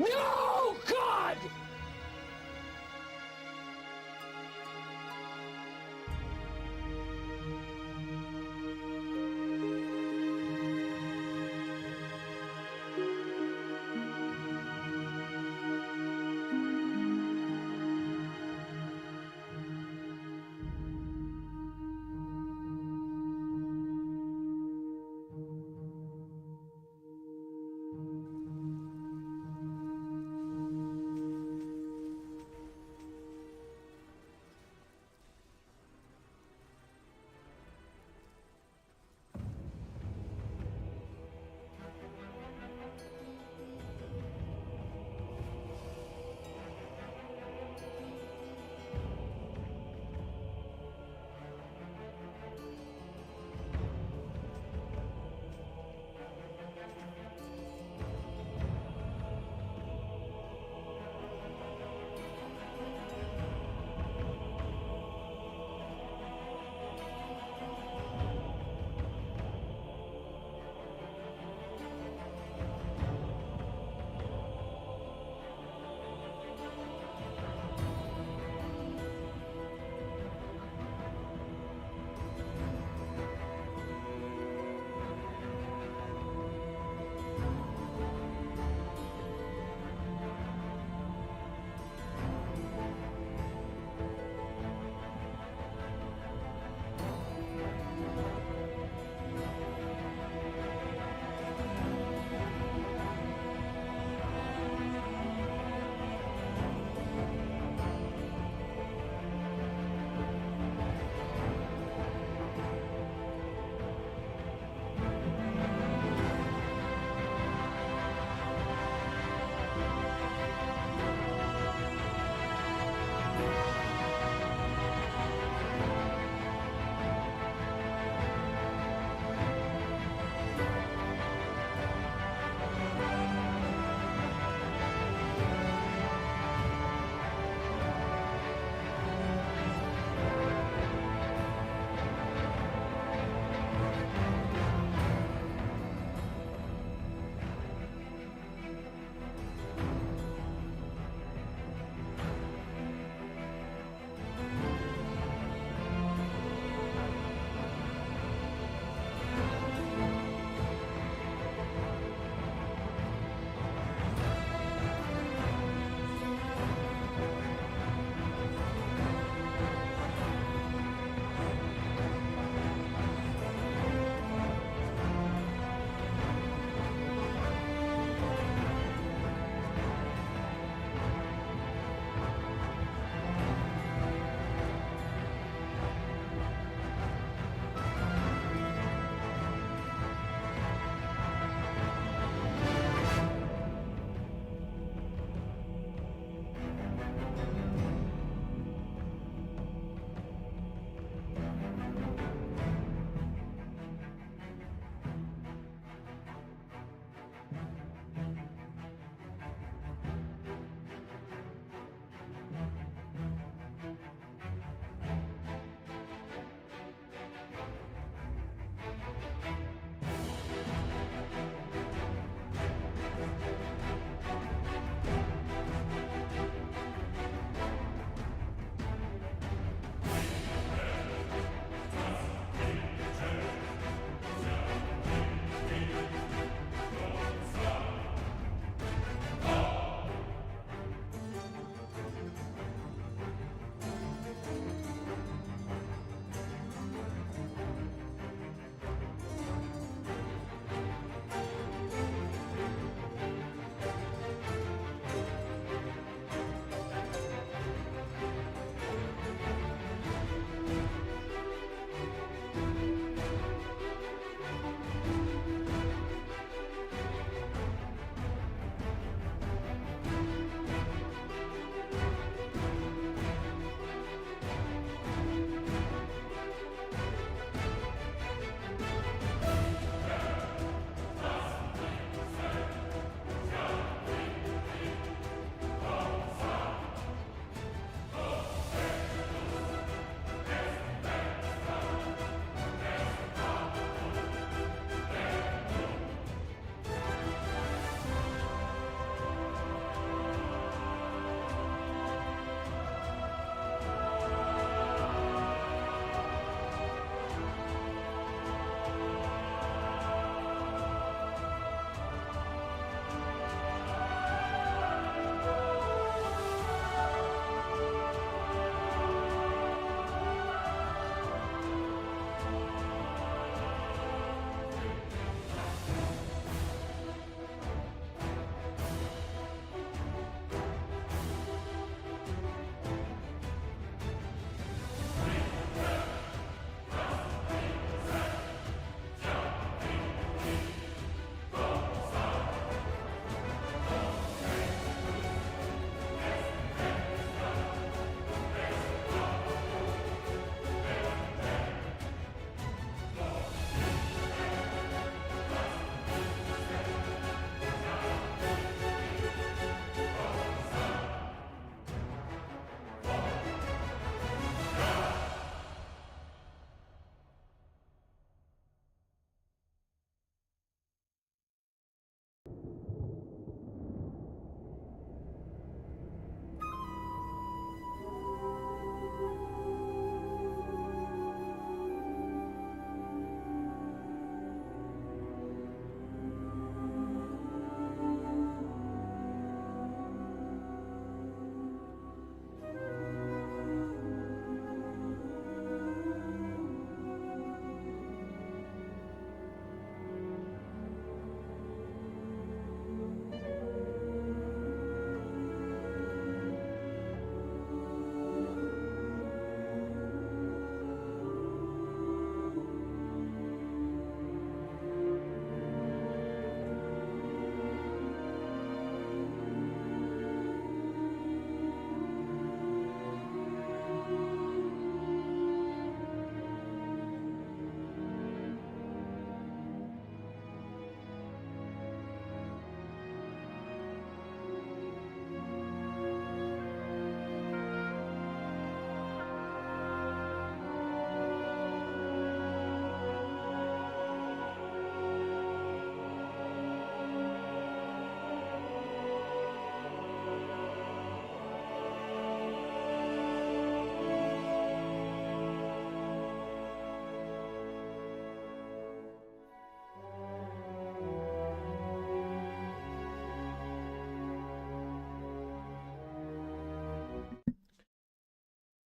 No! God!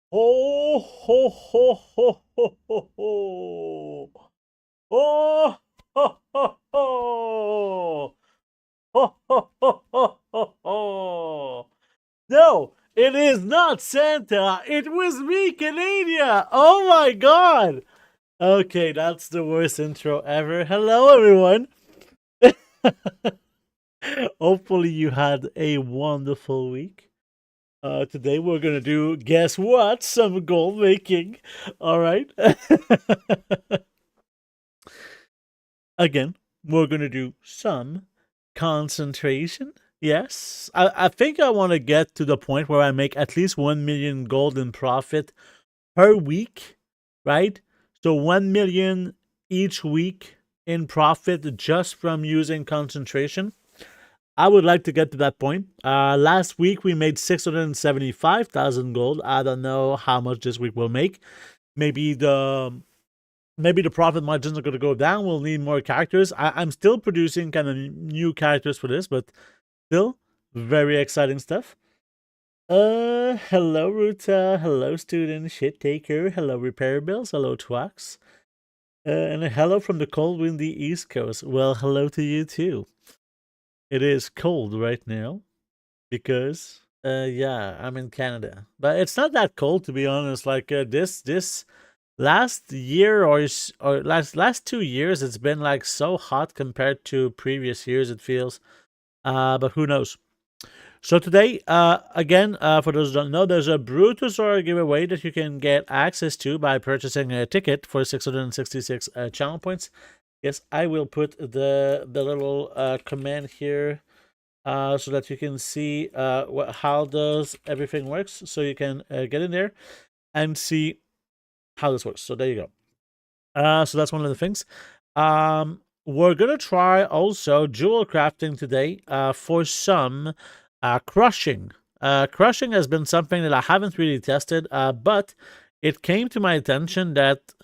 Ho ho ho ho ho ho ho. Oh ho ho ho. Ho ho ho ho ho ho. No, it is not Santa. It was me, Canada. Oh my god. Okay, that's the worst intro ever. Hello everyone. Hopefully you had a wonderful week. Today we're gonna do, guess what? Some gold making. All right. Again, we're gonna do some concentration. Yes, I think I want to get to the point where I make at least 1 million gold in profit per week, right? So 1 million each week in profit just from using concentration. I would like to get to that point. Last week we made 675,000 gold. I don't know how much this week we'll make. Maybe the maybe the profit margins are going to go down. We'll need more characters. I'm still producing kind of new characters for this, but still very exciting stuff. Hello Ruta, hello student, shit taker, hello repair bills, hello Twax, and a hello from the cold windy east coast. Well, hello to you too. It is cold right now because yeah, I'm in Canada. But it's not that cold to be honest. Like this last year or last 2 years it's been like so hot compared to previous years it feels. But who knows. So today, again, for those who don't know, there's a Brutosaur giveaway that you can get access to by purchasing a ticket for 666 channel points. Yes, I will put the little command here so that you can see how does everything works. So you can get in there and see how this works. So there you go. So that's one of the things. We're gonna try also jewel crafting today for some crushing. Crushing has been something that I haven't really tested, but it came to my attention that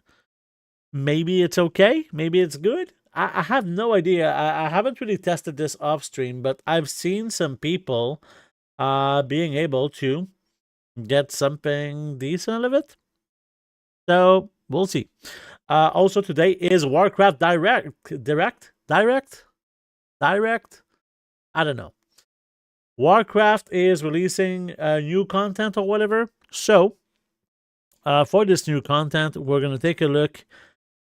maybe it's okay, maybe it's good. I have no idea. I haven't really tested this off stream, but I've seen some people being able to get something decent out of it. So we'll see. Also today is Warcraft Direct. I don't know. Warcraft is releasing new content or whatever. So for this new content, we're gonna take a look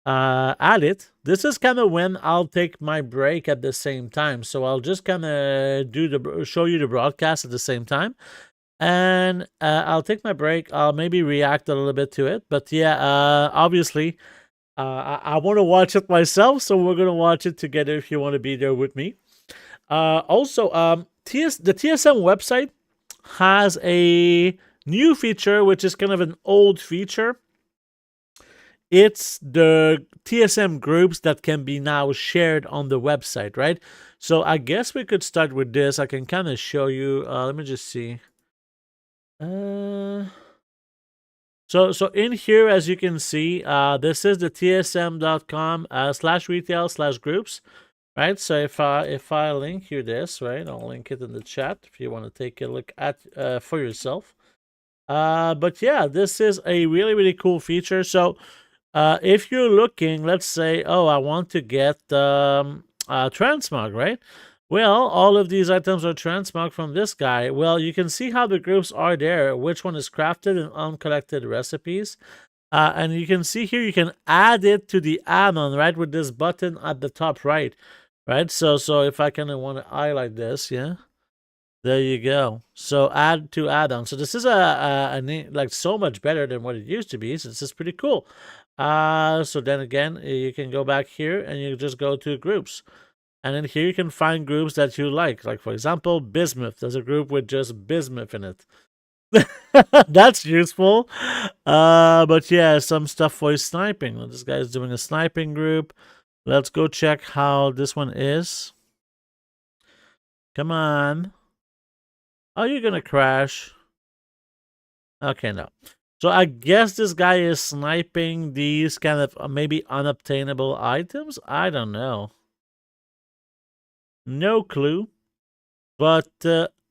at it. This is kind of when I'll take my break at the same time. So I'll just kind of show you the broadcast at the same time. And I'll take my break. I'll maybe react a little bit to it. But yeah, obviously, I want to watch it myself. So we're going to watch it together if you want to be there with me. Also, the TSM website has a new feature, which is kind of an old feature. It's the TSM groups that can be now shared on the website, right? So I guess we could start with this. I can kind of show you. Let me just see. So in here, as you can see, this is the tsm.com /retail/groups, right? So if I link you this, right, I'll link it in the chat if you want to take a look at for yourself. But yeah, this is a really cool feature. So if you're looking, let's say, oh, I want to get transmog, right? Well, all of these items are transmog from this guy. Well, you can see how the groups are there, which one is crafted and uncollected recipes. And you can see here, you can add it to the add-on, right, with this button at the top right, right? So if I kind of want to highlight this, yeah, there you go. So add to add-on. So this is like so much better than what it used to be. So this is pretty cool. So then again, you can go back here and you just go to groups. And then here you can find groups that you like. Like, for example, bismuth. There's a group with just bismuth in it. That's useful. But yeah, some stuff for sniping. This guy's doing a sniping group. Let's go check how this one is. Come on. Oh, you're gonna crash. Okay, no. So I guess this guy is sniping these kind of maybe unobtainable items. I don't know. No clue. But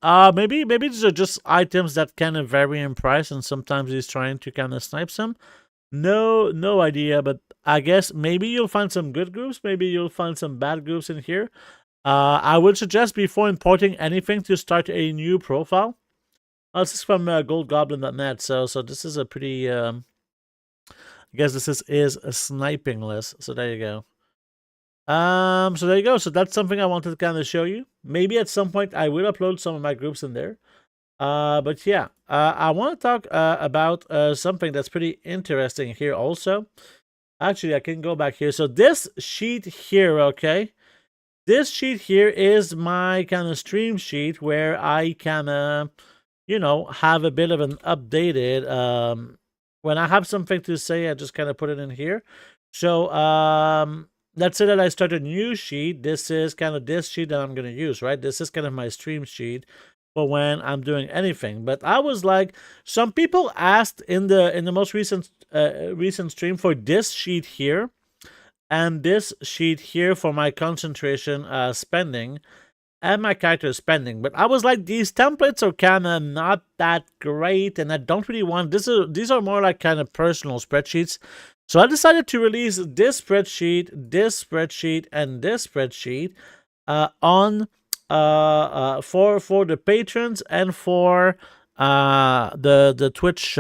Maybe these are just items that kind of vary in price, and sometimes he's trying to kind of snipe some. No idea, but I guess maybe you'll find some good groups, maybe you'll find some bad groups in here. I would suggest before importing anything to start a new profile. This is from goldgoblin.net, so this is a pretty I guess this is a sniping list. So there you go. So there you go. So that's something I wanted to kind of show you. Maybe at some point I will upload some of my groups in there. But yeah, I want to talk about something that's pretty interesting here also. Actually, I can go back here. So this sheet here, okay? This sheet here is my kind of stream sheet where I kind of, have a bit of an updated, when I have something to say, I just kind of put it in here. So, let's say that I start a new sheet. This is kind of this sheet that I'm going to use, right? This is kind of my stream sheet for when I'm doing anything. But I was like, some people asked in the most recent stream for this sheet here and this sheet here for my concentration spending and my character spending. But I was like, these templates are kind of not that great, and I don't really want these are more like kind of personal spreadsheets. So I decided to release this spreadsheet, and this spreadsheet on for the patrons and for the Twitch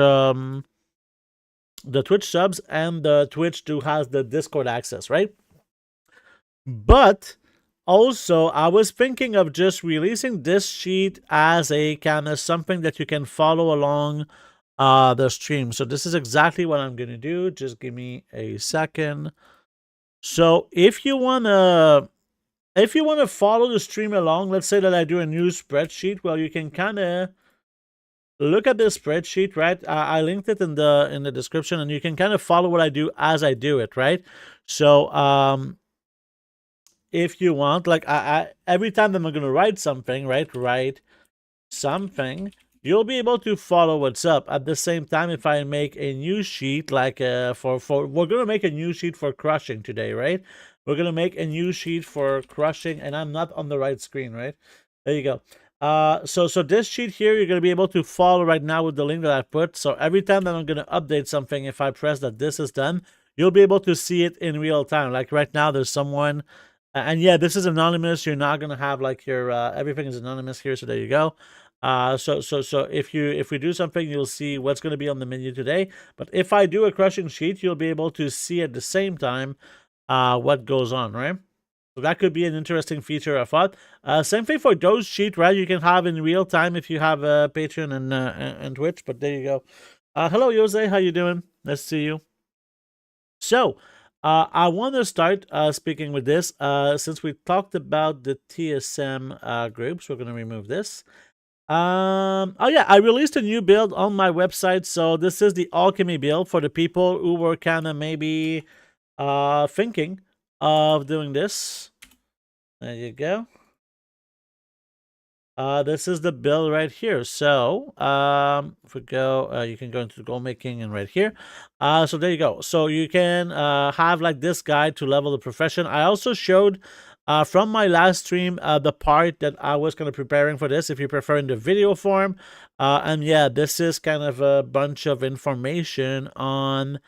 subs, and the Twitch do has the Discord access, right? But also, I was thinking of just releasing this sheet as a kind of something that you can follow along the stream. So this is exactly what I'm going to do. Just give me a second. So if you want to follow the stream along, let's say that I do a new spreadsheet, well, you can kind of look at this spreadsheet, right? I linked it in the description, and you can kind of follow what I do as I do it, right? So if you want, like I every time that I'm gonna write something, right? Write something, you'll be able to follow what's up. At the same time, if I make a new sheet, like for we're gonna make a new sheet for crushing today, right? We're gonna make a new sheet for crushing, and I'm not on the right screen, right? There you go. So this sheet here, you're gonna be able to follow right now with the link that I put. So every time that I'm gonna update something, if I press that this is done, you'll be able to see it in real time. Like right now, there's someone, and yeah, this is anonymous. You're not gonna have like your everything is anonymous here. So there you go. So if we do something, you'll see what's gonna be on the menu today. But if I do a crushing sheet, you'll be able to see at the same time what goes on, right? So that could be an interesting feature, I thought. Same thing for those sheet, right? You can have in real time if you have a Patreon and Twitch. But there you go. Hello, Jose. How you doing? Nice to see you. So, I want to start speaking with this. Since we talked about the TSM groups, we're going to remove this. Oh yeah, I released a new build on my website. So this is the alchemy build for the people who were kind of maybe thinking of doing this. There you go. This is the build right here. So if we go, you can go into goldmaking and right here. So there you go. So you can have like this guide to level the profession. I also showed from my last stream the part that I was kind of preparing for this, if you prefer in the video form. And yeah, this is kind of a bunch of information on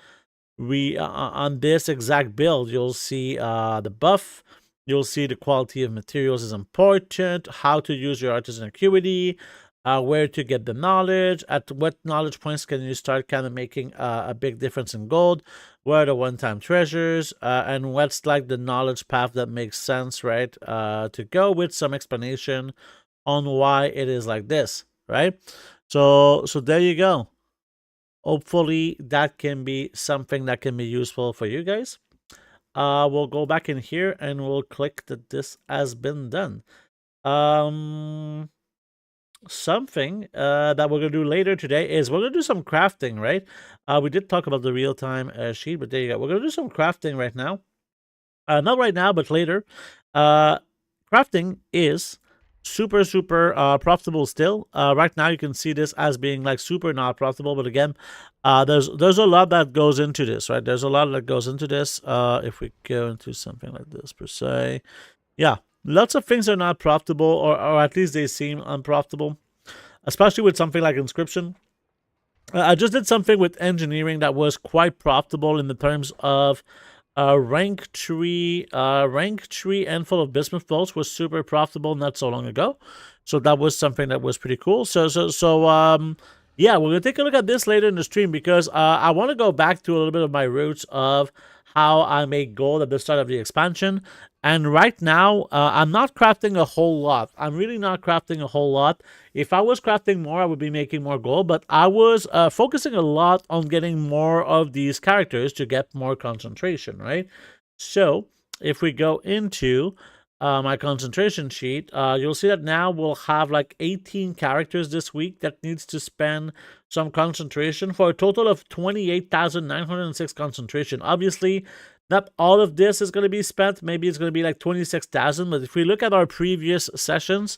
this exact build. You'll see the buff. You'll see the quality of materials is important, how to use your artisan acuity, where to get the knowledge, at what knowledge points can you start kind of making a big difference in gold, what are the one-time treasures, and what's like the knowledge path that makes sense, right, to go, with some explanation on why it is like this, right? So there you go. Hopefully that can be something that can be useful for you guys. We'll go back in here and we'll click that this has been done. Something that we're gonna do later today is we're gonna do some crafting, right? We did talk about the real-time sheet, but there you go. We're gonna do some crafting right now. Not right now, but later. Crafting is super profitable still. Right now you can see this as being like super not profitable, but again, there's a lot that goes into this, right? There's a lot that goes into this. If we go into something like this per se, yeah, lots of things are not profitable, or at least they seem unprofitable, especially with something like inscription. I just did something with engineering that was quite profitable in the terms of rank tree and full of bismuth bolts was super profitable not so long ago. So that was something that was pretty cool. Yeah, we're gonna take a look at this later in the stream because I want to go back to a little bit of my roots of how I make gold at the start of the expansion. And right now, I'm not crafting a whole lot. I'm really not crafting a whole lot. If I was crafting more, I would be making more gold. But I was focusing a lot on getting more of these characters to get more concentration, right? So if we go into my concentration sheet, you'll see that now we'll have like 18 characters this week that needs to spend some concentration for a total of 28,906 concentration. Obviously, not all of this is going to be spent. Maybe it's going to be like 26,000. But if we look at our previous sessions,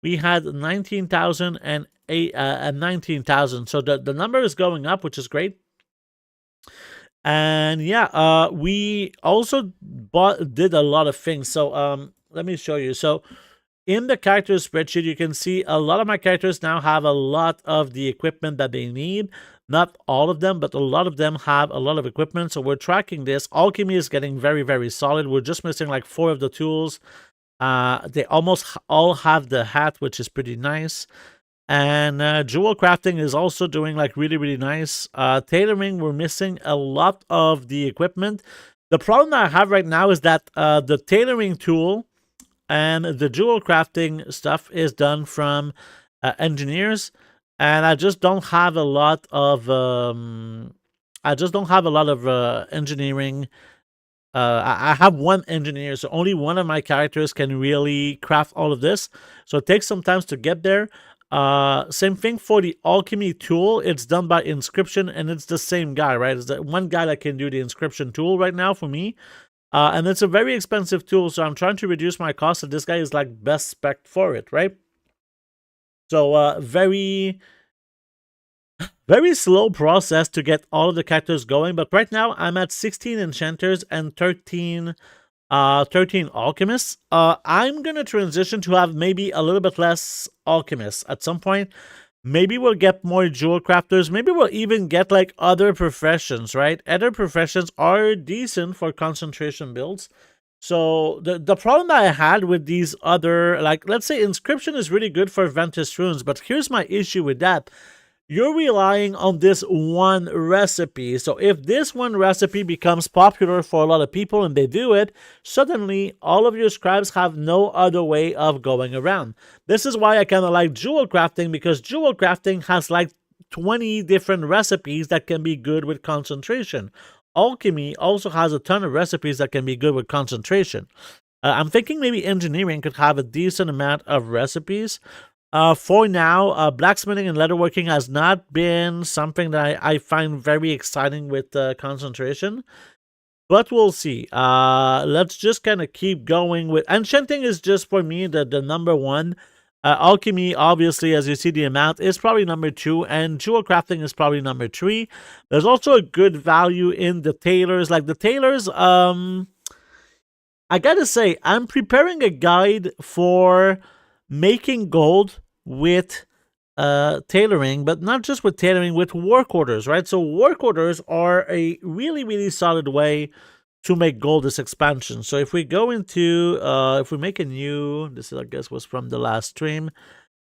we had 19,000 and 19,000. So the number is going up, which is great. And yeah, we also did a lot of things. So let me show you. So in the characters spreadsheet, you can see a lot of my characters now have a lot of the equipment that they need. Not all of them, but a lot of them have a lot of equipment. So we're tracking this. Alchemy is getting very, very solid. We're just missing like 4 of the tools. They almost all have the hat, which is pretty nice. And jewel crafting is also doing like really, really nice. Tailoring, we're missing a lot of the equipment. The problem that I have right now is that the tailoring tool and the jewel crafting stuff is done from engineers, and I just don't have a lot of engineering. I have one engineer, so only one of my characters can really craft all of this. So it takes some time to get there. Same thing for the alchemy tool. It's done by inscription, and it's the same guy, right? It's the one guy that can do the inscription tool right now for me. And it's a very expensive tool, so I'm trying to reduce my cost, and this guy is like best spec for it, right? So very, very slow process to get all of the characters going. But right now, I'm at 16 enchanters and 13 alchemists. I'm gonna transition to have maybe a little bit less alchemists at some point. Maybe we'll get more jewel crafters. Maybe we'll even get like other professions, right? Other professions are decent for concentration builds. So the problem that I had with these other, like, let's say inscription is really good for Ventus runes, but here's my issue with that. You're relying on this one recipe. So if this one recipe becomes popular for a lot of people and they do it, suddenly all of your scribes have no other way of going around. This is why I kind of like jewel crafting, because jewel crafting has like 20 different recipes that can be good with concentration. Alchemy also has a ton of recipes that can be good with concentration. I'm thinking maybe engineering could have a decent amount of recipes. For now, blacksmithing and leatherworking has not been something that I find very exciting with concentration. But we'll see. Let's just kind of keep going with... Enchanting is just, for me, the number one. Alchemy, obviously, as you see the amount, is probably number 2. And jewel crafting is probably number 3. There's also a good value in the tailors. Like the tailors, I gotta say, I'm preparing a guide for making gold with tailoring, but not just with tailoring, with work orders, right? So work orders are a really, really solid way to make gold this expansion. So if we go into, if we make a new, this I guess was from the last stream,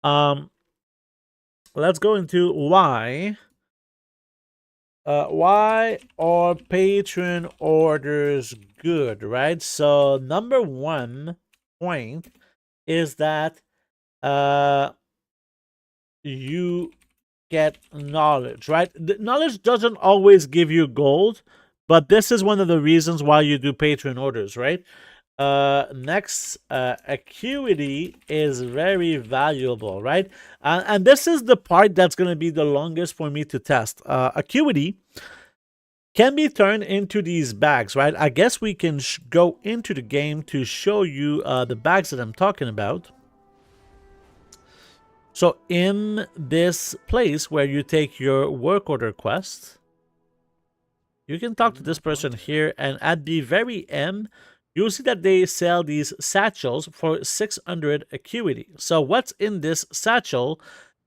let's go into why are patron orders good, right? So number 1 point is that you get knowledge, right? The knowledge doesn't always give you gold, but this is one of the reasons why you do patron orders, right? Next, acuity is very valuable, right? And this is the part that's going to be the longest for me to test. Acuity can be turned into these bags, right? I guess we can go into the game to show you the bags that I'm talking about. So in this place where you take your work order quest, you can talk to this person here, and at the very end, you'll see that they sell these satchels for 600 acuity. So what's in this satchel?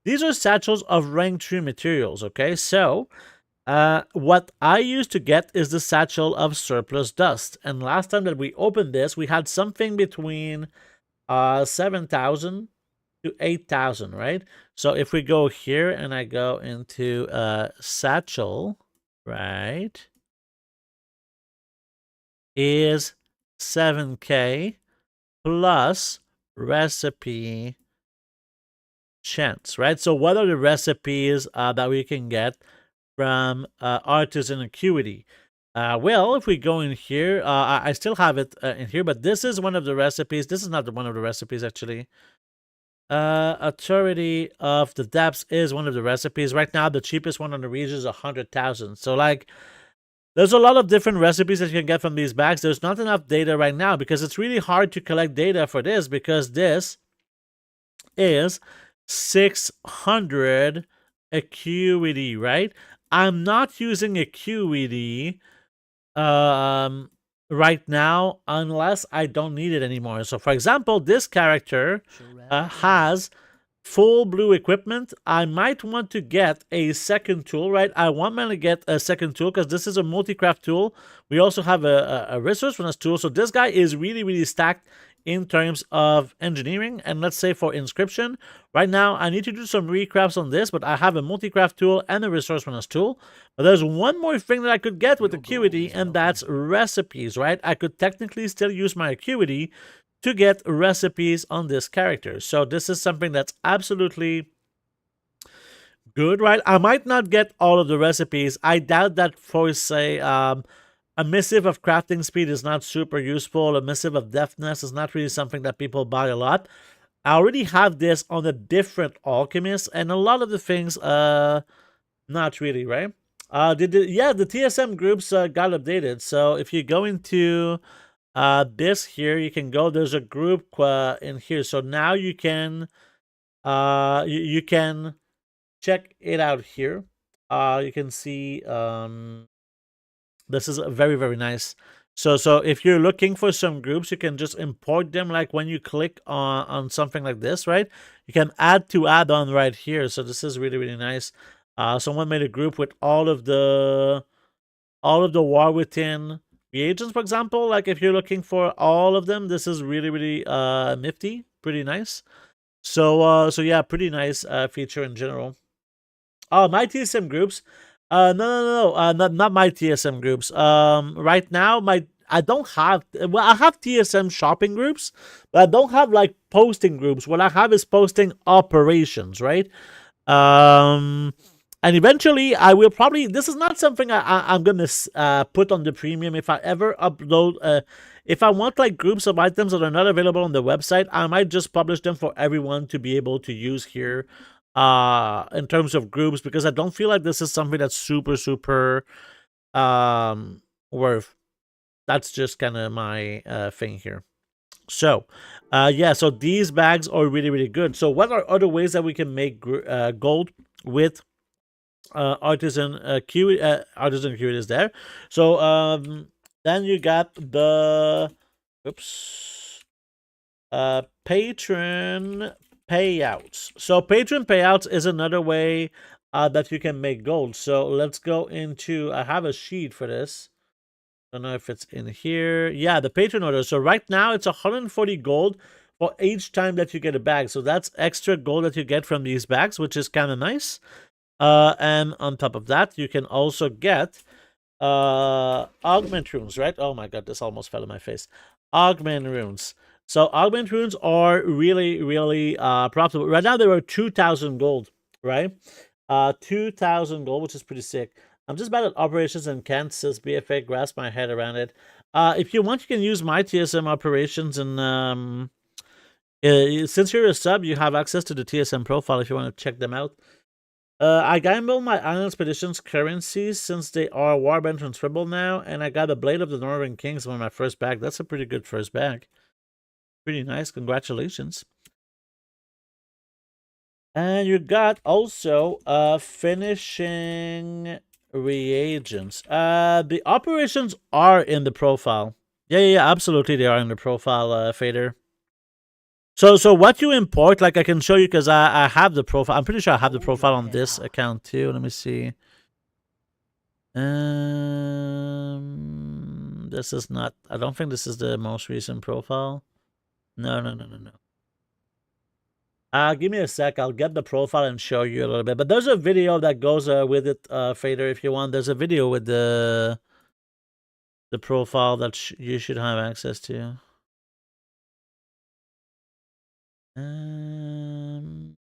These are satchels of rank 3 materials, okay? So what I used to get is the satchel of surplus dust. And last time that we opened this, we had something between 7,000 to 8,000, right? So if we go here and I go into satchel, right, is 7K plus recipe chance, right? So what are the recipes that we can get from artisan acuity? Well, if we go in here, I still have it in here, but this is one of the recipes. This is not one of the recipes, actually. Authority of the depths is one of the recipes. Right now, the cheapest one on the region is 100,000. So, like, there's a lot of different recipes that you can get from these bags. There's not enough data right now because it's really hard to collect data for this because this is 600 acuity, right? I'm not using acuity right now unless I don't need it anymore. So for example, this character has full blue equipment. I might want to get a second tool, right? I want to get a second tool because this is a multi-craft tool. We also have a resourcefulness tool. So this guy is really, really stacked in terms of engineering. And let's say for inscription, right now I need to do some recrafts on this, but I have a multi-craft tool and a resourcefulness tool. But there's one more thing that I could get with acuity, and that's recipes, right? I could technically still use my acuity to get recipes on this character. So this is something that's absolutely good, right? I might not get all of the recipes. I doubt that for, say, a missive of crafting speed is not super useful. A missive of deftness is not really something that people buy a lot. I already have this on a different alchemist, and a lot of the things, not really, right? The TSM groups got updated. So if you go into this here, you can go. There's a group in here. So now you can you can check it out here. You can see this is very, very nice. So if you're looking for some groups, you can just import them. Like when you click on something like this, right? You can add to add-on right here. So this is really, really nice. Someone made a group with all of the war within reagents, for example. Like if you're looking for all of them, this is really, really nifty, pretty nice. So yeah, pretty nice feature in general. Oh, my TSM groups. No. Not my TSM groups. Right now, I don't have. Well, I have TSM shopping groups, but I don't have like posting groups. What I have is posting operations, right? And eventually, I will probably. This is not something I'm gonna put on the premium. If I ever upload, if I want like groups of items that are not available on the website, I might just publish them for everyone to be able to use here in terms of groups, because I don't feel like this is something that's super worth. That's just kind of my thing here. So yeah, so these bags are really, really good. So what are other ways that we can make gold with artisan Q? Artisan Q is there. So then you got the patron payouts. So patron payouts is another way that you can make gold. So let's go into, I have a sheet for this. Don't know if it's in here. Yeah, the patron order. So right now it's 140 gold for each time that you get a bag. So that's extra gold that you get from these bags, which is kind of nice. And on top of that, you can also get augment runes, right? Oh my god, this almost fell in my face. Augment runes. So augment runes are really, really profitable. Right now there are 2,000 gold, right? 2,000 gold, which is pretty sick. I'm just bad at operations and can't, says BFA, grasp my head around it. If you want, you can use my TSM operations, and since you're a sub, you have access to the TSM profile if you want to check them out. I gamble my island expeditions currencies since they are warband transferable now, and I got a Blade of the Northern Kings on my first bag. That's a pretty good first bag. Pretty nice. Congratulations. And you got also finishing reagents. The operations are in the profile. Yeah, absolutely. They are in the profile fader. So what you import, like I can show you because I have the profile. I'm pretty sure I have the profile on this account too. Let me see. This is not. I don't think this is the most recent profile. No. Give me a sec. I'll get the profile and show you a little bit. But there's a video that goes with it, Fader, if you want. There's a video with the profile that you should have access to. Um,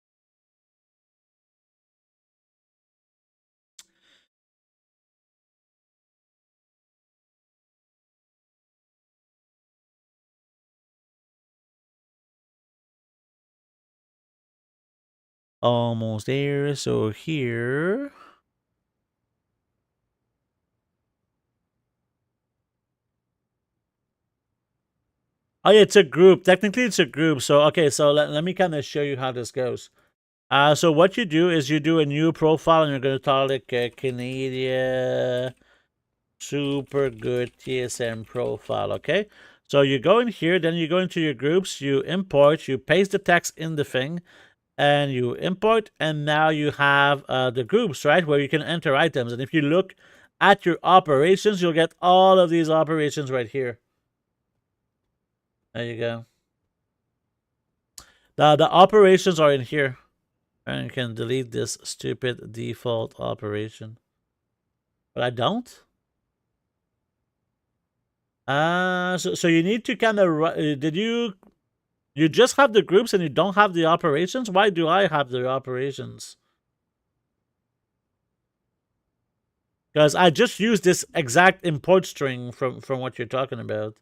Almost there. So here. Oh yeah, it's a group. Technically, it's a group. So okay, so let me kind of show you how this goes. So what you do is you do a new profile, and you're gonna call it Canadian Super Good TSM Profile. Okay. So you go in here, then you go into your groups, you import, you paste the text in the thing, and you import, and now you have the groups, right, where you can enter items. And if you look at your operations, you'll get all of these operations right here. There you go. The operations are in here. And you can delete this stupid default operation. But I don't. So you need to kind of did you just have the groups and you don't have the operations? Why do I have the operations? Because I just used this exact import string from what you're talking about.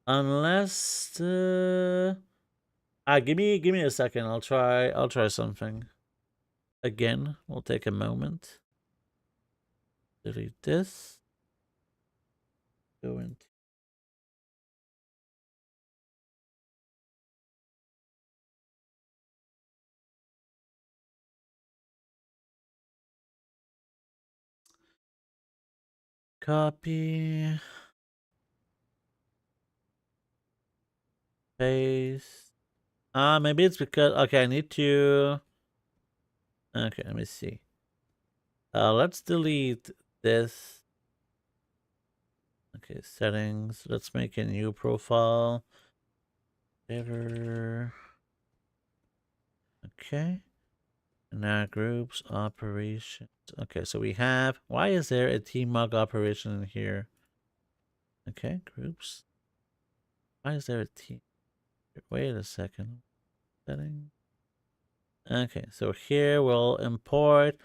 Unless give me a second. I'll try something. Again, we'll take a moment. Delete this. Go into copy. Paste. Maybe it's because okay, I need to okay, let me see. Let's delete this. Okay, settings. Let's make a new profile. Editor. Okay. And now groups, operations. Okay, so we have why is there a tmug operation in here? Okay, groups. Why is there a team? Wait a second. Setting. Okay, so here we'll import.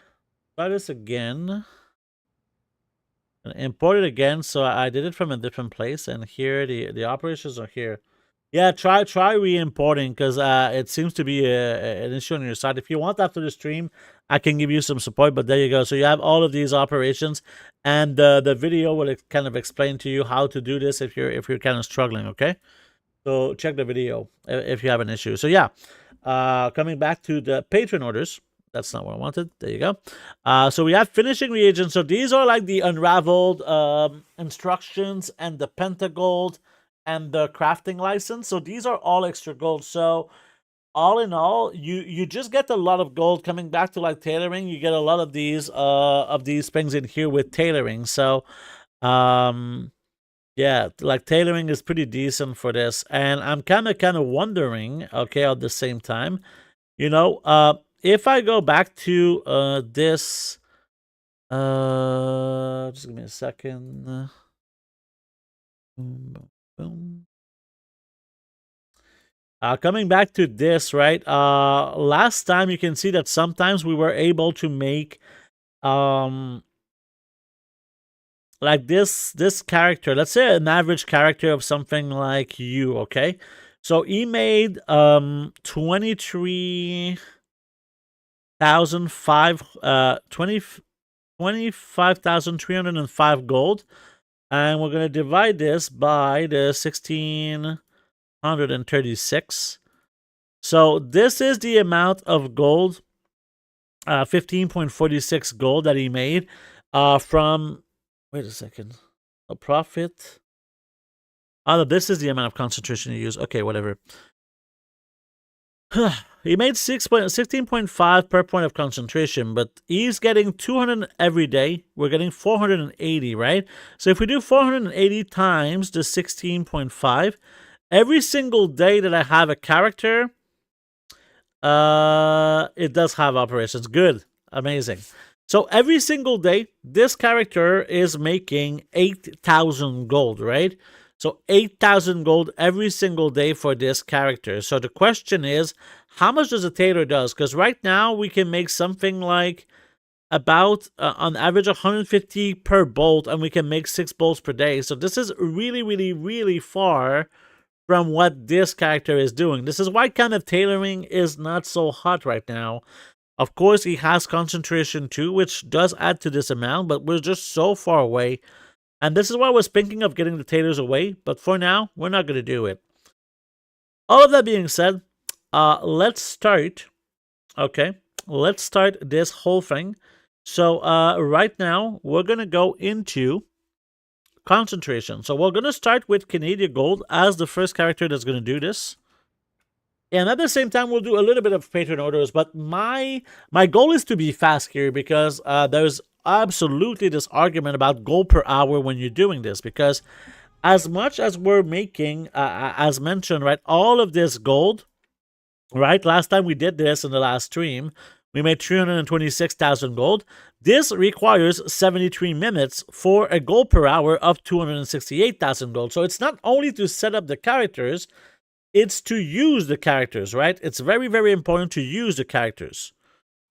Try this again. And import it again. So I did it from a different place, and here the operations are here. Yeah, try re-importing because it seems to be an issue on your side. If you want after the stream, I can give you some support. But there you go. So you have all of these operations, and the video will kind of explain to you how to do this if you're kind of struggling. Okay. So check the video if you have an issue. So yeah, coming back to the patron orders. That's not what I wanted. There you go. So we have finishing reagents. So these are like the unraveled instructions and the pentagold and the crafting license. So these are all extra gold. So all in all, you just get a lot of gold. Coming back to like tailoring, you get a lot of these things in here with tailoring. So yeah, like tailoring is pretty decent for this. And I'm kind of wondering, okay, at the same time, if I go back to this just give me a second. Boom, boom. Coming back to this, right? Last time you can see that sometimes we were able to make like this character, let's say an average character of something like you, okay? So he made 25,305 gold, and we're gonna divide this by the 1636. So this is the amount of gold, 15.46 gold that he made from. Wait a second. A profit. Oh, this is the amount of concentration you use. Okay, whatever. He made 16.5 per point of concentration, but he's getting 200 every day. We're getting 480, right? So if we do 480 times the 16.5, every single day that I have a character, it does have operations. Good. Amazing. So every single day, this character is making 8,000 gold, right? So 8,000 gold every single day for this character. So the question is, how much does a tailor does? Because right now we can make something like about on average 150 per bolt, and we can make 6 bolts per day. So this is really, really, really far from what this character is doing. This is why kind of tailoring is not so hot right now. Of course, he has concentration too, which does add to this amount, but we're just so far away. And this is why I was thinking of getting the tailors away, but for now, we're not going to do it. All of that being said, let's start. Okay, let's start this whole thing. So right now, we're going to go into concentration. So we're going to start with Canadian Gold as the first character that's going to do this. And at the same time, we'll do a little bit of patron orders. But my goal is to be fast here, because there's absolutely this argument about gold per hour when you're doing this. Because as much as we're making, as mentioned, right, all of this gold, right? Last time we did this in the last stream, we made 326,000 gold. This requires 73 minutes for a gold per hour of 268,000 gold. So it's not only to set up the characters, it's to use the characters, right? It's very, very important to use the characters.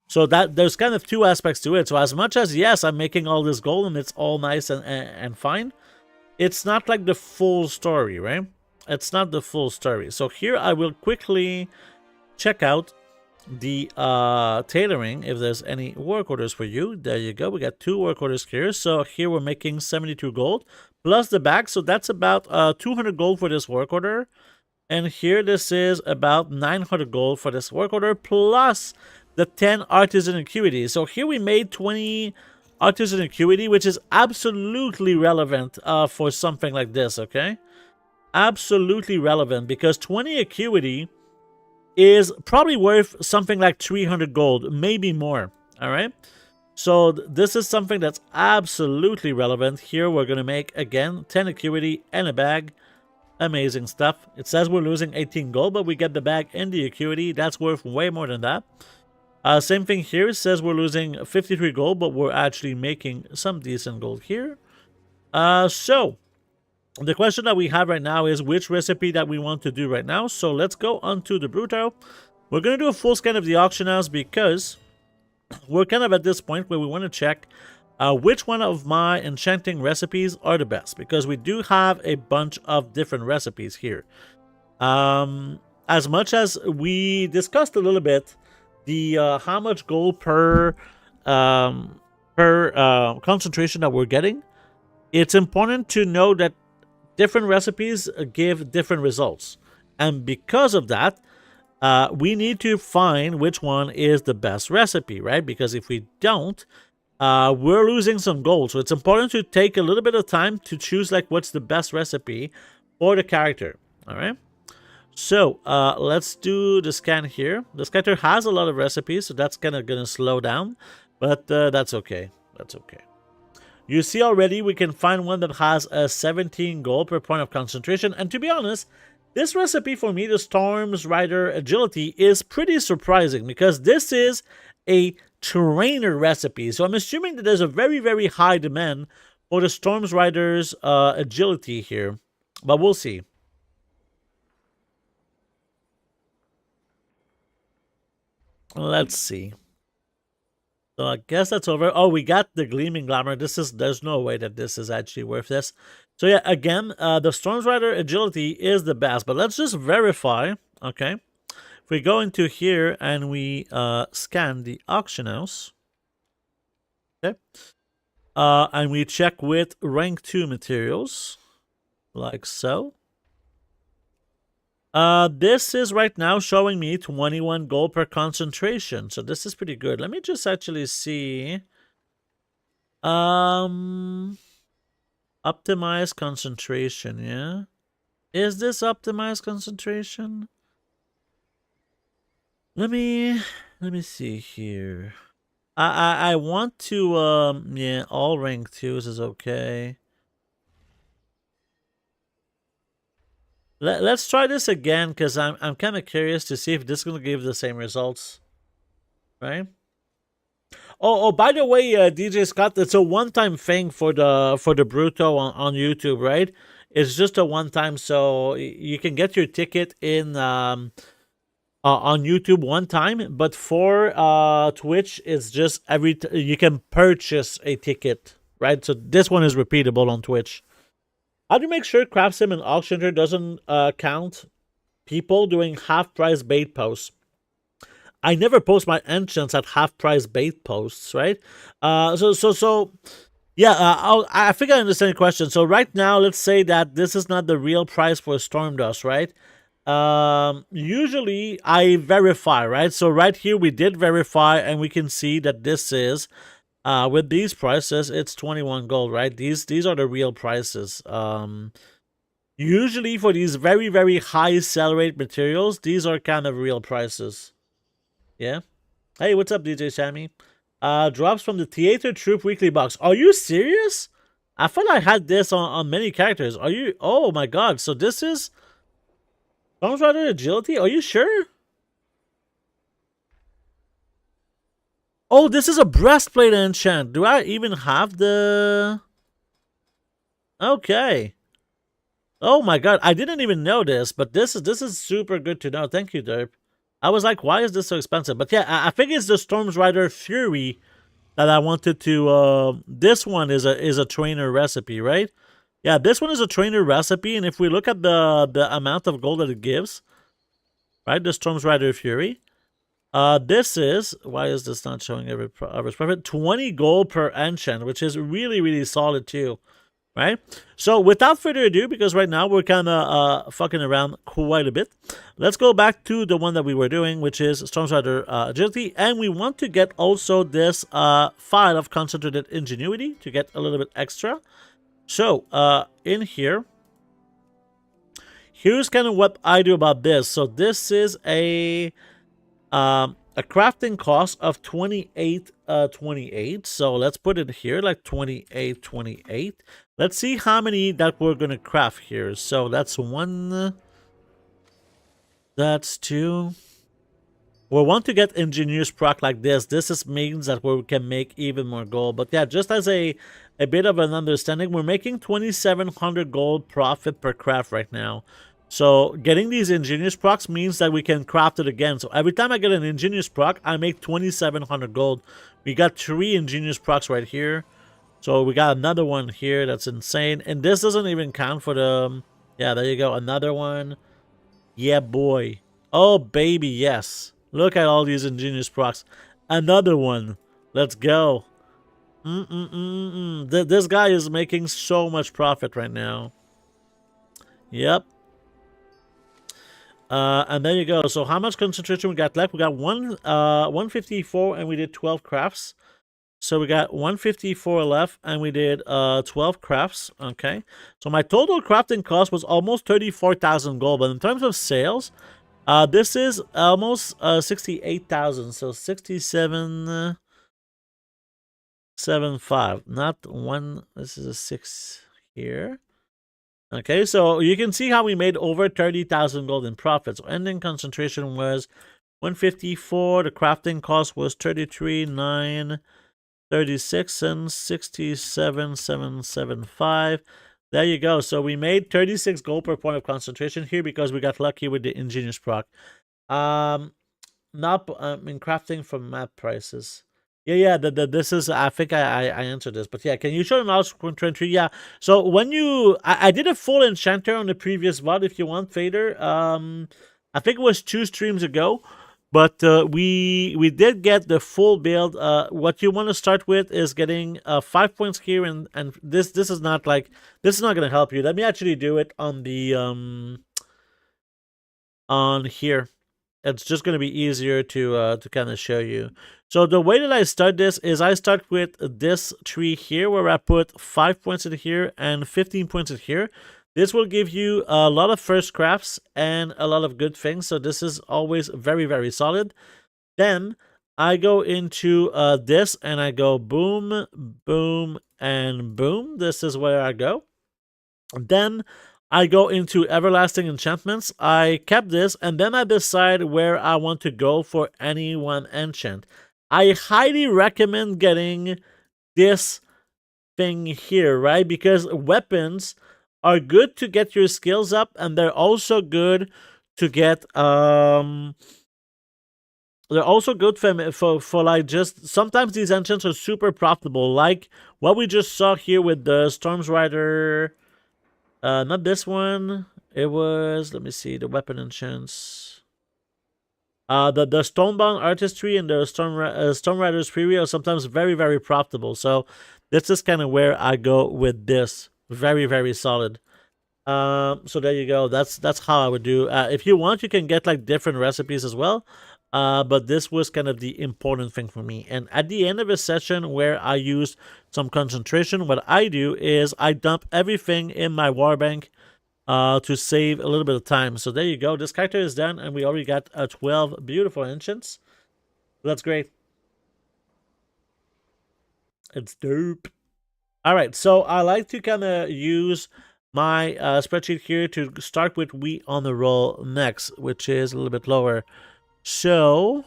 So that there's kind of two aspects to it. So as much as, yes, I'm making all this gold and it's all nice and fine, it's not like the full story, right? It's not the full story. So here I will quickly check out the tailoring if there's any work orders for you. There you go. We got 2 work orders here. So here we're making 72 gold plus the bag. So that's about 200 gold for this work order. And here this is about 900 gold for this work order plus the 10 artisan acuity. So here we made 20 artisan acuity, which is absolutely relevant for something like this, okay? Absolutely relevant, because 20 acuity is probably worth something like 300 gold, maybe more, all right? So this is something that's absolutely relevant. Here we're going to make, again, 10 acuity and a bag. Amazing stuff. It says we're losing 18 gold, but we get the bag and the acuity. That's worth way more than that. Same thing here. It says we're losing 53 gold, but we're actually making some decent gold here. So the question that we have right now is which recipe that we want to do right now. So let's go onto the Bruto. We're going to do a full scan of the auction house, because we're kind of at this point where we want to check which one of my enchanting recipes are the best, because we do have a bunch of different recipes here. As much as we discussed a little bit the how much gold per concentration that we're getting, it's important to know that different recipes give different results, and because of that, we need to find which one is the best recipe, right? Because if we don't, we're losing some gold. So it's important to take a little bit of time to choose like what's the best recipe for the character. All right. So let's do the scan here. This character has a lot of recipes, so that's kind of gonna slow down, but that's okay. That's okay. You see already we can find one that has a 17 gold per point of concentration, and to be honest, this recipe for me, the Storm's Rider Agility, is pretty surprising, because this is a trainer recipe. So I'm assuming that there's a very, very high demand for the Storm's Rider's agility here, but we'll see. Let's see. So I guess that's over. Oh, we got the Gleaming Glamour. There's no way that this is actually worth this. So yeah, again, the Storm's Rider Agility is the best, but let's just verify, okay? If we go into here and we scan the auction house, okay, and we check with rank 2 materials, like so. This is right now showing me 21 gold per concentration, so this is pretty good. Let me just actually see. Optimize concentration, yeah. Is this optimized concentration? Let me see here. I want to yeah, all rank 2s is okay. Let's try this again because I'm kind of curious to see if this is gonna give the same results, right? Oh, by the way, DJ Scott, it's a one-time thing for the Bruto on YouTube, right? It's just a one-time, so you can get your ticket in on YouTube one time, but for Twitch, it's just you can purchase a ticket, right? So this one is repeatable on Twitch. How do you make sure Craft and Auctioneer doesn't count people doing half-price bait posts? I never post my enchants at half-price bait posts, right? So yeah, I think I understand your question. So right now, let's say that this is not the real price for Storm Dust, right? Usually I verify, right? So right here we did verify, and we can see that this is with these prices, it's 21 gold, right? These are the real prices. Usually for these very, very high sell rate materials, these are kind of real prices. Yeah. Hey, what's up, DJ Sammy? Drops from the Theater Troop weekly box. Are you serious? I thought I had this on many characters. Are you? Oh my god. So this is Storm Rider Agility? Are you sure? Oh, this is a breastplate enchant. Do I even have the... Okay. Oh my god, I didn't even know this, but this is super good to know. Thank you, Derp. I was like, why is this so expensive? But yeah, I think it's the Storm Rider Fury that I wanted to. This one is a trainer recipe, right? Yeah, this one is a trainer recipe, and if we look at the amount of gold that it gives, right, the Storm Rider Fury. This is, why is this not showing every average profit? 20 gold per enchant, which is really, really solid too, right? So without further ado, because right now we're kind of fucking around quite a bit, let's go back to the one that we were doing, which is Storm Rider Agility, and we want to get also this file of Concentrated Ingenuity to get a little bit extra. So in here, here's kind of what I do about this. So this is a crafting cost of 28.28. So let's put it here like 28.28. Let's see how many that we're gonna craft here. So that's one. That's two. We want to get engineers proc like this. This means that we can make even more gold. But yeah, just as a bit of an understanding, we're making 2,700 gold profit per craft right now. So getting these ingenious procs means that we can craft it again. So every time I get an ingenious proc, I make 2,700 gold. We got 3 ingenious procs right here. So we got another one here that's insane. And this doesn't even count for the... Yeah, there you go. Another one. Yeah, boy. Oh, baby, yes. Look at all these ingenious procs. Another one. Let's go. This guy is making so much profit right now. Yep. And there you go. So how much concentration we got left? We got 154, and we did 12 crafts. So we got 154 left, and we did 12 crafts. Okay. So my total crafting cost was almost 34,000 gold. But in terms of sales, this is almost 68,000. So 67.75. Not one. This is a 6 here. Okay, so you can see how we made over 30,000 gold in profit. So ending concentration was 154. The crafting cost was 33,936 and 67,775. There you go. So we made 36 gold per point of concentration here because we got lucky with the ingenious proc. Not in crafting from map prices. Yeah. This is, I think I answered this, but yeah, can you show the knowledge tree? Yeah. So when you, I did a full enchanter on the previous VOD if you want, Fader. I think it was 2 streams ago, but we did get the full build. What you want to start with is getting 5 points here, and this is not like, this is not gonna help you. Let me actually do it on the on here. It's just going to be easier to kind of show you. So the way that I start this is I start with this tree here where I put 5 points in here and 15 points in here. This will give you a lot of first crafts and a lot of good things. So this is always very, very solid. Then I go into this and I go boom, boom, and boom. This is where I go. Then I go into everlasting enchantments. I kept this and then I decide where I want to go for any one enchant. I highly recommend getting this thing here, right? Because weapons are good to get your skills up, and they're also good to get they're also good for like just sometimes these engines are super profitable, like what we just saw here with the Storms Rider. Not this one. It was, let me see, the weapon enchants. The Stonebound Artistry and the Storm Rider's Fury are sometimes very, very profitable. So this is kind of where I go with this. Very, very solid. So there you go. That's how I would do. If you want, you can get like different recipes as well. But this was kind of the important thing for me. And at the end of a session where I use some concentration, what I do is I dump everything in my warbank to save a little bit of time. So there you go. This character is done, and we already got 12 beautiful ancients. That's great. It's dope. All right, so I like to kind of use my spreadsheet here to start with wheat on the roll next, which is a little bit lower. So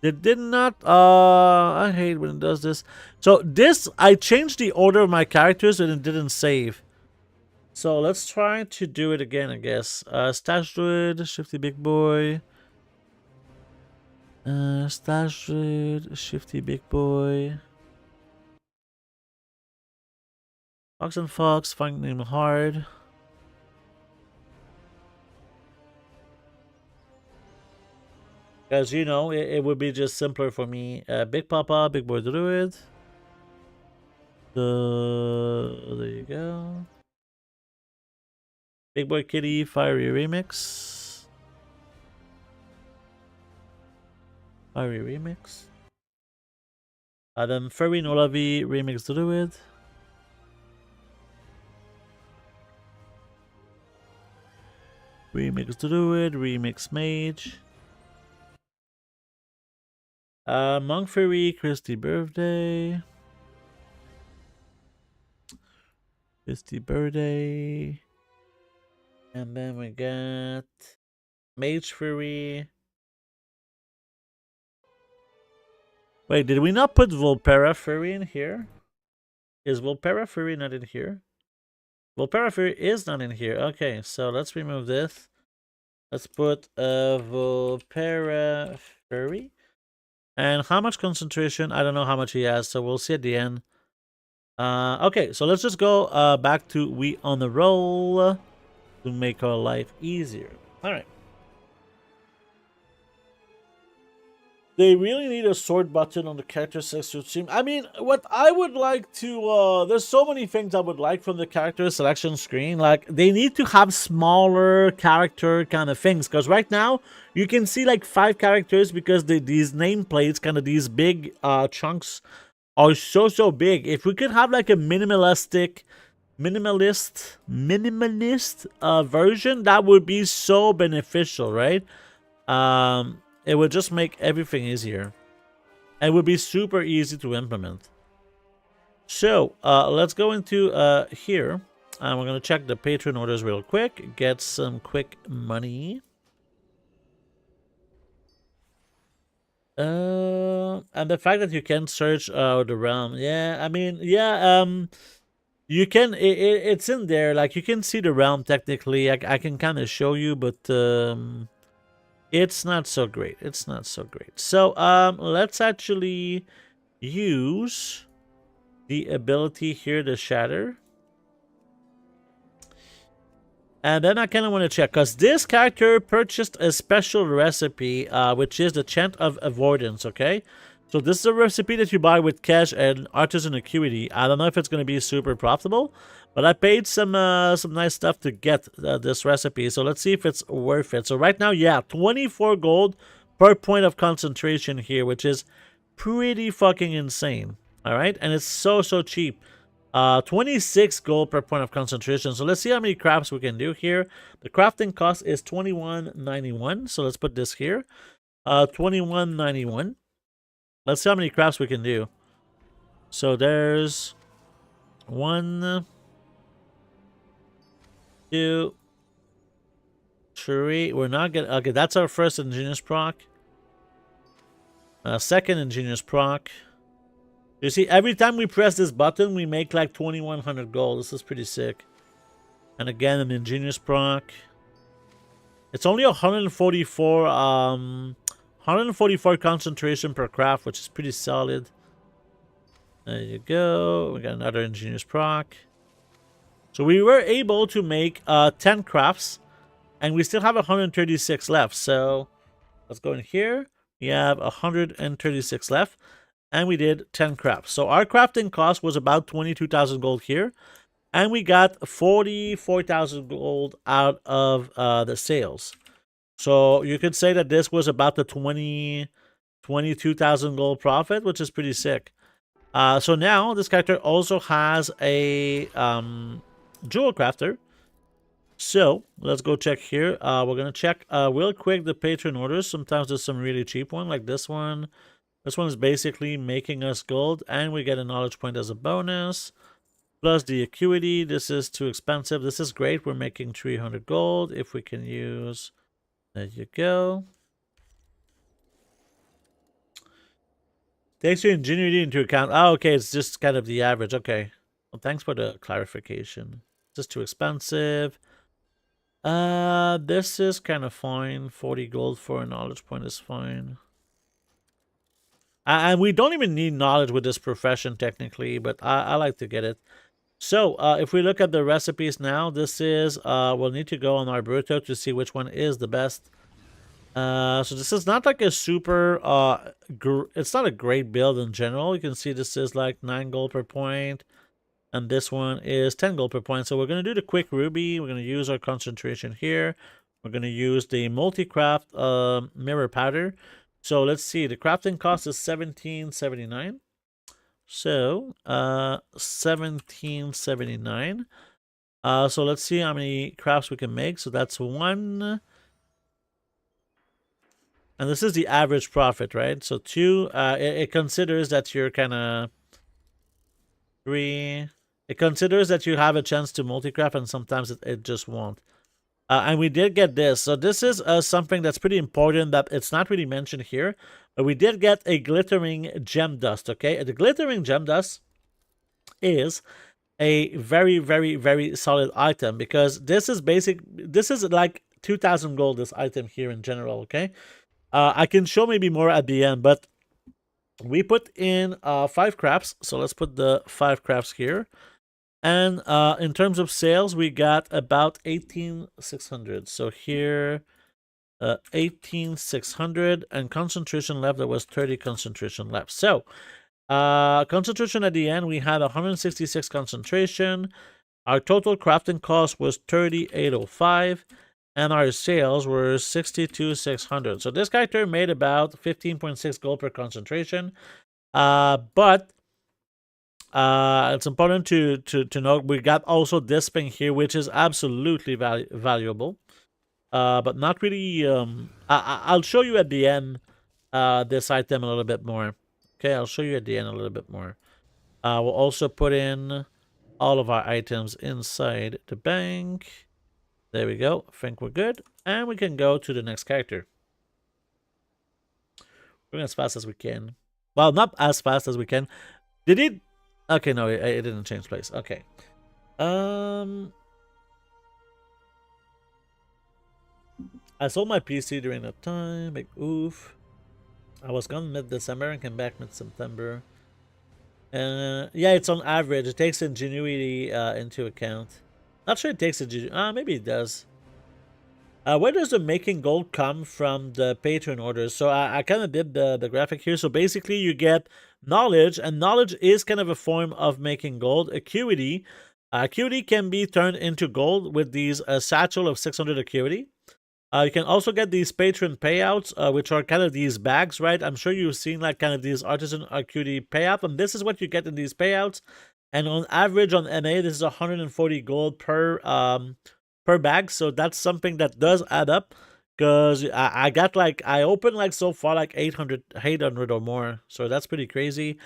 it did not. I hate when it does this. So this, I changed the order of my characters and it didn't save. So let's try to do it again, I guess. Stash Druid, Shifty Big Boy. Stash Druid, Shifty Big Boy. Fox and Fox, finding him hard. Because, you know, it would be just simpler for me. Big Papa, Big Boy Druid. There you go. Big Boy Kitty, Fiery Remix. Fiery Remix. Then Furry Nolavi, Remix Druid. Remix Druid, Remix Mage. Monk Fury, Christy Birthday. Christy Birthday. And then we got Mage Fury. Wait, did we not put Volpera Fury in here? Is Volpera Fury not in here? Volpera Fury is not in here. Okay, so let's remove this. Let's put Volpera Fury. And how much concentration? I don't know how much he has, so we'll see at the end. Okay, so let's just go back to wheat on the roll to make our life easier. All right. They really need a sword button on the character selection screen. I mean, what I would like to, there's so many things I would like from the character selection screen. Like, they need to have smaller character kind of things. Because right now, you can see like 5 characters because these nameplates, kind of these big chunks, are so big. If we could have like a minimalist version, that would be so beneficial, right? It would just make everything easier. It would be super easy to implement. So, let's go into here. And we're going to check the patron orders real quick. Get some quick money. And the fact that you can search the realm. Yeah, I mean, yeah, you can, it's in there. Like, you can see the realm technically. I can kind of show you, but it's not so great. It's not so great. So, let's actually use the ability here to shatter. And then I kind of want to check, because this character purchased a special recipe, which is the Chant of Avoidance, okay? So this is a recipe that you buy with cash and Artisan Acuity. I don't know if it's going to be super profitable, but I paid some nice stuff to get this recipe. So let's see if it's worth it. So right now, yeah, 24 gold per point of concentration here, which is pretty fucking insane. All right, and it's so cheap. 26 gold per point of concentration. So let's see how many crafts we can do here. The crafting cost is 21.91. So let's put this here. 21.91. Let's see how many crafts we can do. So there's 1, 2, 3. We're not gonna. Okay, that's our first ingenious proc. Second ingenious proc. You see, every time we press this button, we make like 2100 gold. This is pretty sick. And again, an ingenious proc. It's only 144 concentration per craft, which is pretty solid. There you go. We got another ingenious proc. So we were able to make 10 crafts, and we still have 136 left. So let's go in here. We have 136 left. And we did 10 crafts. So our crafting cost was about 22,000 gold here. And we got 44,000 gold out of the sales. So you could say that this was about the 22,000 gold profit, which is pretty sick. So now this character also has a jewel crafter. So let's go check here. We're going to check real quick the patron orders. Sometimes there's some really cheap one like this one. This one is basically making us gold, and we get a knowledge point as a bonus. Plus the acuity. This is too expensive. This is great. We're making 300 gold. If we can use... There you go. Takes your ingenuity into account. Oh, okay. It's just kind of the average. Okay. Well, thanks for the clarification. Just too expensive. This is kind of fine. 40 gold for a knowledge point is fine. And we don't even need knowledge with this profession, technically, but I like to get it. So, if we look at the recipes now, this is, we'll need to go on our Bruto to see which one is the best. So this is not like a super, it's not a great build in general. You can see this is like 9 gold per point, and this one is 10 gold per point. So we're going to do the quick ruby. We're going to use our concentration here. We're going to use the multi-craft mirror powder. So let's see, the crafting cost is 17.79. So 17.79. So let's see how many crafts we can make. So that's 1. And this is the average profit, right? So 2, it considers that you're kind of 3. It considers that you have a chance to multi-craft, and sometimes it just won't. And we did get this. So this is something that's pretty important that it's not really mentioned here. But we did get a glittering gem dust, okay? The glittering gem dust is a very, very, very solid item because this is basic. This is like 2,000 gold, this item here in general, okay? I can show maybe more at the end, but we put in 5 crafts. So let's put the 5 crafts here. And in terms of sales, we got about 18,600. So here, 18,600, and concentration left, there was 30 concentration left. So concentration at the end, we had 166 concentration. Our total crafting cost was 3805, and our sales were 62,600. So this character made about 15.6 gold per concentration. But it's important to note we got also this thing here, which is absolutely valuable, but not really. I'll show you at the end this item a little bit more. Okay, I'll show you at the end a little bit more. We'll also put in all of our items inside the bank. There we go. I think we're good, and we can go to the next character. We're going as fast as we can. Well, not as fast as we can. Did it? Okay, no, it didn't change place. Okay. I sold my PC during that time. Like, oof. I was gone mid-December and came back mid-September. Yeah, it's on average. It takes ingenuity into account. Not sure it takes ingenuity. Maybe it does. Where does the making gold come from the patron orders? So I kind of did the graphic here. So basically you get knowledge, and knowledge is kind of a form of making gold. Acuity. Acuity can be turned into gold with these satchel of 600 acuity. You can also get these patron payouts, which are kind of these bags, right? I'm sure you've seen like kind of these artisan acuity payout, and this is what you get in these payouts. And on average on NA, this is 140 gold per bag. So that's something that does add up. Because I got like, I opened like so far like 800 or more. So that's pretty crazy.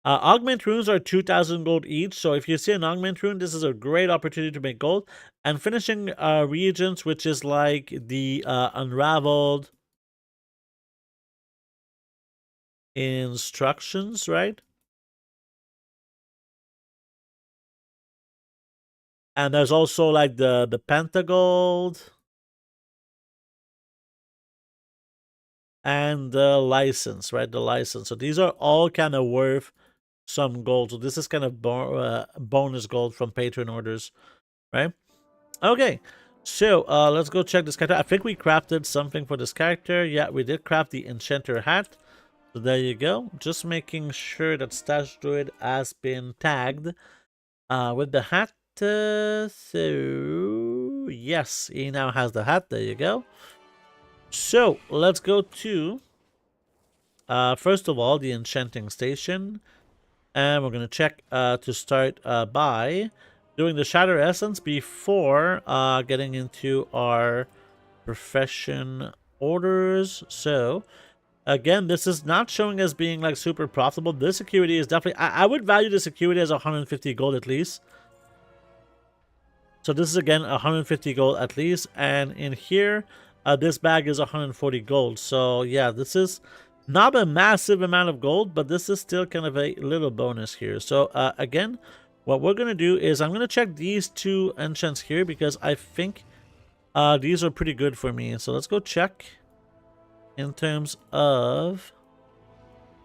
Augment runes are 2,000 gold each. So if you see an augment rune, this is a great opportunity to make gold. And finishing reagents, which is like the unraveled instructions, right? And there's also like the pentagold and the license, right? The license. So these are all kind of worth some gold. So this is kind of bonus gold from patron orders, right? Okay. So let's go check this character. I think we crafted something for this character. Yeah, we did craft the enchanter hat. So there you go. Just making sure that Stash Druid has been tagged with the hat. So yes, he now has the hat. There you go. So let's go to first of all the enchanting station, and we're gonna check to start by doing the shatter essence before getting into our profession orders. So again, this is not showing as being like super profitable. This security is definitely, I would value the security as 150 gold at least. So this is again 150 gold at least, and in here this bag is 140 gold. So yeah, this is not a massive amount of gold, but this is still kind of a little bonus here. So again, what we're gonna do is I'm gonna check these two enchants here because I think these are pretty good for me. So let's go check in terms of,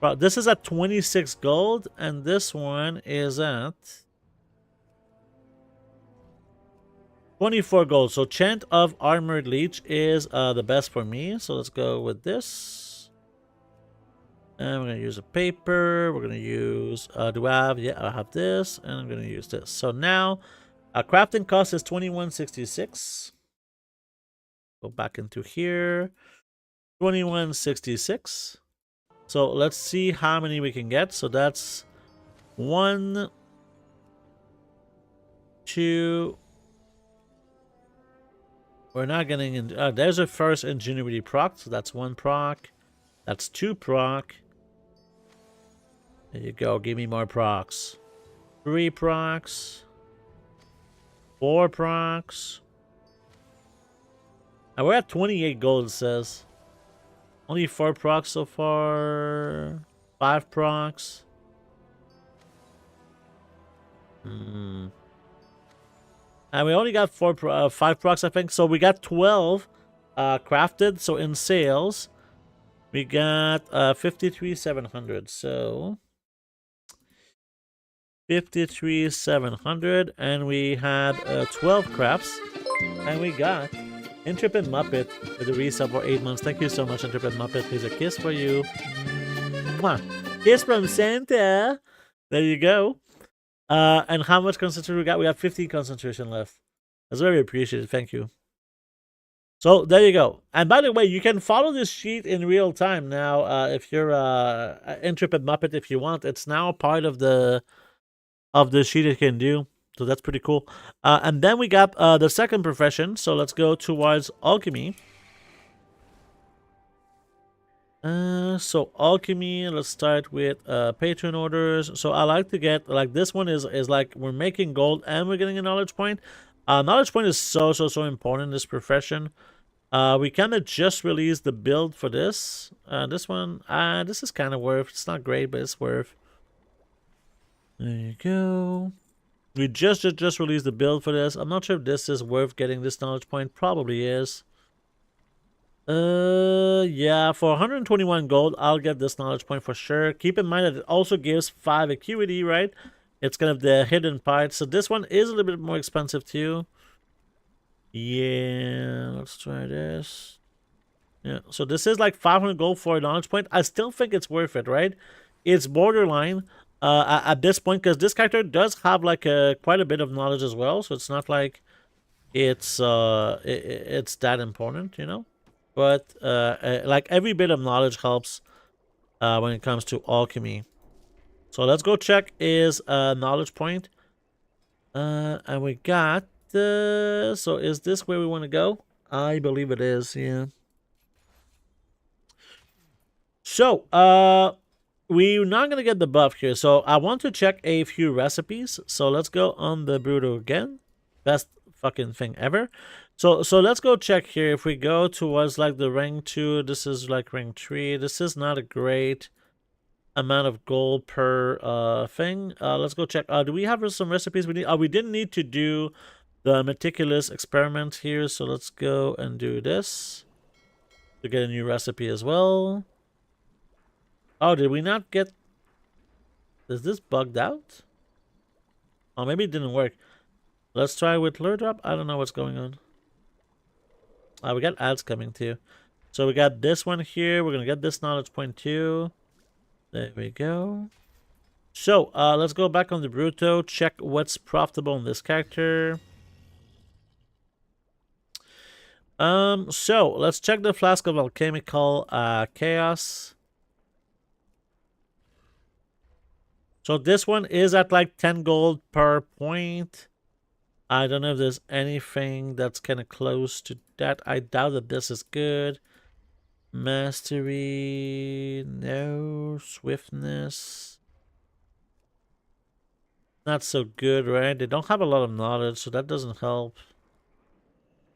well, this is at 26 gold and this one is at 24 gold. So Chant of Armored Leech is the best for me. So let's go with this. And we're going to use a paper. We're going to use, do I have, yeah, I have this. And I'm going to use this. So now, crafting cost is 2166. Go back into here. 2166. So let's see how many we can get. So that's 1, 2. We're not getting in. There's a first ingenuity proc. So that's 1 proc. That's 2 proc. There you go. Give me more procs. 3 procs. 4 procs. And we're at 28 gold, it says. Only 4 procs so far. 5 procs. And we only got 5 procs, I think. So we got 12 crafted. So in sales, we got 53,700. So 53,700, and we had 12 crafts, and we got Intrepid Muppet with a resub for 8 months. Thank you so much, Intrepid Muppet. Here's a kiss for you. Mwah. Kiss from Santa. There you go. And how much concentration we got? We have 15 concentration left. That's very appreciated. Thank you. So there you go. And by the way, you can follow this sheet in real time now. If you're Intrepid Muppet, if you want, it's now part of the sheet it can do. So that's pretty cool. And then we got the second profession. So let's go towards alchemy. So alchemy, let's start with patron orders. So I like to get, like, this one is like we're making gold and we're getting a knowledge point. Knowledge point is so important in this profession. We kind of just released the build for this. This one, this is kind of worth. It's not great, but it's worth. There you go. We just released the build for this. I'm not sure if this is worth getting this knowledge point. Probably is. Yeah, for 121 gold, I'll get this knowledge point for sure. Keep in mind that it also gives 5 acuity, right? It's kind of the hidden part. So this one is a little bit more expensive too. Yeah, let's try this. Yeah, so this is like 500 gold for a knowledge point. I still think it's worth it, right? It's borderline at this point, because this character does have like quite a bit of knowledge as well. So it's not like it's that important, you know? But like every bit of knowledge helps when it comes to alchemy. So let's go check his knowledge point. And we got so is this where we want to go? I believe it is, yeah. So, we're not gonna get the buff here. So I want to check a few recipes. So let's go on the Bruto again. Best fucking thing ever. So let's go check here. If we go towards like the rank 2, this is like rank 3. This is not a great amount of gold per thing. Let's go check. Do we have some recipes we need? We didn't need to do the meticulous experiment here, so let's go and do this to get a new recipe as well. Oh, did we not get... Is this bugged out? Oh, maybe it didn't work. Let's try with lure drop. I don't know what's going on. We got ads coming too. So we got this one here. We're gonna get this knowledge point too. There we go. So let's go back on the Bruto. Check what's profitable in this character. So let's check the flask of alchemical chaos. So this one is at like 10 gold per point. I don't know if there's anything that's kind of close to that. I doubt that this is good. Mastery, no. Swiftness, not so good, right? They don't have a lot of knowledge, so that doesn't help.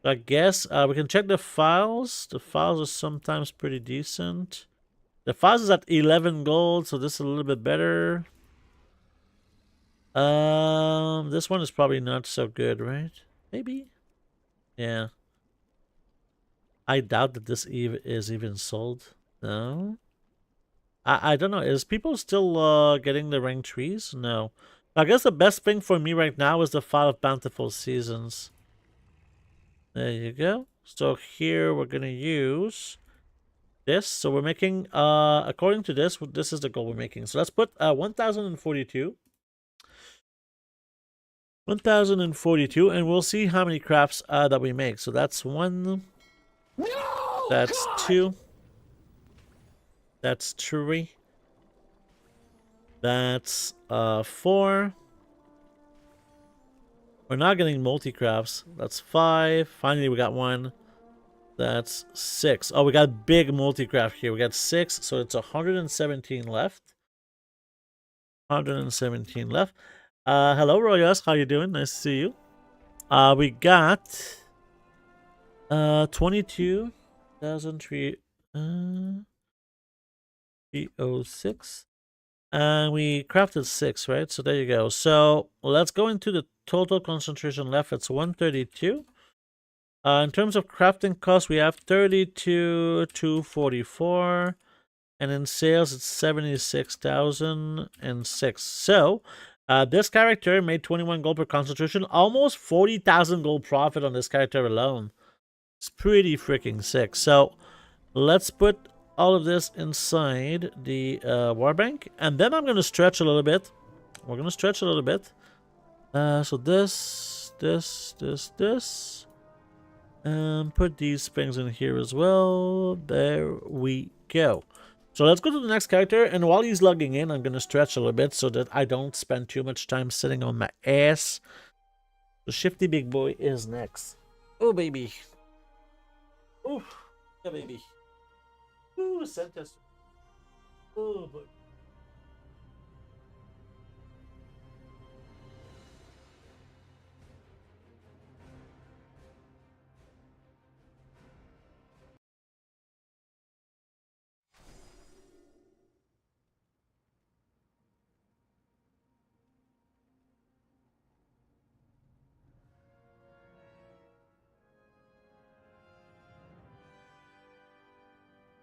I guess we can check the files. The files are sometimes pretty decent. The files is at 11 gold, so this is a little bit better. This one is probably not so good, right? Maybe? Yeah. I doubt that this is even sold. No? I don't know. Is people still getting the rank trees? No. I guess the best thing for me right now is the File of Bountiful Seasons. There you go. So here we're gonna use this. So we're making, according to this, this is the goal we're making. So let's put 1042. 1042, and we'll see how many crafts that we make. So that's 1, no, that's God. 2, that's 3, that's 4. We're not getting multi-crafts. That's 5. Finally, we got 1. That's 6. Oh, we got big multi-craft here. We got 6, so it's 117 left. 117 left. Hello, Royas. How you doing? Nice to see you. We got 22,003 306, and we crafted 6, right? So there you go. So let's go into the total concentration left. It's 132. In terms of crafting cost, we have 32,244. And in sales, it's 76,006. So, this character made 21 gold per concentration. Almost 40,000 gold profit on this character alone. It's pretty freaking sick. So, let's put all of this inside the warbank. And then I'm going to stretch a little bit. We're going to stretch a little bit. So this. And put these things in here as well. There we go. So let's go to the next character, and while he's logging in, I'm going to stretch a little bit so that I don't spend too much time sitting on my ass. The Shifty Big Boy is next. Oh, baby. Oh, yeah, baby. Ooh, sentence. Oh, boy.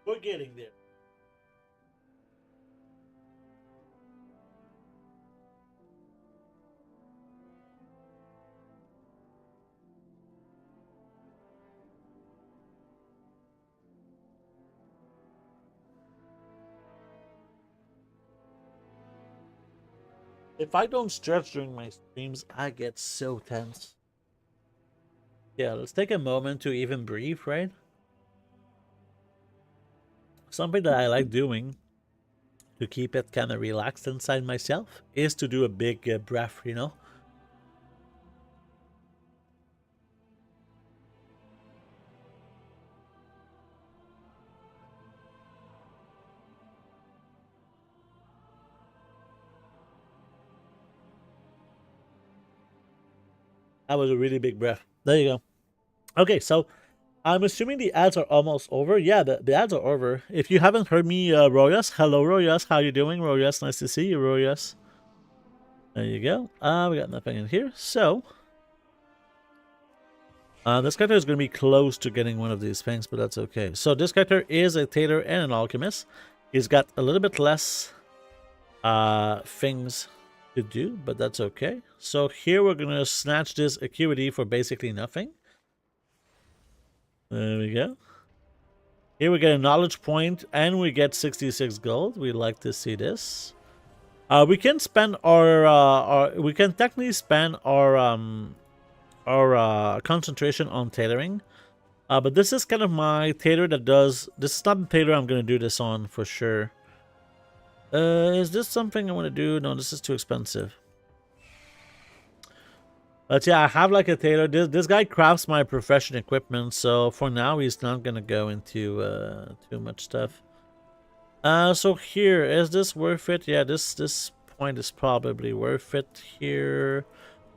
We're getting there. If I don't stretch during my streams, I get so tense. Yeah, let's take a moment to even breathe, right? Something that I like doing. to keep it kind of relaxed inside myself is to do a big breath, you know. That was a really big breath. There you go. Okay, so I'm assuming the ads are almost over. Yeah, the ads are over. If you haven't heard me, Royas, hello, Royas. How you doing, Royas? Nice to see you, Royas. There you go. We got nothing in here. So, this character is going to be close to getting one of these things, but that's okay. So this character is a tailor and an alchemist. He's got a little bit less things to do, but that's okay. So here we're going to snatch this acuity for basically nothing. There we go. Here we get a knowledge point and we get 66 gold. We like to see this. We can spend our we can technically spend our concentration on tailoring. But this is kind of my tailor that does, this is not the tailor I'm going to do this on for sure. Is this something I want to do? No, this is too expensive. But yeah, I have like a tailor. This guy crafts my profession equipment, so for now he's not gonna go into too much stuff. So here, is this worth it? Yeah, this point is probably worth it here.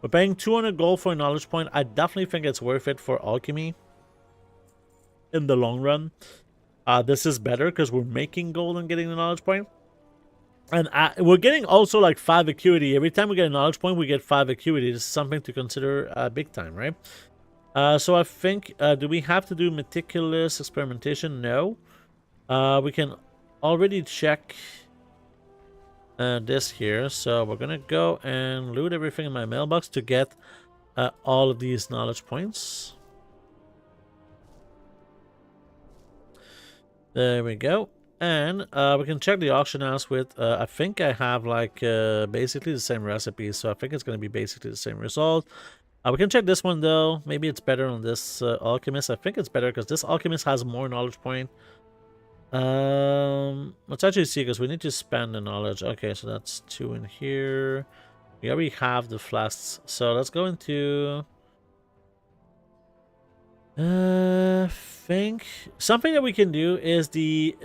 We're paying 200 gold for a knowledge point. I definitely think it's worth it for alchemy in the long run. This is better because we're making gold and getting the knowledge point. And we're getting also like 5 acuity. Every time we get a knowledge point, we get 5 acuity. This is something to consider big time, right? So I think, do we have to do meticulous experimentation? No. We can already check this here. So we're going to go and loot everything in my mailbox to get all of these knowledge points. There we go. And we can check the auction house with, I think I have like basically the same recipe, so I think it's going to be basically the same result. We can check this one though. Maybe it's better on this alchemist. I think it's better because this alchemist has more knowledge point. Let's actually see because we need to spend the knowledge. Okay, so that's 2 in here. We already have the flasks, so let's go into... think something that we can do is the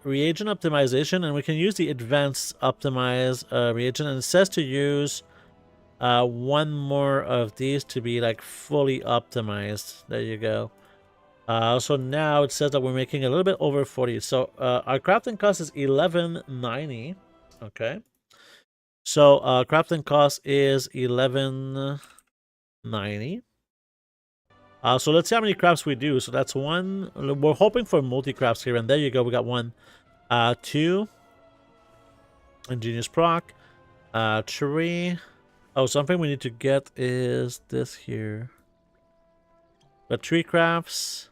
reagent optimization, and we can use the advanced optimize reagent, and it says to use 1 more of these to be like fully optimized. There you go. So now it says that we're making a little bit over 40. So our crafting cost is 1190. Okay, so crafting cost is 1190. So let's see how many crafts we do. So that's 1. We're hoping for multi-crafts here. And there you go. We got 1. 2. Ingenious proc. 3. Oh, something we need to get is this here. Got 3 crafts.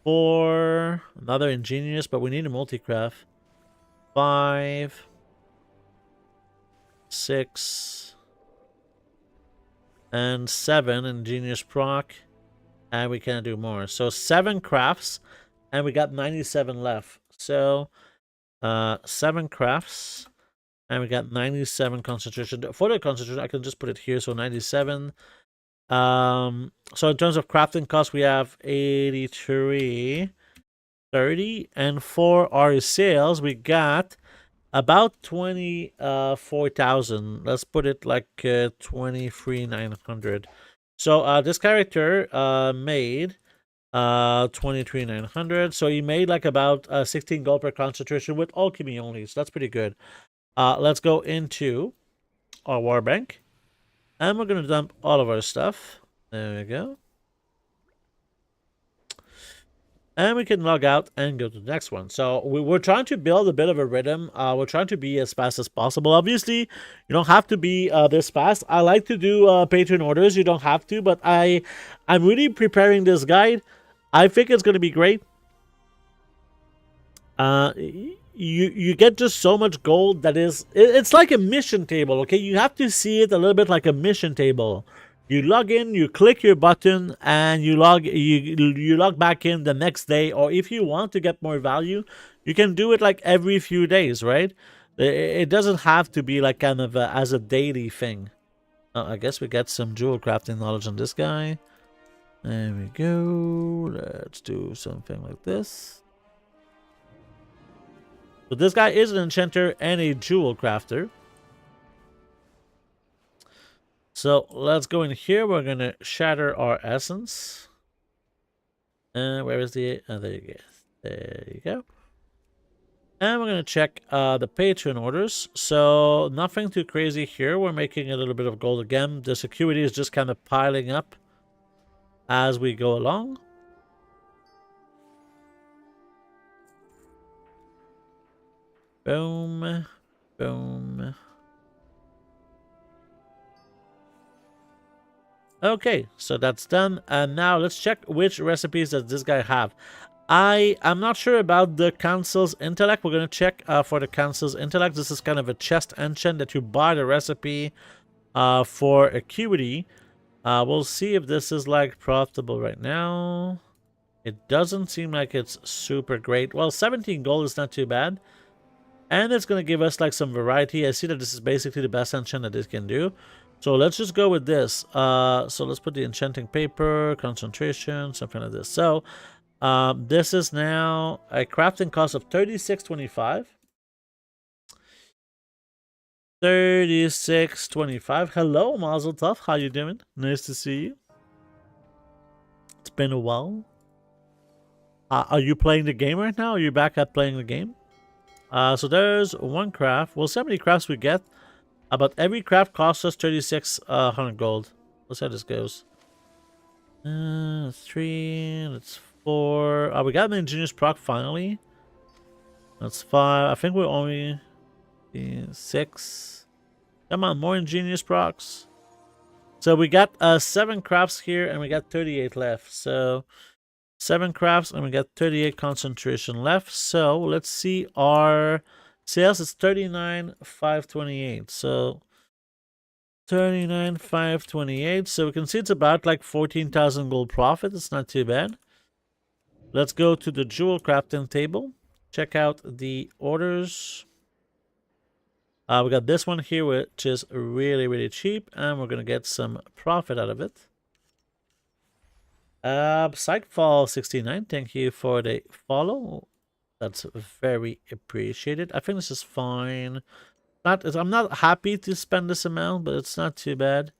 4. Another ingenious, but we need a multi-craft. 5. 6. And 7 ingenious proc, and we can do more. So 7 crafts, and we got 97 left. So 7 crafts, and we got 97 concentration. For the concentration, I can just put it here. So 97. So in terms of crafting cost, we have 83, 30, and for our sales, we got about 24,000. Let's put it like 23,900. So this character made 23,900. So he made like about 16 gold per concentration with alchemy only. So that's pretty good. Let's go into our war bank, and we're gonna dump all of our stuff. There we go. And we can log out and go to the next one. So we're trying to build a bit of a rhythm. We're trying to be as fast as possible. Obviously, you don't have to be this fast. I like to do Patreon orders. You don't have to, but I'm really preparing this guide. I think it's going to be great. You get just so much gold that is... It's like a mission table, okay? You have to see it a little bit like a mission table, You log in, you click your button, and you log back in the next day. Or if you want to get more value, you can do it like every few days, right? It doesn't have to be like kind of as a daily thing. I guess we get some jewel crafting knowledge on this guy. There we go. Let's do something like this. So this guy is an enchanter and a jewel crafter. So let's go in here. We're going to shatter our essence. Where is the... Oh, there you go. There you go. And we're going to check the Patreon orders. So nothing too crazy here. We're making a little bit of gold again. The security is just kind of piling up as we go along. Boom. Boom. Okay, so that's done. And now let's check which recipes does this guy have. I'm not sure about the council's intellect. We're going to check for the council's intellect. This is kind of a chest enchant that you buy the recipe for acuity. We'll see if this is like profitable right now. It doesn't seem like it's super great. Well, 17 gold is not too bad. And it's going to give us like some variety. I see that this is basically the best enchant that it can do. So let's just go with this. So let's put the enchanting paper, concentration, something like this. So this is now a crafting cost of 36.25. 36.25. Hello, Mazel Tov. How you doing? Nice to see you. It's been a while. Are you playing the game right now? Are you back at playing the game? So there's one craft. We'll see how many crafts we get. About every craft costs us 3,600 gold. Let's see how this goes. 3. That's 4. We got an ingenious proc finally. That's 5. I think we're only 6. Come on, more ingenious procs. So we got 7 crafts here, and we got 38 left. So 7 crafts, and we got 38 concentration left. So let's see our sales. It's 39,528. So 39,528. So we can see it's about like 14,000 gold profit. It's not too bad. Let's go to the jewel crafting table. Check out the orders. We got this one here, which is really, really cheap, and we're going to get some profit out of it. Sightfall69, thank you for the follow. That's very appreciated. I think this is fine. I'm not happy to spend this amount, but it's not too bad.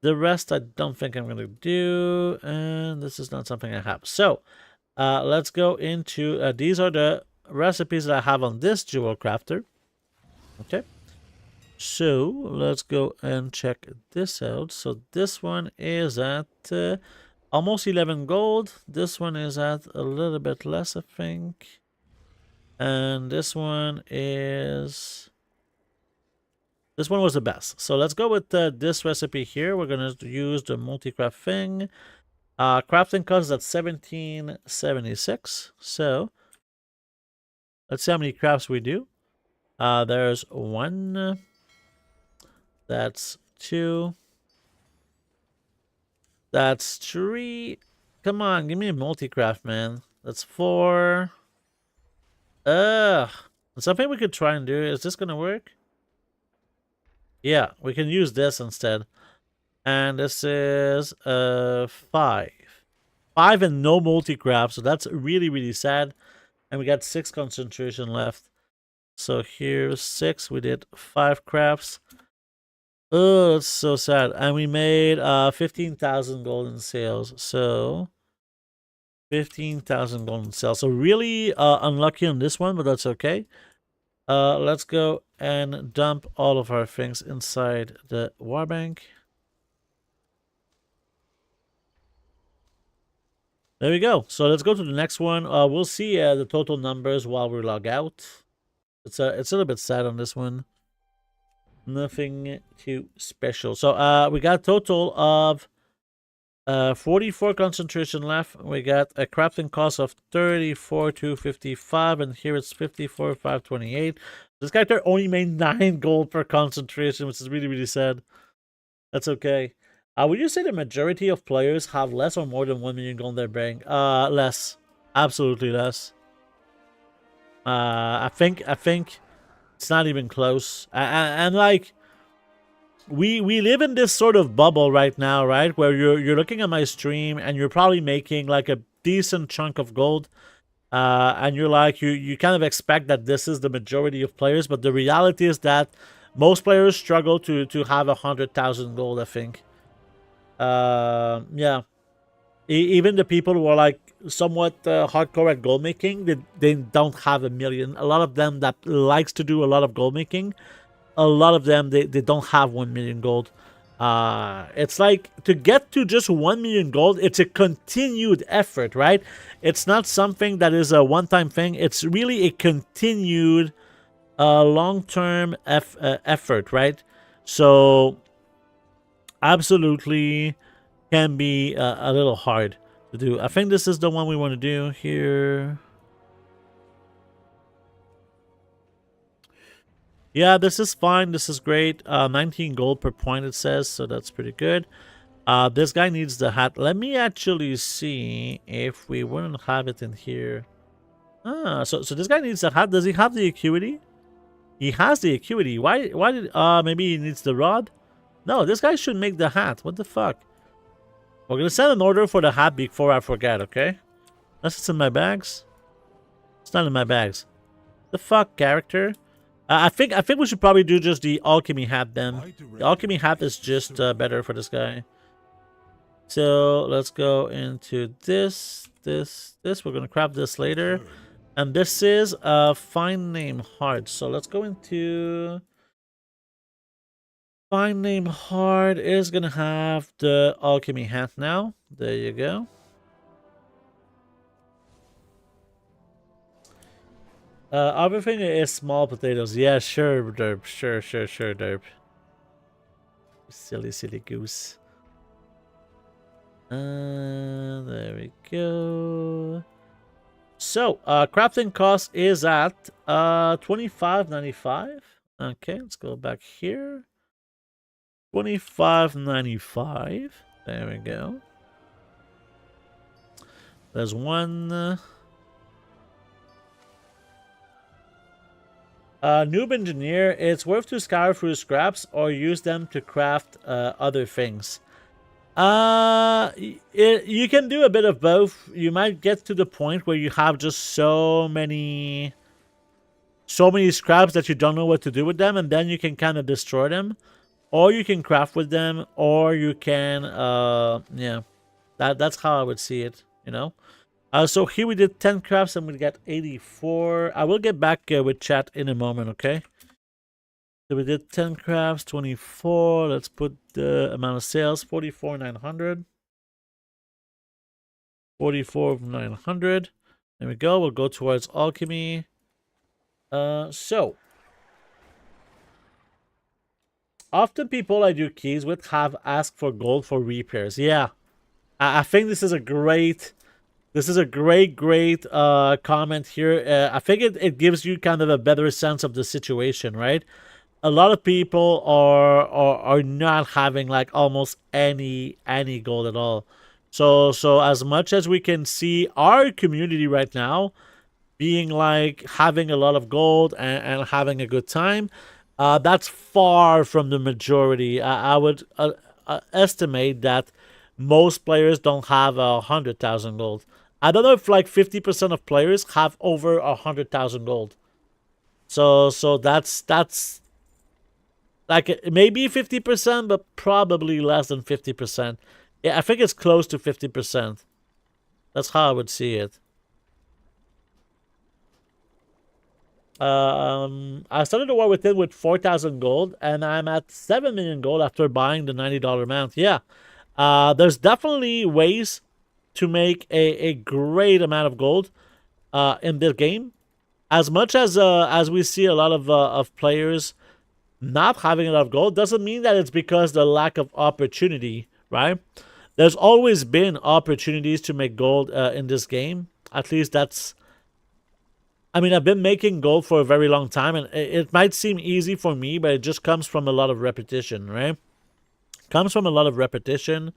The rest I don't think I'm going to do, and this is not something I have. So let's go into, these are the recipes that I have on this jewel crafter. Okay, so let's go and check this out. So this one is at almost 11 gold. This one is at a little bit less, I think. And this one is... This one was the best. So let's go with this recipe here. We're going to use the multi-craft thing. Crafting cost at 1776. So let's see how many crafts we do. There's 1. That's 2. That's 3. Come on, give me a multi-craft, man. That's 4. Something we could try and do. Is this gonna work? Yeah, we can use this instead. And this is 5. 5 and no multi-craft, so that's really, really sad. And we got 6 concentration left. So here's 6. We did 5 crafts. Oh, that's so sad. And we made 15,000 gold in sales. So 15,000 gold in sales. So really unlucky on this one, but that's okay. Let's go and dump all of our things inside the warbank. There we go. So let's go to the next one. We'll see the total numbers while we log out. It's a little bit sad on this one. Nothing too special. So we got a total of 44 concentration left. We got a crafting cost of 34,255, and here it's 54,528. This character only made 9 gold per concentration, which is really, really sad. That's okay. Would you say the majority of players have less or more than 1 million gold in their bank? Less. Absolutely less. I think it's not even close. And like, we live in this sort of bubble right now, right? Where you're looking at my stream and you're probably making like a decent chunk of gold. And you're like, you kind of expect that this is the majority of players, but the reality is that most players struggle to have 100,000 gold, I think. Yeah. Even the people who are like somewhat hardcore at gold making, they don't have 1 million. A lot of them that likes to do a lot of gold making, a lot of them they don't have 1 million gold. It's like to get to just 1 million gold, it's a continued effort, right? It's not something that is a one-time thing. It's really a continued long-term effort, right? So absolutely can be a little hard to do. I think this is the one we want to do here. Yeah, this is fine. This is great. 19 gold per point, it says, so that's pretty good. This guy needs the hat. Let me actually see if we wouldn't have it in here. So this guy needs the hat. Does he have the acuity? He has the acuity. Why did maybe he needs the rod? No, this guy should make the hat. What the fuck? We're gonna send an order for the hat before I forget, okay? Unless it's in my bags. It's not in my bags. The fuck, character? I think we should probably do just the alchemy hat then. The alchemy hat is just better for this guy. So let's go into this. We're gonna craft this later, and this is a fine name hard. So let's go into fine name hard. Is gonna have the alchemy hat now. There you go. Everything is small potatoes. Yeah, sure, derp. Sure, derp. Silly goose. There we go. So, crafting cost is at $25.95. Okay, let's go back here. $25.95. There we go. There's one. Noob engineer, it's worth to scour through scraps or use them to craft other things. You can do a bit of both. You might get to the point where you have just so many scraps that you don't know what to do with them, and then you can kind of destroy them, or you can craft with them, or you can yeah, that's how I would see it, you know. So here we did 10 crafts and we got 84. I will get back with chat in a moment, okay? So we did 10 crafts, 24. Let's put the amount of sales, 44,900. 44,900. There we go. We'll go towards alchemy. So often people I do keys with have asked for gold for repairs. Yeah, I think this is a great... This is a great comment here. I think it gives you kind of a better sense of the situation, right? A lot of people are not having like almost any gold at all. So as much as we can see our community right now being like having a lot of gold and having a good time, that's far from the majority. I would estimate that most players don't have 100,000 gold. I don't know if like 50% of players have over 100,000 gold. So that's like maybe 50%, but probably less than 50%. Yeah, I think it's close to 50%. That's how I would see it. I started the war within with 4,000 gold, and I'm at 7 million gold after buying the $90 mount. Yeah, there's definitely ways to make a great amount of gold in this game. As much as we see a lot of players not having a lot of gold, doesn't mean that it's because the lack of opportunity, right? There's always been opportunities to make gold in this game. At least that's... I mean, I've been making gold for a very long time, and it might seem easy for me, but it just comes from a lot of repetition, right? comes from a lot of repetition,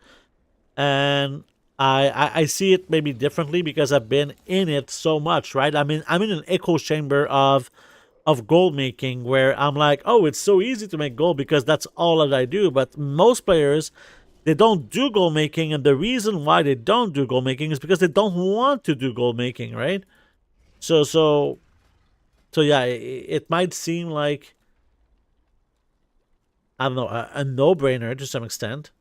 and I see it maybe differently because I've been in it so much, right? I mean, I'm in an echo chamber of gold making where I'm like, oh, it's so easy to make gold because that's all that I do. But most players, they don't do gold making, and the reason why they don't do gold making is because they don't want to do gold making, right? So yeah, it might seem like, I don't know, a no-brainer to some extent,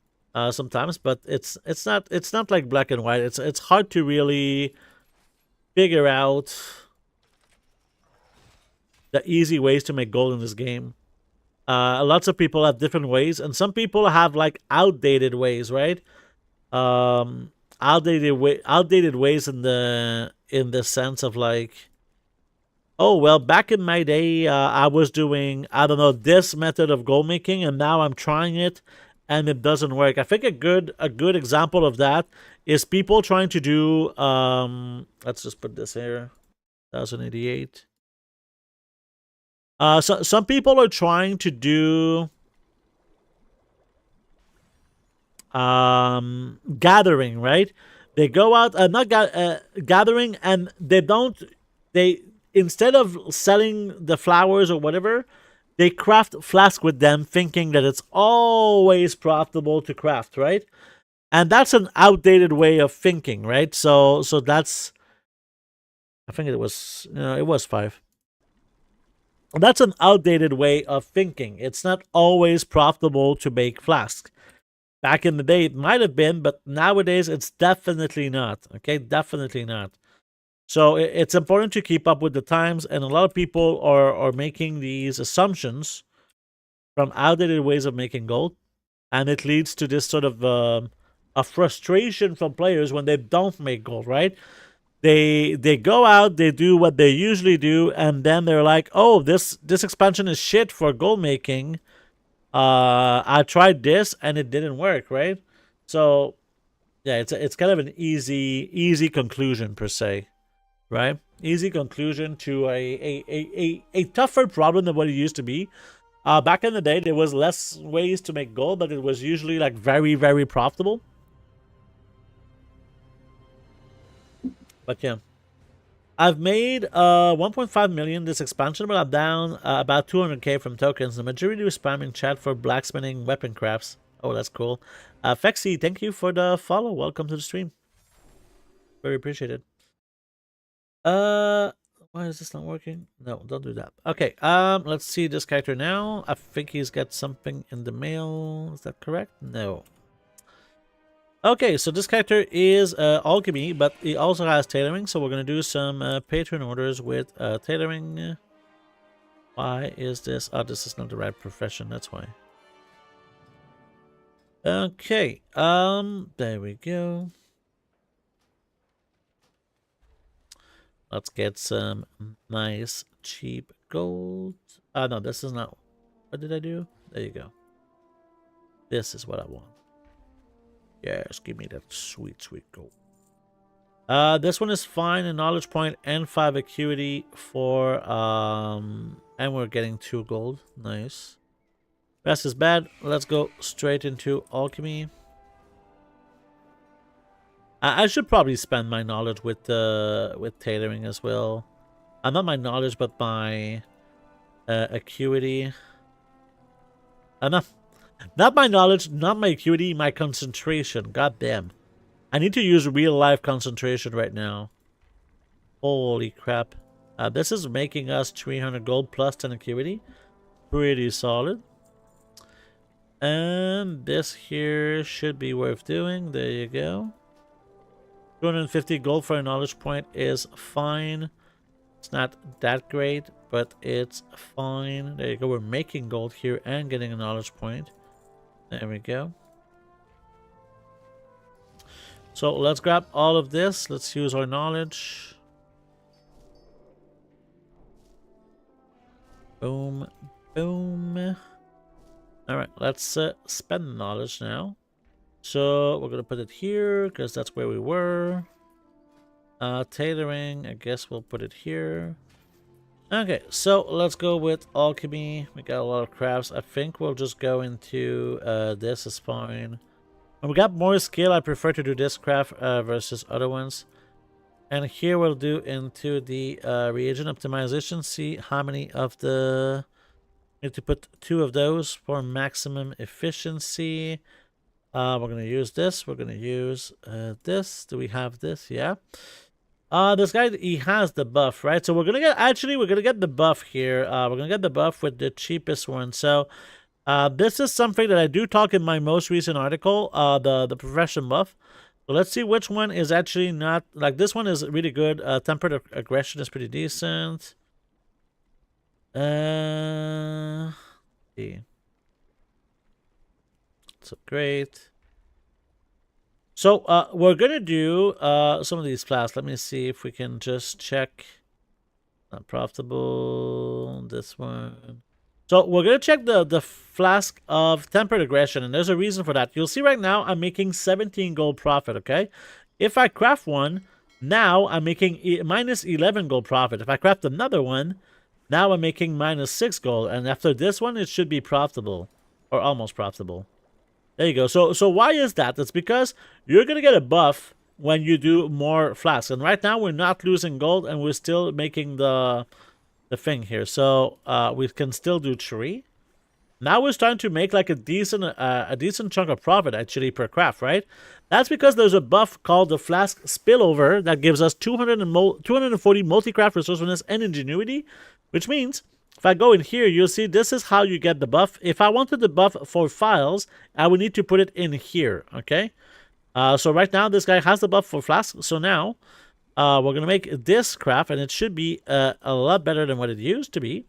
sometimes, but it's not like black and white. It's hard to really figure out the easy ways to make gold in this game. Lots of people have different ways, and some people have like outdated ways, right? Outdated ways in the sense of like, oh well, back in my day, I was doing, I don't know, this method of gold making, and now I'm trying it, and it doesn't work. I think a good example of that is people trying to do. Let's just put this here, 1088. So some people are trying to do gathering, right? They go out, not gathering, and they instead of selling the flowers or whatever, they craft flask with them, thinking that it's always profitable to craft, right? And that's an outdated way of thinking, right? So that's, I think it was, it was 5. That's an outdated way of thinking. It's not always profitable to make flasks. Back in the day, it might have been, but nowadays it's definitely not. Okay, definitely not. So it's important to keep up with the times, and a lot of people are making these assumptions from outdated ways of making gold, and it leads to this sort of a frustration from players when they don't make gold. Right? They go out, they do what they usually do, and then they're like, "Oh, this expansion is shit for gold making. I tried this and it didn't work." Right? So yeah, it's kind of an easy conclusion per se, right? Easy conclusion to a tougher problem than what it used to be. Back in the day, there was less ways to make gold, but it was usually like very, very profitable. But yeah, I've made 1.5 million this expansion, but I'm down about 200k from tokens. The majority was spamming chat for blacksmithing weapon crafts. Oh, that's cool. Fexy, thank you for the follow. Welcome to the stream. Very appreciated. Why is this not working? No, don't do that. Okay, let's see this character now. I think he's got something in the mail. Is that correct? No. Okay, so this character is alchemy, but he also has tailoring, so we're going to do some patron orders with tailoring. Why is this? Oh, this is not the right profession, that's why. Okay, there we go. Let's get some nice, cheap gold. No, this is not... What did I do? There you go. This is what I want. Yes, give me that sweet, sweet gold. This one is fine, a knowledge point and 5 acuity for... And we're getting 2 gold. Nice. Best is bad. Let's go straight into alchemy. I should probably spend my knowledge with tailoring as well. Not my knowledge, but my acuity. Not my knowledge, not my acuity, my concentration. God damn. I need to use real life concentration right now. Holy crap. This is making us 300 gold plus 10 acuity. Pretty solid. And this here should be worth doing. There you go. 250 gold for a knowledge point is fine. It's not that great, but it's fine. There you go. We're making gold here and getting a knowledge point. There we go. So let's grab all of this. Let's use our knowledge. Boom. Boom. Alright, let's spend knowledge now. So we're going to put it here because that's where we were. Tailoring, I guess we'll put it here. Okay, so let's go with alchemy. We got a lot of crafts. I think we'll just go into this is fine. When we got more skill, I prefer to do this craft versus other ones. And here we'll do into the reagent optimization. See how many of the... Need to put 2 of those for maximum efficiency. We're going to use this. We're going to use this. Do we have this? Yeah. This guy, he has the buff, right? So we're going to get... Actually, we're going to get the buff here. We're going to get the buff with the cheapest one. So this is something that I do talk in my most recent article, the profession buff. So let's see which one is actually not... Like, this one is really good. Tempered aggression is pretty decent. See. So great. So we're gonna do some of these flasks. Let me see if we can just check. Not profitable. This one. So we're gonna check the flask of tempered aggression, and there's a reason for that. You'll see right now I'm making 17 gold profit. Okay, if I craft one, now I'm making minus 11 gold profit. If I craft another one, now I'm making minus 6 gold, and after this one, it should be profitable, or almost profitable. There you go. So why is that? It's because you're going to get a buff when you do more flasks. And right now, we're not losing gold, and we're still making the thing here. So we can still do 3. Now we're starting to make like a decent chunk of profit, actually, per craft, right? That's because there's a buff called the Flask Spillover that gives us 240 multi-craft resourcefulness and ingenuity, which means... If I go in here, you'll see this is how you get the buff. If I wanted the buff for files, I would need to put it in here, okay? So right now, this guy has the buff for flask. So now, we're going to make this craft, and it should be a lot better than what it used to be.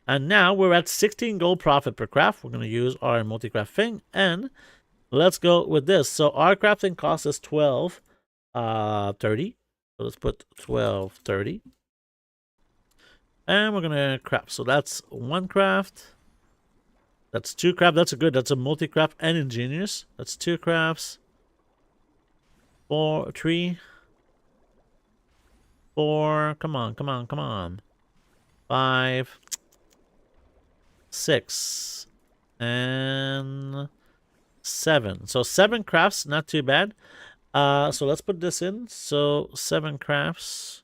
And now, we're at 16 gold profit per craft. We're going to use our multi-craft thing, and let's go with this. So our crafting cost is 12.30. So let's put 12.30. And we're gonna craft. So that's 1 craft. That's 2 craft. That's a good. That's a multi-craft and ingenious. That's 2 crafts. 4, 3, 4. Come on, come on, come on. 5, 6, and 7. So 7 crafts, not too bad. So let's put this in. So 7 crafts.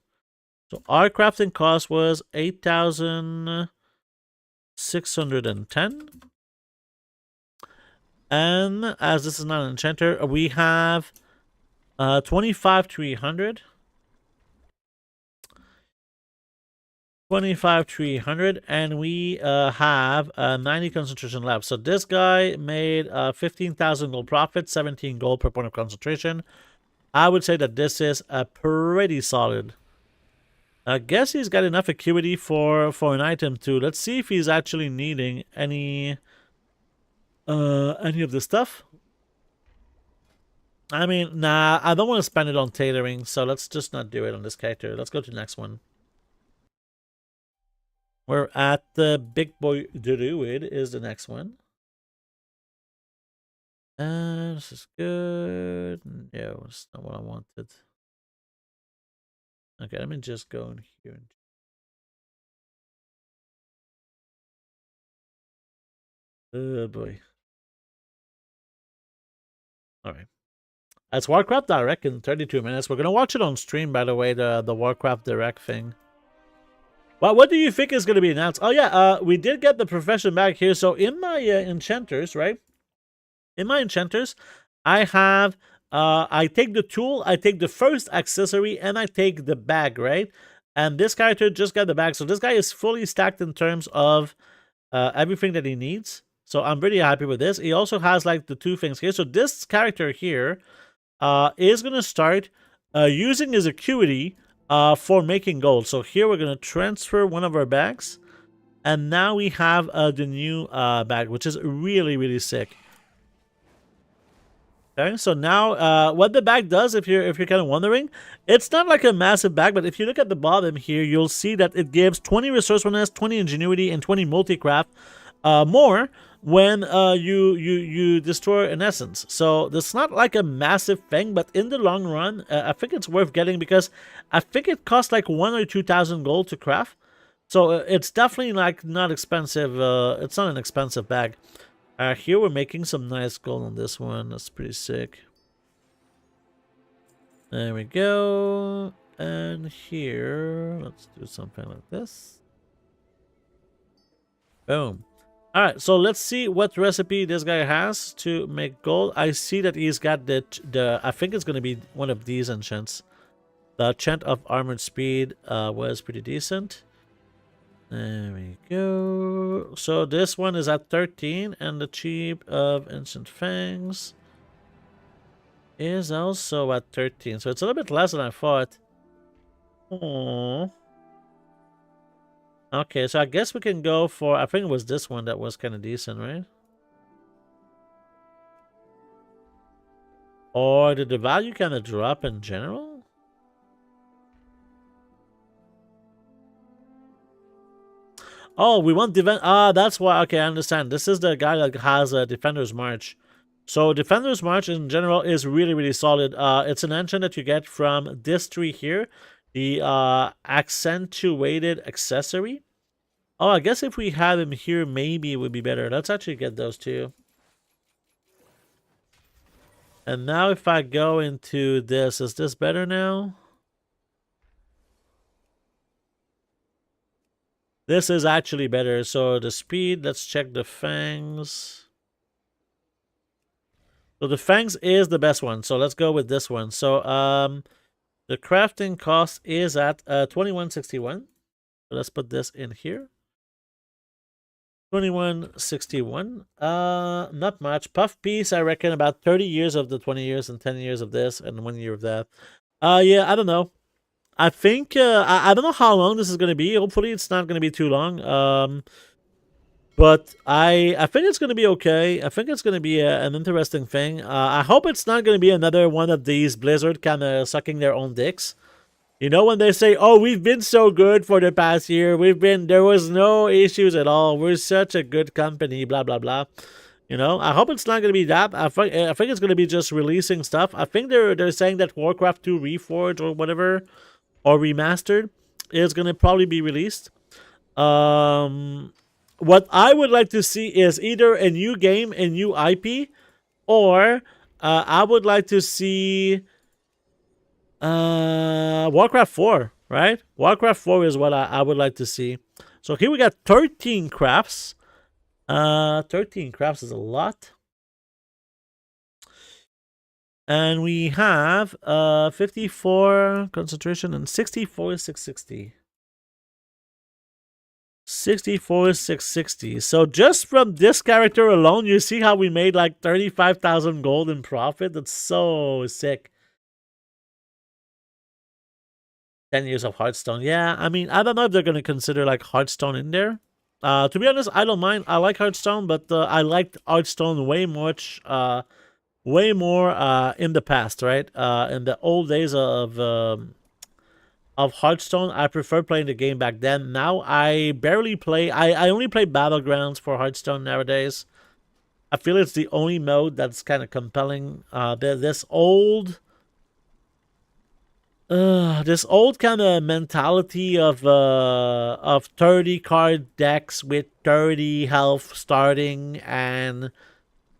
So our crafting cost was 8,610. And as this is not an enchanter, we have 25,300. 25,300, and we have 90 concentration left. So this guy made 15,000 gold profit, 17 gold per point of concentration. I would say that this is a pretty solid. I guess he's got enough acuity for an item too. Let's see if he's actually needing any of this stuff. I mean, nah, I don't want to spend it on tailoring, so let's just not do it on this character. Let's go to the next one. We're at the Big Boy Druid is the next one. This is good. No, it's not what I wanted. Okay, let me just go in here. Oh boy. Alright. That's Warcraft Direct in 32 minutes. We're gonna watch it on stream, by the way, the Warcraft Direct thing. Well, what do you think is gonna be announced? Oh yeah, we did get the profession back here. So in my enchanters, right? In my enchanters, I have I take the tool, I take the first accessory, and I take the bag, right? And this character just got the bag. So this guy is fully stacked in terms of everything that he needs. So I'm really happy with this. He also has like the 2 things here. So this character here is going to start using his acuity for making gold. So here we're going to transfer one of our bags. And now we have the new bag, which is really, really sick. Okay, so now what the bag does, if you're kind of wondering, it's not like a massive bag, but if you look at the bottom here, you'll see that it gives 20 resourcefulness, 20 ingenuity, and 20 multi-craft more when you destroy an essence. So it's not like a massive thing, but in the long run, I think it's worth getting because I think it costs like 1,000 or 2,000 gold to craft. So it's definitely like not expensive. It's not an expensive bag. Here we're making some nice gold on this one. That's pretty sick. There we go. And here, let's do something like this. Boom. All right, so let's see what recipe this guy has to make gold. I see that he's got the I think it's going to be one of these enchants. The enchant of armored speed was pretty decent. There we go. So this one is at 13, and the cheap of ancient fangs is also at 13. So it's a little bit less than I thought. Oh. Okay, so I guess we can go for, I think it was this one that was kind of decent, right? Or did the value kind of drop in general? Oh, we want defend. Ah, that's why. Okay, I understand. This is the guy that has a Defender's March. So Defender's March in general is really, really solid. It's an engine that you get from this tree here. The accentuated accessory. Oh, I guess if we have him here, maybe it would be better. Let's actually get those two. And now if I go into this, is this better now? This is actually better. So the speed, let's check the fangs. So the fangs is the best one. So let's go with this one. So the crafting cost is at 2161. So let's put this in here. 2161. Not much. Puff piece, I reckon about 30 years of the 20 years and 10 years of this and 1 year of that. Yeah, I don't know. I think I don't know how long this is gonna be. Hopefully it's not gonna be too long. But I think it's gonna be okay. I think it's gonna be an interesting thing. I hope it's not gonna be another one of these Blizzard kind of sucking their own dicks. You know when they say, "Oh, we've been so good for the past year. There was no issues at all. We're such a good company." Blah blah blah. You know, I hope it's not gonna be that. I think it's gonna be just releasing stuff. I think they're saying that Warcraft 2 Reforged or whatever or remastered is gonna probably be released. What I would like to see is either a new game, a new IP, or I would like to see Warcraft 4, right? Warcraft 4 is what I would like to see. So here we got 13 crafts. 13 crafts is a lot. And we have 54 concentration and 64 660. 64 660. So just from this character alone, you see how we made like 35,000 gold in profit? That's so sick. 10 years of Hearthstone. Yeah, I mean, I don't know if they're going to consider like Hearthstone in there. To be honest, I don't mind. I like Hearthstone, but I liked Hearthstone way more in the past, right? In the old days of Hearthstone, I prefer playing the game back then. Now I barely play. I only play Battlegrounds for Hearthstone nowadays. I feel it's the only mode that's kind of compelling. This old kind of mentality of 30 card decks with 30 health starting, and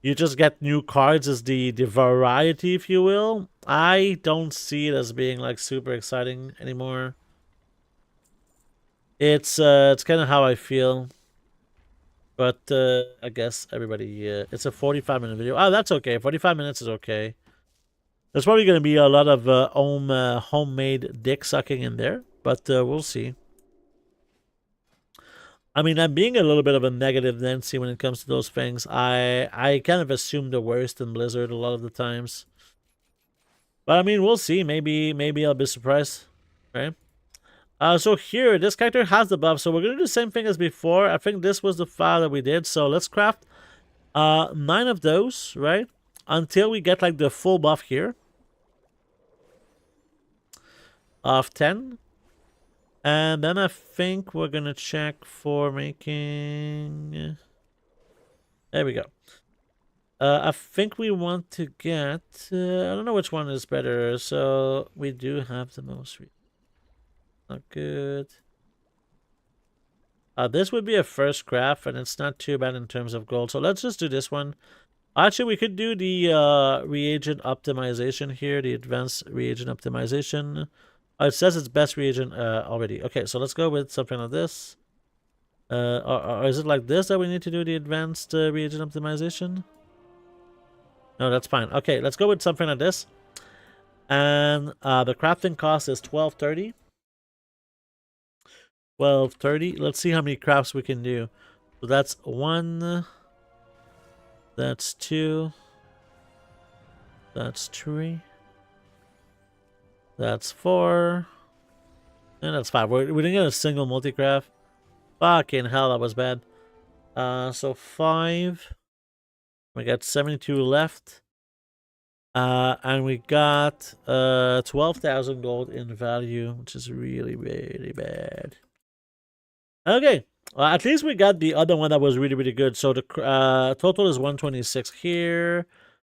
you just get new cards as the variety, if you will. I don't see it as being like super exciting anymore. It's kind of how I feel. But I guess everybody, it's a 45-minute video. Oh, that's okay. 45 minutes is okay. There's probably going to be a lot of homemade dick sucking in there, but we'll see. I mean, I'm being a little bit of a negative Nancy when it comes to those things. I kind of assume the worst in Blizzard a lot of the times. But I mean, we'll see. Maybe I'll be surprised. Right? So here, this character has the buff. So we're going to do the same thing as before. I think this was the file that we did. So let's craft 9 of those, right? Until we get like the full buff here. Of 10. And then I think we're going to check for making... There we go. I think we want to get... I don't know which one is better. So we do have the most... Not good. This would be a first craft, and it's not too bad in terms of gold. So let's just do this one. Actually, we could do the reagent optimization here, the advanced reagent optimization. It says it's best reagent already. Okay, so let's go with something like this. Or is it like this that we need to do the advanced reagent optimization? No, that's fine. Okay, let's go with something like this. And the crafting cost is 1230. 1230. Let's see how many crafts we can do. So that's 1. That's 2. That's 3. That's 4. And that's 5. We didn't get a single multi-craft. Fucking hell, that was bad. So 5. We got 72 left. And we got 12,000 gold in value, which is really, really bad. Okay. Well, at least we got the other one that was really, really good. So the total is 126 here.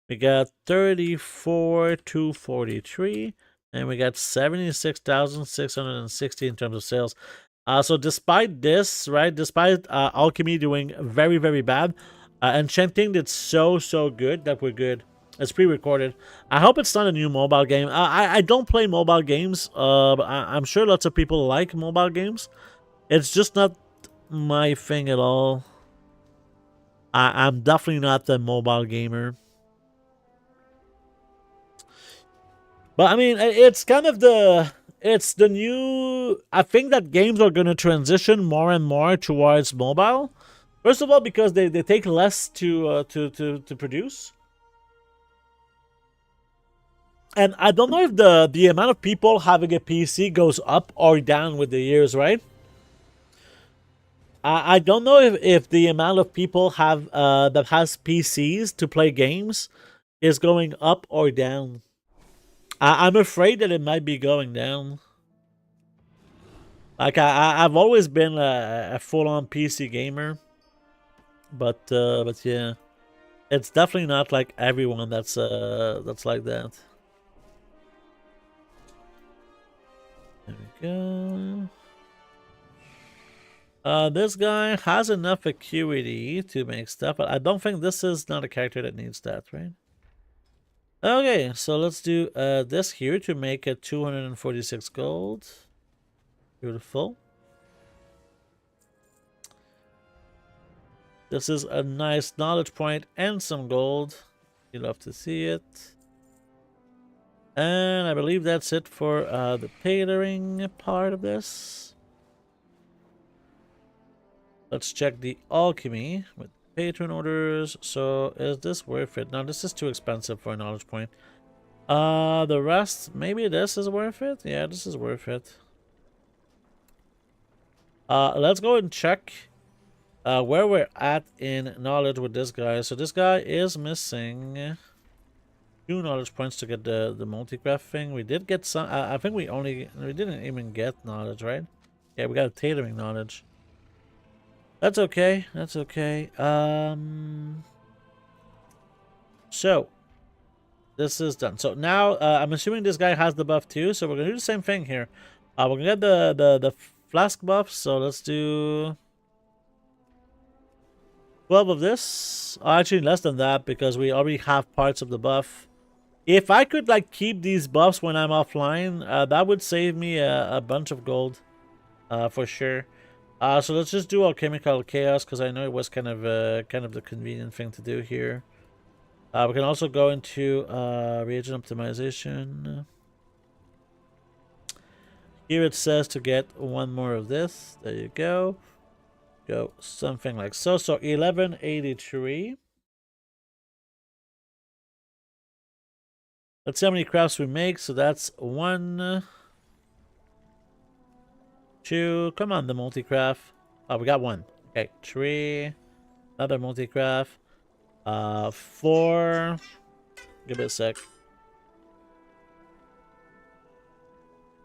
We got 34,243. And we got 76,660 in terms of sales. So despite this, right, despite alchemy doing very, very bad, enchanting did so good that we're good. It's pre-recorded. I hope it's not a new mobile game. I don't play mobile games, but I'm sure lots of people like mobile games. It's just not my thing at all. I'm definitely not the mobile gamer. But I mean, it's kind of it's the new. I think that games are going to transition more and more towards mobile. First of all, because they take less to produce. And I don't know if the amount of people having a PC goes up or down with the years, right? I don't know if the amount of people have that has PCs to play games is going up or down. I'm afraid that it might be going down. Like I've always been a full-on PC gamer, but yeah, it's definitely not like everyone that's like that. There we go. This guy has enough acuity to make stuff, but I don't think this is not a character that needs that, right? Okay, so let's do this here to make a 246 gold. Beautiful. This is a nice knowledge point and some gold. You love to see it. And I believe that's it for the catering part of this. Let's check the alchemy with patron orders. So is this worth it? No, this is too expensive for a knowledge point. The rest, maybe this is worth it? Yeah, this is worth it. Let's go and check where we're at in knowledge with this guy. So this guy is missing 2 knowledge points to get the multi-craft thing. We did get some. I think we didn't even get knowledge, right? Yeah, we got a tailoring knowledge. That's okay. That's okay. So this is done. So now I'm assuming this guy has the buff too. So we're gonna do the same thing here. We're gonna get the flask buff. So let's do 12 of this. Actually, less than that because we already have parts of the buff. If I could like keep these buffs when I'm offline, that would save me a bunch of gold, for sure. So let's just do alchemical chaos because I know it was kind of the convenient thing to do here. We can also go into reagent optimization. Here it says to get 1 more of this. There you go. Go something like so. So 1183. Let's see how many crafts we make. So that's 1, 2. Come on, the multi-craft. Oh, we got 1. Okay, 3. Another multi-craft. 4. Give it a sec.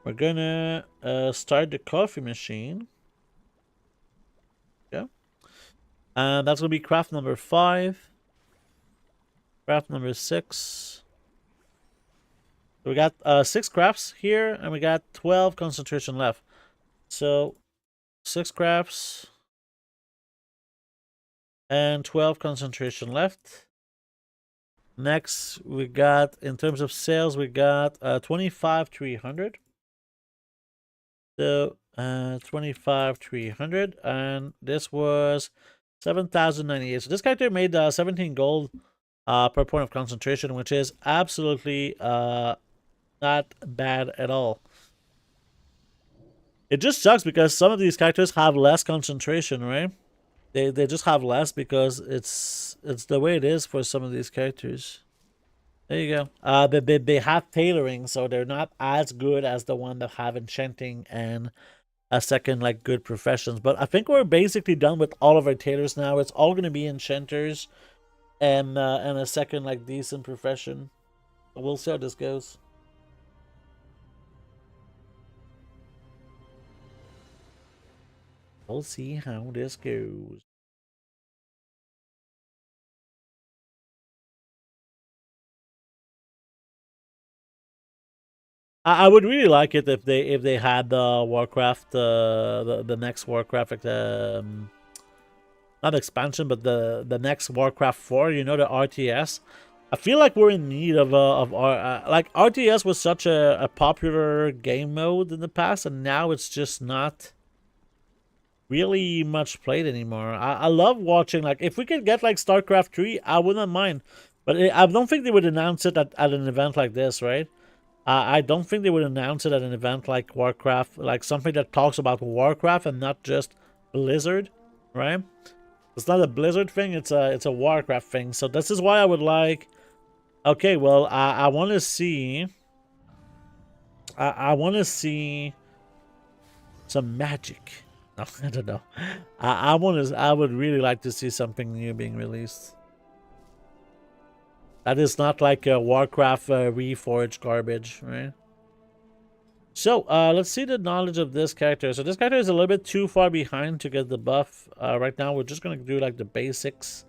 We're gonna start the coffee machine. Yeah. And that's gonna be craft number 5. Craft number 6. So we got 6 crafts here, and we got 12 concentration left. So 6 crafts. and 12 concentration left. Next, we got, in terms of sales, we got 25,300. So 25,300, and this was 7,098. So this character made 17 gold per point of concentration, which is absolutely not bad at all. It just sucks because some of these characters have less concentration, right? They just have less because it's the way it is for some of these characters. There you go. They have tailoring, so they're not as good as the one that have enchanting and a second like good professions. But I think we're basically done with all of our tailors now. It's all gonna be enchanters and a second like decent profession. We'll see how this goes. We'll see how this goes. I would really like it if they had the Warcraft the next Warcraft not expansion, but the next Warcraft 4. You know, the RTS. I feel like we're in need of like RTS was such a popular game mode in the past, and now it's just not really much played anymore. I love watching, like, if we could get like StarCraft 3, I wouldn't mind, but I don't think they would announce it at an event like this, right? I don't think they would announce it at an event like Warcraft, like something that talks about Warcraft and not just Blizzard, right? It's not a Blizzard thing, it's a Warcraft thing. So this is why I would like, okay, well, I want to see, I want to see some magic. No, I don't know. I would really like to see something new being released. That is not like a Warcraft Reforged garbage, right? So, let's see the knowledge of this character. So this character is a little bit too far behind to get the buff. Right now, we're just going to do like the basics.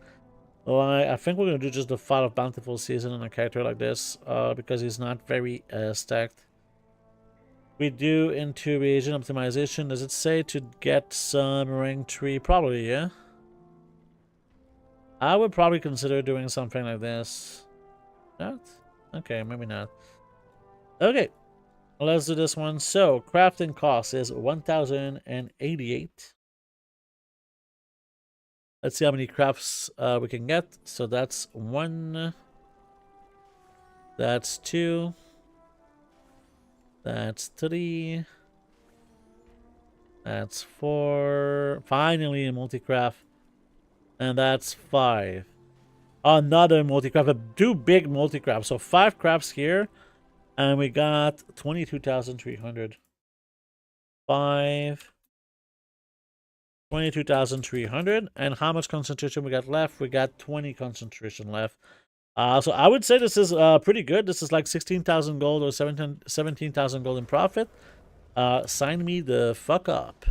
Well, I think we're going to do just the Fall of Bountiful Season on a character like this, because he's not very stacked. We do into reagent optimization. Does it say to get some rank 3? Probably, yeah. I would probably consider doing something like this. Not? Okay, maybe not. Okay, let's do this one. So, crafting cost is 1,088. Let's see how many crafts we can get. So that's 1. That's 2. That's 3. That's 4. Finally a multi-craft. And that's 5. Another multi-craft. 2 big multi-crafts. So 5 crafts here. And we got 22,300. 5. 22,300. And how much concentration we got left? We got 20 concentration left. So I would say this is pretty good. This is like 16,000 gold or 17,000 gold in profit. Sign me the fuck up.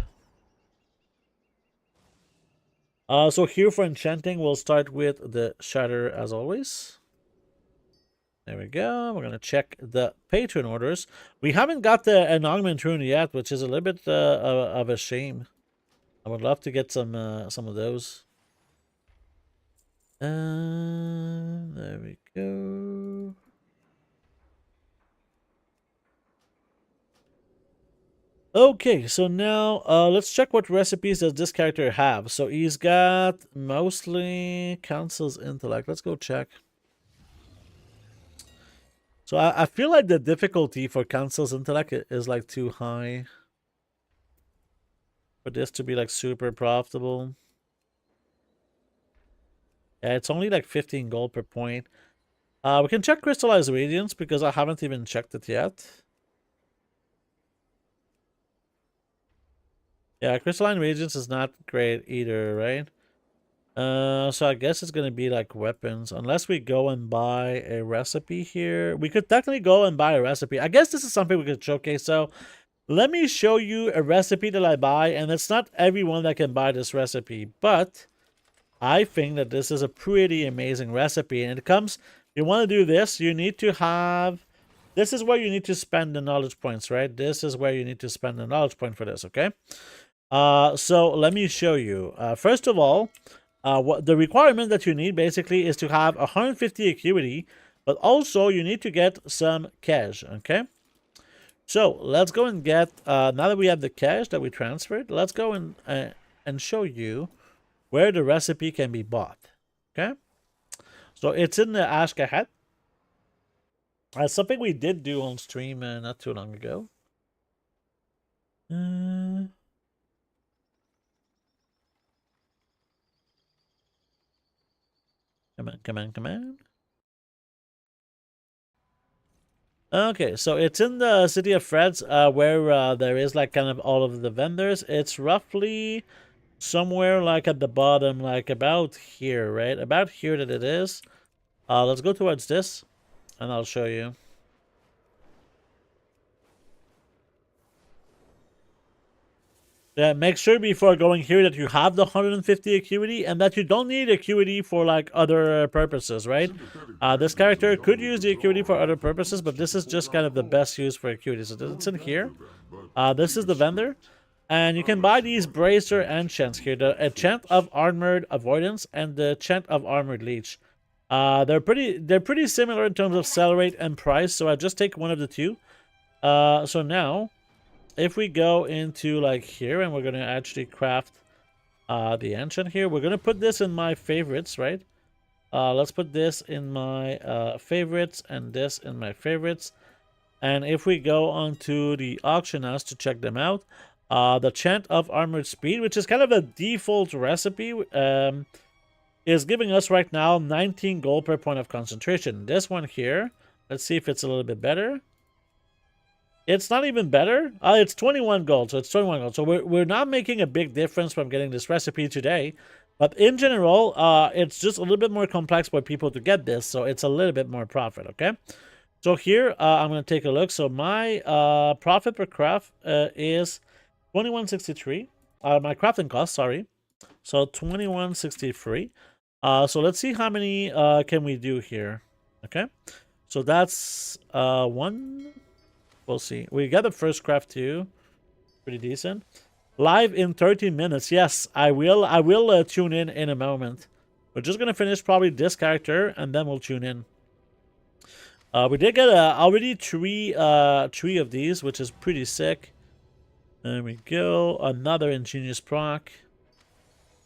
So here for enchanting, we'll start with the shatter as always. There we go. We're gonna check the patron orders. We haven't got the augment rune yet, which is a little bit of a shame. I would love to get some of those. There we go. Okay, so now let's check what recipes does this character have. So he's got mostly Council's Intellect. Let's go check. So I feel like the difficulty for Council's Intellect is like too high for this to be like super profitable. Yeah, it's only like 15 gold per point. We can check Crystallized Radiance because I haven't even checked it yet. Yeah, Crystalline Reagents is not great either, right? So I guess it's gonna be like weapons, unless we go and buy a recipe here. We could technically go and buy a recipe. I guess this is something we could showcase. So let me show you a recipe that I buy, and it's not everyone that can buy this recipe, but I think that this is a pretty amazing recipe. And it comes, if you want to do this, you need to have, this is where you need to spend the knowledge points, right? This is where you need to spend the knowledge point for this, okay? So let me show you. First of all, What the requirement that you need basically is to have 150 acuity, but also you need to get some cash. Okay. So let's go and get. Now that we have the cash that we transferred, let's go and show you where the recipe can be bought. Okay. So it's in the Ask Ahead. Something we did do on stream not too long ago. Come on, come on, come on. Okay, so it's in the city of Freds, where there is like kind of all of the vendors. It's roughly somewhere like at the bottom, like about here, right? About here that it is. Let's go towards this, and I'll show you. Yeah, make sure before going here that you have the 150 acuity and that you don't need acuity for like other purposes, right? This character could use the acuity for other purposes, but this is just kind of the best use for acuity. So it's in here. This is the vendor. And you can buy these bracer enchants here. The enchant of armored avoidance and the enchant of armored leech. They're pretty similar in terms of sell rate and price, so I just take one of the two. So now if we go into like here and we're gonna actually craft the enchant here, we're gonna put this in my favorites, right? Let's put this in my favorites and this in my favorites. And if we go onto the auction house to check them out, the chant of armored speed, which is kind of a default recipe, is giving us right now 19 gold per point of concentration. This one here, let's see if it's a little bit better. It's not even better. It's 21 gold, so it's 21 gold. So we're not making a big difference from getting this recipe today. But in general, it's just a little bit more complex for people to get this, so it's a little bit more profit, okay? So here, I'm going to take a look. So my profit per craft is 2163. My crafting cost, sorry. So 2163. So let's see how many can we do here, okay? So that's one... We'll see. We got the first craft too. Pretty decent. Live in 30 minutes. Yes, I will. I will tune in a moment. We're just gonna finish probably this character and then we'll tune in. We did get already three of these, which is pretty sick. There we go. Another ingenious proc.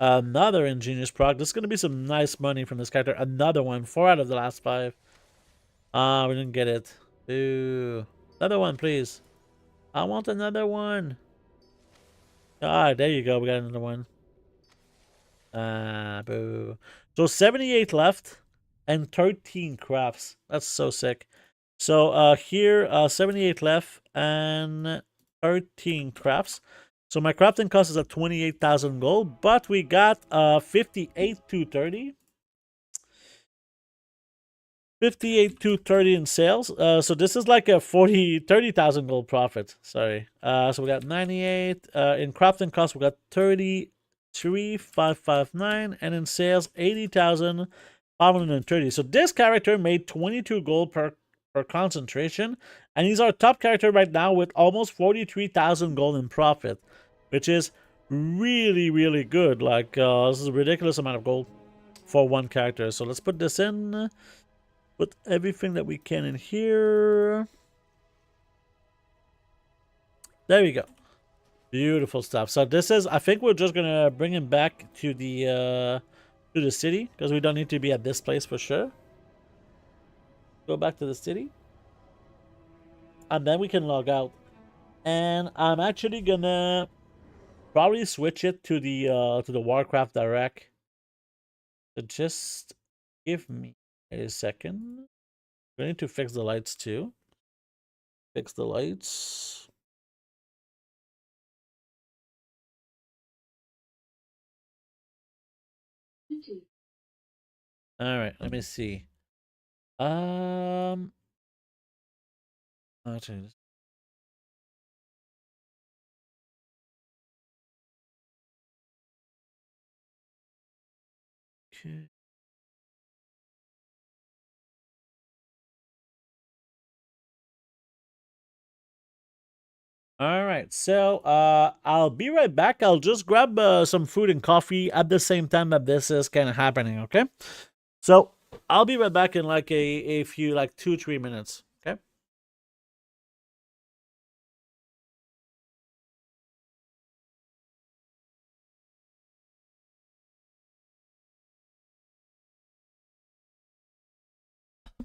Another ingenious proc. This is gonna be some nice money from this character. Another one. 4 out of the last 5. We didn't get it. Ooh. Another one, please. I want another one. Ah, there you go. We got another one. Boo. So 78 left and 13 crafts. That's so sick. So here, 78 left and 13 crafts. So my crafting cost is at 28,000 gold, but we got 58 to 30. 58,230 in sales. So this is like a 30,000 gold profit. Sorry. So we got 98 in crafting cost. We got 33,559, and in sales 80,530. So this character made 22 gold per concentration, and he's our top character right now with almost 43,000 gold in profit, which is really good. Like this is a ridiculous amount of gold for one character. So let's put this in. Put everything that we can in here. There we go. Beautiful stuff. So this is, I think we're just gonna bring him back to the city because we don't need to be at this place for sure. Go back to the city, and then we can log out. And I'm actually gonna probably switch it to the Warcraft direct. So just give me a second. We need to fix the lights too. Fix the lights. All right, let me see. Actually, okay. All right, so I'll be right back. I'll just grab some food and coffee at the same time that this is kind of happening. Okay, so I'll be right back in like a few, like 2-3 minutes. Okay.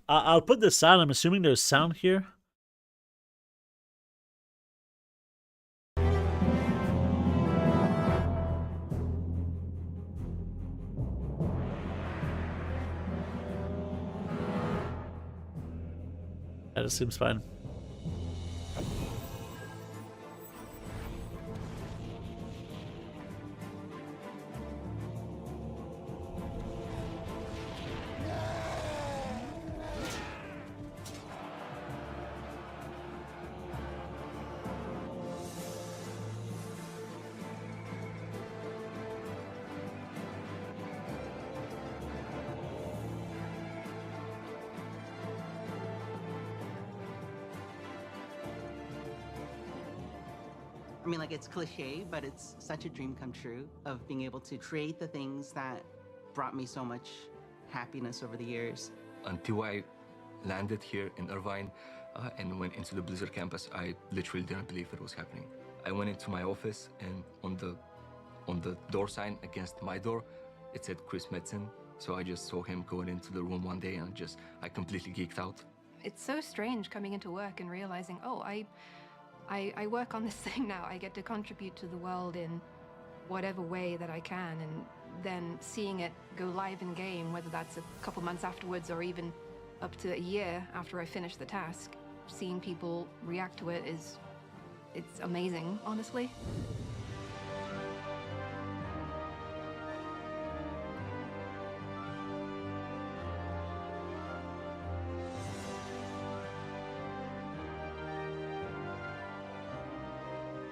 I'll put the sound. I'm assuming there's sound here. That seems fine. I mean, like, it's cliche, but it's such a dream come true of being able to create the things that brought me so much happiness over the years. Until I landed here in Irvine and went into the Blizzard campus, I literally didn't believe it was happening. I went into my office, and on the door sign against my door, it said Chris Metzen. So I just saw him going into the room one day, and I completely geeked out. It's so strange coming into work and realizing, oh, I work on this thing now. I get to contribute to the world in whatever way that I can, and then seeing it go live in game, whether that's a couple months afterwards or even up to a year after I finish the task, seeing people react to it it's amazing, honestly.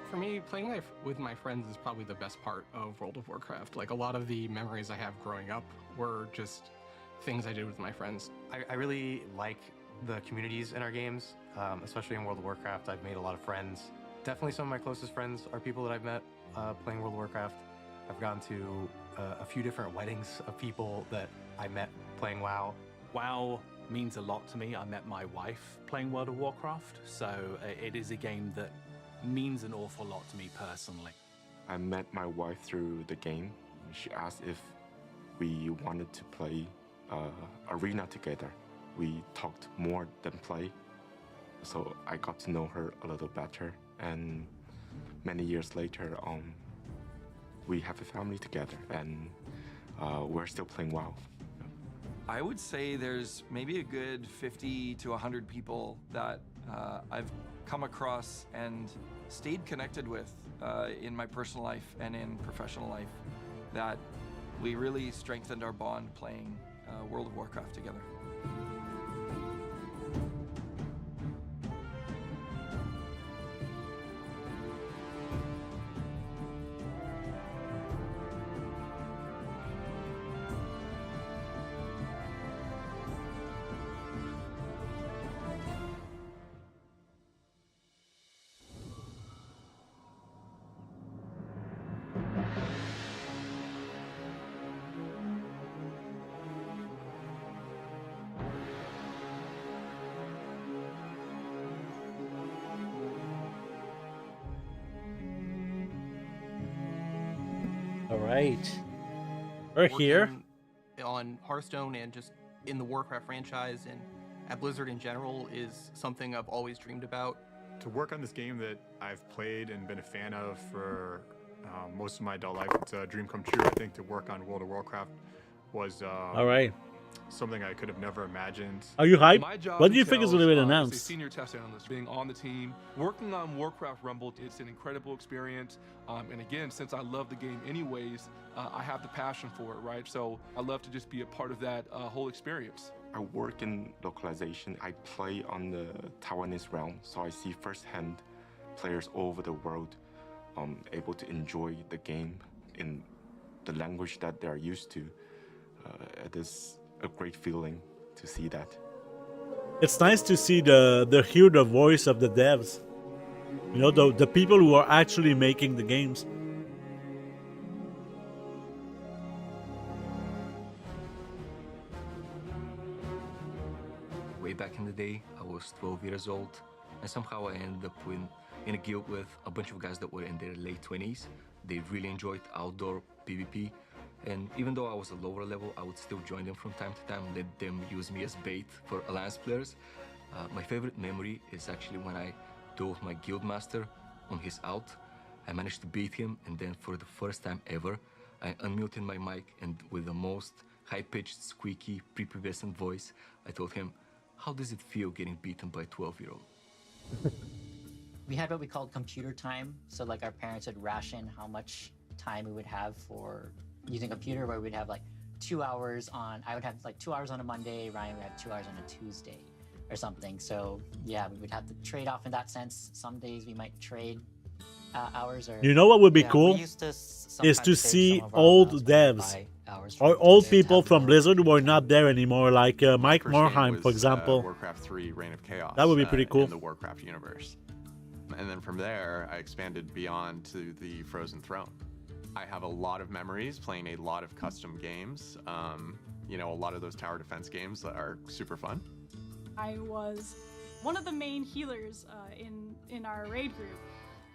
For me, playing with my friends is probably the best part of World of Warcraft. Like, a lot of the memories I have growing up were just things I did with my friends. I really like the communities in our games, especially in World of Warcraft. I've made a lot of friends. Definitely some of my closest friends are people that I've met playing World of Warcraft. I've gone to a few different weddings of people that I met playing WoW. WoW means a lot to me. I met my wife playing World of Warcraft, so it is a game that means an awful lot to me personally. I met my wife through the game. She asked if we wanted to play arena together. We talked more than play, so I got to know her a little better. And many years later, we have a family together, and we're still playing WoW. I would say there's maybe a good 50 to 100 people that I've come across and stayed connected with in my personal life and in professional life, that we really strengthened our bond playing World of Warcraft together. All right, we're here On Hearthstone and just in the Warcraft franchise and at Blizzard in general is something I've always dreamed about. To work on this game that I've played and been a fan of for most of my adult life, it's a dream come true. I think to work on World of Warcraft was all right. something I could have never imagined. Are you hyped? My job What do you think is going to be entails, announced? as a senior test analyst, being on the team, working on Warcraft Rumble, it's an incredible experience. And again, since I love the game anyways, I have the passion for it, right? So I love to just be a part of that whole experience. I work in localization. I play on the Taiwanese realm, so I see firsthand players all over the world able to enjoy the game in the language that they are used to. It is a great feeling to see that. It's nice to see the hear the voice of the devs. You know, the people who are actually making the games. Way back in the day, I was 12 years old, and somehow I ended up in a guild with a bunch of guys that were in their late 20s. They really enjoyed outdoor PvP, and even though I was a lower level, I would still join them from time to time, let them use me as bait for Alliance players. My favorite memory is actually when I dueled my guild master on his ult. I managed to beat him, and then for the first time ever, I unmuted my mic, and with the most high-pitched, squeaky, prepubescent voice, I told him, "How does it feel getting beaten by a 12-year-old?" We had what we called computer time. So like our parents would ration how much time we would have for using a computer, where we'd have like 2 hours on, I would have like 2 hours on a Monday, Ryan would have 2 hours on a Tuesday or something. So yeah, we would have to trade off in that sense. Some days we might trade hours. Or You know what would be yeah, cool? we used to Is to sometimes save see some of our old allowance devs by hours or from old the people tab from or- Blizzard who are not there anymore, like Mike First game Morheim, for was, example. Warcraft 3 Reign of Chaos. That would be pretty cool. In the Warcraft universe. And then from there, I expanded beyond to the Frozen Throne. I have a lot of memories playing a lot of custom games. You know, a lot of those tower defense games that are super fun. I was one of the main healers in our raid group.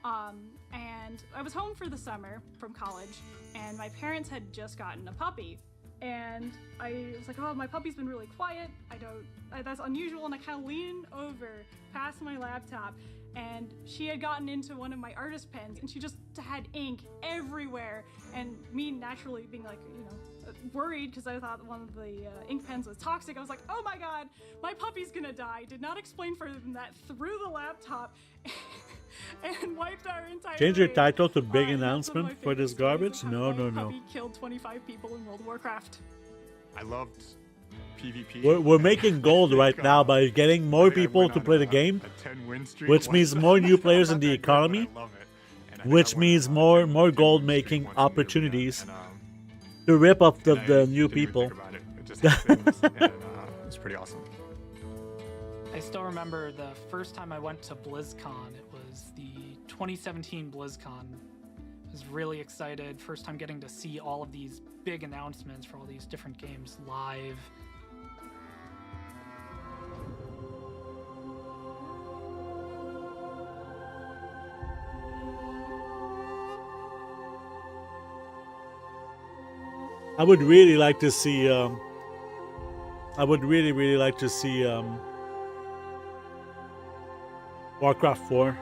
And I was home for the summer from college, and my parents had just gotten a puppy. And I was like, oh, my puppy's been really quiet. That's unusual. And I kind of lean over past my laptop, and she had gotten into one of my artist pens, and she just had ink everywhere. And me naturally being like, you know, worried because I thought one of the ink pens was toxic. I was like, oh my God, my puppy's gonna die. Did not explain further than that. Threw the laptop and wiped our entire Change your raid. title to big And that's one of my announcement for favorite this stories of garbage? how No, my no, no. puppy killed 25 people in World of Warcraft. I loved PvP. We're making gold right think, now by getting more I think I people went to on play the game, a 10-win streak which once. means more new players in Not the that good, but economy, I love it. And I think which I went means on a more 10-win gold streak making once in the arena, opportunities and, to rip off and I the didn't new even people. think about it. It just happened, and it's pretty awesome. I still remember the first time I went to BlizzCon. It was the 2017 BlizzCon. I was really excited. First time getting to see all of these big announcements for all these different games live. I would really like to see. I would really like to see Warcraft 4.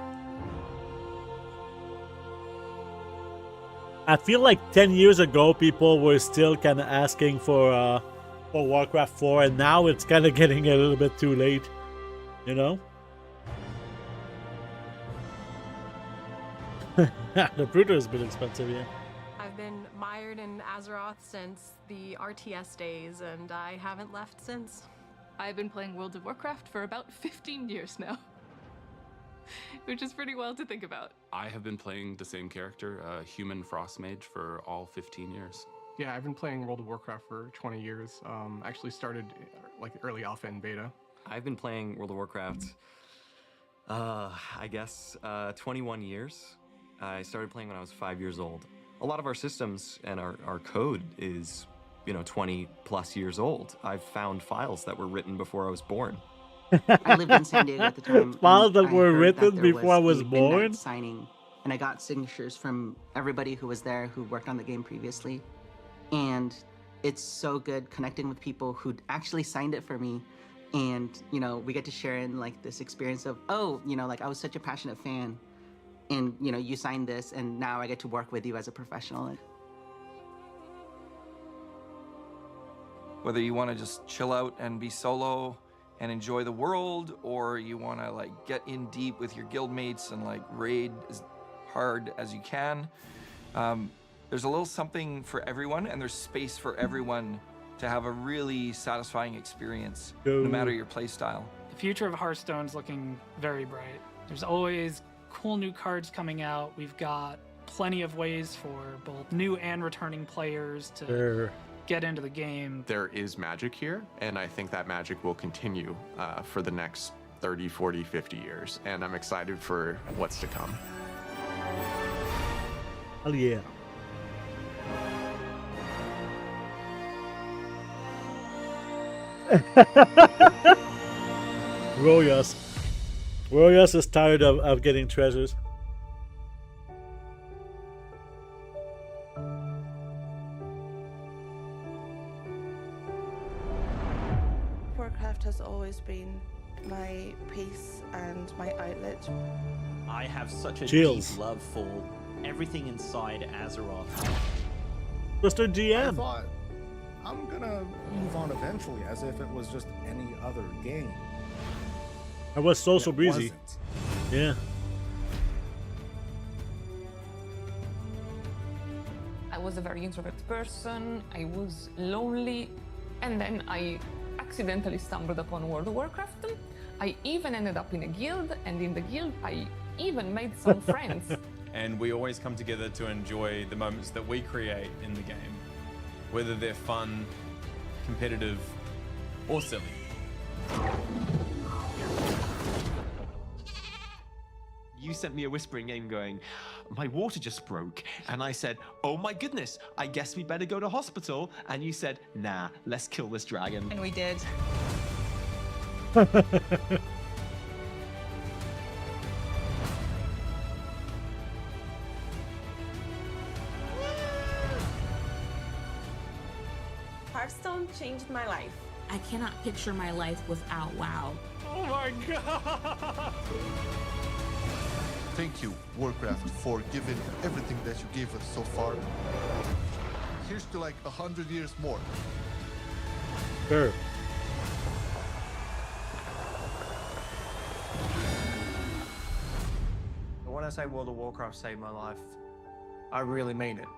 I feel like 10 years ago, people were still kind of asking for Warcraft 4, and now it's kind of getting a little bit too late. You know. The fruiter has been expensive, yeah. I've been mired in Azeroth since the RTS days, and I haven't left since. I've been playing World of Warcraft for about 15 years now. Which is pretty wild to think about. I have been playing the same character, human frost mage, for all 15 years. Yeah, I've been playing World of Warcraft for 20 years. Actually started like early alpha and beta. I've been playing World of Warcraft, I guess, 21 years. I started playing when I was 5 years old. A lot of our systems and our code is, 20 plus years old. I've found files that were written before I was born. I lived in San Diego at the time. Files that and were I heard written that there before I was a midnight born? signing, and I got signatures from everybody who was there who worked on the game previously. And it's so good connecting with people who actually signed it for me. And, we get to share in like this experience of, like I was such a passionate fan. And, you signed this, and now I get to work with you as a professional. Whether you want to just chill out and be solo and enjoy the world, or you want to like get in deep with your guildmates and like raid as hard as you can, there's a little something for everyone, and there's space for everyone to have a really satisfying experience, no matter your play style. The future of Hearthstone's looking very bright. There's always cool new cards coming out. We've got plenty of ways for both new and returning players to get into the game. There is magic here, and I think that magic will continue for the next 30, 40, 50 years, and I'm excited for what's to come. Hell yeah. Royas is tired of getting treasures. Warcraft has always been my peace and my outlet. I have such a Chills. deep love for everything inside Azeroth. Mr. I GM. thought I'm gonna move on eventually, as if it was just any other game. I was so It breezy. wasn't. Yeah. I was a very introvert person, I was lonely, and then I accidentally stumbled upon World of Warcraft. I even ended up in a guild, and in the guild I even made some friends. And we always come together to enjoy the moments that we create in the game, whether they're fun, competitive, or silly. You sent me a whispering game going, my water just broke. And I said, oh my goodness, I guess we better go to hospital. And you said, nah, let's kill this dragon. And we did. Hearthstone changed my life. I cannot picture my life without WoW. Oh my god! Thank you, Warcraft, for giving everything that you gave us so far. Here's to like 100 years more. Sure. When I say World of Warcraft saved my life, I really mean it.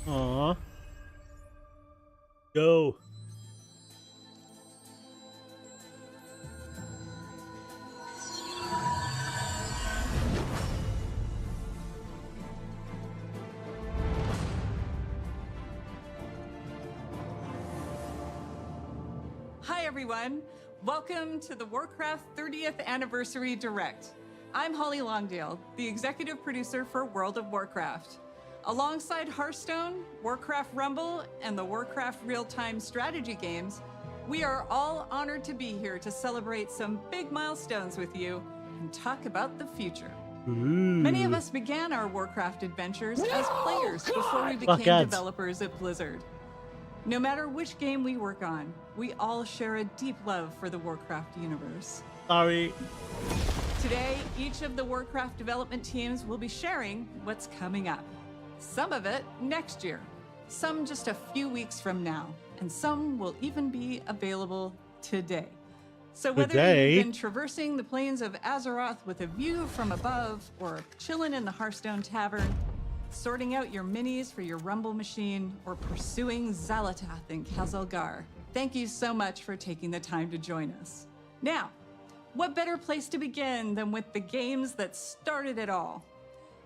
Aww. Go. Hi everyone, welcome to the Warcraft 30th Anniversary Direct. I'm Holly Longdale, the executive producer for World of Warcraft. Alongside Hearthstone, Warcraft Rumble, and the Warcraft real-time strategy games, we are all honored to be here to celebrate some big milestones with you and talk about the future. Many of us began our Warcraft adventures as players before we became developers at Blizzard. No matter which game we work on, we all share a deep love for the Warcraft universe. Sorry. Today, each of the Warcraft development teams will be sharing what's coming up. Some of it next year, some just a few weeks from now, and some will even be available today. So whether you've been traversing the plains of Azeroth with a view from above, or chilling in the Hearthstone Tavern, sorting out your minis for your Rumble machine, or pursuing Xalatath in Khazalgar, thank you so much for taking the time to join us. Now, what better place to begin than with the games that started it all?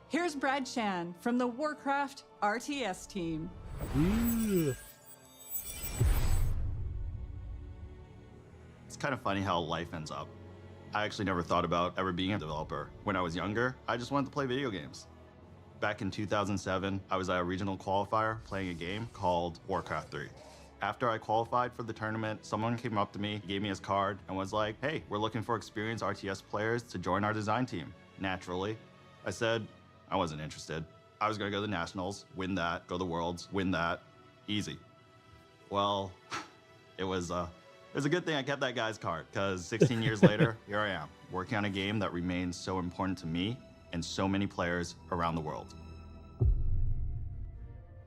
Here's Brad Chan from the Warcraft RTS team. It's kind of funny how life ends up. I actually never thought about ever being a developer. When I was younger, I just wanted to play video games. Back in 2007, I was at a regional qualifier playing a game called Warcraft 3. After I qualified for the tournament, someone came up to me, gave me his card, and was like, hey, we're looking for experienced RTS players to join our design team. Naturally, I said I wasn't interested. I was gonna go to the Nationals, win that, go to the Worlds, win that, easy. Well, it was a good thing I kept that guy's card, because 16 years later, here I am, working on a game that remains so important to me and so many players around the world.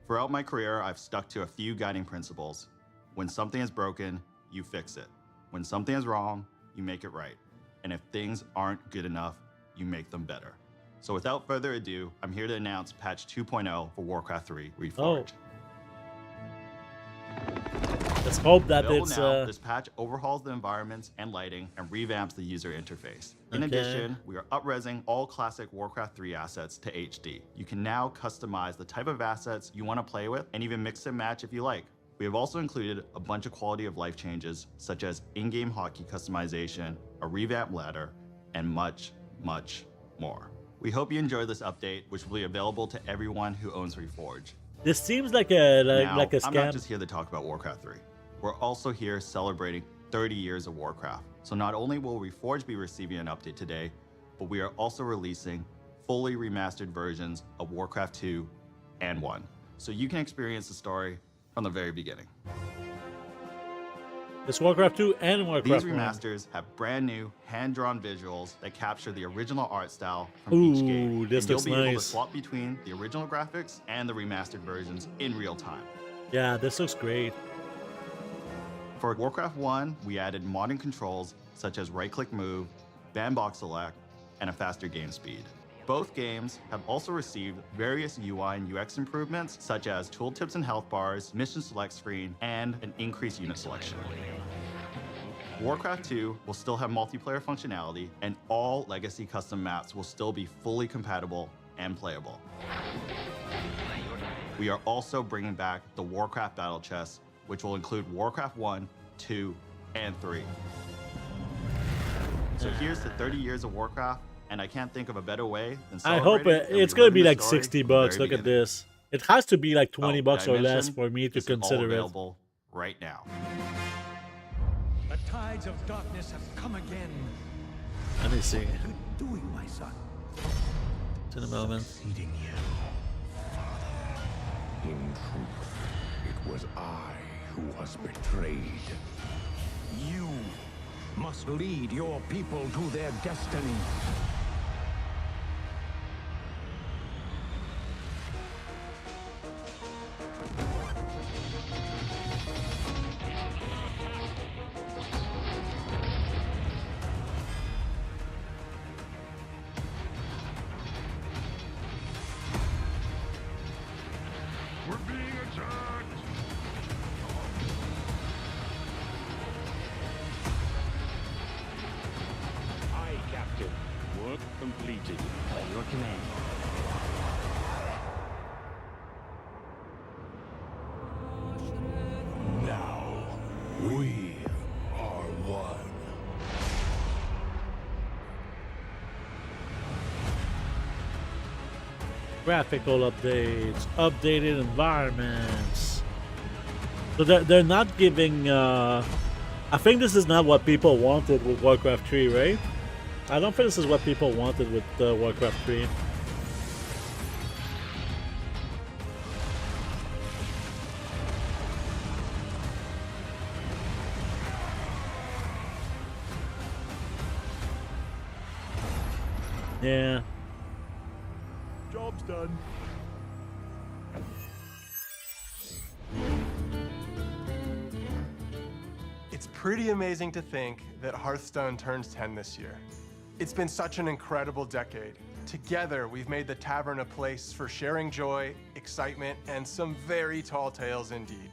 Throughout my career, I've stuck to a few guiding principles. When something is broken, you fix it. When something is wrong, you make it right. And if things aren't good enough, you make them better. So without further ado, I'm here to announce patch 2.0 for Warcraft 3 Reforged. Let's hope that Available it's now, this patch overhauls the environments and lighting and revamps the user interface. In addition, we are up-resing all classic Warcraft 3 assets to HD. You can now customize the type of assets you want to play with and even mix and match if you like. We have also included a bunch of quality of life changes, such as in-game hotkey customization, a revamped ladder, and much, much more. We hope you enjoy this update, which will be available to everyone who owns Reforged. This seems like a like a scam. I'm not just here to talk about Warcraft 3. We're also here celebrating 30 years of Warcraft. So not only will Reforged be receiving an update today, but we are also releasing fully remastered versions of Warcraft 2 and 1. So you can experience the story from the very beginning. It's Warcraft 2 and Warcraft These 1. remasters have brand new hand-drawn visuals that capture the original art style from each game. This and looks you'll be able to nice. swap between the original graphics and the remastered versions in real time. Yeah, this looks great. For Warcraft 1, we added modern controls such as right-click move, bandbox select, and a faster game speed. Both games have also received various UI and UX improvements, such as tooltips and health bars, mission select screen, and an increased unit selection. Warcraft 2 will still have multiplayer functionality, and all legacy custom maps will still be fully compatible and playable. We are also bringing back the Warcraft Battle Chest, which will include Warcraft 1, 2, and 3. So here's to 30 years of Warcraft, and I can't think of a better way than I hope it's gonna be like 60 bucks. Look at beginning. this. It has to be like 20 bucks did I or less mention for me to this is all consider it. available right now. The tides of darkness have come again. Let me see. What are you doing, my son? In a moment. Succeeding you. In truth, it was I who was betrayed. You must lead your people to their destiny. We're being attacked! Aye, Captain. Work completed. By your command. Now, we are one. Graphical updates, updated environments. So they're not giving. I think this is not what people wanted with Warcraft 3, right? I don't think this is what people wanted with Warcraft 3. Yeah. Job's done. It's pretty amazing to think that Hearthstone turns 10 this year. It's been such an incredible decade. Together, we've made the tavern a place for sharing joy, excitement, and some very tall tales indeed.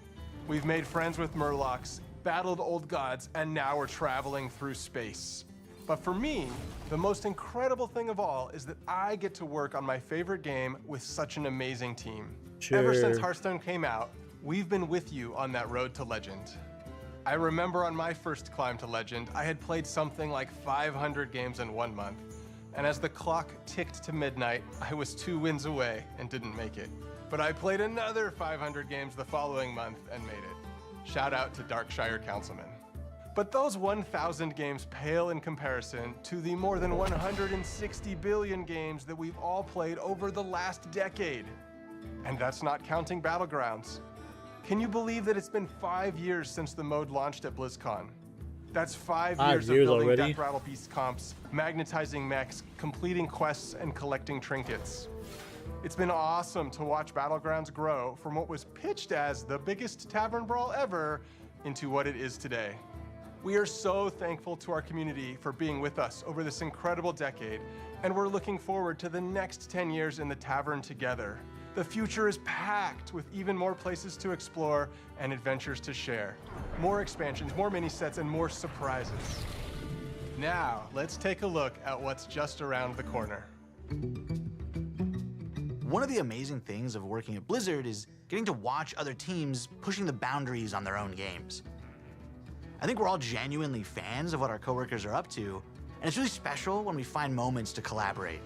We've made friends with Murlocs, battled old gods, and now we're traveling through space. But for me, the most incredible thing of all is that I get to work on my favorite game with such an amazing team. Ever since Sure. Hearthstone came out, we've been with you on that road to legend. I remember on my first climb to legend, I had played something like 500 games in 1 month. And as the clock ticked to midnight, I was 2 wins away and didn't make it. But I played another 500 games the following month and made it. Shout out to Darkshire Councilman. But those 1,000 games pale in comparison to the more than 160 billion games that we've all played over the last decade. And that's not counting Battlegrounds. Can you believe that it's been 5 years since the mode launched at BlizzCon? That's 5 5 years of years building already? Death Rattle Beast comps, magnetizing mechs, completing quests, and collecting trinkets. It's been awesome to watch Battlegrounds grow from what was pitched as the biggest tavern brawl ever into what it is today. We are so thankful to our community for being with us over this incredible decade, and we're looking forward to the next 10 years in the tavern together. The future is packed with even more places to explore and adventures to share. More expansions, more mini sets, and more surprises. Now, let's take a look at what's just around the corner. One of the amazing things of working at Blizzard is getting to watch other teams pushing the boundaries on their own games. I think we're all genuinely fans of what our coworkers are up to, and it's really special when we find moments to collaborate.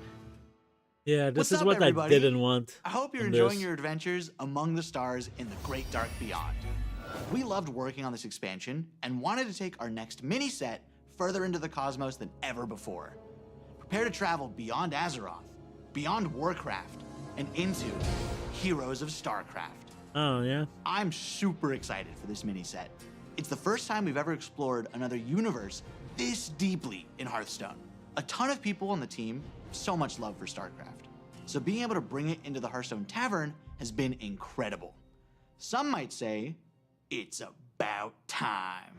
Yeah, this What's is up, what everybody? I didn't want. I hope you're in enjoying this. your adventures among the stars in the Great Dark Beyond. We loved working on this expansion and wanted to take our next mini set further into the cosmos than ever before. Prepare to travel beyond Azeroth, beyond Warcraft, and into Heroes of StarCraft. Oh, yeah? I'm super excited for this mini set. It's the first time we've ever explored another universe this deeply in Hearthstone. A ton of people on the team, so much love for StarCraft. So being able to bring it into the Hearthstone Tavern has been incredible. Some might say, it's about time.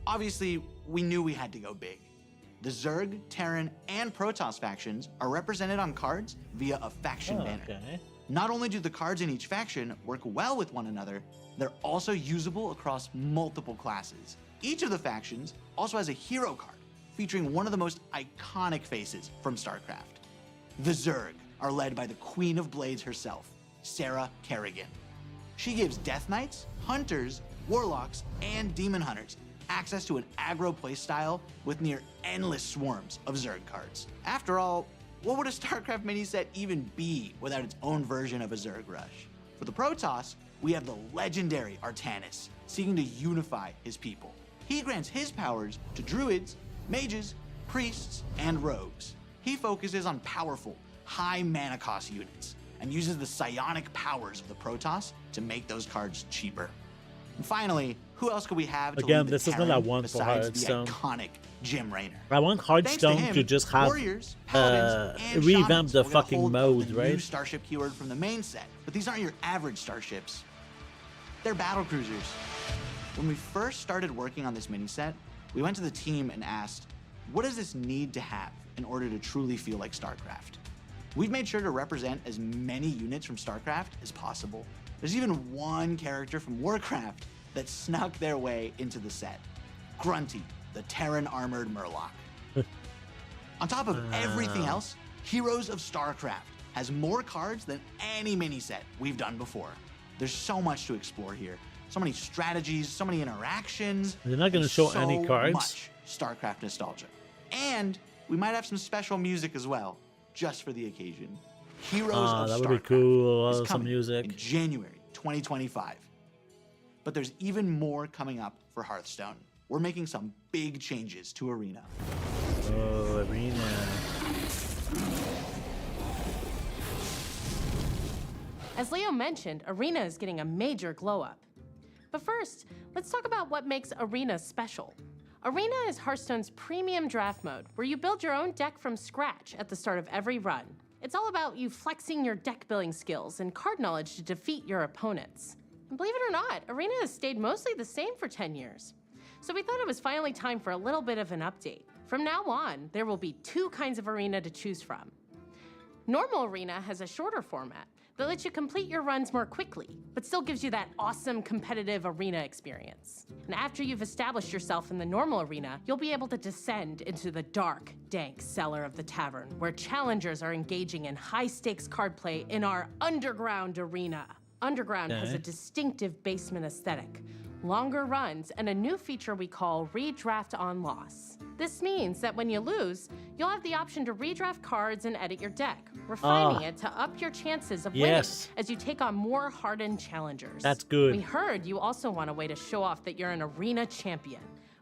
Obviously, we knew we had to go big. The Zerg, Terran, and Protoss factions are represented on cards via a faction banner. Okay. Not only do the cards in each faction work well with one another, they're also usable across multiple classes. Each of the factions also has a hero card featuring one of the most iconic faces from StarCraft. The Zerg are led by the Queen of Blades herself, Sarah Kerrigan. She gives Death Knights, Hunters, Warlocks, and Demon Hunters access to an aggro playstyle with near endless swarms of Zerg cards. After all, what would a StarCraft mini set even be without its own version of a Zerg rush? For the Protoss, we have the legendary Artanis, seeking to unify his people. He grants his powers to druids, mages, priests, and rogues. He focuses on powerful, high mana cost units, and uses the psionic powers of the Protoss to make those cards cheaper. And finally, who else could we have to Again, lead the this is not Terran I want for besides the Hearthstone. iconic Jim Raynor? I want Hearthstone Thanks to him, just have warriors, paladins, and revamp shamans the will get a fucking hold of mode, the new right? starship keyword from the main set, but these aren't your average starships. They're battle cruisers. When we first started working on this mini set, we went to the team and asked, what does this need to have in order to truly feel like StarCraft? We've made sure to represent as many units from StarCraft as possible. There's even one character from Warcraft that snuck their way into the set. Grunty, the Terran armored Murloc. On top of everything else, Heroes of StarCraft has more cards than any mini set we've done before. There's so much to explore here. So many strategies, so many interactions. They're not going to and show so any cards. much StarCraft nostalgia. And we might have some special music as well, just for the occasion. Heroes of that StarCraft would be cool. is Some coming music. in January 2025. But there's even more coming up for Hearthstone. We're making some big changes to Arena. Oh, Arena. As Leo mentioned, Arena is getting a major glow up. But first, let's talk about what makes Arena special. Arena is Hearthstone's premium draft mode, where you build your own deck from scratch at the start of every run. It's all about you flexing your deck building skills and card knowledge to defeat your opponents. And believe it or not, Arena has stayed mostly the same for 10 years. So we thought it was finally time for a little bit of an update. From now on, there will be 2 kinds of Arena to choose from. Normal Arena has a shorter format that lets you complete your runs more quickly, but still gives you that awesome competitive Arena experience. And after you've established yourself in the normal Arena, you'll be able to descend into the dark, dank cellar of the tavern, where challengers are engaging in high-stakes card play in our Underground Arena. Underground has a distinctive basement aesthetic, longer runs, and a new feature we call Redraft on Loss. This means that when you lose, you'll have the option to redraft cards and edit your deck, refining it to up your chances of winning as you take on more hardened challengers. That's good. We heard you also want a way to show off that you're an Arena champion.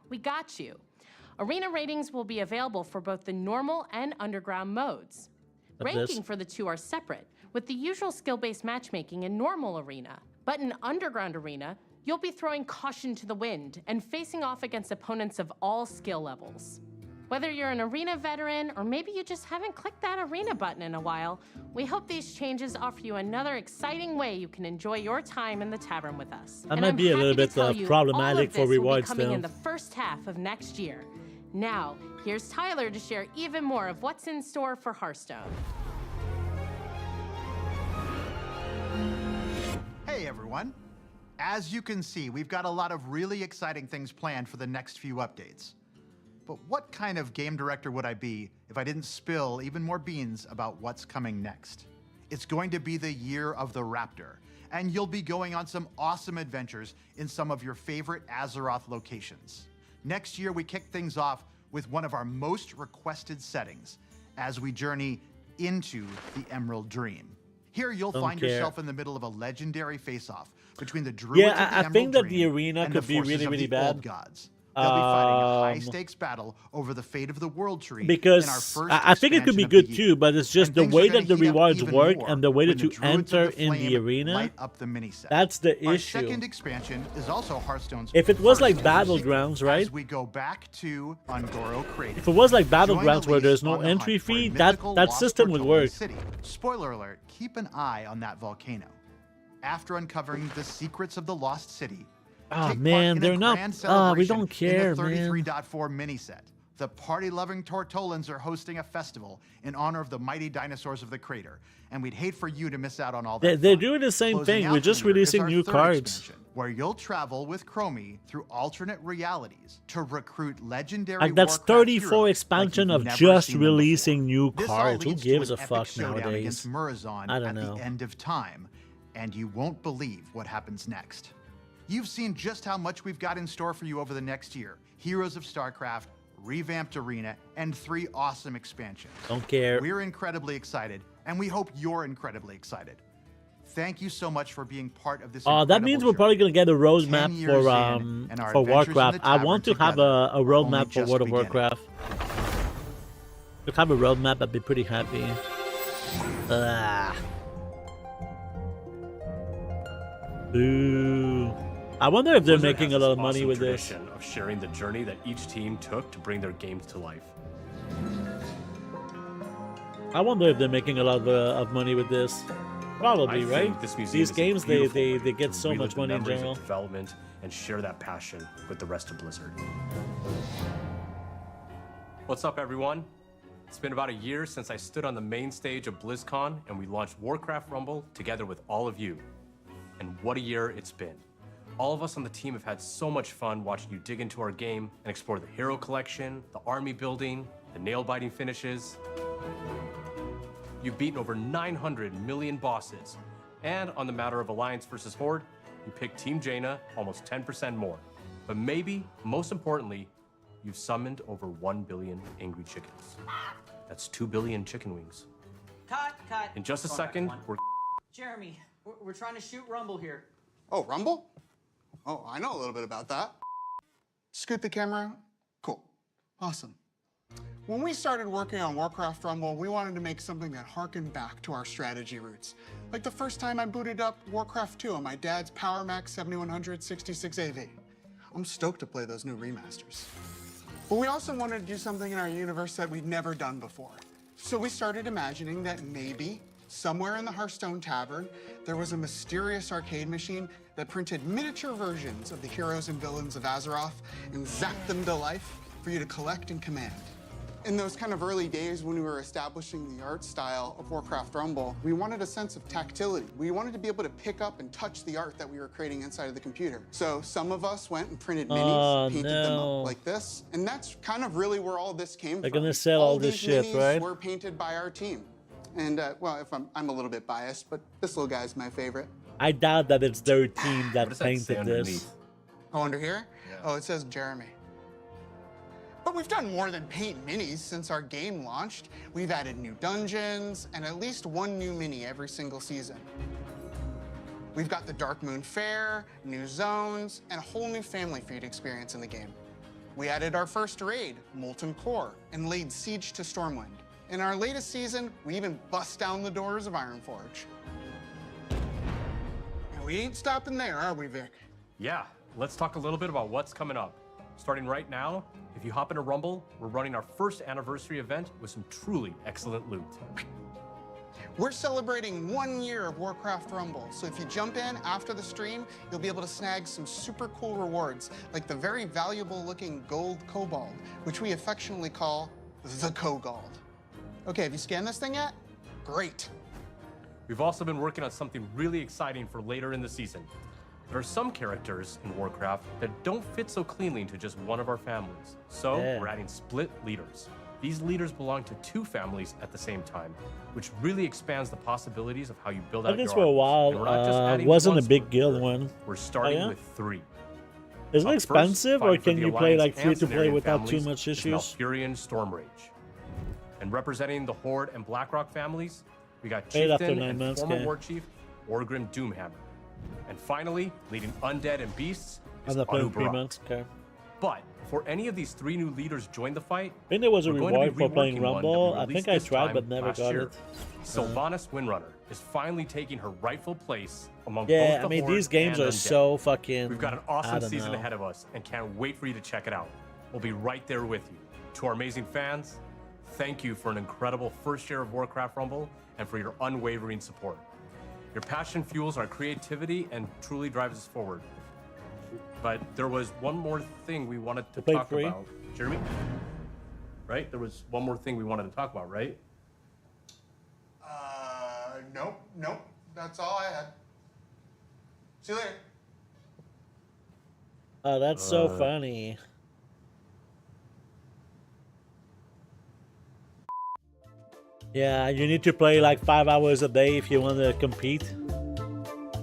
We got you. Arena ratings will be available for both the normal and underground modes. Ranking for the 2 are separate, with the usual skill-based matchmaking in normal Arena. But in Underground Arena, you'll be throwing caution to the wind and facing off against opponents of all skill levels. Whether you're an Arena veteran or maybe you just haven't clicked that Arena button in a while, we hope these changes offer you another exciting way you can enjoy your time in the tavern with us. That might be a little bit problematic for rewards coming though. in the first half of next year. Now, here's Tyler to share even more of what's in store for Hearthstone. Hey everyone. As you can see, we've got a lot of really exciting things planned for the next few updates. But what kind of game director would I be if I didn't spill even more beans about what's coming next? It's going to be the year of the Raptor, and you'll be going on some awesome adventures in some of your favorite Azeroth locations. Next year, we kick things off with one of our most requested settings as we journey into the Emerald Dream. Here, you'll find yourself in the middle of a legendary face-off between the druids of the I Emerald think that Dream the arena and could the be forces really, of really the Old bad. Gods. They'll be fighting a high-stakes battle over the fate of the World Tree Because in our first I think it could be expansion of good the too, year. but it's just And the things are way gonna that the heat up rewards even work more and the way when that the you Druids of enter the in the Flame arena. light up the mini set. That's the Our issue. second expansion is also Hearthstone's If it was first like major sequel, Battlegrounds, right? As we go back to Ungoro Crater. If it was like Join Battlegrounds where Elise there's no on the entry hunt for a fee, that mythical that lost system would Tortolian work. City. Spoiler alert, keep an eye on that volcano. After uncovering the secrets of the lost city, Ah, take man, part in they're a not. grand We celebration don't care, in the man. 33.4 mini set. The party-loving Tortolans are hosting a festival in honor of the mighty dinosaurs of the crater, and we'd hate for you to miss out on all that. They're fun. doing the same Closing thing. out We're the just year is releasing our new third cards. expansion, where you'll travel with Chromie through alternate realities to recruit legendary Like that's Warcraft 34 heroes expansion like of you've never just seen them releasing new This all cards. Who leads to gives an a epic fuck showdown nowadays? against Murazon I don't at know. the end of time, and you won't believe what happens next. You've seen just how much we've got in store for you over the next year. Heroes of StarCraft, revamped arena, and 3 awesome expansions. Don't care. We're incredibly excited, and we hope you're incredibly excited. Thank you so much for being part of this. That means we're incredible probably gonna get a 10 roadmap years for in, and our for adventures in Warcraft. the I tavern want to have together a are only roadmap for just World of beginning. Warcraft. If I have a roadmap, I'd be pretty happy. Boo. I wonder if they're Blizzard making has a lot this of money awesome with this. tradition of sharing the journey that each team took to bring their games to life. I wonder if they're making a lot of money with this. Probably, I right? think this museum These is a games, they beautiful way get to so relive much the money in memories general. of development and share that passion with the rest of Blizzard. What's up, everyone? It's been about a year since I stood on the main stage of BlizzCon and we launched Warcraft Rumble together with all of you. And what a year it's been. All of us on the team have had so much fun watching you dig into our game and explore the hero collection, the army building, the nail-biting finishes. You've beaten over 900 million bosses. And on the matter of Alliance versus Horde, you picked Team Jaina almost 10% more. But maybe, most importantly, you've summoned over 1 billion angry chickens. That's 2 billion chicken wings. Cut. In just a Going back second, one. we're Jeremy, we're trying to shoot Rumble here. Oh, Rumble? Oh, I know a little bit about that. Scoot the camera. Cool. Awesome. When we started working on Warcraft Rumble, we wanted to make something that harkened back to our strategy roots. Like the first time I booted up Warcraft 2 on my dad's Power Mac 7100 66 AV. I'm stoked to play those new remasters. But we also wanted to do something in our universe that we'd never done before. So we started imagining that maybe somewhere in the Hearthstone Tavern, there was a mysterious arcade machine that printed miniature versions of the heroes and villains of Azeroth and zapped them to life for you to collect and command. In those kind of early days when we were establishing the art style of Warcraft Rumble, we wanted a sense of tactility. We wanted to be able to pick up and touch the art that we were creating inside of the computer. So some of us went and printed minis, painted them up like this, and that's kind of really where all this came They're from. gonna sell all this these shit, minis right? were painted by our team. And, well, if I'm a little bit biased, but this little guy's my favorite. I doubt that it's their team that does that say painted this. underneath? Oh, under here? Yeah. Oh, it says Jeremy. But we've done more than paint minis since our game launched. We've added new dungeons and at least one new mini every single season. We've got the Dark Moon Fair, new zones, and a whole new family for you to experience in the game. We added our first raid, Molten Core, and laid siege to Stormwind. In our latest season, we even bust down the doors of Ironforge. And we ain't stopping there, are we, Vic? Yeah, let's talk a little bit about what's coming up. Starting right now, if you hop into Rumble, we're running our first anniversary event with some truly excellent loot. We're celebrating 1 year of Warcraft Rumble, so if you jump in after the stream, you'll be able to snag some super cool rewards, like the very valuable looking gold kobold, which we affectionately call the Kogold. Okay, have you scanned this thing yet? Great. We've also been working on something really exciting for later in the season. There are some characters in Warcraft that don't fit so cleanly into just one of our families. So we're adding split leaders. These leaders belong to 2 families at the same time, which really expands the possibilities of how you build out your for a armies. while, And we're not just adding wasn't one a big split guild leader. one. We're starting yeah? with 3. Is it Up expensive, first, or fighting for can the you play Alliance like and free to play Cenarian without too families much is issues? Malfurion Stormrage. And representing the Horde and Blackrock families, we got Paid after Chieftain 9 and months, former okay. War Chief Orgrim Doomhammer. And finally, leading Undead and Beasts is I'm not playing Anu 3 Barak. months. Okay. But before any of these 3 new leaders join the fight, I think there was a we're going to reward be for playing reworking one that we Rumble. I released think I this tried, time but never last got year. it. Sylvanas Windrunner is finally taking her rightful place among Yeah, both the I mean, Horde these games and are Undead. so fucking. We've got an I awesome don't season know. ahead of us and can't wait for you to check it out. We'll be right there with you. To our amazing fans, thank you for an incredible first year of Warcraft Rumble and for your unwavering support. Your passion fuels our creativity and truly drives us forward. But there was one more thing we wanted to Play talk free? about. Jeremy? Right? There was one more thing we wanted to talk about, right? Nope. That's all I had. See you later. Oh, that's so funny. Yeah, you need to play like 5 hours a day if you want to compete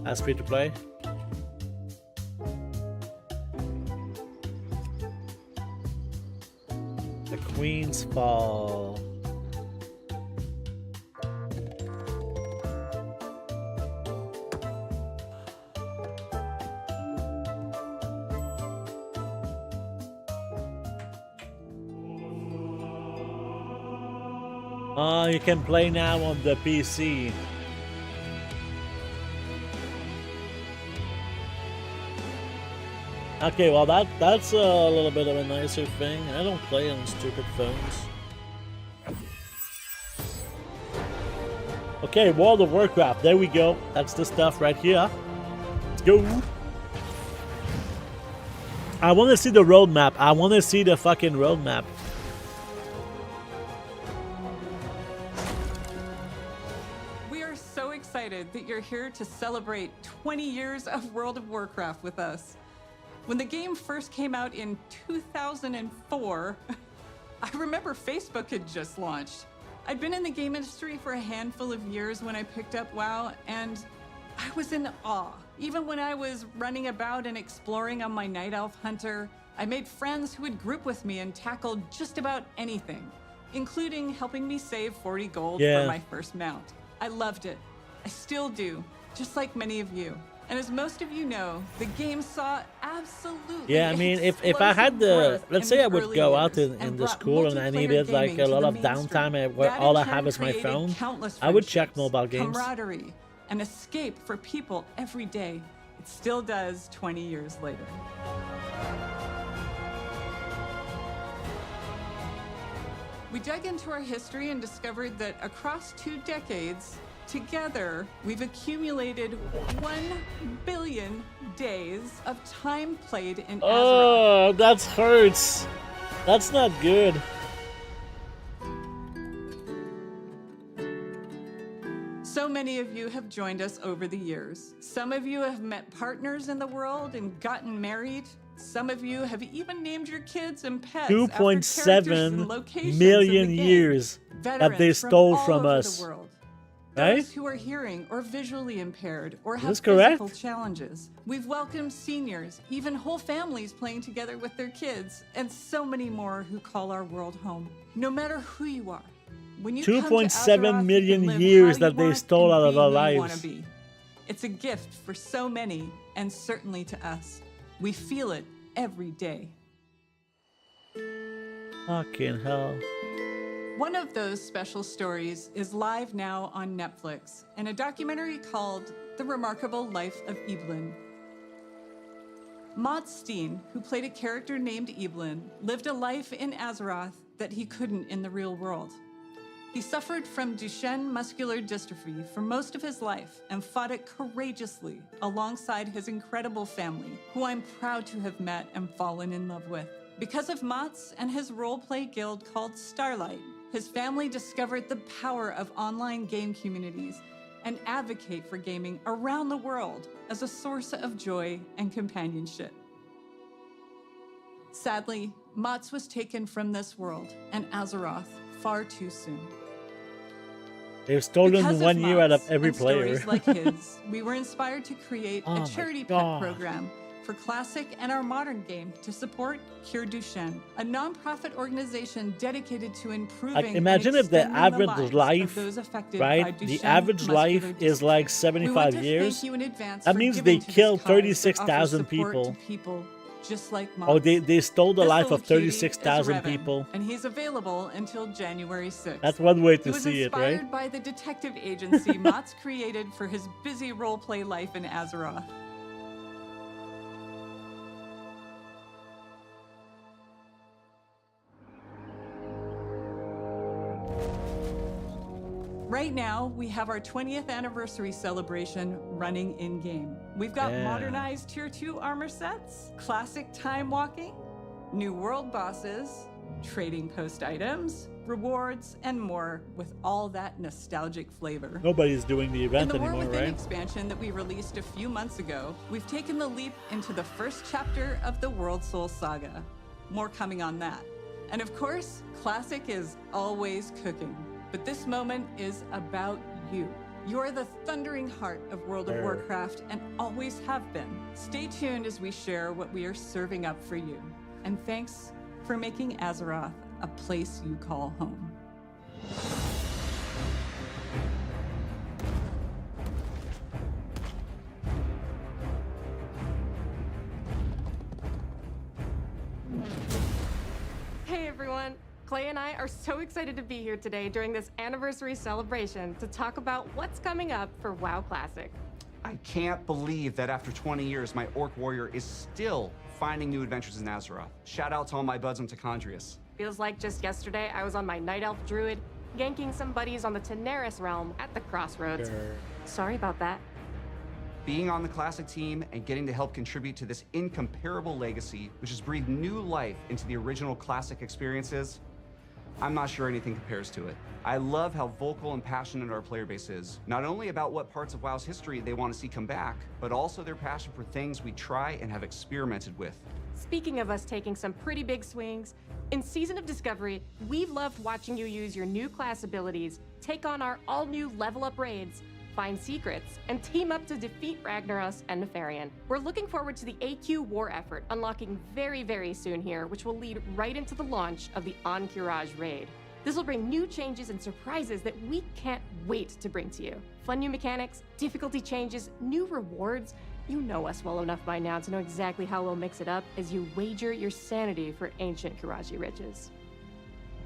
as free to play. The Queen's Fall. Oh, you can play now on the PC. Okay, well that's a little bit of a nicer thing. I don't play on stupid phones. Okay, World of Warcraft. There we go. That's the stuff right here. Let's go. I want to see the roadmap. I want to see the fucking roadmap. We are so excited that you're here to celebrate 20 years of World of Warcraft with us. When the game first came out in 2004, I remember Facebook had just launched. I'd been in the game industry for a handful of years when I picked up WoW, and I was in awe. Even when I was running about and exploring on my Night Elf Hunter, I made friends who would group with me and tackle just about anything, including helping me save 40 gold for my first mount. I loved it. I still do, just like many of you. And as most of you know, the game saw absolutely Yeah, I mean, if I had the, let's say I would go out in the school and I needed like a lot of downtime where all I have is my phone, I would check mobile games. Camaraderie, an escape for people every day. It still does 20 years later. We dug into our history and discovered that across 2 decades, together, we've accumulated 1 billion days of time played in Azeroth. Oh, that hurts. That's not good. So many of you have joined us over the years. Some of you have met partners in the world and gotten married. Some of you have even named your kids and pets after characters and 2.7 locations million in the game. years that they Veterans stole all from over us. the world. Right? Those who are hearing or visually impaired or have That's correct. physical challenges. We've welcomed seniors, even whole families playing together with their kids, and so many more who call our world home. No matter who you are, when you come to 2.7 Azeroth, you million can live years how you that they want stole and out of be our who you wanna lives. be. It's a gift for so many, and certainly to us. We feel it every day. Fucking hell. One of those special stories is live now on Netflix in a documentary called The Remarkable Life of Evelyn. Maud Steen, who played a character named Evelyn, lived a life in Azeroth that he couldn't in the real world. He suffered from Duchenne muscular dystrophy for most of his life and fought it courageously alongside his incredible family, who I'm proud to have met and fallen in love with. Because of Mott's and his role-play guild called Starlight, his family discovered the power of online game communities and advocate for gaming around the world as a source of joy and companionship. Sadly, Mats was taken from this world and Azeroth far too soon. They've stolen Because 1 year out of Mats every and player. stories like his, we were inspired to create Oh a my charity pet God. program for Classic and our modern game to support Cure Duchenne, a nonprofit organization dedicated to improving Like, and imagine if the extending average lives of life, those affected by right? The Duchenne average life muscular is like dystrophy. We want 75 to years. thank you in advance That for means giving they to this killed cause that offers 36,000 support people. to people just like Oh, Mats. they stole the This life little of cutie is 36,000 Revan, people. and he's available until January 6th. That's one way He to was see it, right? inspired by the detective agency Mats created for his busy roleplay life in Azeroth. Right now, we have our 20th anniversary celebration running in-game. We've got Yeah. modernized Tier 2 armor sets, classic time walking, new world bosses, trading post items, rewards, and more with all that nostalgic flavor. Nobody's doing the In event the War anymore, Within right? expansion that we released a few months ago, we've taken the leap into the first chapter of the World Soul Saga. More coming on that. And of course, Classic is always cooking. But this moment is about you. You're the thundering heart of World of Warcraft and always have been. Stay tuned as we share what we are serving up for you. And thanks for making Azeroth a place you call home. Hey everyone! Clay and I are so excited to be here today during this anniversary celebration to talk about what's coming up for WoW Classic. I can't believe that after 20 years, my Orc Warrior is still finding new adventures in Azeroth. Shout out to all my buds in Tacondrius. Feels like just yesterday I was on my Night Elf Druid, ganking some buddies on the Teneris realm at the Crossroads. Sorry about that. Being on the Classic team and getting to help contribute to this incomparable legacy, which has breathed new life into the original Classic experiences, I'm not sure anything compares to it. I love how vocal and passionate our player base is, not only about what parts of WoW's history they want to see come back, but also their passion for things we try and have experimented with. Speaking of us taking some pretty big swings, in Season of Discovery, we've loved watching you use your new class abilities, take on our all-new level-up raids, find secrets, and team up to defeat Ragnaros and Nefarian. We're looking forward to the AQ war effort unlocking very, very soon here, which will lead right into the launch of the Encourage raid. This will bring new changes and surprises that we can't wait to bring to you. Fun new mechanics, difficulty changes, new rewards. You know us well enough by now to know exactly how we'll mix it up as you wager your sanity for ancient Kiraji riches.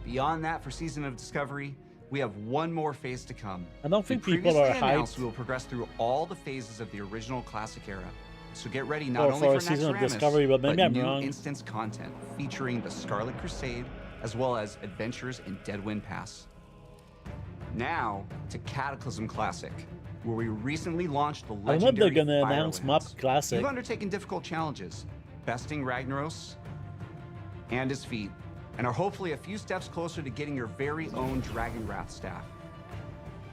Beyond that, for Season of Discovery, we have one more phase to come. I don't think We people are previously announced hyped we will progress through all the phases of the original Classic era. So get ready not for only a for Season of Naxxramas, Discovery, but maybe I'm new wrong. instance content featuring the Scarlet Crusade, as well as adventures in Deadwind Pass. Now to Cataclysm Classic, where we recently launched the I hope legendary they're gonna announce Firelands. Map Classic. You've undertaken difficult challenges, besting Ragnaros and his feet, and are hopefully a few steps closer to getting your very own Dragon Wrath staff.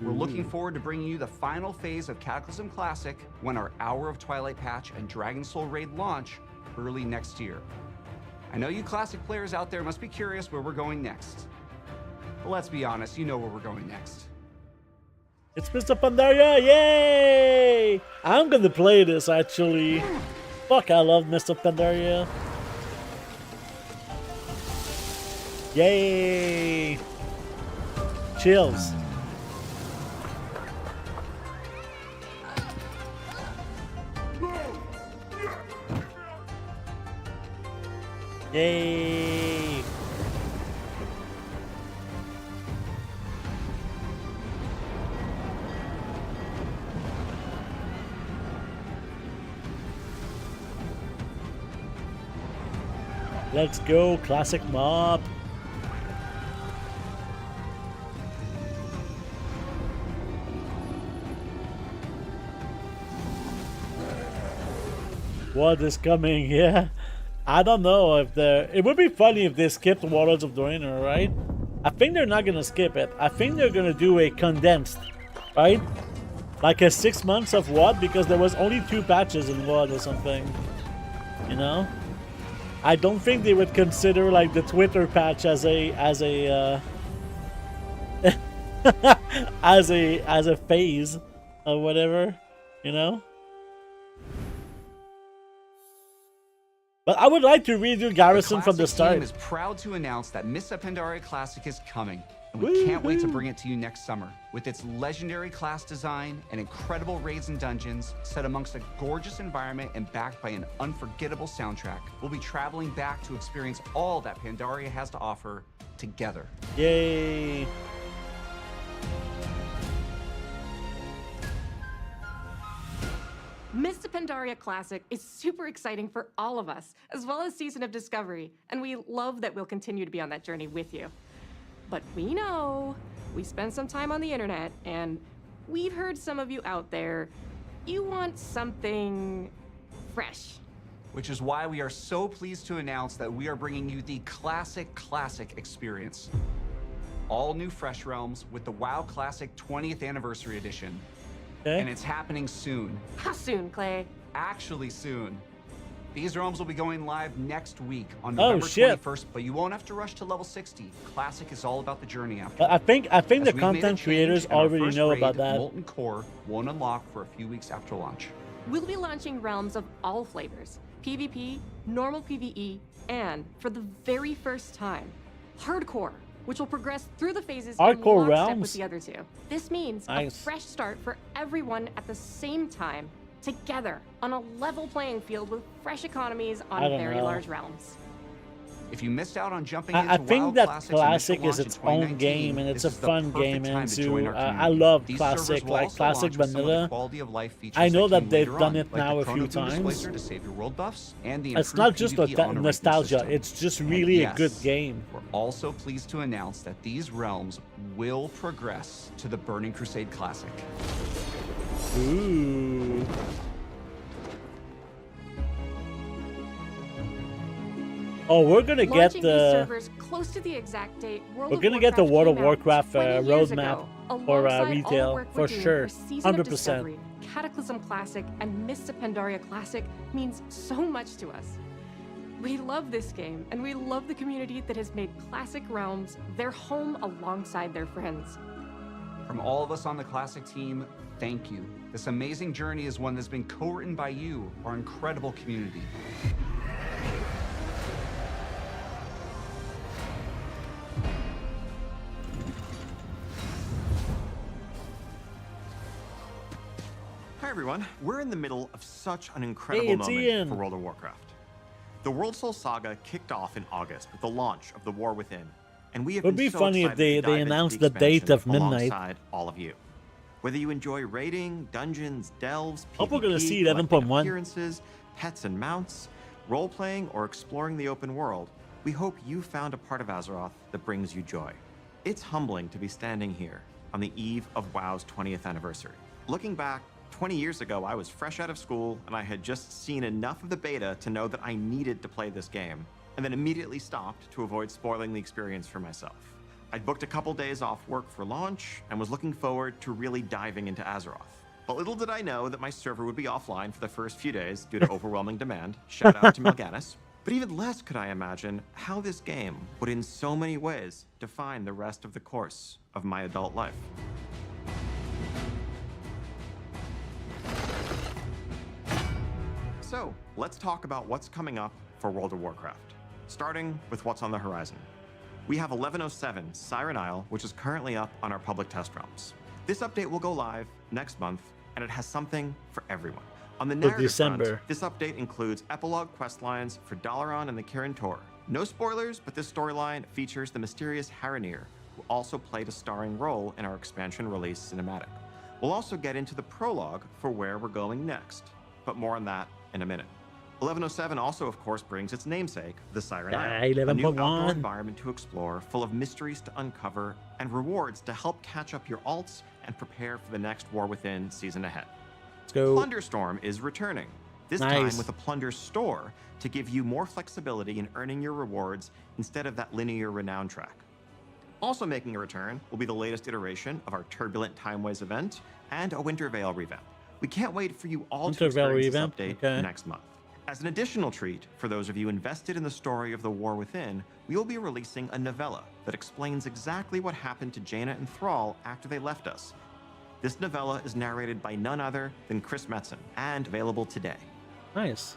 We're looking forward to bringing you the final phase of Cataclysm Classic when our Hour of Twilight patch and Dragon Soul raid launch early next year. I know you Classic players out there must be curious where we're going next. But let's be honest, you know where we're going next. It's Mr. Pandaria, yay! I'm gonna play this actually. Fuck, I love Mr. Pandaria. Yay! Chills. Yay! Let's go, classic mob. What is coming? Yeah, I don't know if it would be funny if they skipped Waters of Draenor, right? I think they're not gonna skip it. I think they're gonna do a condensed, right? Like a 6 months of what? Because there was only 2 patches in WoD or something. You know? I don't think they would consider like the Twitter patch as a as a as a phase or whatever, you know? But I would like to redo Garrison from the start. The team is proud to announce that Mists of Pandaria Classic is coming, and we can't wait to bring it to you next summer. With its legendary class design and incredible raids and dungeons, set amongst a gorgeous environment and backed by an unforgettable soundtrack, we'll be traveling back to experience all that Pandaria has to offer together. Yay! Mists of Pandaria Classic is super exciting for all of us, as well as Season of Discovery, and we love that we'll continue to be on that journey with you. But we know, we spend some time on the internet, and we've heard some of you out there, you want something fresh. Which is why we are so pleased to announce that we are bringing you the Classic experience. All new Fresh Realms with the WoW Classic 20th Anniversary Edition. Okay. And it's happening soon. How soon, Clay? Actually soon. These realms will be going live next week on Oh, November shit. 21st, but you won't have to rush to level 60. Classic is all about the journey after. I think As the we've made a content change, creators and our already first know raid, about that. Molten Core won't unlock for a few weeks after launch. We'll be launching realms of all flavors, PvP, normal PvE, and for the very first time, hardcore, which will progress through the phases in Hardcore lockstep realms? with the other two. This means a Nice. fresh start for everyone at the same time, together on a level playing field with fresh economies I on don't very know. large realms. If you missed out on jumping into I think WoW that Classic's Classic initial is launch its in own 2019, game, and it's a this is the fun perfect game. time And to join our I community. love These servers Classic, will like also Classic launch with some of the Vanilla. quality of life features I know that came they've later done on, it like now the a few Chrono Boom times. Displacer to save your world buffs, and the It's improved not just PvP honor ranking nostalgia, system. it's just And really a yes, good game. We're also pleased to announce that these realms will progress to the Burning Crusade Classic. Ooh. Oh, we're gonna get Launching these the servers close to the exact date World we're of gonna get the Warcraft World of came out Warcraft 20 years roadmap ago, for alongside all the retail work for we're doing sure, for Season of 100%. Discovery, Cataclysm Classic, and Mists of Pandaria Classic means so much to us. We love this game, and we love the community that has made Classic Realms their home alongside their friends. From all of us on the Classic team, thank you. This amazing journey is one that's been co-written by you, our incredible community. Hi everyone, we're in the middle of such an incredible it's moment Ian. for World of Warcraft. The World Soul Saga kicked off in August with the launch of the War Within, and we have Would been be so funny if excited they to dive into announced the date expansion of midnight. alongside all of you. Whether you enjoy raiding, dungeons, delves, Hope we're gonna PvP, see collecting 11.1. appearances, pets and mounts, role-playing, or exploring the open world, we hope you found a part of Azeroth that brings you joy. It's humbling to be standing here on the eve of WoW's 20th anniversary. Looking back, 20 years ago, I was fresh out of school, and I had just seen enough of the beta to know that I needed to play this game, and then immediately stopped to avoid spoiling the experience for myself. I'd booked a couple days off work for launch, and was looking forward to really diving into Azeroth. But little did I know that my server would be offline for the first few days due to overwhelming demand. Shout out to Mal'Ganis. But even less could I imagine how this game would in so many ways define the rest of the course of my adult life. So, let's talk about what's coming up for World of Warcraft, starting with what's on the horizon. We have 1107 Siren Isle, which is currently up on our public test realms. This update will go live next month, and it has something for everyone. On the narrative December. front, this update includes epilogue quest lines for Dalaran and the Kirin Tor. No spoilers, but this storyline features the mysterious Haranir, who also played a starring role in our expansion release cinematic. We'll also get into the prologue for where we're going next, but more on that in a minute. 1107 also, of course, brings its namesake, the Siren Isle, a new outdoor 11.1. environment to explore, full of mysteries to uncover, and rewards to help catch up your alts and prepare for the next War Within season ahead. Let's go. Plunderstorm is returning, this Nice. time with a plunder store to give you more flexibility in earning your rewards instead of that linear renown track. Also making a return will be the latest iteration of our Turbulent Timeways event and a Winter Veil revamp. We can't wait for you all to Winter Veil experience this revamp? update Okay. next month. As an additional treat for those of you invested in the story of the War Within, we will be releasing a novella that explains exactly what happened to Jaina and Thrall after they left us. This novella is narrated by none other than Chris Metzen and available today. Nice.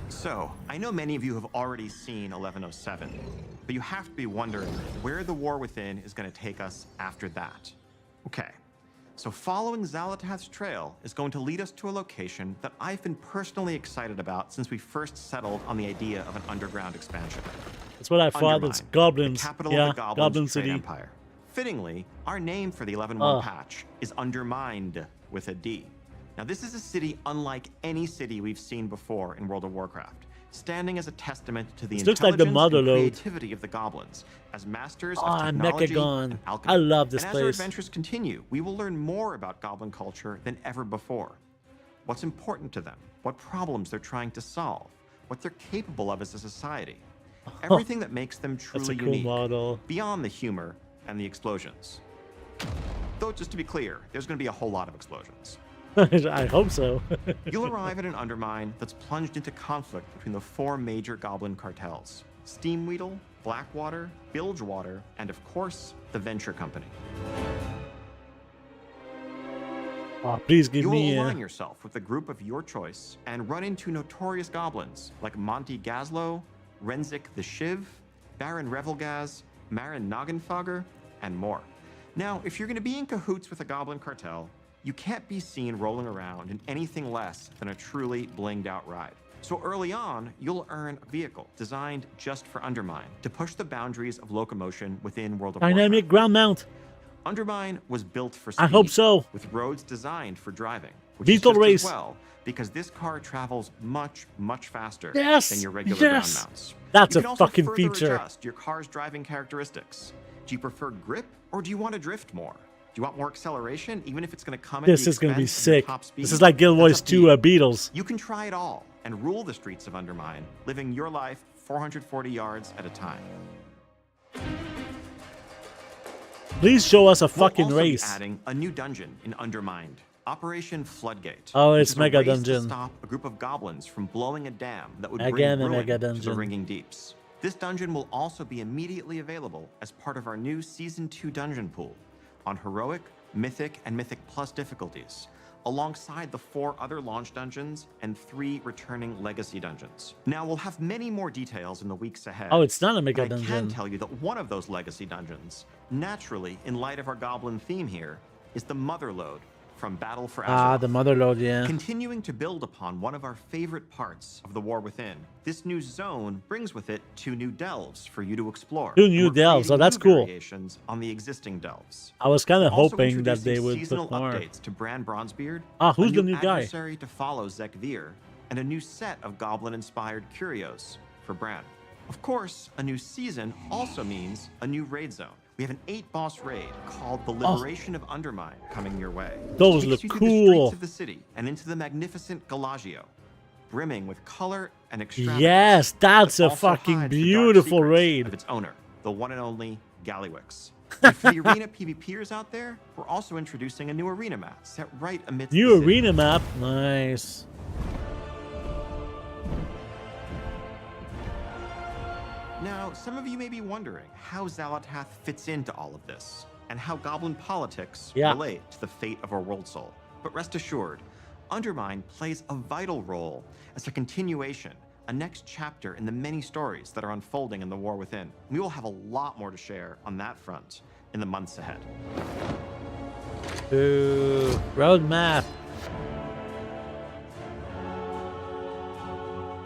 So, I know many of you have already seen 1107, but you have to be wondering where the War Within is going to take us after that. Okay, so following Xalatath's trail is going to lead us to a location that I've been personally excited about since we first settled on the idea of an underground expansion. That's what I thought. It's goblins. The capital Yeah, of the Goblin Goblins Trade City. Empire. Fittingly, our name for the 11-1 Oh. patch is Undermined with a D. Now, this is a city unlike any city we've seen before in World of Warcraft, standing as a testament to the This looks like the intelligence and Motherlode. creativity of the goblins as masters Oh, of technology Mechagon. and alchemy. I love this and as our place. adventures continue, we will learn more about goblin culture than ever before. What's important to them, what problems they're trying to solve, what they're capable of as a society. Everything that makes them truly That's a cool unique, model. beyond the humor and the explosions. Though, just to be clear, there's going to be a whole lot of explosions. I hope so. You'll arrive at an undermine that's plunged into conflict between the 4 major goblin cartels: Steamweedle, Blackwater, Bilgewater, and of course, the Venture Company. Oh, please give You will me align yourself with a group of your choice and run into notorious goblins like Monty Gazlo, Renzik the Shiv, Baron Revelgaz, Marin Noggenfogger, and more. Now, if you're going to be in cahoots with a goblin cartel, you can't be seen rolling around in anything less than a truly blinged out ride. So early on, you'll earn a vehicle designed just for Undermine to push the boundaries of locomotion within World of dynamic ground mount. Warcraft. Undermine was built for speed, I hope so. with roads designed for driving, which Beetle is just race. as well, because this car travels much, much faster Yes, than your regular yes. ground mounts. That's You a can also fucking further feature. adjust your car's driving characteristics. Do you prefer grip, or do you want to drift more? Do you want more acceleration, even if it's going to come at This the is going to be expense of your sick. top speed? This is like Guild That's Wars up to 2 you. Beatles. You can try it all and rule the streets of Undermine, living your life 440 yards at a time. Please show us a We'll fucking also be race. adding a new dungeon in Undermined, Operation Floodgate. Oh, which it's is a Mega race Dungeon. To stop a group of goblins from blowing a dam that would Again, bring a ruin Mega to the Dungeon. Ringing Deeps. This dungeon will also be immediately available as part of our new Season 2 dungeon pool on Heroic, Mythic, and Mythic Plus difficulties, alongside the 4 other launch dungeons and 3 returning legacy dungeons. Now, we'll have many more details in the weeks ahead. Oh, it's not a Mega but I can Dungeon. tell you that one of those legacy dungeons, naturally, in light of our goblin theme here, is the Motherlode from Battle for Azeroth. Ah, the Motherlode, yeah. Continuing to build upon one of our favorite parts of the War Within, this new zone brings with it 2 new delves for you to explore. 2 new We're delves, creating oh, that's new cool. variations on the existing delves. I was kind of Also hoping that they introducing would seasonal put more. updates to Bran Bronzebeard. Ah, who's a the new guy? adversary to follow Zekvir, and a new set of goblin-inspired curios for Bran. Of course, a new season also means a new raid zone. We have an 8-boss raid called the Liberation of Undermine coming your way. which Those takes look you through cool. the streets of the city and into the magnificent Galagio, brimming with color and extravagance. Yes, that's but a also fucking hides the dark beautiful secrets raid. Of its owner, the one and only Gallywix. And for the arena PvPers out there, we're also introducing a new arena map set right amidst New the city. arena map. Nice. Now, some of you may be wondering how Xalatath fits into all of this, and how goblin politics Yeah. relate to the fate of our world soul. But rest assured, Undermine plays a vital role as a continuation, a next chapter in the many stories that are unfolding in the War Within. We will have a lot more to share on that front in the months ahead. Ooh, roadmap.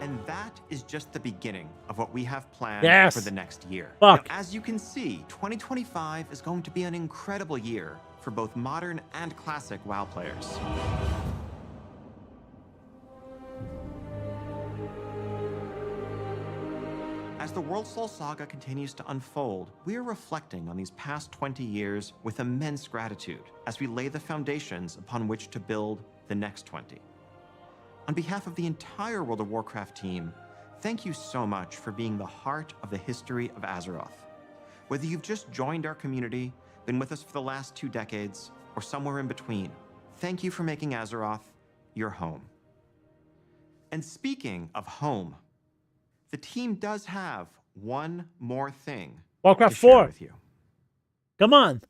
And that is just the beginning of what we have planned Yes. for the next year. Fuck. Now, as you can see, 2025 is going to be an incredible year for both modern and classic WoW players. As the World Soul Saga continues to unfold, we are reflecting on these past 20 years with immense gratitude as we lay the foundations upon which to build the next 20. On behalf of the entire World of Warcraft team, Thank you so much for being the heart of the history of Azeroth. Whether you've just joined our community, been with us for the last 2 decades, or somewhere in between, thank you for making Azeroth your home. And speaking of home, the team does have one more thing Warcraft to share 4. with you. Come on.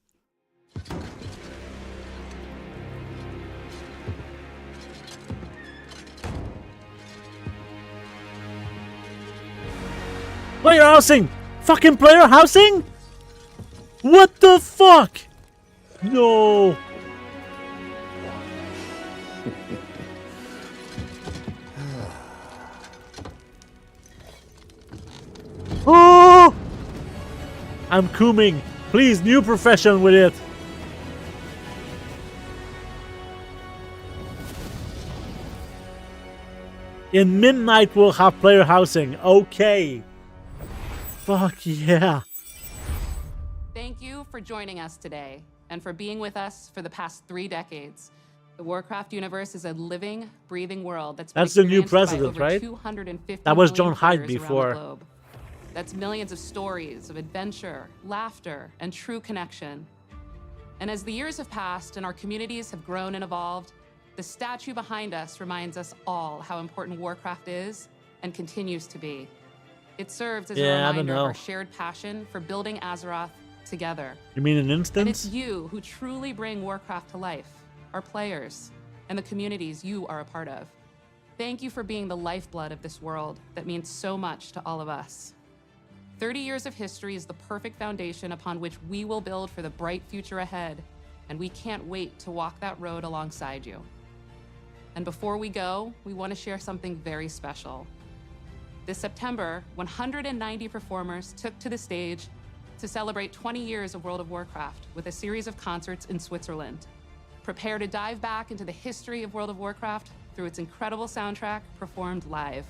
Player housing! Fucking player housing? What the fuck? No. Oh! I'm cooming. Please, new profession with it. In midnight, we'll have player housing. Okay. Fuck yeah. Thank you for joining us today and for being with us for the past 3 decades. The Warcraft universe is a living, breathing world that's the new president, by over right? 250 That was million John Hyde players around the before. globe. That's millions of stories of adventure, laughter, and true connection. And as the years have passed and our communities have grown and evolved, the statue behind us reminds us all how important Warcraft is and continues to be. It serves as a reminder of our shared passion for building Azeroth together. You mean an And instance? it's you who truly bring Warcraft to life, our players, and the communities you are a part of. Thank you for being the lifeblood of this world that means so much to all of us. 30 years of history is the perfect foundation upon which we will build for the bright future ahead, and we can't wait to walk that road alongside you. And before we go, we want to share something very special. This September, 190 performers took to the stage to celebrate 20 years of World of Warcraft with a series of concerts in Switzerland. Prepare to dive back into the history of World of Warcraft through its incredible soundtrack performed live.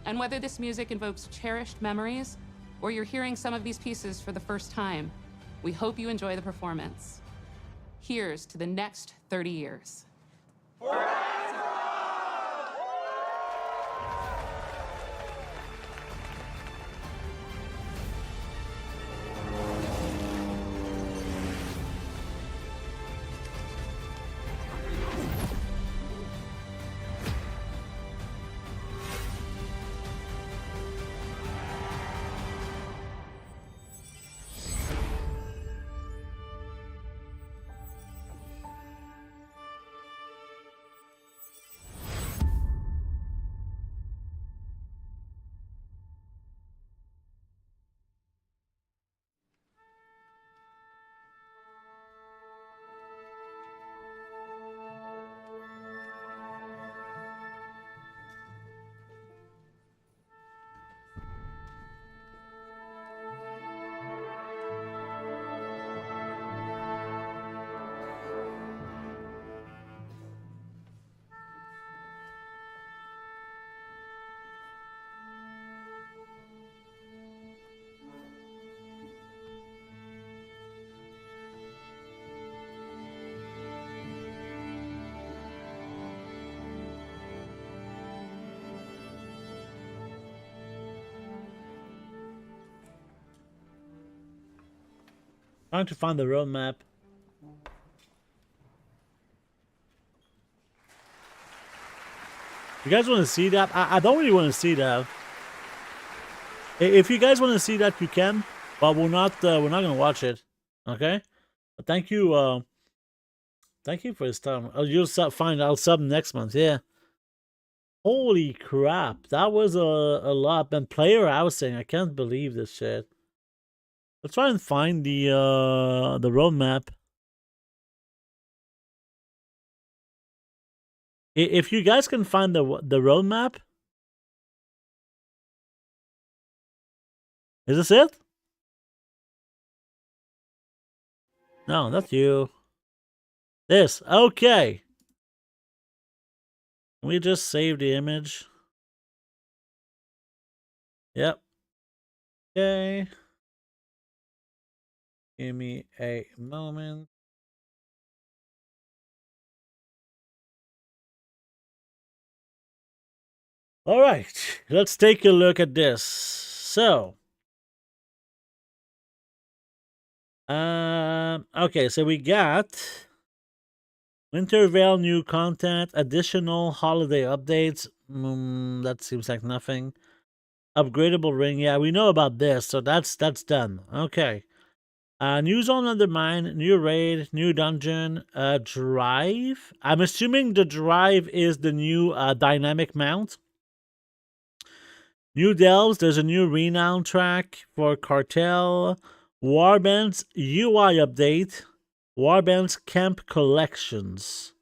And whether this music invokes cherished memories or you're hearing some of these pieces for the first time, we hope you enjoy the performance. Here's to the next 30 years. Trying to find the roadmap. You guys want to see that? I don't really want to see that. If you guys want to see that, you can, but we're not gonna watch it. Okay. But thank you for this time. You'll fine. I'll sub next month. Yeah. Holy crap, that was a lot. And player housing. I can't believe this shit. Let's try and find the roadmap. If you guys can find the roadmap, is this it? No, that's you. This, okay. Can we just save the image? Yep. Okay. Give me a moment. All right, let's take a look at this. So, okay, so we got Winter Veil new content, additional holiday updates. That seems like nothing. Upgradable ring, yeah, we know about this, so that's done. Okay. New zone undermine, new raid, new dungeon, drive. I'm assuming the drive is the new dynamic mount. New delves, there's a new renown track for Cartel. Warband's UI update. Warband's camp collections.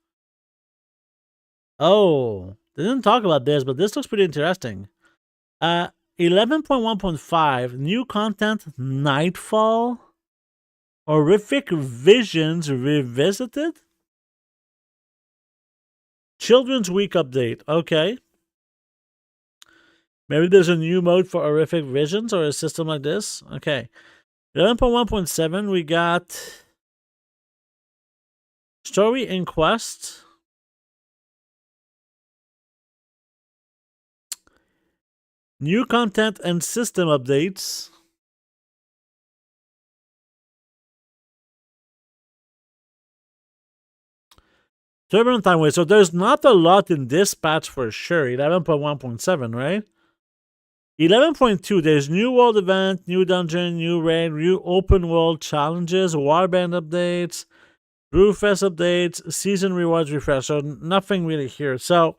Oh, they didn't talk about this, but this looks pretty interesting. 11.1.5, new content, Nightfall. Horrific Visions Revisited? Children's Week update. Okay. Maybe there's a new mode for Horrific Visions or a system like this. Okay. 11.1.7, we got Story Inquest. New content and system updates. Turbulent Time Wait. So there's not a lot in this patch for sure. 11.1.7, right? 11.2, there's new world event, new dungeon, new raid, new open world challenges, warband updates, Brewfest updates, season rewards refresh. So nothing really here. So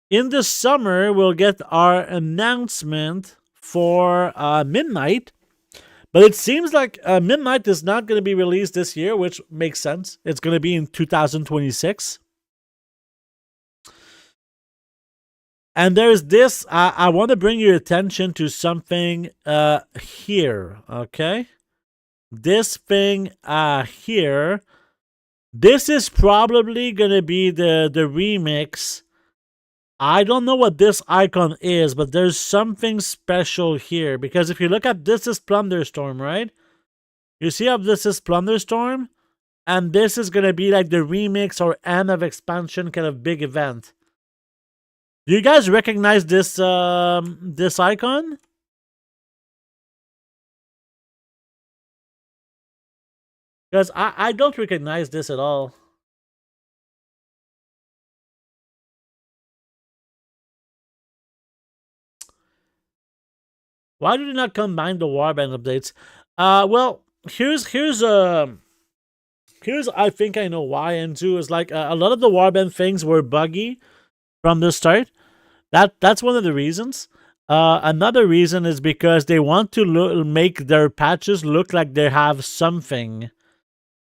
in the summer, we'll get our announcement for Midnight. But it seems like Midnight is not going to be released this year, which makes sense. It's going to be in 2026. And there's this. I want to bring your attention to something here, okay? This thing here. This is probably going to be the remix. I don't know what this icon is, but there's something special here. Because if you look at this is Plunderstorm, right? You see how this is Plunderstorm? And this is going to be like the remix or end of expansion kind of big event. Do you guys recognize this this icon? Because I don't recognize this at all. Why did you not combine the warband updates? Well, here's I think I know why. And two is like a lot of the warband things were buggy from the start. That's one of the reasons. Another reason is because they want to make their patches look like they have something.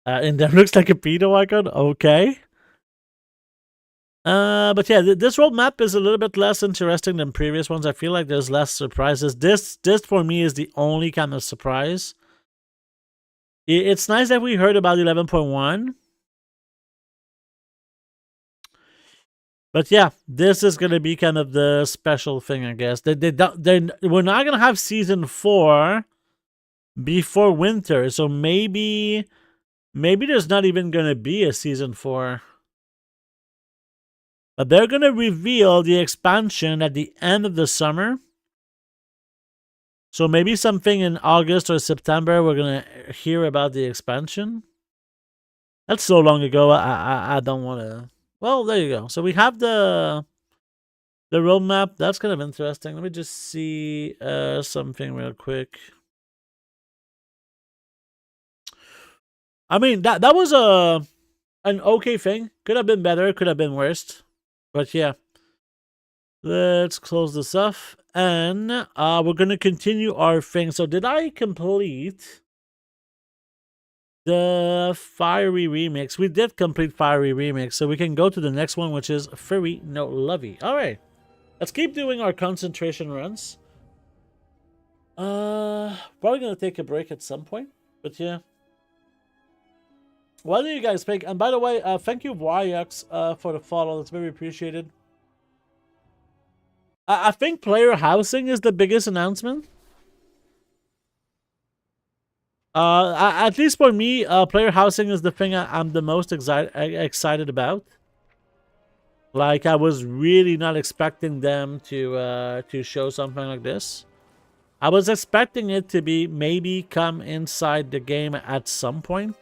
And that looks like a pedo icon. Okay. But yeah, this roadmap is a little bit less interesting than previous ones. I feel like there's less surprises. This for me is the only kind of surprise. It's nice that we heard about 11.1. But yeah, this is gonna be kind of the special thing, I guess. We're not gonna have season 4 before winter, so maybe there's not even gonna be a season 4. But they're going to reveal the expansion at the end of the summer. So maybe something in August or September, we're going to hear about the expansion. That's so long ago, I don't want to... Well, there you go. So we have the roadmap. That's kind of interesting. Let me just see something real quick. I mean, that was an okay thing. Could have been better. Could have been worse. But yeah, let's close this off, and we're going to continue our thing. So did I complete the Fiery Remix? We did complete Fiery Remix, so we can go to the next one, which is Furry No Lovey. All right, let's keep doing our concentration runs. Probably going to take a break at some point, but yeah. What do you guys think? And by the way, thank you, YX, for the follow. That's very appreciated. I think player housing is the biggest announcement. At least for me, player housing is the thing I'm the most excited about. Like, I was really not expecting them to show something like this. I was expecting it to be maybe come inside the game at some point.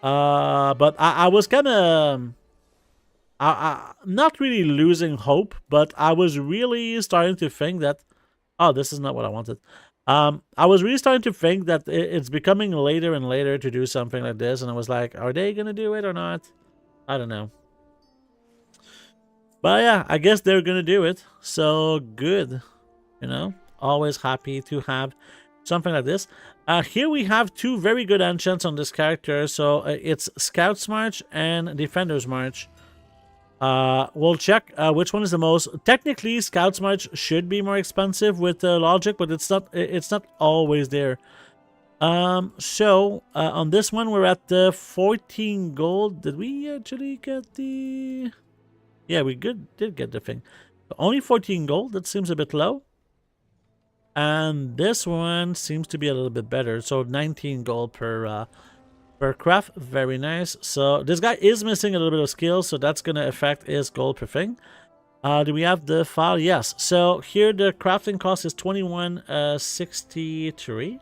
But I was kind of not really losing hope, but I was really starting to think that, oh, this is not what I wanted. I was really starting to think that it's becoming later and later to do something like this, and I was like, are they gonna do it or not? I don't know. But yeah, I guess they're gonna do it. So good, you know. Always happy to have something like this. Here we have two very good enchants on this character. So it's Scout's March and Defender's March. We'll check which one is the most. Technically, Scout's March should be more expensive with logic, but it's not. It's not always there. So on this one, we're at 14 gold. Did we actually get the? Yeah, we did get the thing. But only 14 gold. That seems a bit low. And this one seems to be a little bit better. So 19 gold per craft. Very nice. So this guy is missing a little bit of skill, so that's going to affect his gold per thing. Do we have the file? Yes. So here the crafting cost is 21.63.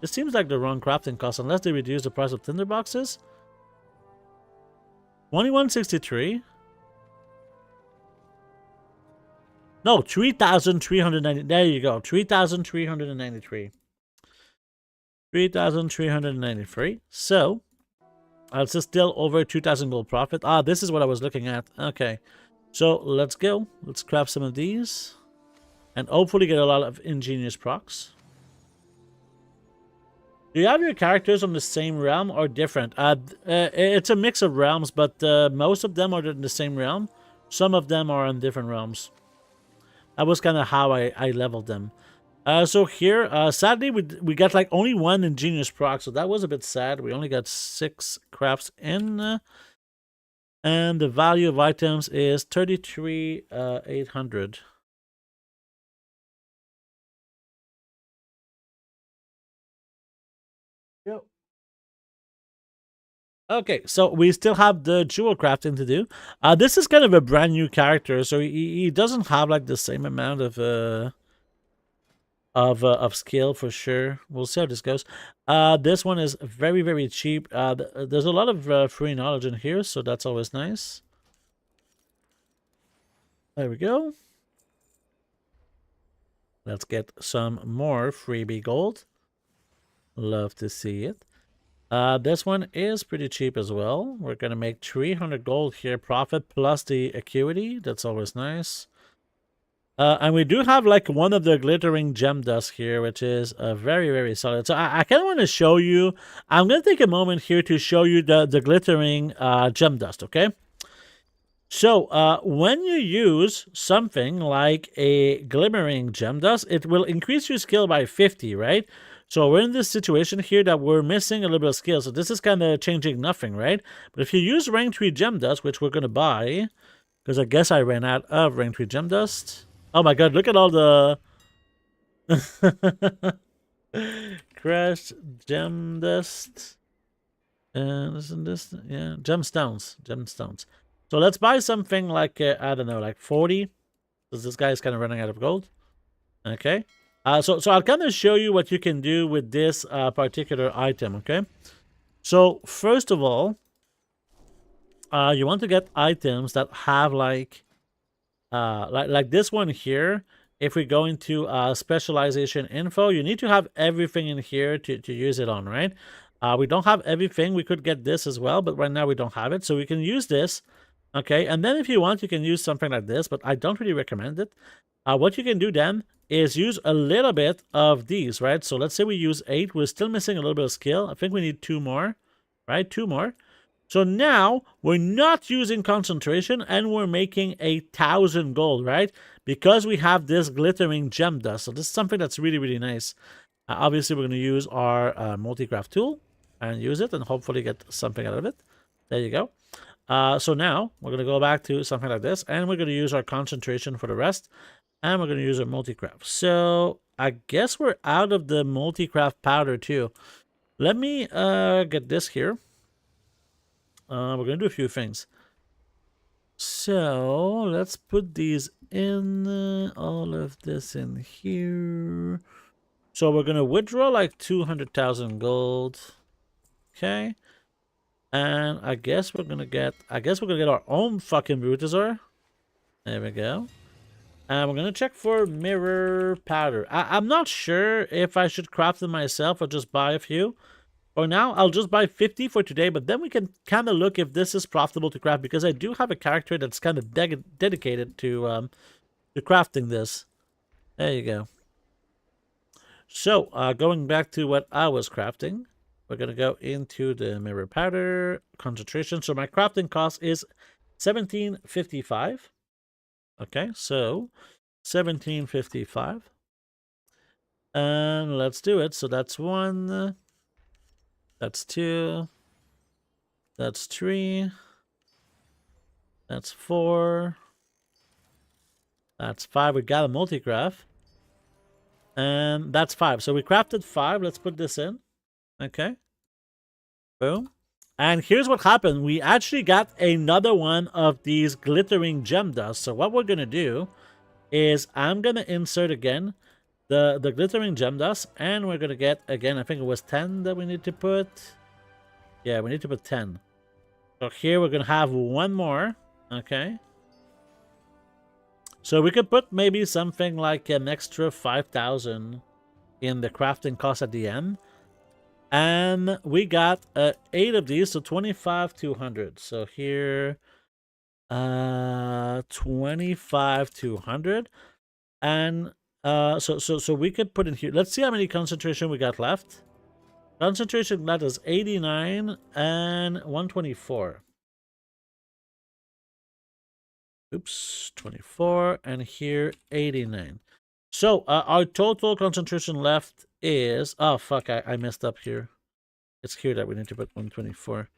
This seems like the wrong crafting cost unless they reduce the price of tinder boxes. 21.63. No, 3,390. There you go. 3,393. 3,393. So, it's still over 2,000 gold profit. Ah, this is what I was looking at. Okay. So, let's go. Let's craft some of these. And hopefully get a lot of ingenious procs. Do you have your characters on the same realm or different? It's a mix of realms, but most of them are in the same realm. Some of them are in different realms. That was kind of how I leveled them. So here, sadly, we got like only one ingenious proc, so that was a bit sad. We only got 6 crafts in. And the value of items is 33,800. Yep. Okay, so we still have the jewel crafting to do. This is kind of a brand new character, so he doesn't have like the same amount of skill for sure. We'll see how this goes. This one is very, very cheap. There's a lot of free knowledge in here, so that's always nice. There we go. Let's get some more freebie gold. Love to see it. This one is pretty cheap as well. We're gonna make 300 gold here profit plus the acuity. That's always nice. And we do have like one of the glittering gem dust here, which is very, very solid. So I kind of want to show you. I'm going to take a moment here to show you the glittering gem dust, okay? So when you use something like a glimmering gem dust, it will increase your skill by 50, right? So we're in this situation here that we're missing a little bit of skill. So this is kind of changing nothing, right? But if you use rank 3 gem dust, which we're going to buy, because I guess I ran out of rank 3 gem dust. Oh my god, look at all the crashed gem dust. And isn't this, yeah, gemstones. So let's buy something like, I don't know, like 40. Because this guy is kind of running out of gold. Okay. So I'll kind of show you what you can do with this particular item, okay? So first of all, you want to get items that have like this one here. If we go into specialization info, you need to have everything in here to use it on, right? We don't have everything. We could get this as well, but right now we don't have it. So we can use this, okay? And then if you want, you can use something like this, but I don't really recommend it. What you can do then is use a little bit of these, right? So let's say we use 8. We're still missing a little bit of skill. I think we need 2 more, right? 2 more. So now we're not using concentration and we're making 1,000 gold, right? Because we have this glittering gem dust. So this is something that's really, really nice. Obviously, we're going to use our multi-craft tool and use it and hopefully get something out of it. There you go. So now we're going to go back to something like this and we're going to use our concentration for the rest. And we're going to use our multi-craft. So I guess we're out of the multi-craft powder too. Let me get this here. We're going to do a few things. So let's put these in, all of this in here. So we're gonna withdraw like 200,000 gold. Okay. And I guess we're gonna get our own fucking Brutasaur. There we go. And we're gonna check for mirror powder. I'm not sure if I should craft them myself or just buy a few. For now, I'll just buy 50 for today, but then we can kind of look if this is profitable to craft, because I do have a character that's kind of dedicated to crafting this. There you go. So, going back to what I was crafting, we're going to go into the mirror powder concentration. So my crafting cost is 1755. Okay, so 1755. And let's do it. So that's 1, that's 2, that's 3, that's 4, that's 5. We got a multi-craft. And that's 5. So we crafted 5. Let's put this in. Okay. Boom. And here's what happened. We actually got another one of these glittering gem dust. So what we're going to do is I'm going to insert again the glittering gem dust. And we're going to get, again, I think it was 10 that we need to put. Yeah, we need to put 10. So here we're going to have one more. Okay. So we could put maybe something like an extra 5,000 in the crafting cost at the end. And we got 8 of these, so 25,200. So here, 25,200. And so we could put in here. Let's see how many concentration we got left. Concentration left is 89 and 124. Oops, 24, and here 89. So our total concentration left is, oh fuck, I messed up here. It's here that we need to put 124.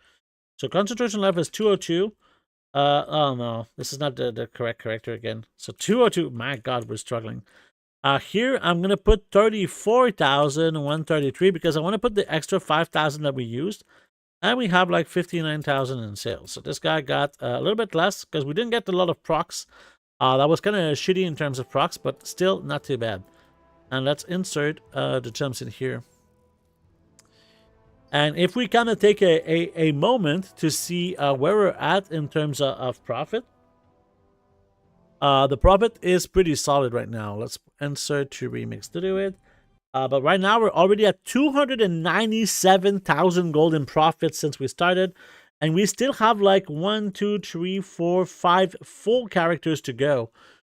So concentration left is 202. Oh no, this is not the correct character again. So 202. My God, we're struggling. Here I'm gonna put 34,133 because I want to put the extra 5,000 that we used. And we have like 59,000 in sales. So this guy got a little bit less because we didn't get a lot of procs. That was kind of shitty in terms of procs, but still not too bad. And let's insert the gems in here. And if we kind of take a moment to see where we're at in terms of profit. The profit is pretty solid right now. Let's insert to remix to do it. But right now, we're already at 297,000 gold in profit since we started. And we still have like 1, 2, 3, 4, 5 full characters to go.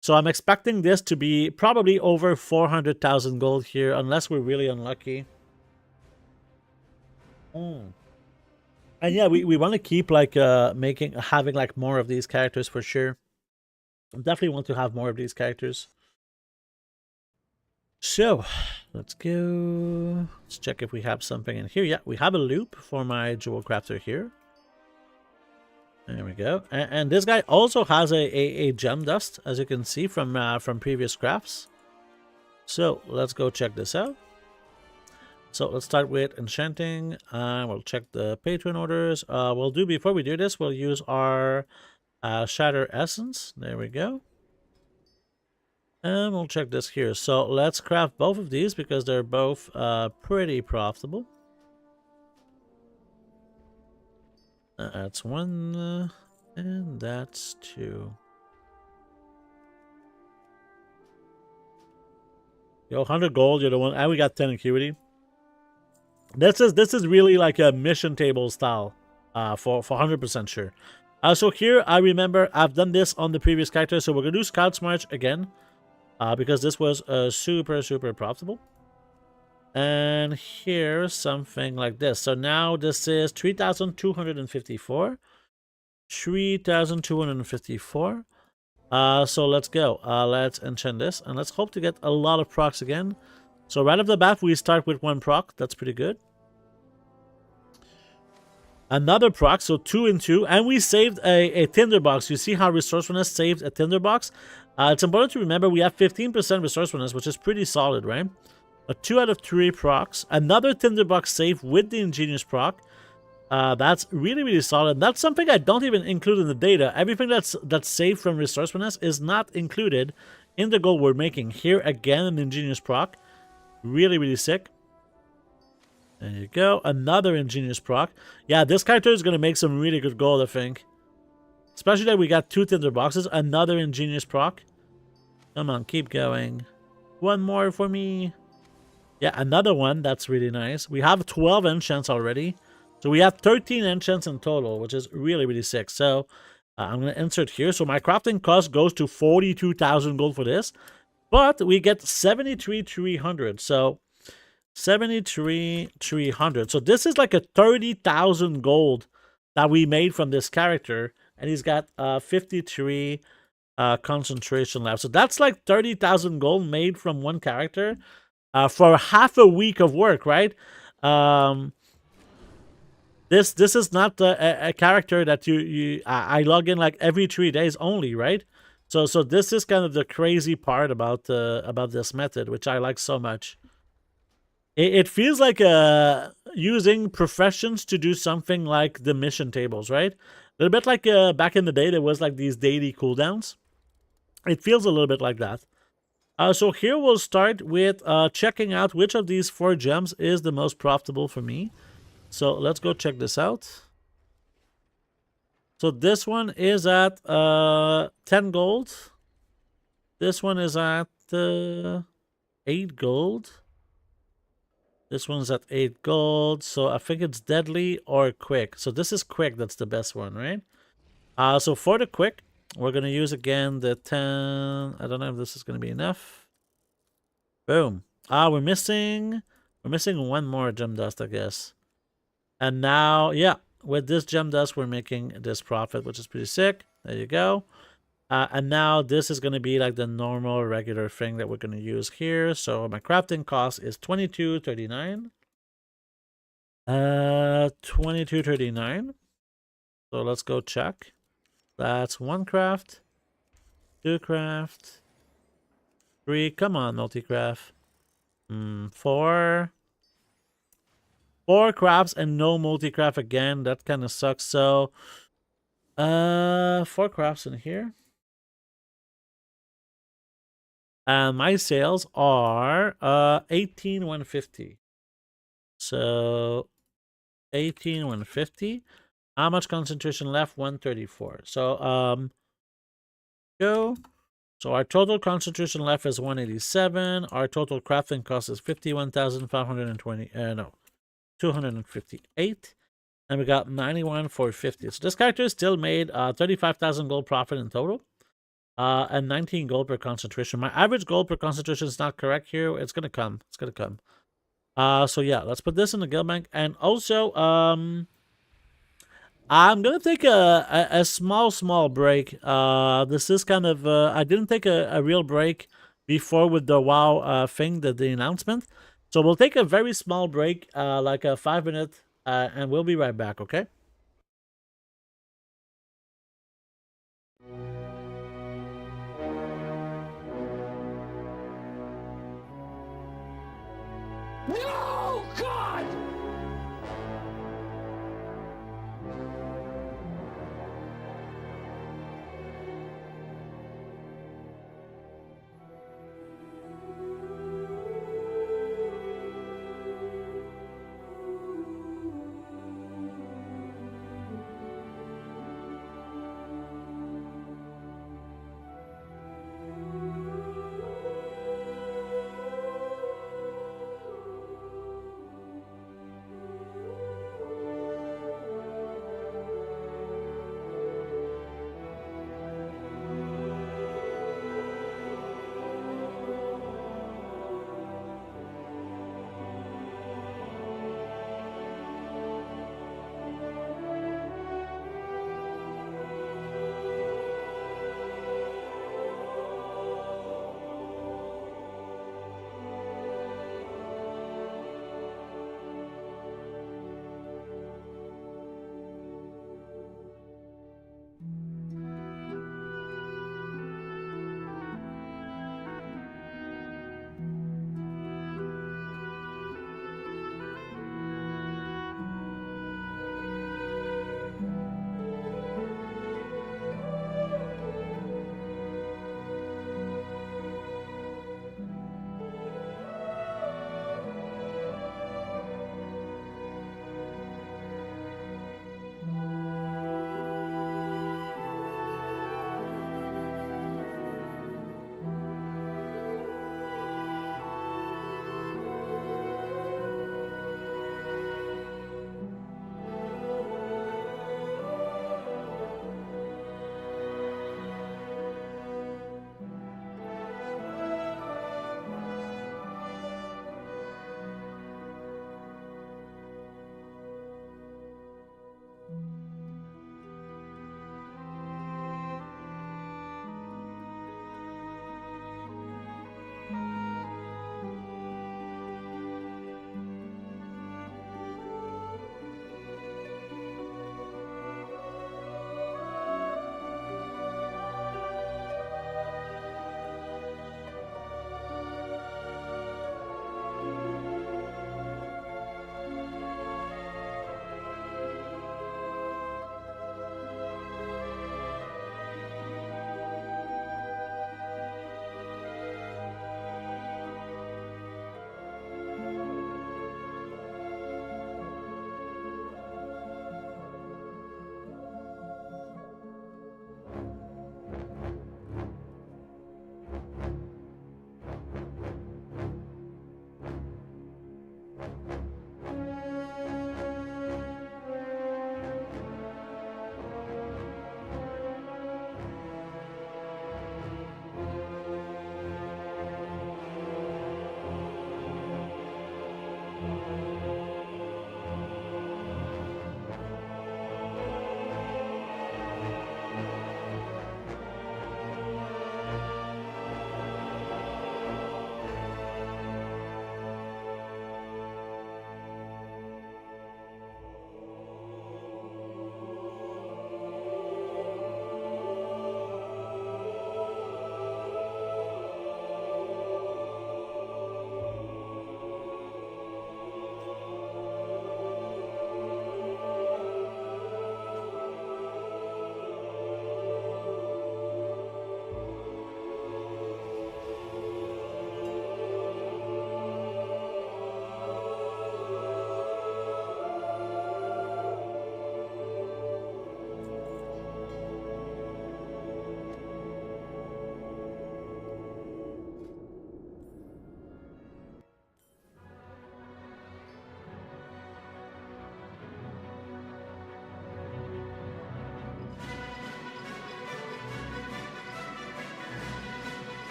So I'm expecting this to be probably over 400,000 gold here, unless we're really unlucky. And yeah, we want to keep like having like more of these characters for sure. I definitely want to have more of these characters. So, let's go. Let's check if we have something in here. Yeah, we have a loop for my jewel crafter here. There we go. And this guy also has a gem dust, as you can see from previous crafts. So, let's go check this out. So, let's start with enchanting. We'll check the patron orders. Before we do this, we'll use our shatter essence. There we go. And we'll check this here. So let's craft both of these because they're both pretty profitable. That's 1 and that's 2. Yo, 100 gold, you're the one. And we got 10 acuity. This is really like a mission table style for 100% sure. So here, I remember I've done this on the previous character. So we're going to do Scout's March again. Because this was super profitable. And here's something like this. So now this is 3,254. 3,254. So let's go. Let's enchant this. And let's hope to get a lot of procs again. So right off the bat, we start with 1 proc. That's pretty good. Another proc, so 2 and 2. And we saved a tinderbox. You see how resourcefulness saved a tinderbox? It's important to remember we have 15% resourcefulness, which is pretty solid, right? A 2 out of 3 procs. Another tinderbox save with the ingenious proc. That's really, really solid. That's something I don't even include in the data. Everything that's saved from resourcefulness is not included in the gold we're making. Here again, an ingenious proc. Really, really sick. There you go. Another ingenious proc. Yeah, this character is going to make some really good gold, I think. Especially that we got 2 tinder boxes. Another ingenious proc. Come on, keep going. One more for me. Yeah, another one. That's really nice. We have 12 enchants already. So we have 13 enchants in total, which is really, really sick. So I'm going to insert here. So my crafting cost goes to 42,000 gold for this. But we get 73,300. So 73,300. So this is like a 30,000 gold that we made from this character. And he's got 53 concentration left. So that's like 30,000 gold made from one character for half a week of work, right? This is not a character that I log in like every 3 days only, right? So this is kind of the crazy part about this method, which I like so much. It feels like using professions to do something like the mission tables, right? A little bit like back in the day, there was like these daily cooldowns. It feels a little bit like that. So here we'll start with checking out which of these 4 gems is the most profitable for me. So let's go check this out. So this one is at 10 gold. This one is at 8 gold. This one's at 8 gold. So I think it's deadly or quick. So this is quick. That's the best one, right? So for the quick, we're going to use again the 10. I don't know if this is going to be enough. Boom. We're missing one more gem dust, I guess. And now, yeah, with this gem dust, we're making this profit, which is pretty sick. There you go. And now this is going to be like the normal, regular thing that we're going to use here. So my crafting cost is 22.39. 22.39. So let's go check. That's 1 craft, 2 craft, 3. Come on, multi-craft. 4. 4 crafts and no multi-craft again. That kind of sucks. So 4 crafts in here. And my sales are 18,150. So 18,150. How much concentration left? 134. So go. So our total concentration left is 187. Our total crafting cost is 51,520. No, 258. And we got 91,450. So this character still made 35,000 gold profit in total. And 19 gold per concentration. My average gold per concentration is not correct here. It's gonna come. It's gonna come. So yeah, let's put this in the guild bank. And also, I'm gonna take a small break. This is kind of I didn't take a real break before with the WoW thing, the announcement. So we'll take a very small break, like a 5-minute, and we'll be right back. Okay. No, God!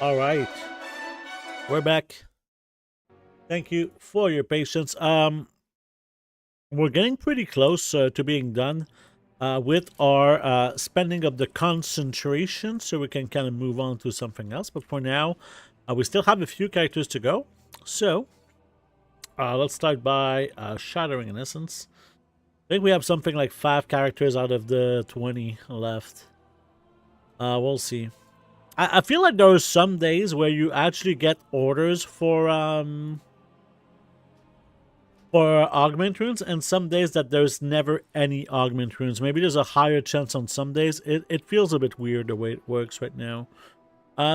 All right, we're back. Thank you for your patience. We're getting pretty close to being done with our spending of the concentration, so we can kind of move on to something else. But for now, we still have a few characters to go. So let's start by Shattering in Essence. I think we have something like 5 characters out of the 20 left. We'll see. I feel like there are some days where you actually get orders for augment runes, and some days that there's never any augment runes. Maybe there's a higher chance on some days. It feels a bit weird the way it works right now.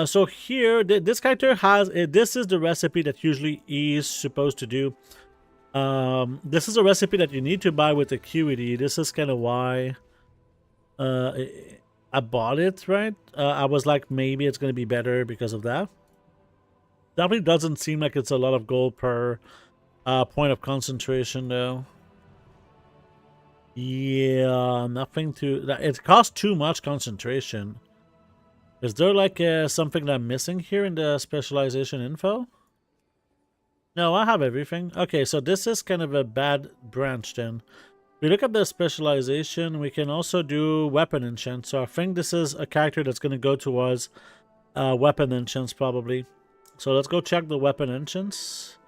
So here, this character has... this is the recipe that usually is supposed to do. This is a recipe that you need to buy with Acuity. This is kind of why I bought it, right? I was like, maybe it's going to be better because of that. Definitely doesn't seem like it's a lot of gold per point of concentration, though. Yeah, nothing to... It costs too much concentration. Is there like something that I'm missing here in the specialization info? No, I have everything. Okay, so this is kind of a bad branch then. If we look at the specialization, we can also do weapon enchant. So I think this is a character that's going to go towards weapon enchants probably. So let's go check the weapon enchants.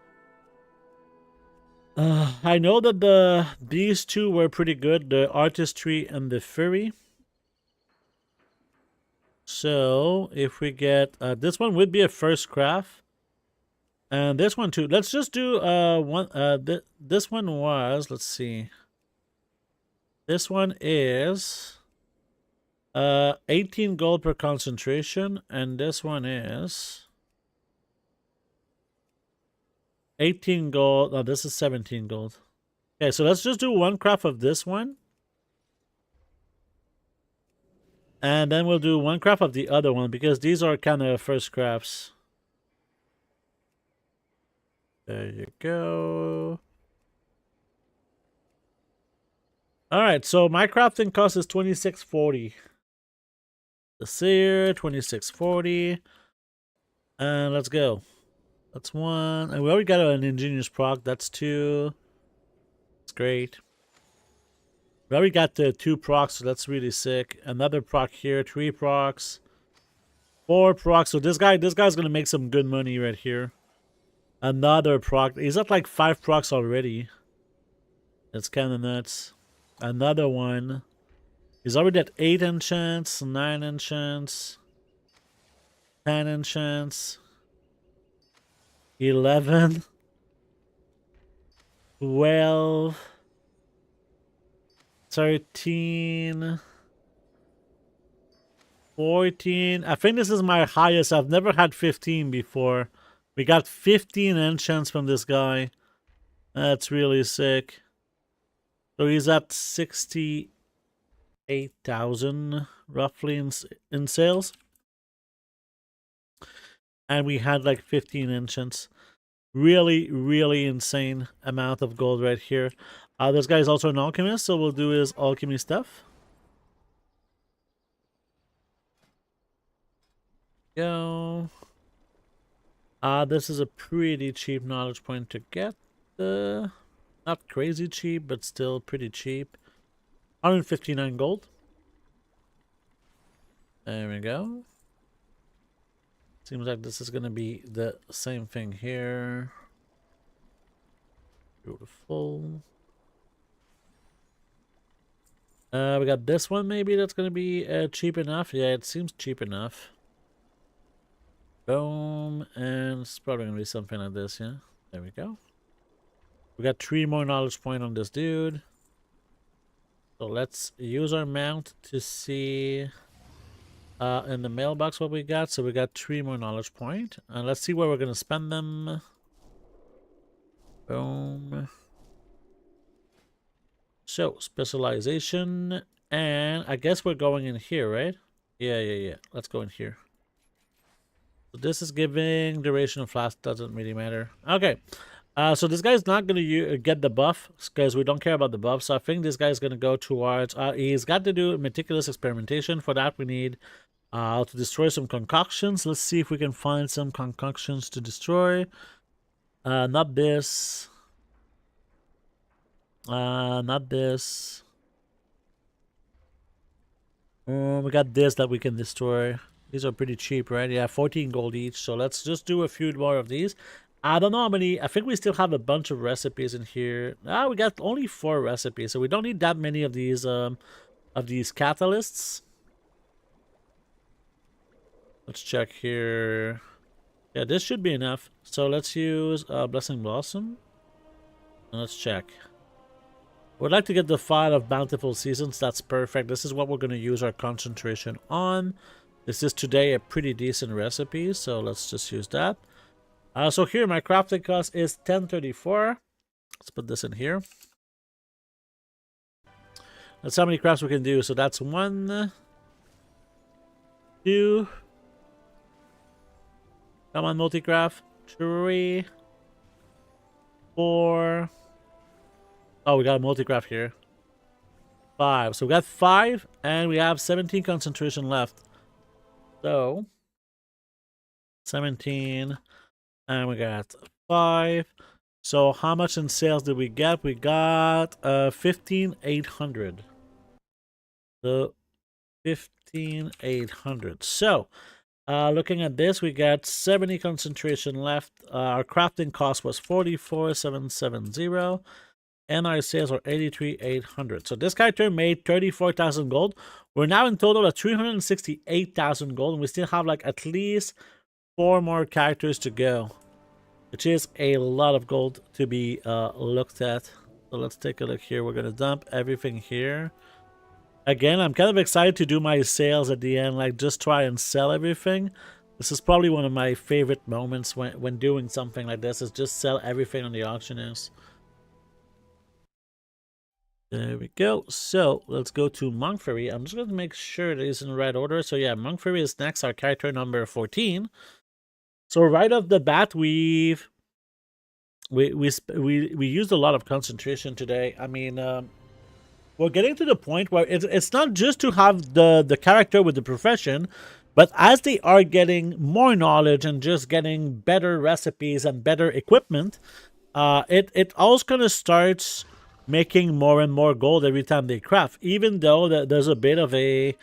I know that these two were pretty good, the artistry and the fury. So if we get this one would be a first craft. And this one too. Let's just do this one was, let's see. This one is 18 gold per concentration, and this one is 18 gold. Oh, this is 17 gold. Okay, so let's just do one craft of this one. And then we'll do one craft of the other one, because these are kind of first crafts. There you go. Alright, so my crafting cost is 26.40. The Seer, 26.40. And let's go. That's 1. And we already got an Ingenious proc. That's 2. That's great. We already got the 2 procs, so that's really sick. Another proc here, 3 procs. 4 procs. So this guy's gonna make some good money right here. Another proc. He's at like 5 procs already. That's kind of nuts. Another one. He's already at 8 enchants, 9 enchants, 10 enchants, 11, 12, 13, 14. I think this is my highest. I've never had 15 before. We got 15 enchants from this guy. That's really sick. So he's at 68,000 roughly in sales. And we had like 15 enchants. Really, really insane amount of gold right here. This guy's also an alchemist, so we'll do his alchemy stuff. Go. This is a pretty cheap knowledge point to get. Not crazy cheap, but still pretty cheap. 159 gold. There we go. Seems like this is going to be the same thing here. Beautiful. We got this one maybe that's going to be cheap enough. Yeah, it seems cheap enough. Boom. And it's probably going to be something like this, yeah? There we go. We got 3 more knowledge point on this dude. So let's use our mount to see in the mailbox what we got. So we got 3 more knowledge point. And let's see where we're going to spend them. Boom. So, specialization. And I guess we're going in here, right? Yeah. Let's go in here. So this is giving duration of flash. Doesn't really matter. Okay. So this guy's not going to get the buff because we don't care about the buff. So I think this guy's going to go towards... he's got to do meticulous experimentation. For that, we need To destroy some concoctions. Let's see if we can find some concoctions to destroy. Not this. Not this. We got this that we can destroy. These are pretty cheap, right? Yeah, 14 gold each. So let's just do a few more of these. I don't know how many. I think we still have a bunch of recipes in here. We got only 4 recipes, so we don't need that many of these catalysts. Let's check here. Yeah, this should be enough. So let's use Blessing Blossom. And let's check. We'd like to get the file of Bountiful Seasons. That's perfect. This is what we're going to use our concentration on. This is today a pretty decent recipe, so let's just use that. So here, my crafting cost is 1034. Let's put this in here. That's how many crafts we can do. So that's 1, 2. Come on, multi-craft. 3, 4. Oh, we got a multi-craft here. 5. So we got 5, and we have 17 concentration left. So 17, and we got 5. So how much in sales did we get? We got 15,800. So 15,800. So looking at this, we got 70 concentration left. Our crafting cost was 44,770. And our sales are 83,800. So this character made 34,000 gold. We're now in total at 368,000 gold, and we still have like at least 4 more characters to go, which is a lot of gold to be looked at. So let's take a look here. We're gonna dump everything here. Again, I'm kind of excited to do my sales at the end, like just try and sell everything. This is probably one of my favorite moments when doing something like this, is just sell everything on the auctioneers. There we go. So let's go to Monkfairy. I'm just going to make sure that it's in the right order. So yeah, Monkfairy is next, our character number 14. So right off the bat, we used a lot of concentration today. I mean, we're getting to the point where it's not just to have the character with the profession, but as they are getting more knowledge and just getting better recipes and better equipment, it also kind of starts making more and more gold every time they craft, even though there's a bit of a,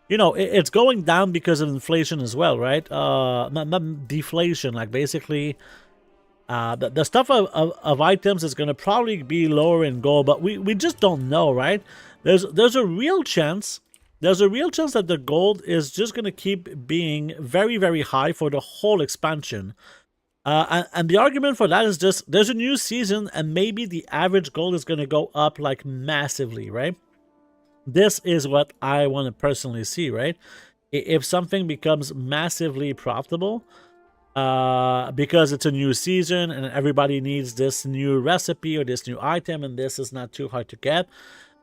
it's going down because of inflation as well, right? Not deflation, like basically the stuff of items is going to probably be lower in gold, but we just don't know, right? There's a real chance that the gold is just going to keep being very, very high for the whole expansion. And the argument for that is just there's a new season and maybe the average gold is going to go up like massively, right? This is what I want to personally see, right? If something becomes massively profitable because it's a new season and everybody needs this new recipe or this new item and this is not too hard to get,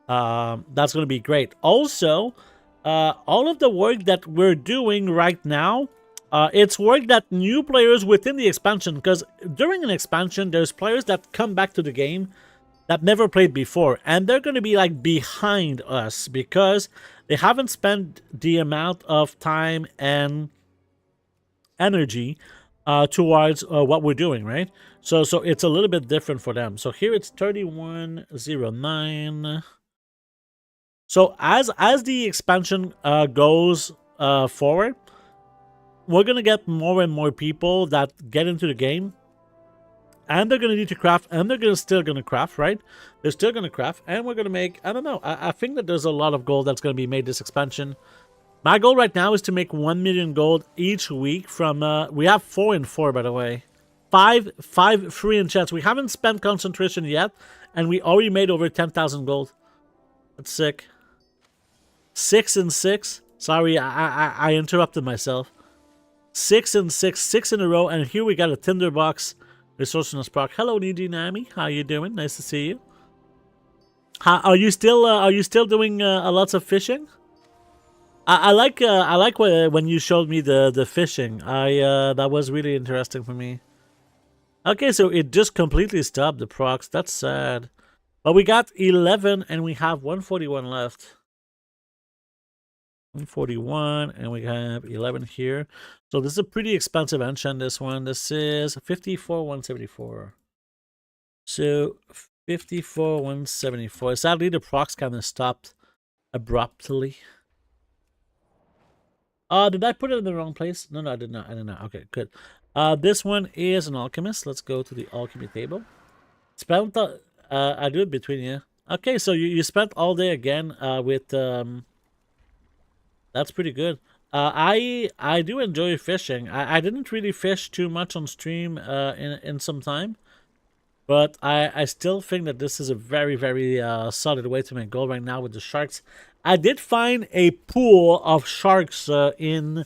that's going to be great. Also, all of the work that we're doing right now, it's work that new players within the expansion, because during an expansion, there's players that come back to the game that never played before, and they're going to be like behind us because they haven't spent the amount of time and energy towards what we're doing, right? So it's a little bit different for them. So here it's 3109. So as the expansion goes forward, we're going to get more and more people that get into the game, and they're going to need to craft, and they're still going to craft, right? They're still going to craft, and we're going to make, I don't know, I think that there's a lot of gold that's going to be made this expansion. My goal right now is to make 1 million gold each week from, we have 4 and 4, by the way. 5 free enchants. We haven't spent concentration yet, and we already made over 10,000 gold. That's sick. 6 and 6. Sorry, I interrupted myself. 6 and 6, 6 in a row, and here we got a tinderbox resourcefulness proc. Hello, Niji Nami, how you doing? Nice to see you. Are you still doing lots of fishing? I like when you showed me the fishing. That was really interesting for me. Okay, so it just completely stopped the procs. That's sad. But we got 11 and we have 141 left. 141, and we have 11 here. So this is a pretty expensive enchant, this one. This is 54,174. So 54,174. Sadly, the procs kind of stopped abruptly. Did I put it in the wrong place? No, I did not. I did not. Okay, good. This one is an alchemist. Let's go to the alchemy table. Spent the, I do it between you. Okay, so you spent all day again with that's pretty good. I do enjoy fishing. I didn't really fish too much on stream in some time, but I still think that this is a very solid way to make gold right now with the sharks. I did find a pool of sharks in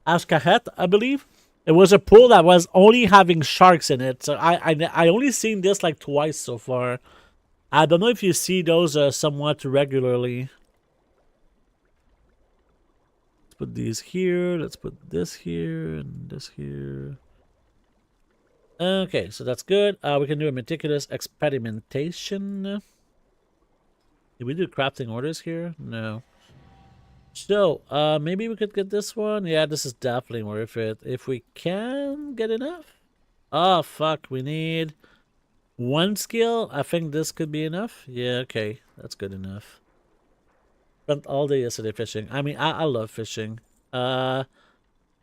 Ashkahet, I believe. It was a pool that was only having sharks in it. So I only seen this like twice so far. I don't know if you see those somewhat regularly. Let's put these here. Let's put this here and this here. Okay, so that's good. We can do a meticulous experimentation. Did we do crafting orders here? No. So, maybe we could get this one. Yeah, this is definitely worth it. If we can get enough. Oh, fuck. We need one skill. I think this could be enough. Yeah, okay. That's good enough. Spent all day yesterday fishing. I mean, I love fishing. There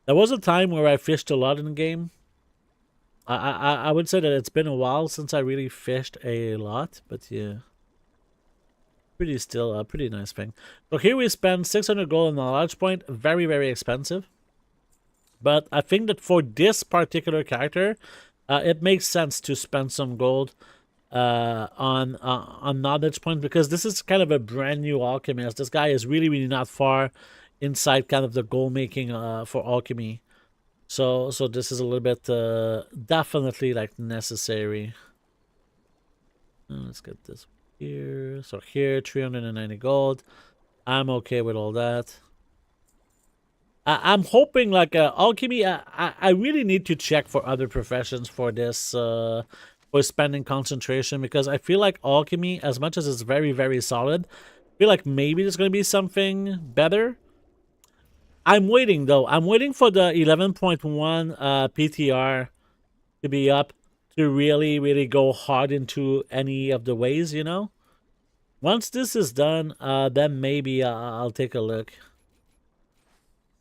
was a time where I fished a lot in the game. I would say that it's been a while since I really fished a lot, but yeah. Still a pretty nice thing. So here we spend 600 gold on the knowledge point. Very expensive. But I think that for this particular character, it makes sense to spend some gold on knowledge point, because this is kind of a brand new alchemist. This guy is really not far inside kind of the gold making for alchemy. So this is a little bit definitely like necessary. Let's get this here. So here, 390 gold. I'm okay with all that. I'm hoping like alchemy. I really need to check for other professions for this for spending concentration, because I feel like alchemy, as much as it's very solid, I feel like maybe there's gonna be something better. I'm waiting though. I'm waiting for the 11.1 PTR to be up to really go hard into any of the ways, you know. Once this is done, then maybe I'll take a look.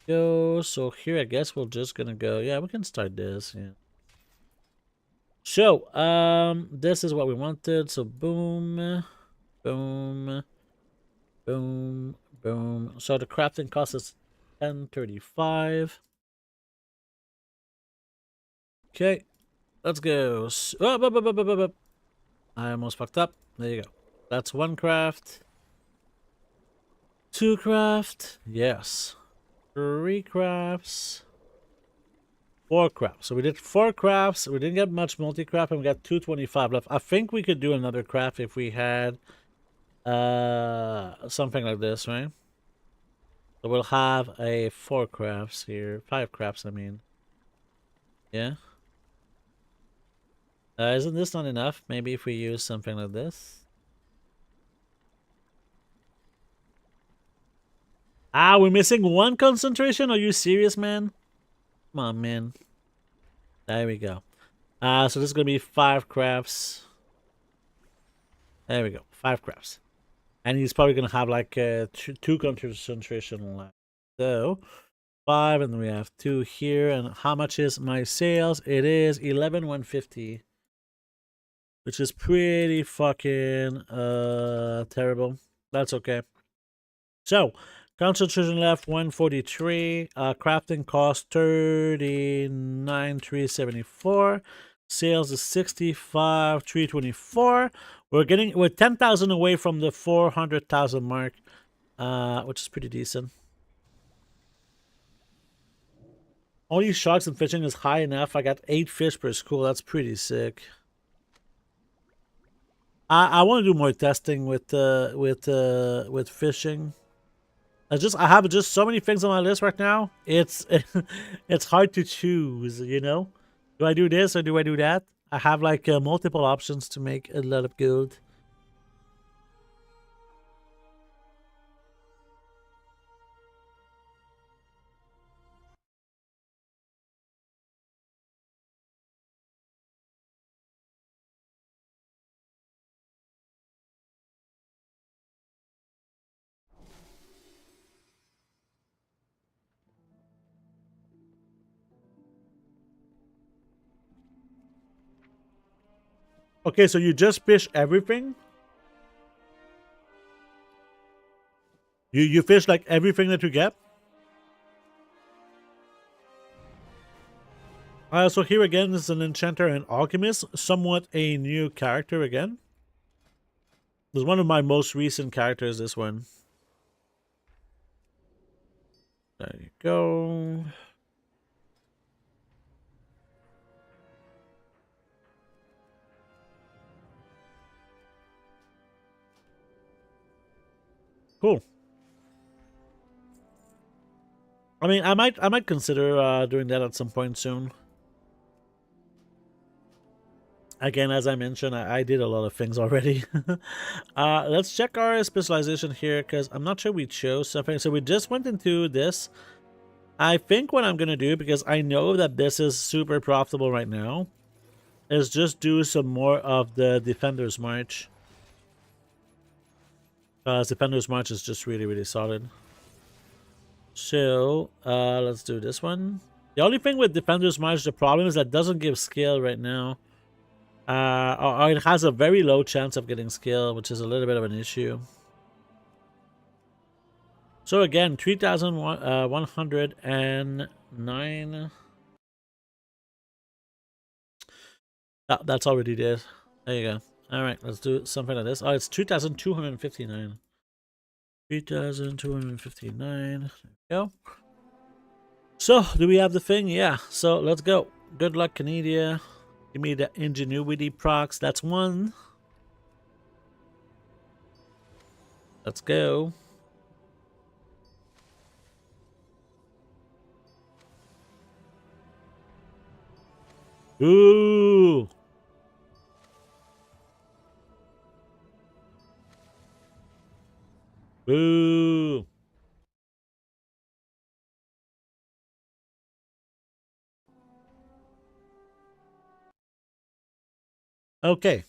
So here I guess we're just gonna go. Yeah, we can start this. Yeah. So this is what we wanted. So boom. So the crafting cost is 1035. Okay, let's go. I almost fucked up. There you go. That's one craft. Two craft. Yes. Three crafts. Four crafts. So we did 4 crafts. We didn't get much multi-craft, and we got 225 left. I think we could do another craft if we had something like this, right? So we'll have a 4 crafts here. 5 crafts, I mean. Yeah. Isn't this not enough? Maybe if we use something like this. Ah, we're missing 1 concentration? Are you serious, man? Come on, man. There we go. So this is going to be 5 crafts. There we go. 5 crafts. And he's probably going to have like 2 concentration left. So 5, and then we have 2 here. And how much is my sales? It is 11,150. Which is pretty fucking terrible. That's okay. So concentration left 143. Crafting cost 39,374. Sales is 65,324. We're 10,000 away from the 400,000 mark, which is pretty decent. Only sharks and fishing is high enough. I got 8 fish per school. That's pretty sick. I want to do more testing with fishing. I have just so many things on my list right now. It's it's hard to choose, you know. Do I do this or do I do that? I have like multiple options to make a lot of gold. Okay, so you just fish everything? You fish like everything that you get? So here again is an enchanter and alchemist, somewhat a new character again. This is one of my most recent characters, this one. There you go. Cool. I mean, I might consider doing that at some point soon. Again, as I mentioned, I did a lot of things already. Let's check our specialization here, because I'm not sure we chose something. So we just went into this. I think what I'm going to do, because I know that this is super profitable right now, is just do some more of the Defender's March. Defender's March is just really, really solid. So, let's do this one. The only thing with Defender's March, the problem is that it doesn't give skill right now. Or it has a very low chance of getting skill, which is a little bit of an issue. So again, 3,109. Oh, that's already did. There you go. All right, let's do something like this. Oh, it's 2,259. 3,259. There we go. So, do we have the thing? Yeah. So, let's go. Good luck, Canada. Give me the ingenuity procs. That's one. Let's go. Ooh. Boo. Okay.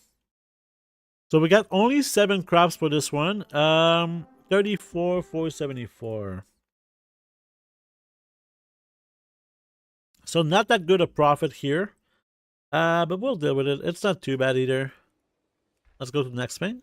So we got only 7 crops for this one. 34,474. So not that good a profit here. But we'll deal with it. It's not too bad either. Let's go to the next thing.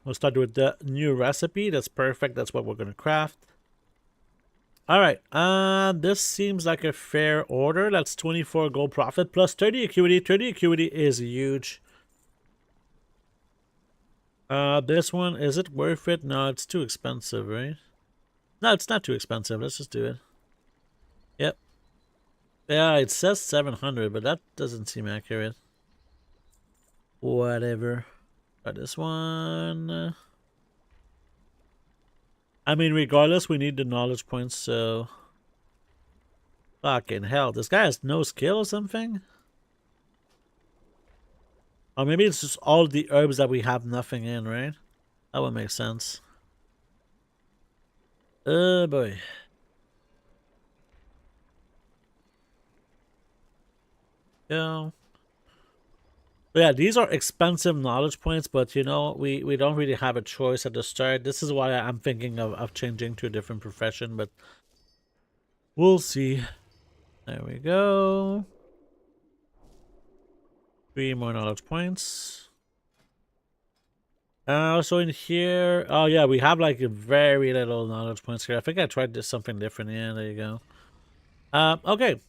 We'll start with the new recipe. That's perfect. That's what we're going to craft. All right. This seems like a fair order. That's 24 gold profit plus 30 acuity. 30 acuity is huge. This one, is it worth it? No, it's too expensive, right? No, it's not too expensive. Let's just do it. Yep. Yeah, it says 700, but that doesn't seem accurate. Whatever. Try this one. I mean, regardless, we need the knowledge points, so... Fucking hell, this guy has no skill or something? Or maybe it's just all the herbs that we have nothing in, right? That would make sense. Oh boy. Yeah. Yeah, these are expensive knowledge points, but you know, we don't really have a choice at the start. This is why I'm thinking of changing to a different profession, but we'll see. There we go. 3 more knowledge points. So in here, oh yeah, we have like very little knowledge points here. I think I tried this something different. Yeah, there you go. Okay.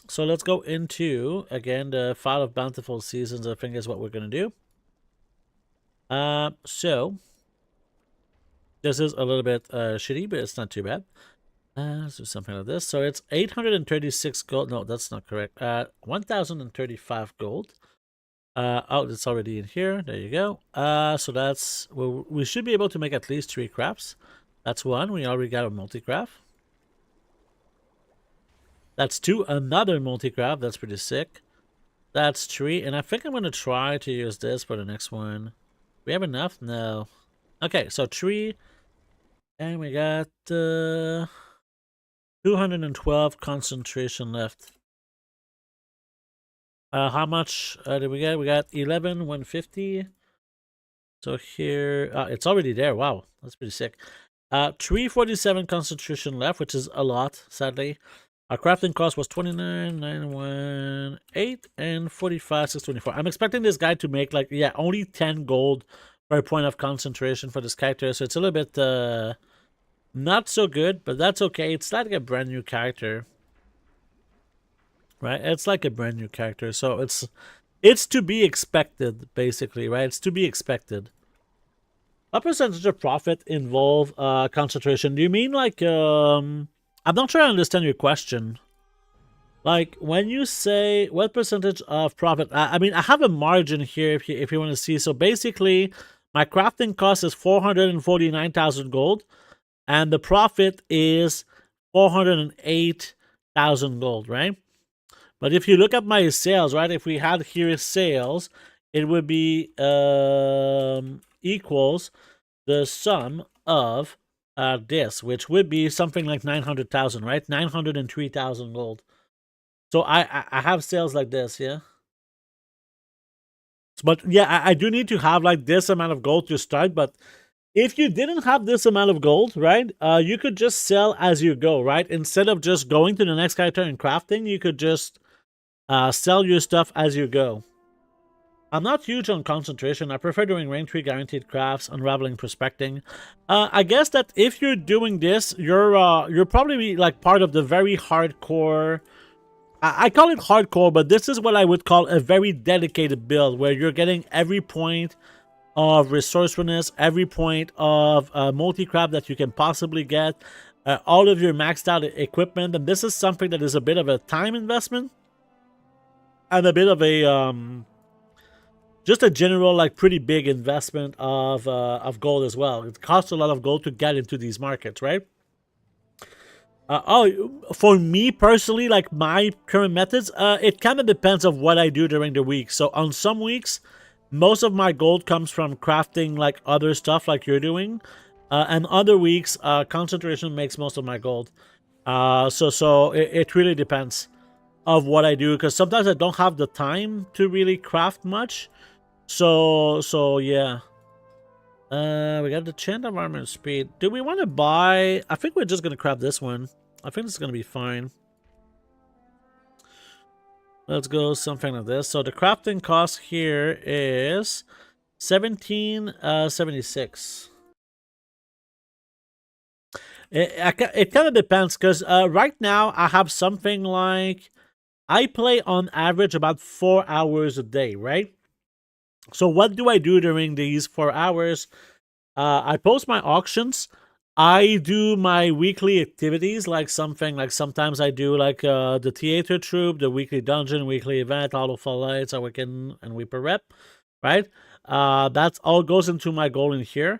So let's go into, again, the File of Bountiful Seasons, I think is what we're going to do. So, this is a little bit shitty, but it's not too bad. Let's do something like this. So it's 836 gold. No, that's not correct. 1,035 gold. Oh, it's already in here. There you go. So that's, well, we should be able to make at least 3 crafts. That's 1. We already got a multi-craft. That's 2. Another multi-craft. That's pretty sick. That's 3. And I think I'm going to try to use this for the next one. We have enough? No. Okay, so 3. And we got 212 concentration left. How much did we get? We got 11,150. So here, it's already there. Wow, that's pretty sick. 347 concentration left, which is a lot, sadly. Our crafting cost was 29,918 and 45,624. I'm expecting this guy to make like, yeah, only 10 gold per point of concentration for this character. So it's a little bit not so good, but that's okay. It's like a brand new character. Right? It's like a brand new character. So it's to be expected, basically, right? It's to be expected. What percentage of profit involve concentration? Do you mean like I'm not sure I understand your question. Like when you say what percentage of profit, I mean I have a margin here if you want to see. So basically, my crafting cost is 449,000 gold, and the profit is 408,000 gold, right? But if you look at my sales, right, if we had here sales, it would be equals the sum of this, which would be something like 900,000, right? 903,000 gold. So I have sales like this, yeah. But yeah, I do need to have like this amount of gold to start. But if you didn't have this amount of gold, right, you could just sell as you go, right? Instead of just going to the next character and crafting, you could just sell your stuff as you go. I'm not huge on concentration. I prefer doing rank 3 guaranteed crafts, unraveling, prospecting. I guess that if you're doing this, you're probably like part of the very hardcore. I call it hardcore, but this is what I would call a very dedicated build, where you're getting every point of resourcefulness, every point of multi-craft that you can possibly get, all of your maxed out equipment, and this is something that is a bit of a time investment and a bit of a just a general like pretty big investment of gold as well. It costs a lot of gold to get into these markets, right? For me personally, like my current methods, it kind of depends of what I do during the week. So on some weeks, most of my gold comes from crafting like other stuff like you're doing. And other weeks, concentration makes most of my gold. So it really depends of what I do, because sometimes I don't have the time to really craft much. So yeah. We got the chant of armor and speed. Do we want to buy? I think we're just gonna craft this one. I think this is gonna be fine. Let's go something like this. So the crafting cost here is 1776. It kind of depends, because right now I have something like I play on average about 4 hours a day, right? So what do I do during these 4 hours? I post my auctions. I do my weekly activities, like something like sometimes I do like the theater troupe, the weekly dungeon, weekly event, auto fall lights, our weekend and weeper rep, right? That's all goes into my goal in here.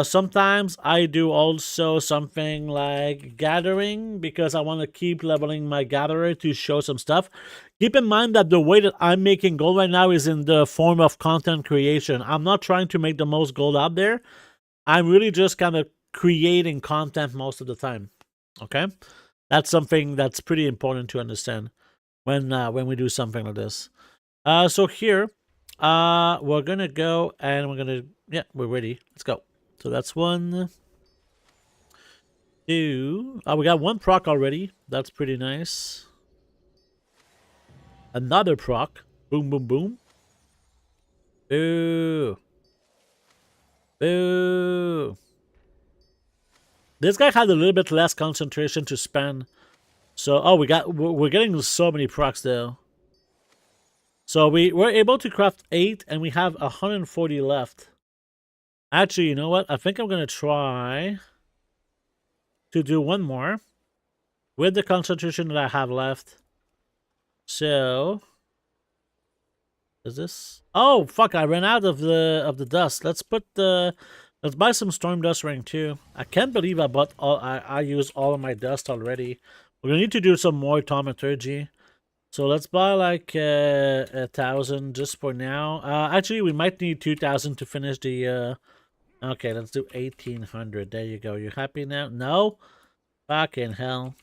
Sometimes I do also something like gathering, because I want to keep leveling my gatherer to show some stuff. Keep in mind that the way that I'm making gold right now is in the form of content creation. I'm not trying to make the most gold out there. I'm really just kind of creating content most of the time. Okay, that's something that's pretty important to understand when we do something like this. So here, we're gonna go and we're ready. Let's go. So that's 1, 2. We got 1 proc already. That's pretty nice. Another proc. Boom, boom, boom. Boo. Boo. This guy had a little bit less concentration to spend. So, we're getting so many procs though. So we're able to craft 8 and we have 140 left. Actually, you know what? I think I'm going to try to do 1 more with the concentration that I have left. So, is this? Oh, fuck, I ran out of the dust. Let's buy some storm dust ring too. I can't believe I used all of my dust already. We're going to need to do some more thaumaturgy. So let's buy like 1,000 just for now. Actually, we might need 2,000 to finish the okay, let's do 1,800. There you go. You happy now? No? Fucking hell.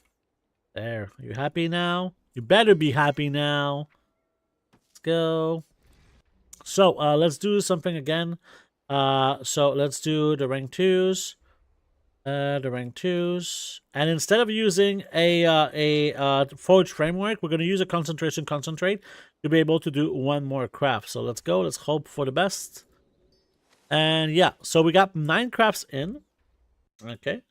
There. You happy now? You better be happy now. Let's go. So, let's do something again. So let's do the rank 2s. The rank 2s. And instead of using a forge framework, we're going to use a concentration concentrate to be able to do one more craft. So let's go. Let's hope for the best. And yeah, so we got 9 crafts in. Okay.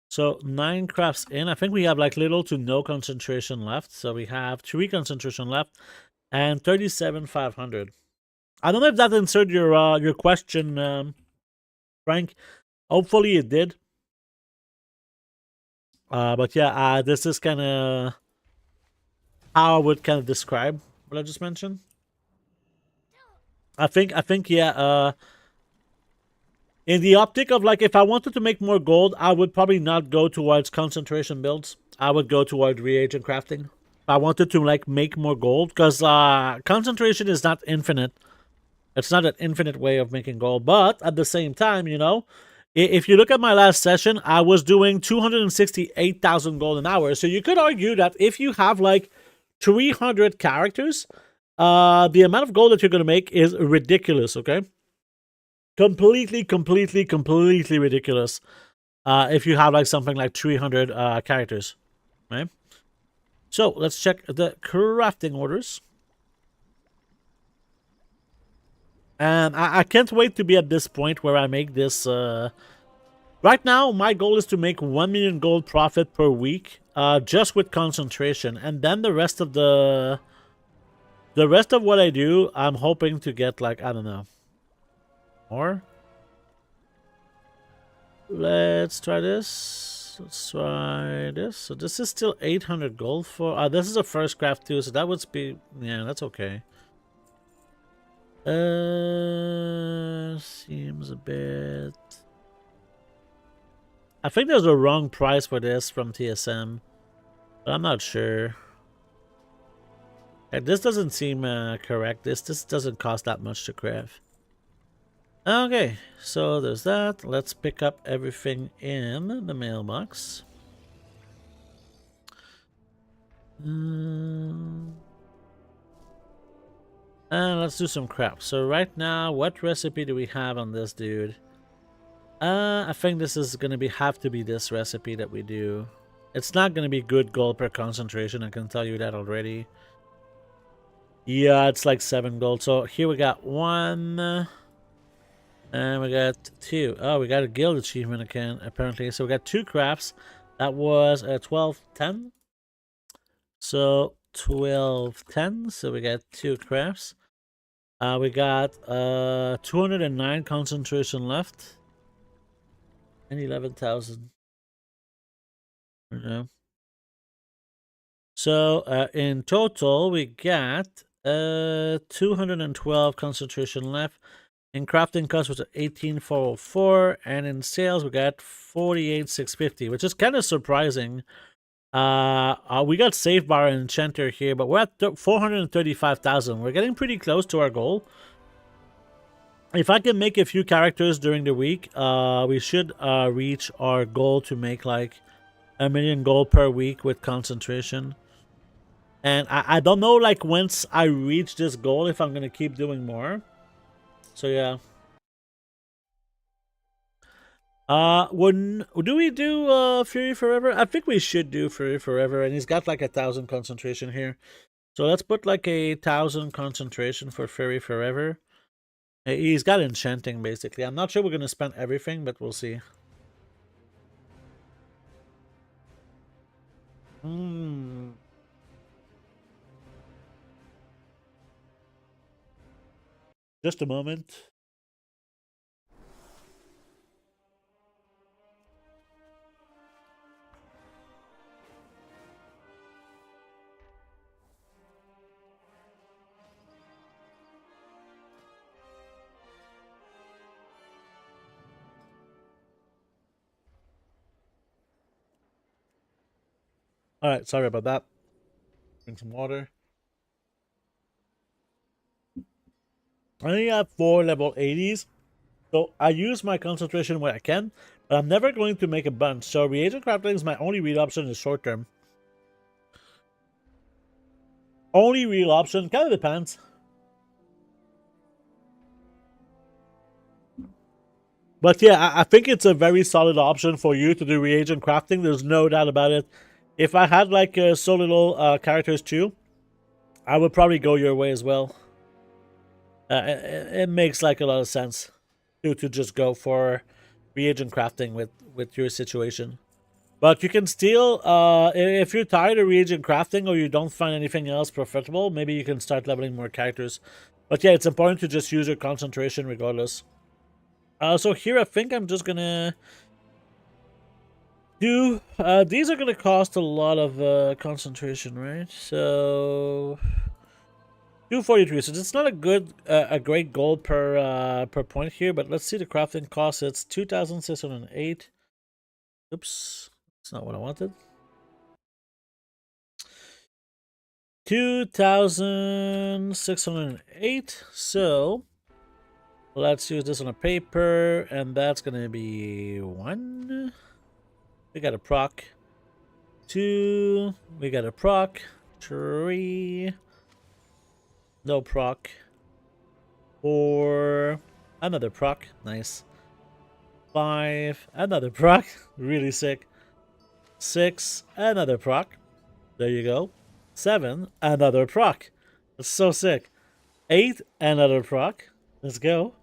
So 9 crafts in. I think we have like little to no concentration left. So we have 3 concentration left and 37,500. I don't know if that answered your question, Frank. Hopefully it did. But yeah, this is kind of how I would kind of describe what I just mentioned. I think, yeah, in the optic of like, if I wanted to make more gold, I would probably not go towards concentration builds. I would go toward reagent crafting. If I wanted to like make more gold, because concentration is not infinite. It's not an infinite way of making gold, but at the same time, you know, if you look at my last session, I was doing 268,000 gold an hour. So you could argue that if you have like 300 characters, the amount of gold that you're going to make is ridiculous, okay? Completely ridiculous. If you have like something like 300 characters, right? So let's check the crafting orders. And I can't wait to be at this point where I make this. Right now, my goal is to make 1 million gold profit per week, just with concentration, and then the rest of what I do, I'm hoping to get like, I don't know, more. Let's try this. Let's try this. So this is still 800 gold for. This is a first craft too, so that would be, yeah, that's okay. Seems a bit. I think there's a wrong price for this from TSM, but I'm not sure. This doesn't seem correct. This doesn't cost that much to craft. Okay, so there's that. Let's pick up everything in the mailbox. And let's do some crap. So right now, what recipe do we have on this dude? I think this is gonna have to be this recipe that we do. It's not gonna be good gold per concentration, I can tell you that already. Yeah, it's like 7 gold. So here we got 1. And we got 2. Oh, we got a guild achievement again, apparently. So we got 2 crafts. That was 1210. So 1210. So we got 2 crafts. We got 209 concentration left. And 11,000. Yeah. So in total, we got 212 concentration left. In crafting cost was 18,404, and in sales we got 48,650, which is kind of surprising. We got save bar and enchanter here, but we're at 435,000. We're getting pretty close to our goal. If I can make a few characters during the week, we should reach our goal to make like 1 million gold per week with concentration. And I don't know, like, once I reach this goal, if I'm gonna keep doing more. So yeah. Do we do Fury Forever? I think we should do Fury Forever, and he's got like 1,000 concentration here. So let's put like 1,000 concentration for Fury Forever. He's got enchanting basically. I'm not sure we're gonna spend everything, but we'll see. Just a moment. Alright, sorry about that. Drink some water. I only have 4 level 80s, so I use my concentration where I can, but I'm never going to make a bunch, so reagent crafting is my only real option in the short term. Only real option, kind of depends. But yeah, I think it's a very solid option for you to do reagent crafting. There's no doubt about it. If I had like so little characters too, I would probably go your way as well. It makes like a lot of sense to just go for reagent crafting with your situation. But you can still, if you're tired of reagent crafting or you don't find anything else profitable, maybe you can start leveling more characters. But yeah, it's important to just use your concentration regardless. So here I think I'm just gonna do, these are gonna cost a lot of concentration, right? So 243. So it's not a good, a great gold per point here, but let's see the crafting cost. It's 2,608. Oops, that's not what I wanted. 2,608. So let's use this on a paper, and that's gonna be 1. We got a proc. 2. We got a proc. 3. No proc. 4. Another proc. Nice. 5. Another proc. Really sick. 6. Another proc. There you go. 7. Another proc. That's so sick. 8. Another proc. Let's go.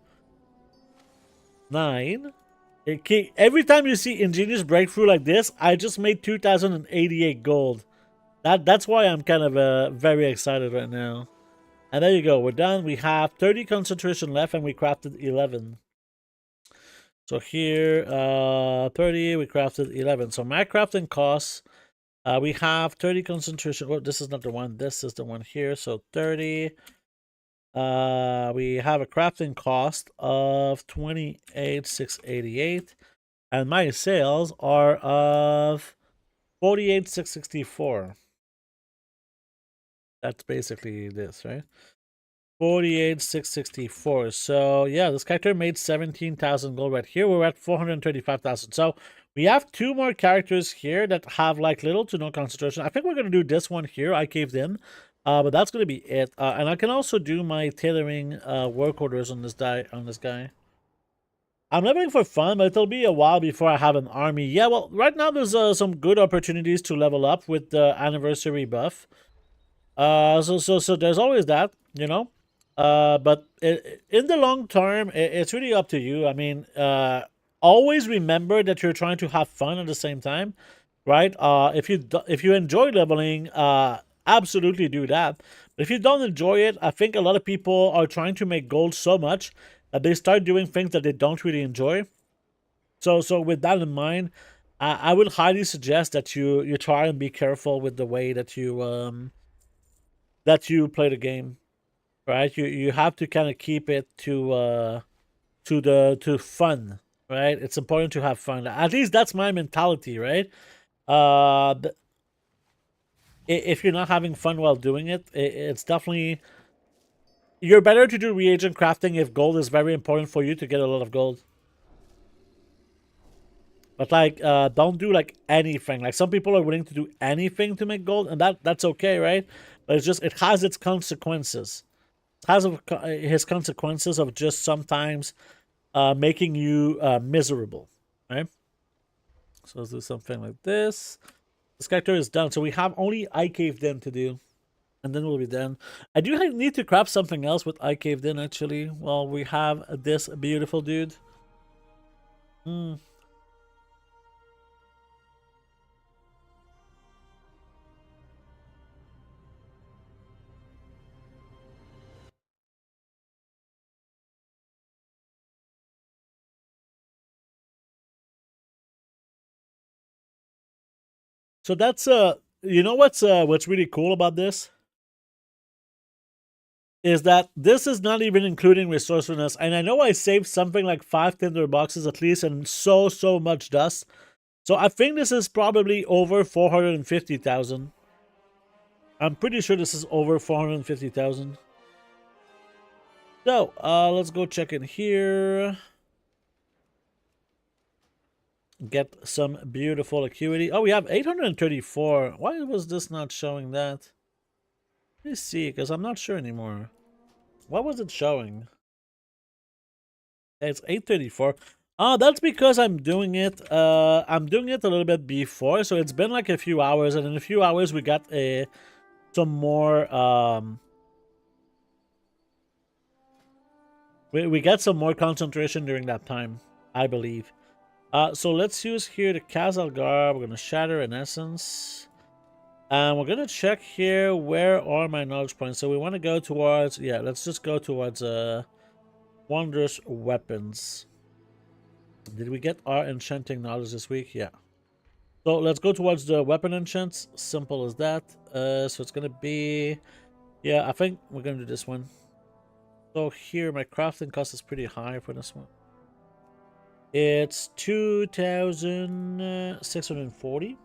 9. Every time you see ingenious breakthrough like this, I just made 2,088 gold. That's why I'm kind of very excited right now. And there you go. We're done. We have 30 concentration left, and we crafted 11. So here, 30, we crafted 11. So my crafting costs, we have 30 concentration. Well, this is not the one. This is the one here. So 30. We have a crafting cost of 28,688. And my sales are of 48,664. That's basically this, right? 48,664. So yeah, this character made 17,000 gold right here. We're at 435,000. So we have 2 more characters here that have like little to no concentration. I think we're gonna do this one here. I caved in, but that's gonna be it. And I can also do my tailoring work orders on this guy. I'm leveling for fun, but it'll be a while before I have an army. Yeah, well, right now there's some good opportunities to level up with the anniversary buff. So there's always that, you know. But in the long term, it's really up to you. I mean, always remember that you're trying to have fun at the same time, right? If you enjoy leveling, absolutely do that. But if you don't enjoy it, I think a lot of people are trying to make gold so much that they start doing things that they don't really enjoy. So with that in mind, I would highly suggest that you try and be careful with the way that you play the game, right? You have to kind of keep it to fun, right? It's important to have fun. At least that's my mentality, right? If you're not having fun while doing it, it's definitely, you're better to do reagent crafting if gold is very important for you to get a lot of gold. But like, don't do like anything. Like some people are willing to do anything to make gold, and that's okay, right? But it's just, it has its consequences. It has his consequences of just sometimes making you miserable, right? So let's do something like this. This character is done. So we have only I caved in to do, and then we'll be done. I do need to craft something else with I caved in actually. Well, we have this beautiful dude. So that's you know what's really cool about this is that this is not even including resourcefulness, and I know I saved something like 5 tinder boxes at least, and so much dust. So I think this is probably over 450,000. I'm pretty sure this is over 450,000. So let's go check in here. Get some beautiful acuity. Oh, we have 834. Why was this not showing that? Let me see, because I'm not sure anymore. What was it showing? It's 834. That's because I'm doing it a little bit before, so it's been like a few hours, and in a few hours we got some more we got some more concentration during that time, I believe. So let's use here the Kazalgar. We're gonna shatter in essence. And we're gonna check here, where are my knowledge points? So we want to go towards, yeah, let's just go towards wondrous weapons. Did we get our enchanting knowledge this week? Yeah. So let's go towards the weapon enchants. Simple as that. So it's gonna be, yeah, I think we're gonna do this one. So here my crafting cost is pretty high for this one. It's 2,640.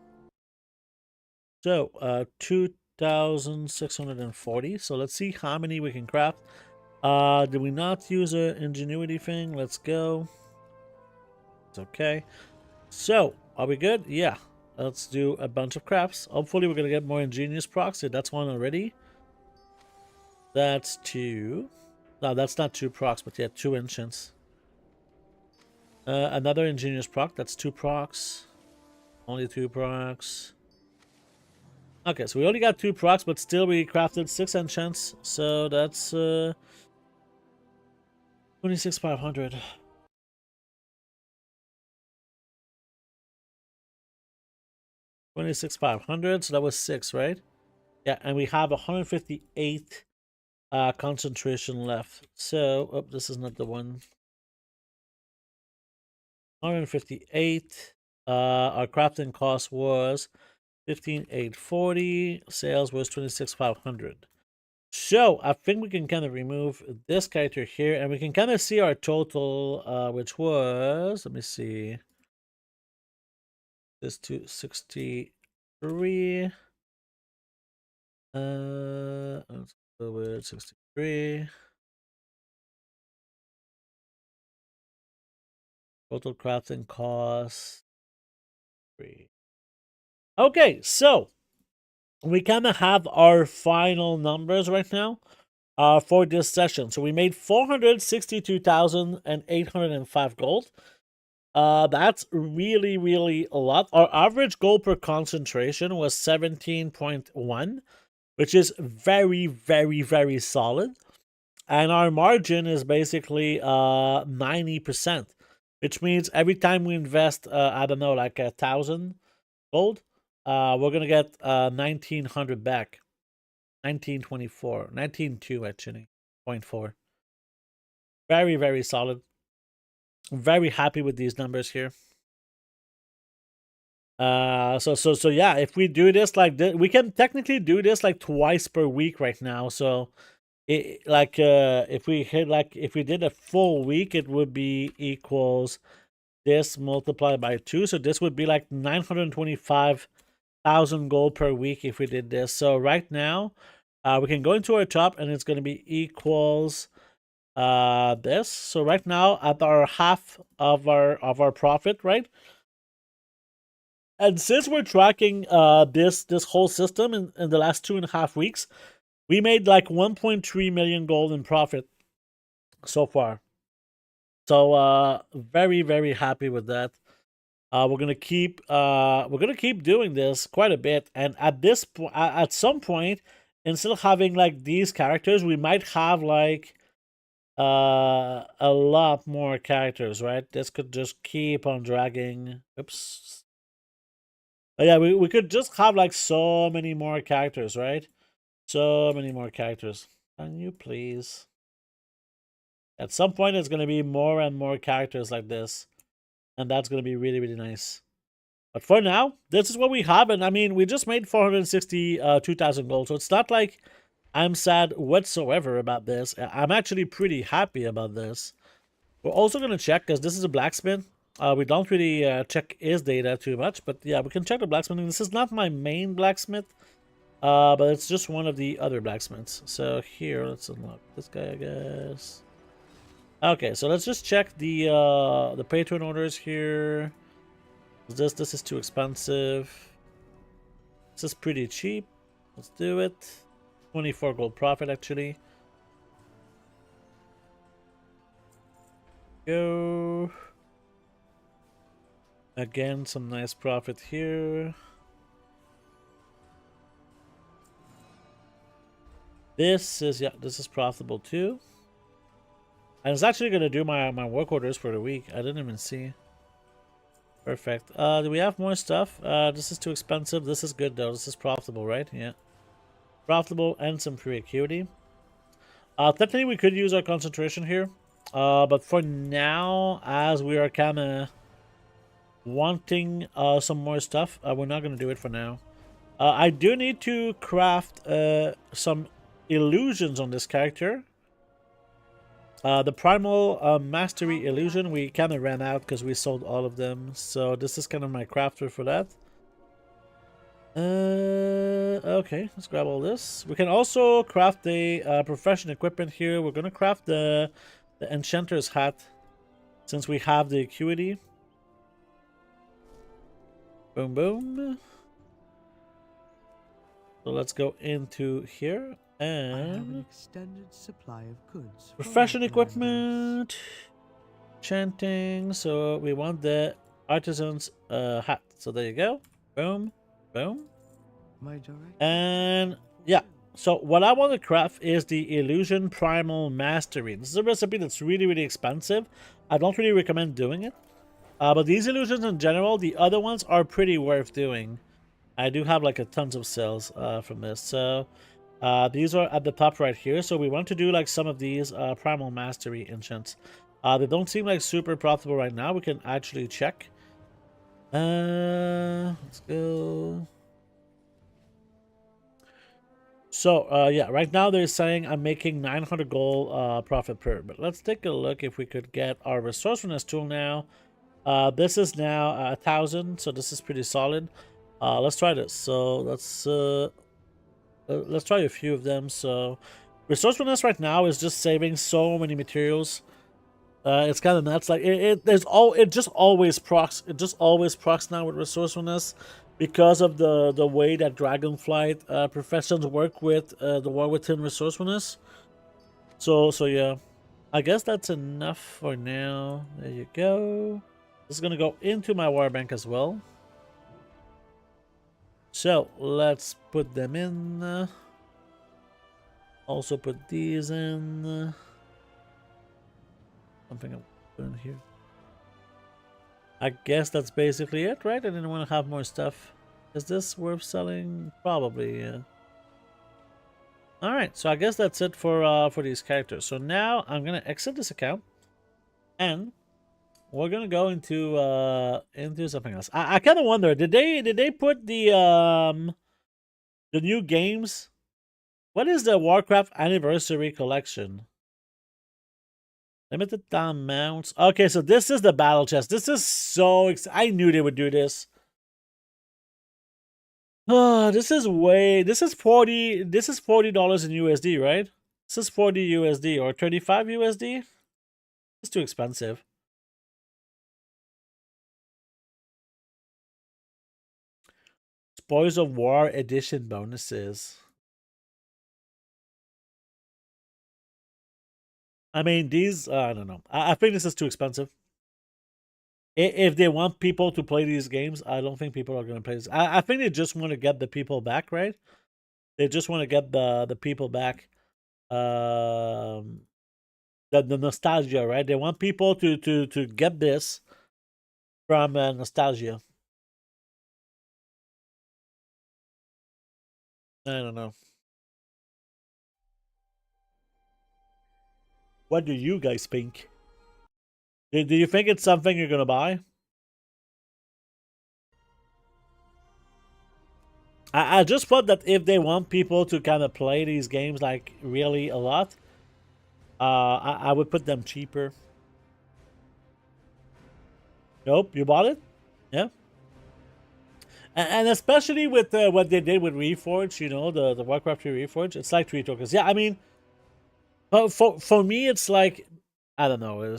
So 2,640. So let's see how many we can craft. Did we not use an ingenuity thing? Let's go. It's okay. So, are we good? Yeah. Let's do a bunch of crafts. Hopefully we're going to get more ingenious procs. Yeah, that's one already. That's 2. No, that's not 2 procs, but yeah, 2 enchants. Another ingenious proc. That's 2 procs. Only 2 procs. Okay, so we only got 2 procs, but still we crafted 6 enchants. So that's 26,500. 26,500, so that was 6, right? Yeah, and we have 158 concentration left. So, oh, this is not the one. 158. Our crafting cost was 15,840. Sales was 26,500. So, I think we can kind of remove this character here, and we can kind of see our total, which was, let me see. This 263. Let's go with 63. Total crafting cost 3. Okay, so we kind of have our final numbers right now for this session. So we made 462,805 gold. That's really, really a lot. Our average gold per concentration was 17.1, which is very, very, very solid. And our margin is basically 90%, which means every time we invest, I don't know, like 1,000 gold, we're gonna get 1,900 back. 1924, 19.2 actually, 0.4. Very, very solid. I'm very happy with these numbers here. So yeah, if we do this like this, we can technically do this like twice per week right now. So if we did a full week, it would be equals this multiplied by 2. So this would be like 925,000 gold per week if we did this. So right now, we can go into our top, and it's going to be equals this. So right now, at our half of our profit, right? And since we're tracking this whole system in the last 2.5 weeks, we made like 1.3 million gold in profit so far. So very, very happy with that. We're gonna keep doing this quite a bit, and at some point, instead of having like these characters, we might have like a lot more characters, right? This could just keep on dragging. Oops. But yeah, we could just have like so many more characters, right? So many more characters. Can you please? At some point, it's going to be more and more characters like this. And that's going to be really, really nice. But for now, this is what we have. And I mean, we just made 462,000 gold. So it's not like I'm sad whatsoever about this. I'm actually pretty happy about this. We're also going to check, because this is a blacksmith. We don't really check his data too much. But yeah, we can check the blacksmith. This is not my main blacksmith. But it's just one of the other blacksmiths. So here, let's unlock this guy, I guess. Okay, so let's just check the patron orders here. This is too expensive. This is pretty cheap. Let's do it. 24 gold profit, actually. Go. Again, some nice profit here. This is profitable too. And it's actually gonna do my work orders for the week. I didn't even see. Perfect. Do we have more stuff? This is too expensive. This is good though. This is profitable, right? Yeah. Profitable and some free acuity. Technically we could use our concentration here. But for now, as we are kinda wanting some more stuff, we're not gonna do it for now. I do need to craft some illusions on this character. The primal mastery illusion, we kind of ran out because we sold all of them. So this is kind of my crafter for that. Okay, let's grab all this. We can also craft the profession equipment here. We're going to craft the enchanter's hat since we have the acuity. Boom, boom. So let's go into here. I have an And extended supply of goods. profession equipment, chanting. So we want the artisan's hat. So there you go. Boom, boom. My direct And yeah. So what I want to craft is the illusion primal mastery. This is a recipe that's really, really expensive. I don't really recommend doing it. But these illusions in general, the other ones are pretty worth doing. I do have like a tons of sales from this. So these are at the top right here. So we want to do like some of these primal mastery enchants. They don't seem like super profitable right now. We can actually check. Let's go. So yeah, right now they're saying I'm making 900 gold profit per. But let's take a look if we could get our resourcefulness tool now. This is now 1,000, so this is pretty solid. Let's try this. So let's try a few of them. So resourcefulness right now is just saving so many materials. It's kind of nuts. Like it just always procs. It just always procs now with resourcefulness because of the way that Dragonflight professions work with the War Within resourcefulness. So yeah, I guess that's enough for now. There you go. This is gonna go into my war bank as well. So let's put them in. Also put these in. Something I'll put in here. I guess that's basically it, right? I didn't want to have more stuff. Is this worth selling? Probably, yeah. Alright, so I guess that's it for these characters. So now I'm gonna exit this account and we're gonna go into something else. I kind of wonder, did they put the new games? What is the Warcraft Anniversary Collection? Limited time mounts. Okay, so this is the battle chest. This is so I knew they would do this. Oh, this is $40 in USD, right? This is 40 USD or 35 USD. It's too expensive. Spoils of War edition bonuses. I mean, these, I don't know. I think this is too expensive. If they want people to play these games, I don't think people are going to play this. I think they just want to get the people back, right? They just want to get the people back. The nostalgia, right? They want people to get this from nostalgia. I don't know. What do you guys think? Do you think it's something you're gonna buy? I just thought that if they want people to kind of play these games like really a lot, I would put them cheaper. Nope, you bought it? Yeah. And especially with what they did with Reforged, you know, the Warcraft 3 Reforged, it's like 3 tokens. Yeah, I mean, for me, it's like, I don't know.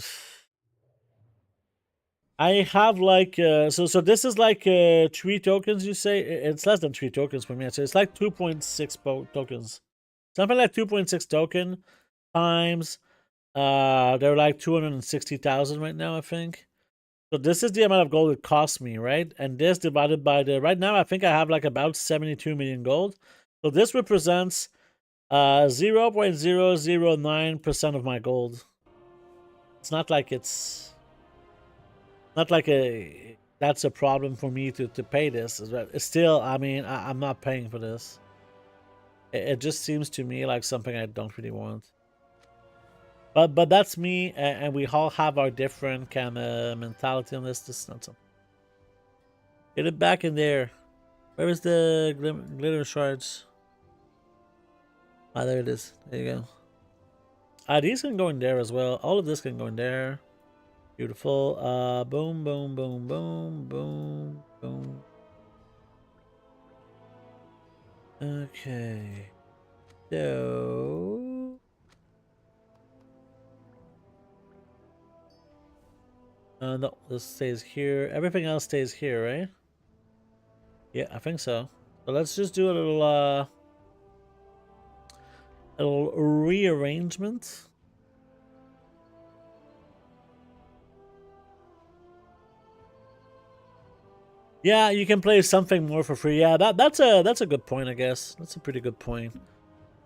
I have like, so this is like 3 tokens, you say? It's less than 3 tokens for me. So it's like 2.6 tokens. Something like 2.6 token times, they're like 260,000 right now, I think. So this is the amount of gold it cost me, right? And this divided by the, right now I think I have like about 72 million gold. So this represents 0.009% of my gold. It's not like that's a problem for me to pay this. It's still, I mean, I'm not paying for this. It just seems to me like something I don't really want. But that's me, and we all have our different kind of mentality on this. This is not something. Get it back in there. Where is the glitter shards? Ah, there it is. There you go. These can go in there as well. All of this can go in there. Beautiful. Boom, boom, boom, boom, boom, boom. Okay. So... no, this stays here. Everything else stays here, right? Yeah, I think so. So let's just do a little rearrangement. Yeah, you can play something more for free. Yeah, that's a good point, I guess. That's a pretty good point.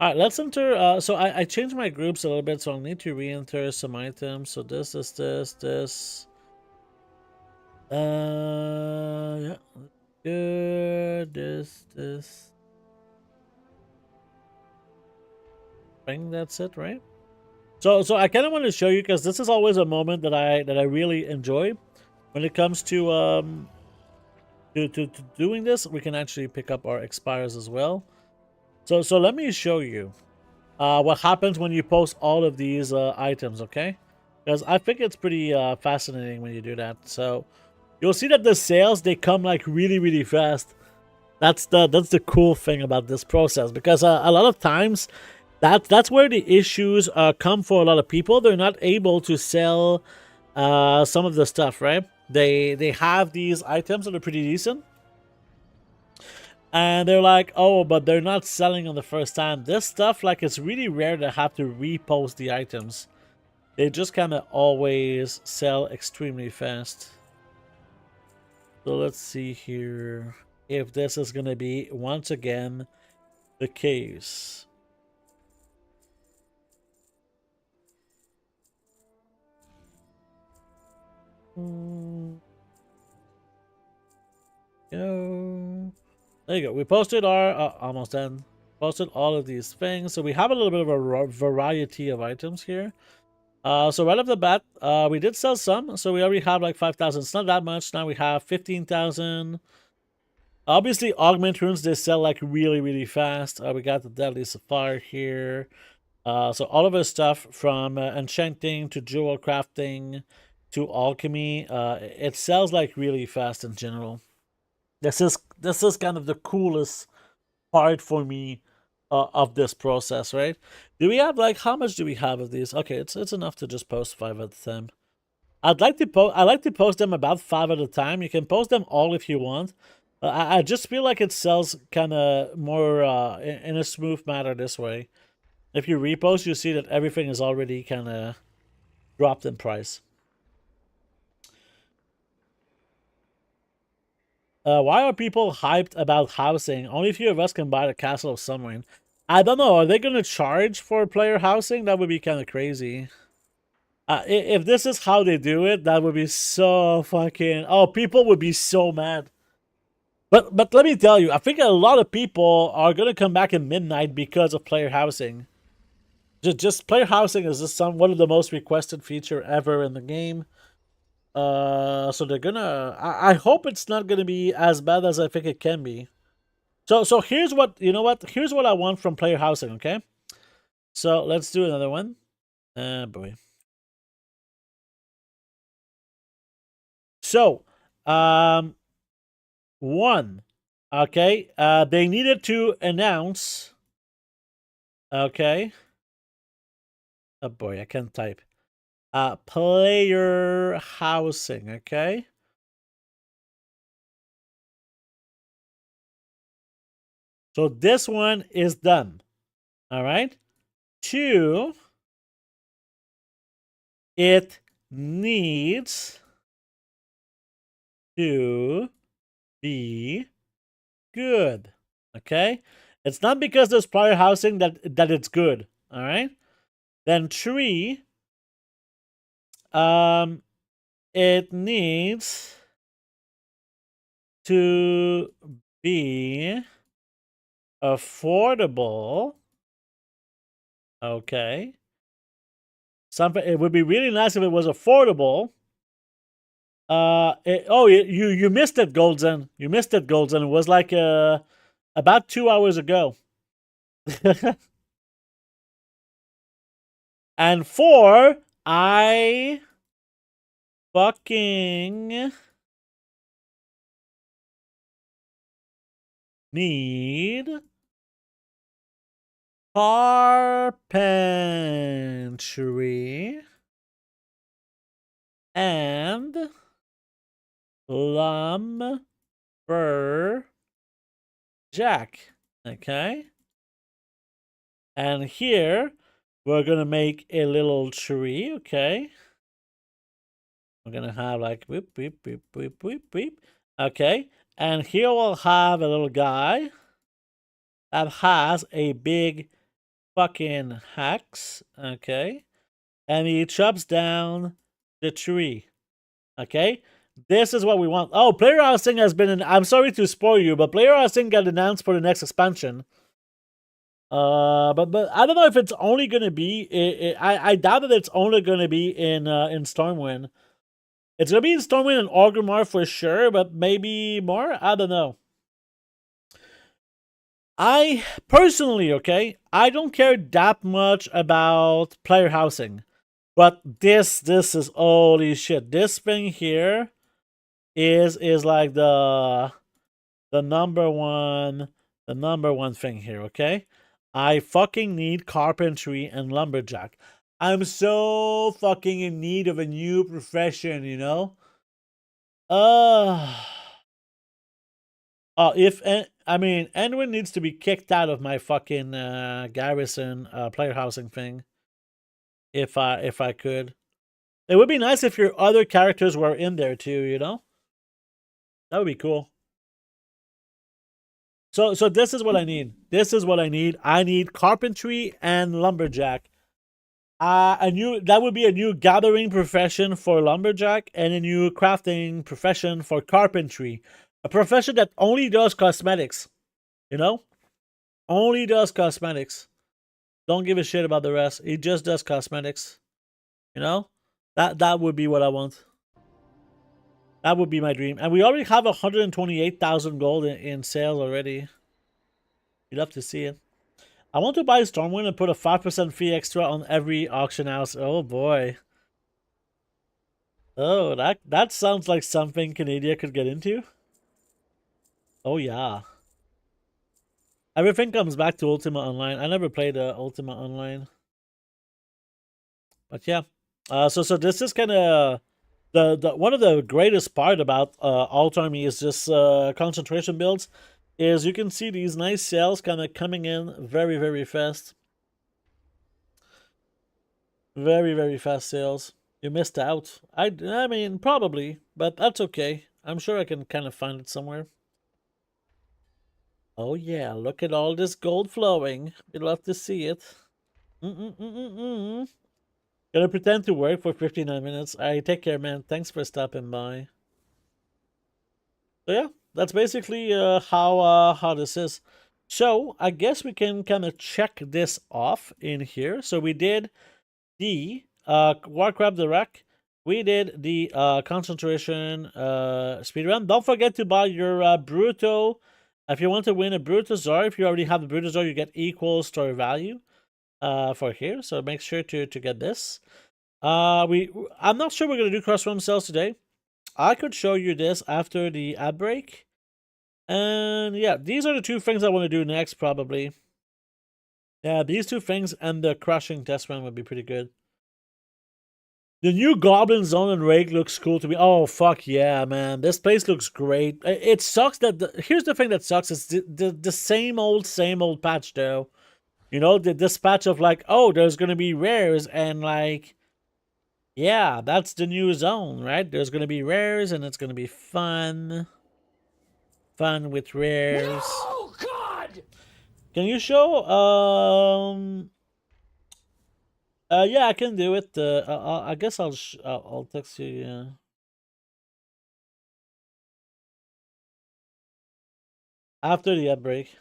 All right, let's enter. So I changed my groups a little bit, so I'll need to re-enter some items. So this. Yeah, good. This. I think that's it, right? So I kind of want to show you because this is always a moment that I really enjoy when it comes to to doing this. We can actually pick up our expires as well. So let me show you what happens when you post all of these items, okay? Because I think it's pretty fascinating when you do that. So you'll see that the sales, they come like really fast. That's the cool thing about this process, because a lot of times that's where the issues come for a lot of people. They're not able to sell some of the stuff, right? They have these items that are pretty decent, and they're like, oh, but they're not selling on the first time. This stuff, like, it's really rare to have to repost the items. They just kind of always sell extremely fast. So let's see here if this is going to be, once again, the case. Go. There you go. We posted our almost done. Posted all of these things, so we have a little bit of a variety of items here. So right off the bat, we did sell some, so we already have like 5,000. It's not that much. Now we have 15,000. Obviously, augment runes, they sell like really fast. We got the deadly sapphire here. So all of our stuff from enchanting to jewel crafting to alchemy, it sells like really fast in general. This is kind of the coolest part for me of this process, right? Do we have like, how much do we have of these? Okay, it's enough to just post 5 at a time. I like to post them about 5 at a time. You can post them all if you want. I just feel like it sells kind of more in a smooth manner this way. If you repost, you see that everything is already kind of dropped in price. Why are people hyped about housing? Only a few of us can buy the Castle of Sunwind. I don't know. Are they going to charge for player housing? That would be kind of crazy. If this is how they do it, that would be so fucking... Oh, people would be so mad. But let me tell you, I think a lot of people are going to come back at midnight because of player housing. Just player housing is just one of the most requested feature ever in the game. So they're gonna... I hope it's not gonna be as bad as I think it can be. So here's what... You know what? Here's what I want from player housing, okay? So let's do another one. Boy. So, one, okay, they needed to announce, okay, oh boy, I can't type, player housing, okay, so this one is done, all right. 2, it needs to be good. Okay? It's not because there's player housing that it's good. All right? Then tree, it needs to be affordable. Okay. Something, it would be really nice if it was affordable. You missed it, Golden. You missed it, Golden. It was like about 2 hours ago. And 4, I fucking need carpentry and lumber jack. Okay. And here we're gonna make a little tree. Okay. We're gonna have like whip, whip, whip, whip, whip, whip. Okay. And here we'll have a little guy that has a big fucking axe. Okay. And he chops down the tree. Okay. This is what we want. Oh, player housing has been I'm sorry to spoil you, but player housing got announced for the next expansion. But I don't know if it's only gonna be. I doubt that it's only gonna be in Stormwind. It's gonna be in Stormwind and Orgrimmar for sure, but maybe more. I don't know. I personally, okay, I don't care that much about player housing, but this is holy shit. This thing here is like the number one thing here. Okay. I fucking need carpentry and lumberjack. I'm so fucking in need of a new profession, you know? Edwin needs to be kicked out of my fucking garrison player housing thing. If I could. It would be nice if your other characters were in there too, you know? That would be cool. So this is what I need. This is what I need. I need carpentry and lumberjack. That would be a new gathering profession for lumberjack and a new crafting profession for carpentry. A profession that only does cosmetics. You know? Only does cosmetics. Don't give a shit about the rest. It just does cosmetics. You know? That would be what I want. That would be my dream. And we already have 128,000 gold in sales already. You'd love to see it. I want to buy Stormwind and put a 5% fee extra on every auction house. Oh boy. Oh, that sounds like something Canada could get into. Oh yeah. Everything comes back to Ultima Online. I never played Ultima Online. But yeah. So this is kind of the one of the greatest part about Alt Army is just concentration builds. Is you can see these nice sales kind of coming in very, very fast. Very, very fast sales. You missed out. I mean, probably, but that's okay. I'm sure I can kind of find it somewhere. Oh yeah, look at all this gold flowing. We'd love to see it. Gonna pretend to work for 59 minutes. Alright, take care, man. Thanks for stopping by. So yeah, that's basically how this is. So I guess we can kind of check this off in here. So we did the Warcraft Direct. We did the concentration speedrun. Don't forget to buy your Bruto. If you want to win a Brutozar, if you already have the Brutozar, you get equal story value for here. So make sure to get this. I'm not sure we're gonna do cross-roam sales today. I could show you this after the ad break. And yeah, these are the two things I want to do next, probably. Yeah, these two things and the crushing test run would be pretty good. The new Goblin Zone and Rake looks cool to me. Oh, fuck yeah, man. This place looks great. It sucks that... Here's the thing that sucks. It's the same old patch, though. You know, this patch of like, oh, there's going to be rares and like... Yeah, that's the new zone, right? There's gonna be rares, and it's gonna be fun. Fun with rares. Oh God! Can you show? Yeah, I can do it. I guess I'll text you. Yeah. After the outbreak.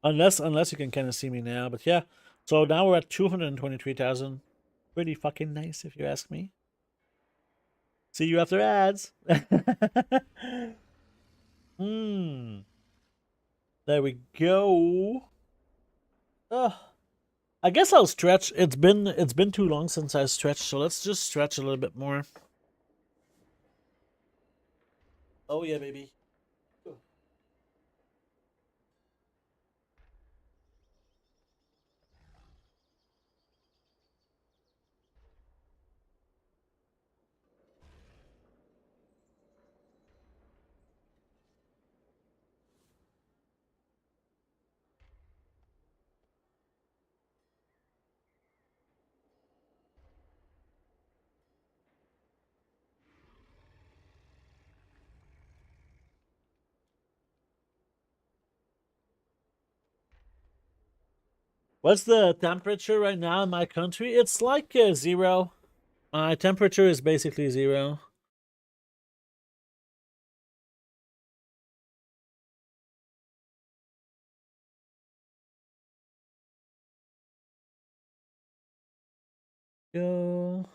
Unless you can kind of see me now, but yeah. So now we're at 223,000. Pretty fucking nice, if you ask me. See you after ads. There we go. I guess I'll stretch. It's been too long since I stretched, so let's just stretch a little bit more. Oh yeah, baby. What's the temperature right now in my country? It's like 0. My temperature is basically 0. Go.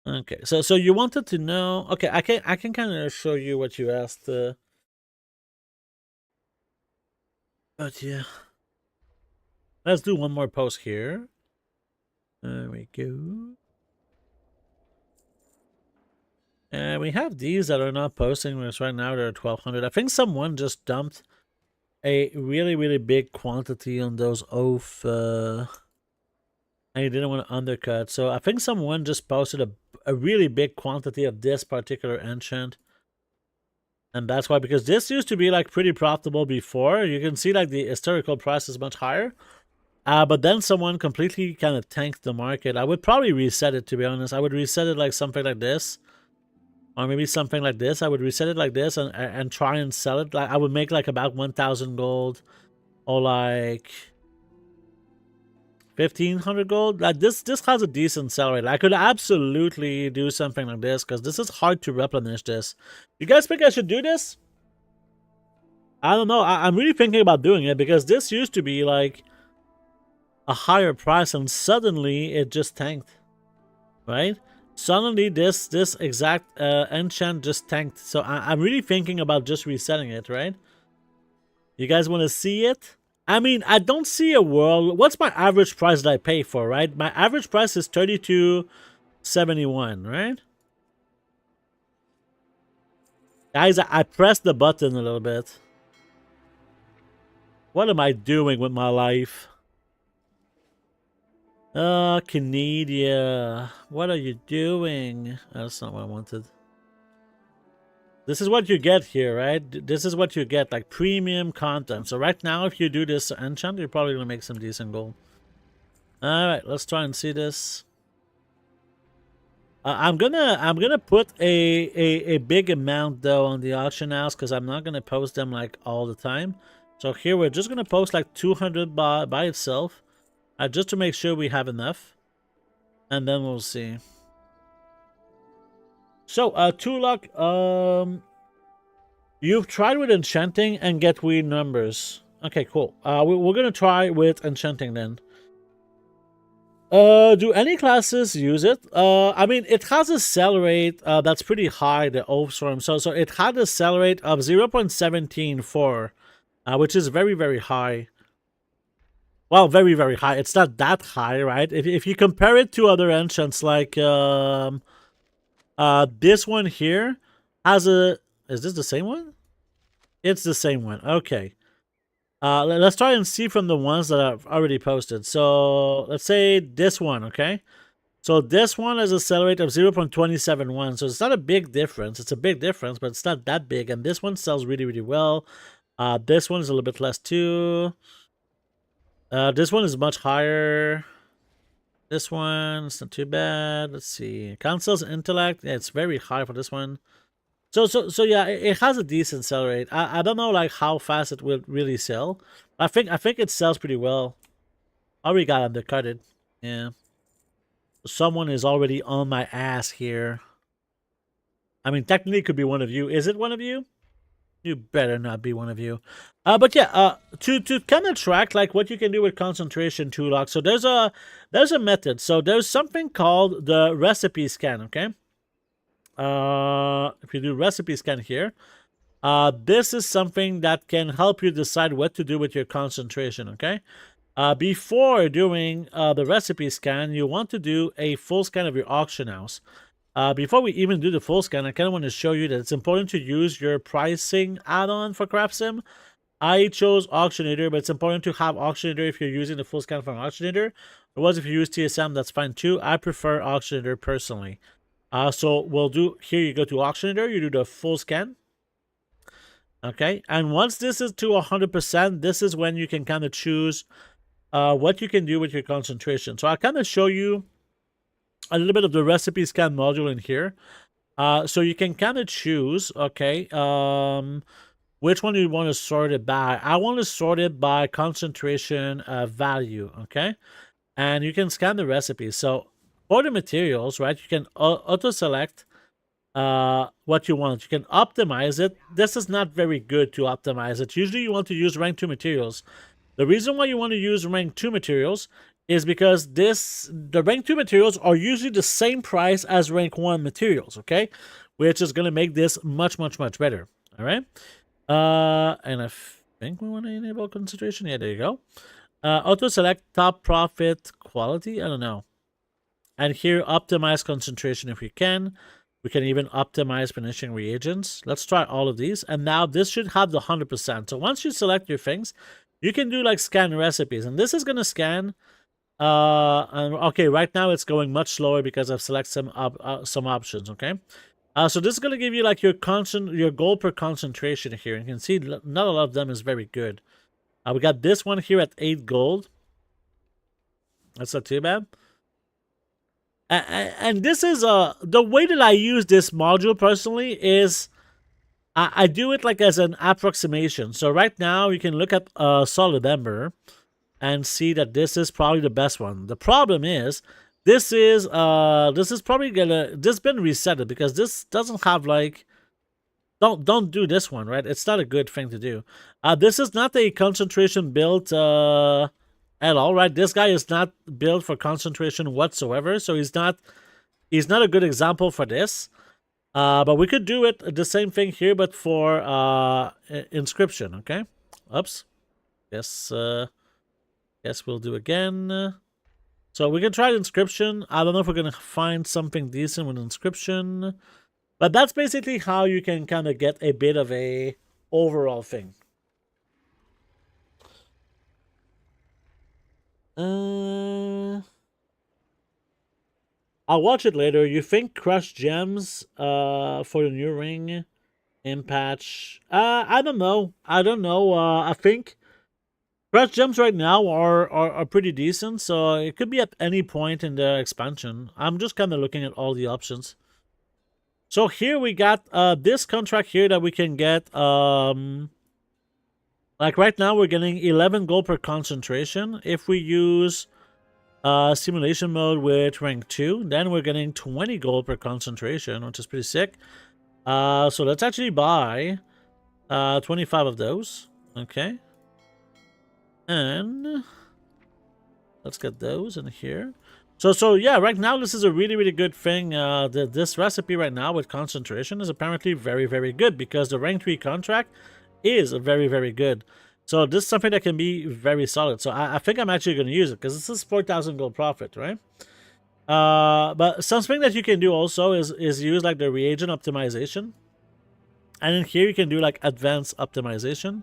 Okay, so you wanted to know? Okay, I can kind of show you what you asked. But yeah, let's do one more post here. There we go. And we have these that are not posting, which right now they're 1,200. I think someone just dumped a really big quantity on those oath, and he didn't want to undercut. So I think someone just posted a really big quantity of this particular enchant. And that's why, because this used to be like pretty profitable before. You can see like the historical price is much higher. But then someone completely kind of tanked the market. I would probably reset it, to be honest. I would reset it like something like this. Or maybe something like this. I would reset it like this and try and sell it. Like I would make like about 1,000 gold. Or like 1,500 gold. Like this has a decent sell rate. I could absolutely do something like this, because this is hard to replenish this. You guys think I should do this? I don't know. I'm really thinking about doing it, because this used to be like a higher price, and suddenly it just tanked, right? Suddenly this exact enchant just tanked. So I'm really thinking about just resetting it, right? You guys want to see it? I mean, I don't see a world. What's my average price that I pay for, right? My average price is 32.71, right? Guys, I pressed the button a little bit. What am I doing with my life? Canada. What are you doing? That's not what I wanted. This is what you get here, right? This is what you get, like premium content. So right now, if you do this enchant, you're probably gonna make some decent gold. All right, let's try and see this. I'm gonna put a big amount though on the auction house, because I'm not gonna post them like all the time. So here we're just gonna post like 200 by itself, just to make sure we have enough, and then we'll see. So, Tulok, you've tried with enchanting and get weird numbers. Okay, cool. We're gonna try with enchanting then. Do any classes use it? I mean, it has a sell rate that's pretty high, the Oathstorm. So it had a sell rate of 0.174, which is very high. Well, very high. It's not that high, right? If you compare it to other enchants, like this one here has a... Is this the same one? It's the same one. Okay. Let's try and see from the ones that I've already posted. So let's say this one, okay? So this one has a sell rate of 0.271. So it's not a big difference. It's a big difference, but it's not that big. And this one sells really, really well. This one is a little bit less too. This one is much higher. This one, it's not too bad. Let's see. Council's intellect. Yeah, it's very high for this one. So yeah, it has a decent sell rate. I don't know like how fast it will really sell. I think it sells pretty well. I already got undercutted. Yeah. Someone is already on my ass here. I mean, technically it could be one of you. Is it one of you? You better not be one of you. But yeah, to kind of track like what you can do with concentration tool lock. So there's a method. So there's something called the recipe scan, okay? If you do recipe scan here, this is something that can help you decide what to do with your concentration, okay? Before doing the recipe scan, you want to do a full scan of your auction house. Before we even do the full scan, I kind of want to show you that it's important to use your pricing add-on for CraftSim. I chose Auctioneer, but it's important to have Auctioneer if you're using the full scan from Auctioneer. Otherwise, if you use TSM, that's fine too. I prefer Auctioneer personally. So we'll do, here you go to Auctioneer, you do the full scan. Okay, and once this is to 100%, this is when you can kind of choose what you can do with your concentration. So I'll kind of show you a little bit of the recipe scan module in here. So you can kind of choose, okay, which one you want to sort it by. I want to sort it by concentration value, okay? And you can scan the recipe. So for the materials, right, you can auto-select what you want. You can optimize it. This is not very good to optimize it. Usually you want to use rank 2 materials. The reason why you want to use rank 2 materials is because the rank 2 materials are usually the same price as rank 1 materials, okay? Which is going to make this much, much, much better, all right? And I think we want to enable concentration. Yeah, there you go. Auto-select top profit quality. I don't know. And here, optimize concentration if we can. We can even optimize finishing reagents. Let's try all of these. And now this should have the 100%. So once you select your things, you can do like scan recipes. And this is going to scan. And okay, right now it's going much slower because I've selected some options, okay? So this is going to give you like your gold per concentration here. And you can see not a lot of them is very good. We got this one here at 8 gold. That's not too bad. And this is the way that I use this module personally is I do it like as an approximation. So right now you can look at Solid Ember and see that this is probably the best one. The problem is this is probably this been resetted because this doesn't have like don't do this one, right? It's not a good thing to do. This is not a concentration build at all, right? This guy is not built for concentration whatsoever, so he's not a good example for this. But we could do it the same thing here, but for inscription, okay? Oops. Yes, yes, we'll do again. So we can try inscription. I don't know if we're gonna find something decent with inscription, but that's basically how you can kind of get a bit of a overall thing. I'll watch it later. You think crushed gems for the new ring in patch? I don't know. I think crushed gems right now are pretty decent, so it could be at any point in the expansion. I'm just kind of looking at all the options. So here we got this contract here that we can get. Like right now we're getting 11 gold per concentration. If we use simulation mode with rank 2, then we're getting 20 gold per concentration, which is pretty sick. So let's actually buy 25 of those. Okay. And let's get those in here. So yeah, right now this is a really, really good thing. This recipe right now with concentration is apparently very, very good because the rank 3 contract is very, very good. So this is something that can be very solid. So I think I'm actually going to use it because this is 4,000 gold profit, right? But something that you can do also is use like the reagent optimization. And in here you can do like advanced optimization.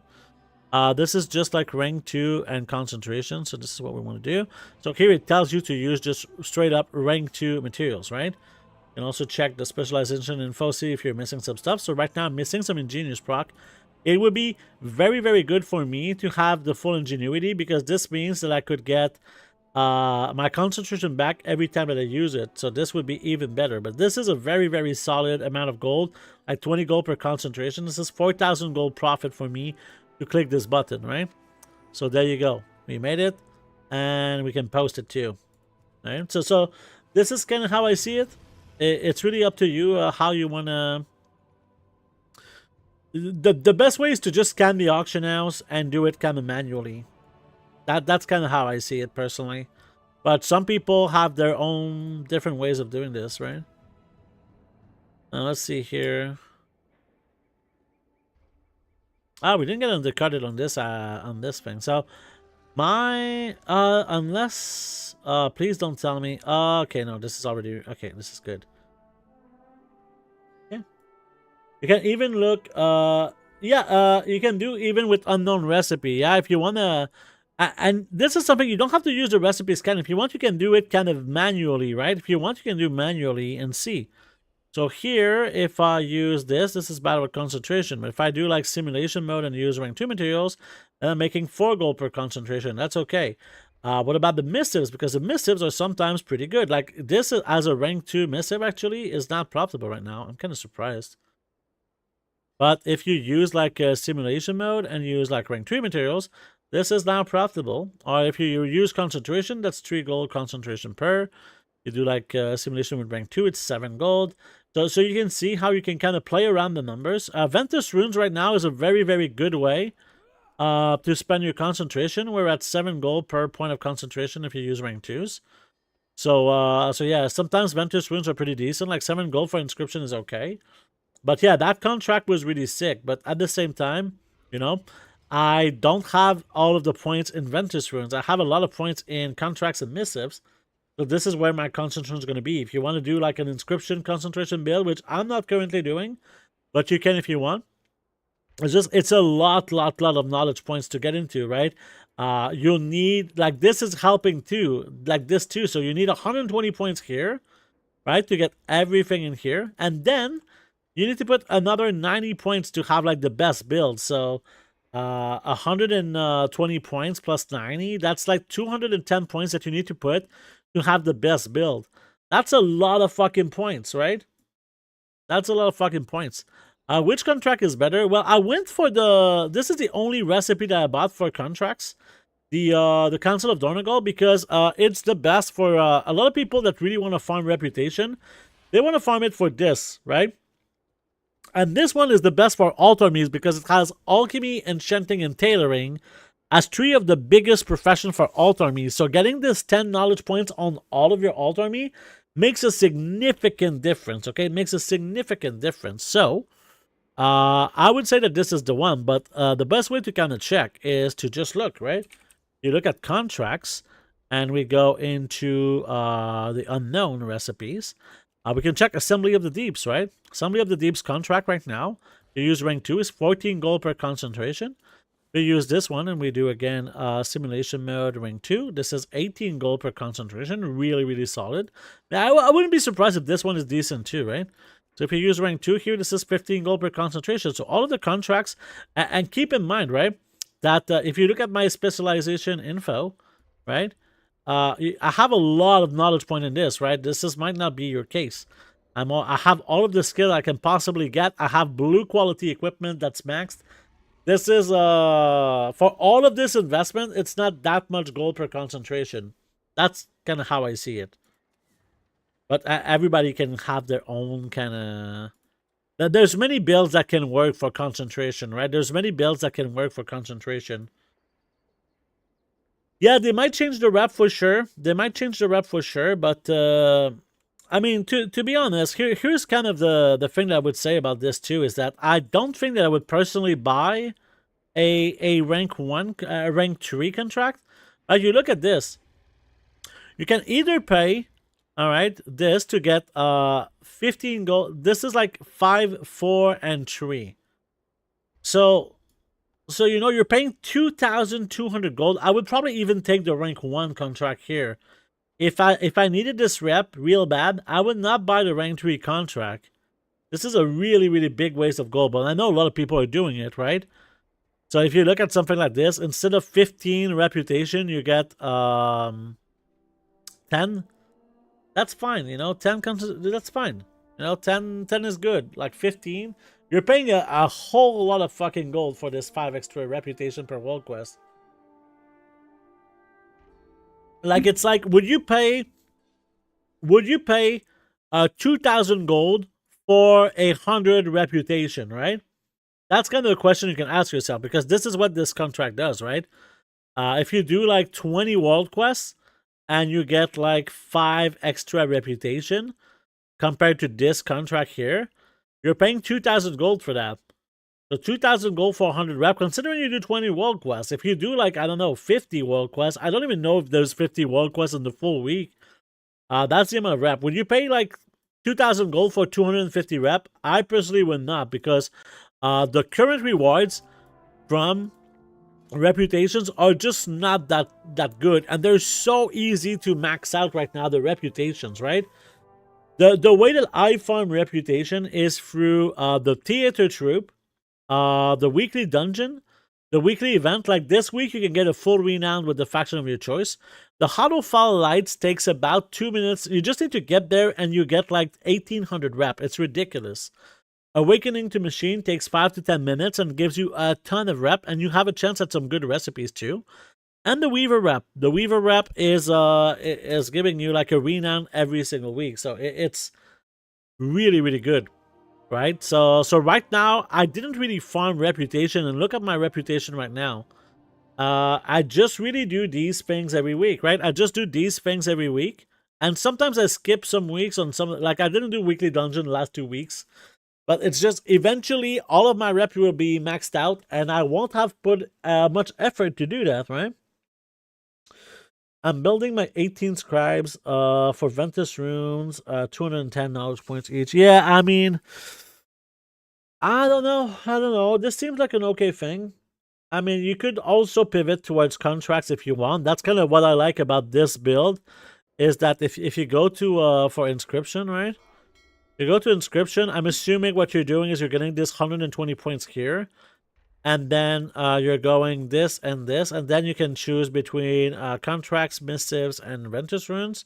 This is just like rank 2 and concentration, so this is what we want to do. So here it tells you to use just straight up rank 2 materials, right? You can also check the specialization info, see if you're missing some stuff. So right now I'm missing some ingenious proc. It would be very, very good for me to have the full ingenuity, because this means that I could get my concentration back every time that I use it. So this would be even better. But this is a very, very solid amount of gold, like 20 gold per concentration. This is 4,000 gold profit for me to click this button, right? So there you go. We made it, and we can post it too. Right? So this is kind of how I see it. It's really up to you how you want to... The best way is to just scan the auction house and do it kind of manually. That's kind of how I see it personally. But some people have their own different ways of doing this, right? Let's see here. Ah, we didn't get undercutted on this thing. So my unless please don't tell me. Okay, no, this is already okay. This is good. Yeah, you can even look. You can do even with unknown recipe. Yeah, if you wanna. And this is something you don't have to use the recipe scan. If you want, you can do it kind of manually, right? If you want, you can do manually and see. So here, if I use this is battle with concentration. But if I do like simulation mode and use rank 2 materials, then I'm making 4 gold per concentration. That's okay. What about the missives? Because the missives are sometimes pretty good. Like this as a rank 2 missive actually is not profitable right now. I'm kind of surprised. But if you use like a simulation mode and use like rank 3 materials, this is now profitable. Or if you use concentration, that's 3 gold concentration per. You do like simulation with rank 2, it's 7 gold. So you can see how you can kind of play around the numbers. Ventus Runes right now is a very, very good way to spend your concentration. We're at 7 gold per point of concentration if you use rank 2s. So yeah, sometimes Ventus Runes are pretty decent. Like 7 gold for inscription is okay. But yeah, that contract was really sick. But at the same time, you know, I don't have all of the points in Ventus Runes. I have a lot of points in contracts and missives. So this is where my concentration is going to be. If you want to do like an inscription concentration build, which I'm not currently doing, but you can if you want. It's a lot of knowledge points to get into, right? You'll need, like this is helping too, like this too. So you need 120 points here, right? To get everything in here. And then you need to put another 90 points to have like the best build. So 120 points plus 90, that's like 210 points that you need to put to have the best build. That's a lot of fucking points, right? That's a lot of fucking points. Which contract is better? Well, I went for this is the only recipe that I bought for contracts. The Council of Dornogal, because it's the best for a lot of people that really want to farm reputation. They want to farm it for this, right? And this one is the best for alt armies because it has alchemy, enchanting, and tailoring as 3 of the biggest professions for alt armies. So getting this 10 knowledge points on all of your alt army makes a significant difference, okay? It makes a significant difference. So I would say that this is the one, but the best way to kind of check is to just look, right? You look at contracts, and we go into the unknown recipes. We can check Assembly of the Deeps, right? Assembly of the Deeps contract right now, you use rank 2 is 14 gold per concentration. We use this one and we do again simulation mode rank 2. This is 18 gold per concentration. Really, really solid. Now, I wouldn't be surprised if this one is decent too, right? So if you use rank 2 here, this is 15 gold per concentration. So all of the contracts, and keep in mind, right, that if you look at my specialization info, right, I have a lot of knowledge point in this, right? This might not be your case. I have all of the skill I can possibly get. I have blue quality equipment that's maxed. This is for all of this investment, it's not that much gold per concentration. That's kind of how I see it. But everybody can have their own kind of... There's many builds that can work for concentration, right? There's many builds that can work for concentration. Yeah, they might change the rep for sure. They might change the rep for sure, but I mean, to be honest, here's kind of the thing that I would say about this too, is that I don't think that I would personally buy a rank 1, rank 3 contract. Like, you look at this. You can either pay, all right, this to get 15 gold. This is like 5, 4, and 3. So So, you know, you're paying 2,200 gold. I would probably even take the rank 1 contract here. If I needed this rep real bad, I would not buy the rank 3 contract. This is a really, really big waste of gold, but I know a lot of people are doing it, right? So if you look at something like this, instead of 15 reputation, you get 10. That's fine, you know, 10 comes, that's fine. You know, 10 is good. Like 15, you're paying a whole lot of fucking gold for this 5 extra reputation per world quest. Like, it's like, would you pay 2,000 gold for 100 reputation, right? That's kind of a question you can ask yourself, because this is what this contract does, right? If you do like 20 world quests and you get like 5 extra reputation compared to this contract here, you're paying 2,000 gold for that. So 2,000 gold for 100 rep, considering you do 20 world quests. If you do like, I don't know, 50 world quests, I don't even know if there's 50 world quests in the full week. That's the amount of rep. Would you pay like 2,000 gold for 250 rep? I personally would not, because the current rewards from reputations are just not that good, and they're so easy to max out right now, the reputations, right? The way that I farm reputation is through the theater troupe, the weekly dungeon, the weekly event. Like this week, you can get a full renown with the faction of your choice. The Hollow Lights takes about 2 minutes. You just need to get there, and you get like 1,800 rep. It's ridiculous. Awakening to Machine takes 5 to 10 minutes and gives you a ton of rep, and you have a chance at some good recipes too. And the Weaver rep. The Weaver rep is giving you like a renown every single week. So it's really, really good. Right? So right now, I didn't really farm reputation, and look at my reputation right now. I just really do these things every week, right? I just do these things every week. And sometimes I skip some weeks on some, like I didn't do weekly dungeon the last 2 weeks. But it's just eventually all of my rep will be maxed out, and I won't have put much effort to do that, right? I'm building my 18 scribes for Ventus runes, 210 knowledge points each. Yeah, I mean, I don't know. This seems like an okay thing. I mean, you could also pivot towards contracts if you want. That's kind of what I like about this build, is that if you go to for inscription, right? You go to inscription, I'm assuming what you're doing is you're getting this 120 points here. And then you're going this, and then you can choose between contracts, missives, and Ventus runes.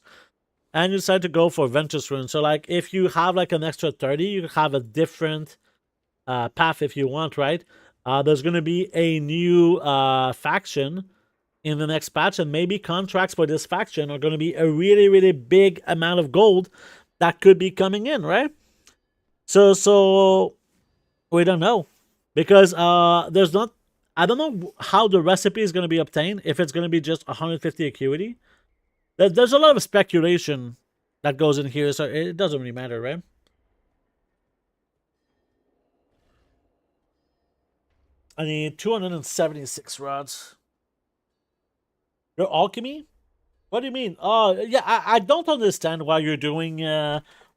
And you decide to go for Ventus runes. So like if you have like an extra 30, you can have a different path if you want, right? There's going to be a new faction in the next patch, and maybe contracts for this faction are going to be a really, really big amount of gold that could be coming in, right? So we don't know, because there's not. I don't know how the recipe is going to be obtained. If it's going to be just 150 acuity, there's a lot of speculation that goes in here, so it doesn't really matter, right? I need 276 rods. Your alchemy? What do you mean? Oh, yeah, I don't understand why you're doing,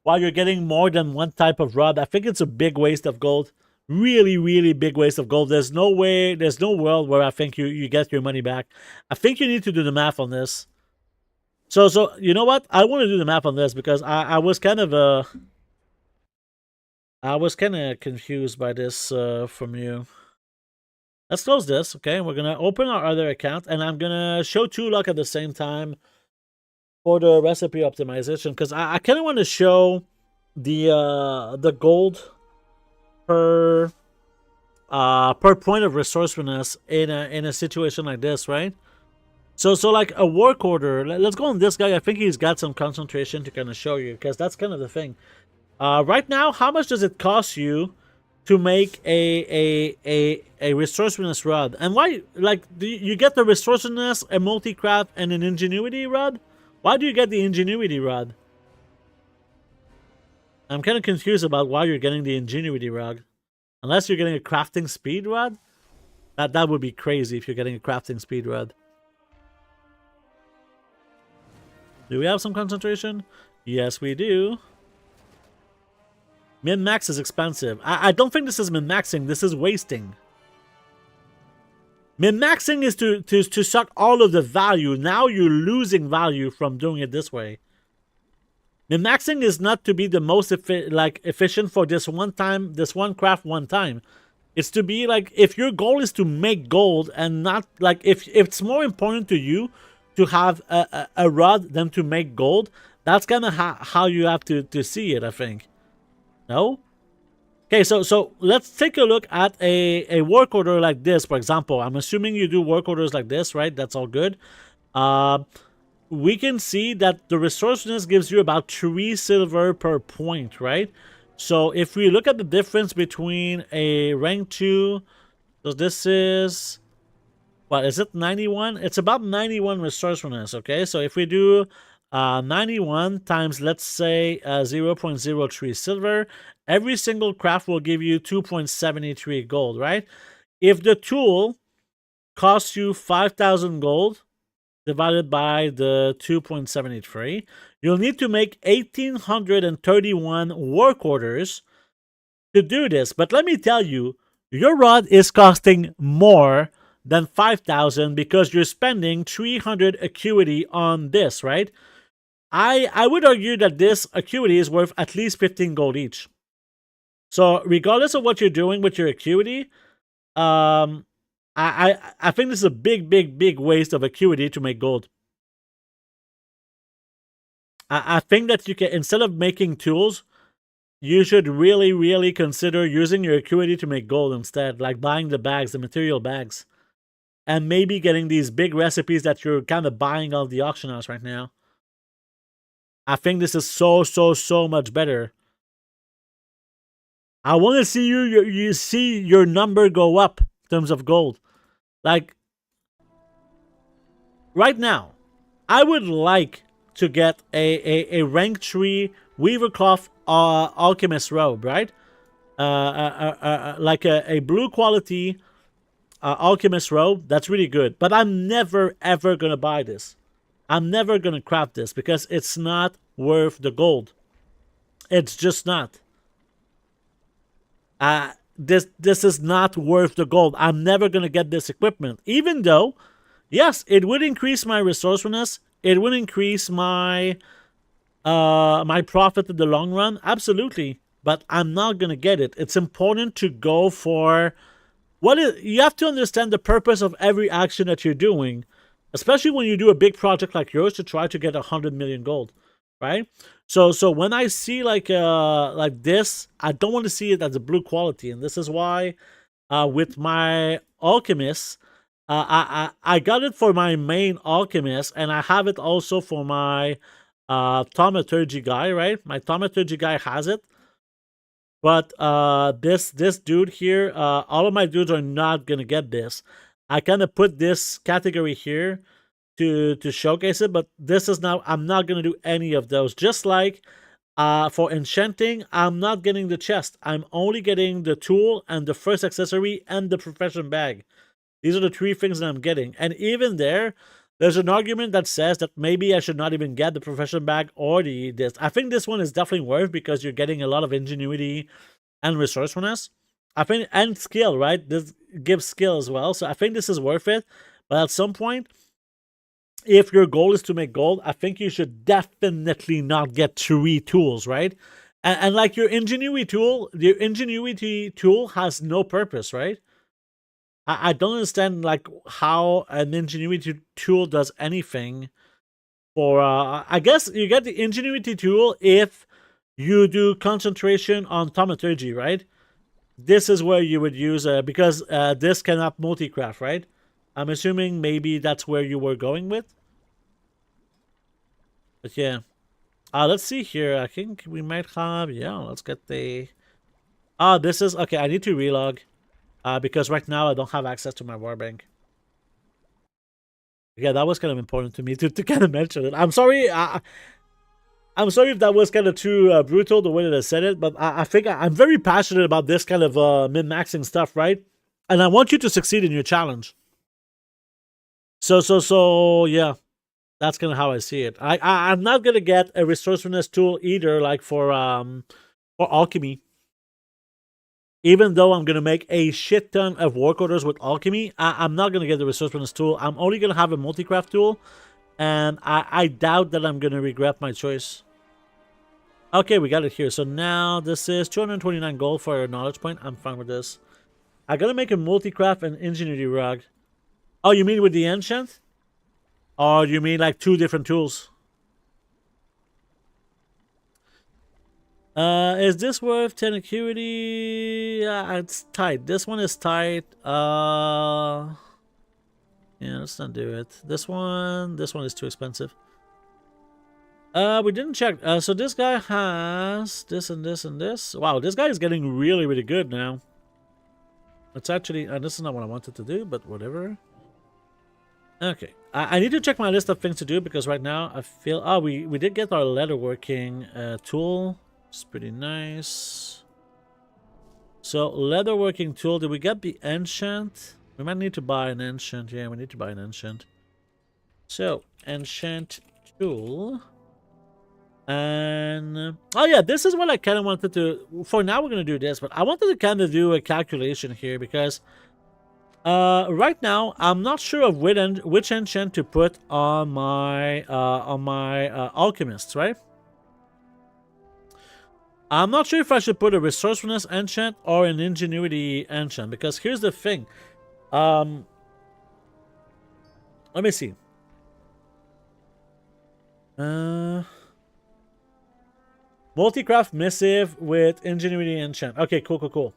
why you're getting more than one type of rod. I think it's a big waste of gold. Really, really big waste of gold. There's no way, there's no world where I think you get your money back. I think you need to do the math on this. So you know what? I want to do the math on this, because I was kind of, confused by this from you. Let's close this, okay? We're going to open our other account, and I'm going to show 2 luck at the same time for the recipe optimization, because I kind of want to show the gold per point of resourcefulness in a situation like this, right? So like a work order, let's go on this guy. I think he's got some concentration to kind of show you, because that's kind of the thing. Right now, how much does it cost you to make a resourcefulness rod? And why, like, do you get the resourcefulness, a multi-craft, and an ingenuity rod? Why do you get the ingenuity rod? I'm kind of confused about why you're getting the ingenuity rod. Unless you're getting a crafting speed rod? That would be crazy if you're getting a crafting speed rod. Do we have some concentration? Yes, we do. Min-max is expensive. I don't think this is min-maxing. This is wasting. Min-maxing is to suck all of the value. Now you're losing value from doing it this way. Min-maxing is not to be the most efficient for this one craft one time. It's to be like, if your goal is to make gold and not like, if it's more important to you to have a rod than to make gold, that's kind of how you have to see it, I think. No? Okay, so let's take a look at a work order like this, for example. I'm assuming you do work orders like this, right? That's all good. We can see that the resourcefulness gives you about 3 silver per point, right? So if we look at the difference between a rank 2, so this is, what is it, 91? It's about 91 resourcefulness, okay? So if we do 91 times, let's say, 0.03 silver, every single craft will give you 2.73 gold, right? If the tool costs you 5,000 gold, divided by the 2.73, you'll need to make 1,831 work orders to do this. But let me tell you, your rod is costing more than 5,000 because you're spending 300 acuity on this, right? I would argue that this acuity is worth at least 15 gold each. So regardless of what you're doing with your acuity, I think this is a big waste of acuity to make gold. I think that you can, instead of making tools, you should really consider using your acuity to make gold instead, like buying the bags, the material bags, and maybe getting these big recipes that you're kind of buying off the auction house right now. I think this is so much better. I want to see you see your number go up in terms of gold. Like, right now, I would like to get a rank 3 Weaver Cloth Alchemist robe, right? Like a blue quality Alchemist robe. That's really good. But I'm never ever going to buy this. I'm never going to craft this because it's not worth the gold. It's just not. This is not worth the gold. I'm never going to get this equipment. Even though, yes, it would increase my resourcefulness. It would increase my my profit in the long run. Absolutely. But I'm not going to get it. It's important to go for you have to understand the purpose of every action that you're doing. Especially when you do a big project like yours to try to get 100 million gold. Right? So when I see like this, I don't want to see it as a blue quality, and this is why with my alchemist, I got it for my main alchemist, and I have it also for my thaumaturgy guy, right? My thaumaturgy guy has it, but this dude here, all of my dudes are not gonna get this. I kind of put this category here to showcase it, but this is now, I'm not going to do any of those. Just like for enchanting, I'm not getting the chest. I'm only getting the tool and the first accessory and the profession bag. These are the 3 things that I'm getting. And even there's an argument that says that maybe I should not even get the profession bag or this. I think this one is definitely worth because you're getting a lot of ingenuity and resourcefulness. I think, and skill, right? This gives skill as well. So I think this is worth it. But at some point, if your goal is to make gold, I think you should definitely not get 3 tools, right? And like your ingenuity tool has no purpose, right? I don't understand like how an ingenuity tool does anything for, I guess you get the ingenuity tool if you do concentration on thaumaturgy, right? This is where you would use, because this cannot multi-craft, right? I'm assuming maybe that's where you were going with. But yeah. Let's see here. I think we might have, yeah, let's get the... this is, okay, I need to relog. Because right now I don't have access to my warbank. Yeah, that was kind of important to me to kind of mention it. I'm sorry. I'm sorry if that was kind of too brutal the way that I said it, but I think I'm very passionate about this kind of min-maxing stuff, right? And I want you to succeed in your challenge. So yeah, that's kind of how I see it. I'm not gonna get a resourcefulness tool either, like for alchemy. Even though I'm going to make a shit ton of work orders with alchemy, I'm not going to get the resourcefulness tool. I'm only going to have a multi-craft tool, and I doubt that I'm going to regret my choice. Okay, we got it here. So now this is 229 gold for a knowledge point. I'm fine with this. I got to make a multi-craft and ingenuity rug. Oh, you mean with the enchant? Or you mean like 2 different tools? Is this worth 10 acuity? It's tight. This one is tight. Yeah, let's not do it. This one is too expensive. We didn't check. So this guy has this and this and this. Wow, this guy is getting really, really good now. It's actually, this is not what I wanted to do, but whatever. Okay, I need to check my list of things to do because right now I feel, oh, we did get our leatherworking tool. It's pretty nice. So leatherworking tool, did we get the enchant? We might need to buy an enchant. Yeah, we need to buy an enchant. So enchant tool. And oh yeah, this is what I kind of wanted to, for now we're going to do this, but I wanted to kind of do a calculation here because right now I'm not sure of which enchant to put on my alchemists, right? I'm not sure if I should put a resourcefulness enchant or an ingenuity enchant, because here's the thing. Let me see. Multi-craft missive with ingenuity enchant. Okay, cool.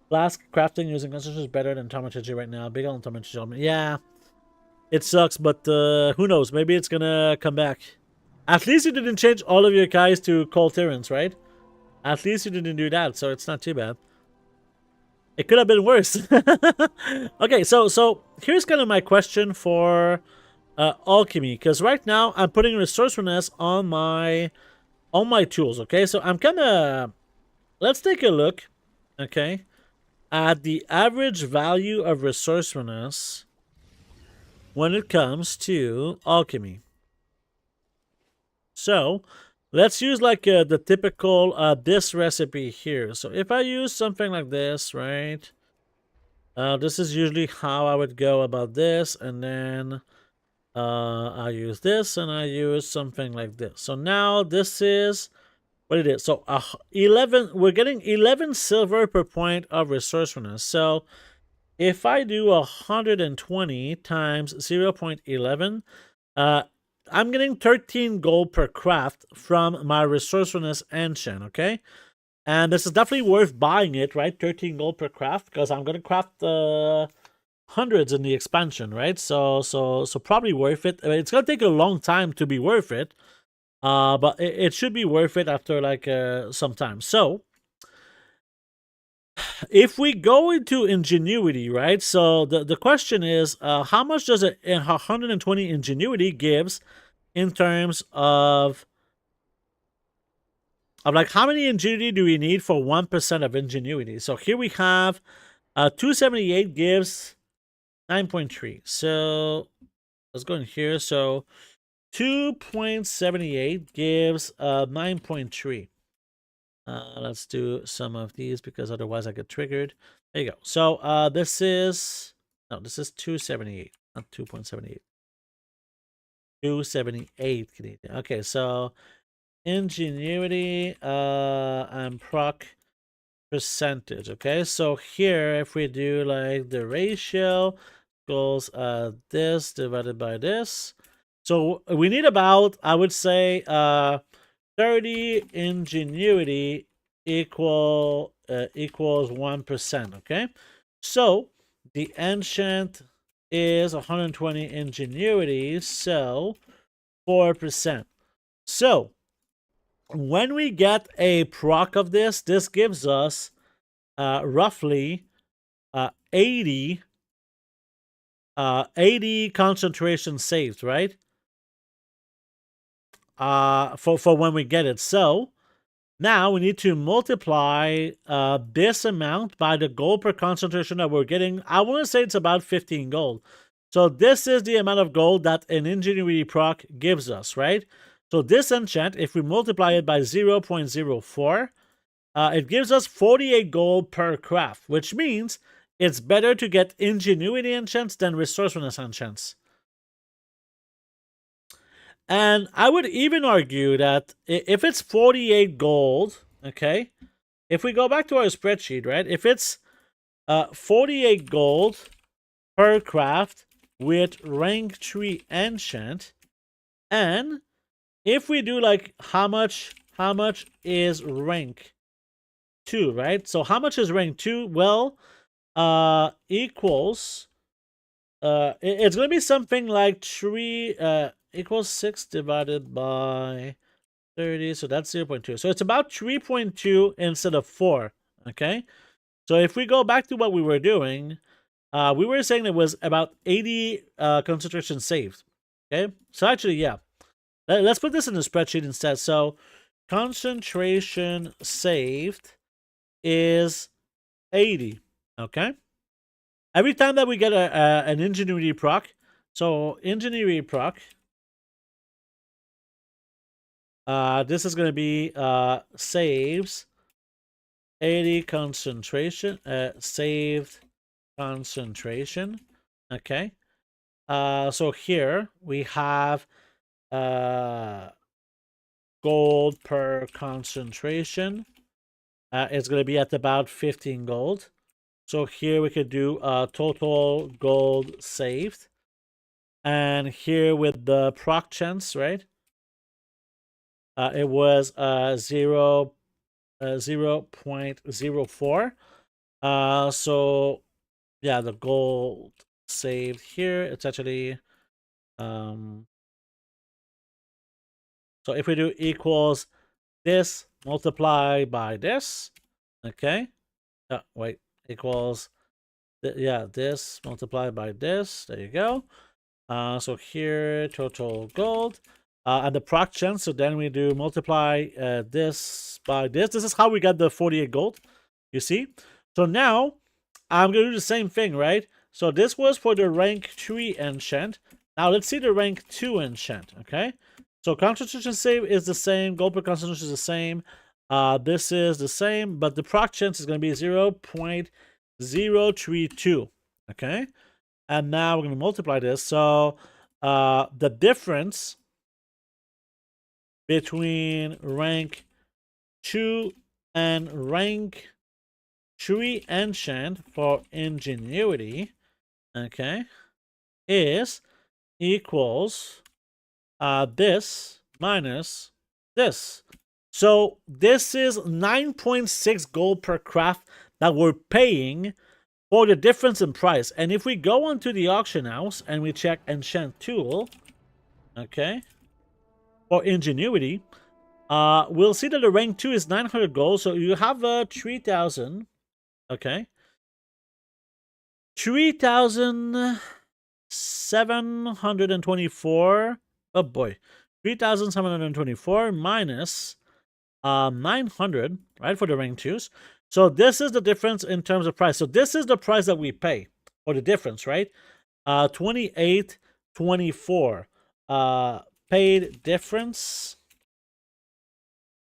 Flask crafting using concentration is better than thaumaturgy right now. Big on thaumaturgy. Yeah, it sucks, but who knows? Maybe it's gonna come back. At least you didn't change all of your guys to cold tyrants, right? At least you didn't do that, so it's not too bad. It could have been worse. Okay, so here's kind of my question for alchemy, because right now I'm putting resourcefulness on my tools. Okay, so I'm kind of, let's take a look, okay, at the average value of resourcefulness when it comes to alchemy. So let's use like the typical this recipe here. So if I use something like this, right? This is usually how I would go about this, and then I use this, and I use something like this. So now this is what it is. So 11, we're getting 11 silver per point of resourcefulness. So if I do 120 times 0.11, I'm getting 13 gold per craft from my resourcefulness enchant, okay? And this is definitely worth buying it, right? 13 gold per craft, because I'm going to craft hundreds in the expansion, right? So probably worth it. I mean, it's going to take a long time to be worth it, but it should be worth it after like some time. So if we go into ingenuity, right? So the question is, how much does 120 ingenuity gives in terms of like how many ingenuity do we need for 1% of ingenuity? So here we have 278 gives 9.3. So let's go in here. So 2.78 gives 9.3. Let's do some of these because otherwise I get triggered. There you go. So this is 278, not 2.78. 278 Canadian. Okay, so ingenuity and proc percentage. Okay, so here if we do like the ratio equals this divided by this, so we need about, I would say, 30 ingenuity equals 1%. Okay, so the enchant is 120 ingenuity, so 4%. So when we get a proc of this gives us roughly 80 concentration saved, right? For when we get it. So now we need to multiply this amount by the gold per concentration that we're getting. I want to say it's about 15 gold. So this is the amount of gold that an ingenuity proc gives us, right? So this enchant, if we multiply it by 0.04, it gives us 48 gold per craft, which means it's better to get ingenuity enchants than resourcefulness enchants. And I would even argue that if it's 48 gold, okay, if we go back to our spreadsheet, right, if it's 48 gold per craft with rank 3 enchant, and if we do like how much is rank 2, right? So how much is rank 2? Well, equals it's gonna be something like 3 equals 6 divided by 30, so that's 0.2. So it's about 3.2 instead of 4. Okay, so if we go back to what we were doing, we were saying it was about 80 concentration saved. Okay, so actually, yeah, let's put this in the spreadsheet instead. So concentration saved is 80. Okay, every time that we get an ingenuity proc, so ingenuity proc, this is going to be saves 80 concentration, saved concentration. Okay, so here we have gold per concentration. It's going to be at about 15 gold. So here we could do total gold saved. And here with the proc chance, right? It was 0.04. So yeah, the gold saved here, it's actually so if we do equals this multiplied by this, okay, wait, equals this multiplied by this, there you go. So here total gold and the proc chance, so then we do multiply this by this. This is how we got the 48 gold, you see. So now I'm gonna do the same thing, right? So this was for the rank 3 enchant. Now let's see the rank 2 enchant, okay? So concentration save is the same, gold per concentration is the same. This is the same, but the proc chance is going to be 0.032, okay? And now we're going to multiply this. So the difference between rank 2 and rank 3 enchant for ingenuity, okay, is equals this minus this. So this is 9.6 gold per craft that we're paying for the difference in price. And if we go onto the auction house and we check enchant tool, okay, for ingenuity, we'll see that the rank 2 is 900 gold. So you have 3,000, okay, 3,724. Oh boy, 3,724 minus 900, right, for the rank 2s. So this is the difference in terms of price. So this is the price that we pay for the difference, right? 28.24. Paid difference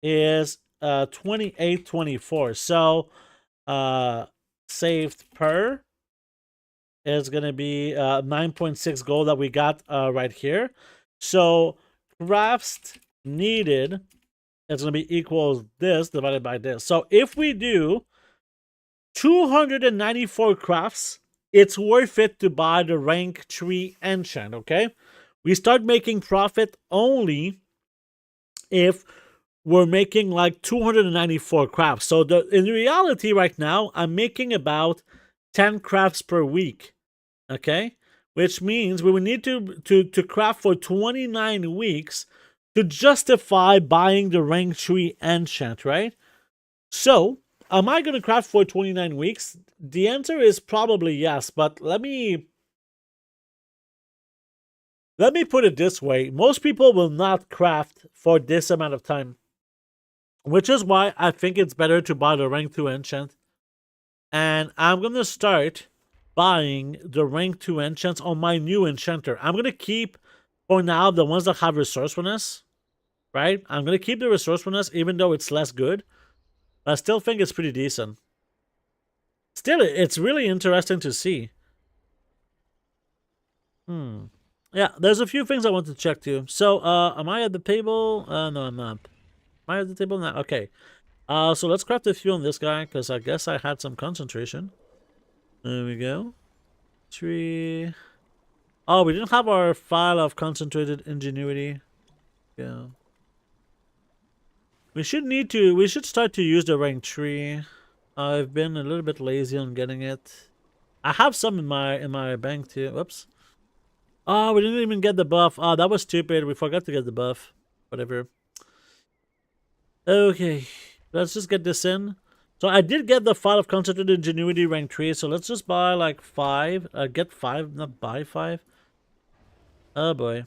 is 28.24. So saved per is going to be 9.6 gold that we got right here. So crafts needed is going to be equals this divided by this. So if we do 294 crafts, it's worth it to buy the rank 3 enchant, okay? We start making profit only if we're making like 294 crafts. So in reality right now, I'm making about 10 crafts per week, okay? Which means we will need to craft for 29 weeks to justify buying the rank 3 enchant, right? So, am I going to craft for 29 weeks? The answer is probably yes, but let me put it this way. Most people will not craft for this amount of time, which is why I think it's better to buy the rank 2 enchant. And I'm going to start buying the rank 2 enchants on my new enchanter. I'm going to keep, for now, the ones that have resourcefulness, right? I'm going to keep the resourcefulness even though it's less good. I still think it's pretty decent. Still, it's really interesting to see. Yeah, there's a few things I want to check too. So, am I at the table? No, I'm not. Am I at the table now? Okay. So let's craft a few on this guy, because I guess I had some concentration. There we go. 3. Oh, we didn't have our file of concentrated ingenuity. Yeah. We should start to use the rank 3. I've been a little bit lazy on getting it. I have some in my bank too. Whoops. Oh, we didn't even get the buff. Oh, that was stupid. We forgot to get the buff. Whatever. Okay. Let's just get this in. So I did get the file of concentrated ingenuity rank 3. So let's just buy like 5. Get 5, not buy 5. Oh boy.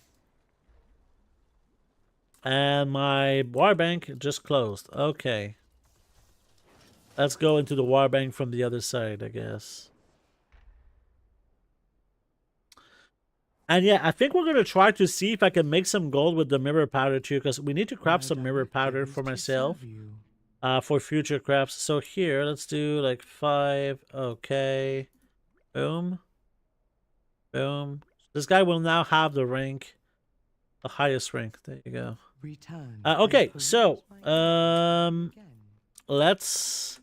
And my war bank just closed. Okay. Let's go into the war bank from the other side, I guess. And yeah, I think we're going to try to see if I can make some gold with the mirror powder too, because we need to craft some mirror powder for myself for future crafts. So here, let's do like 5. Okay. Boom. Boom. This guy will now have the rank, the highest rank. There you go. Okay, so let's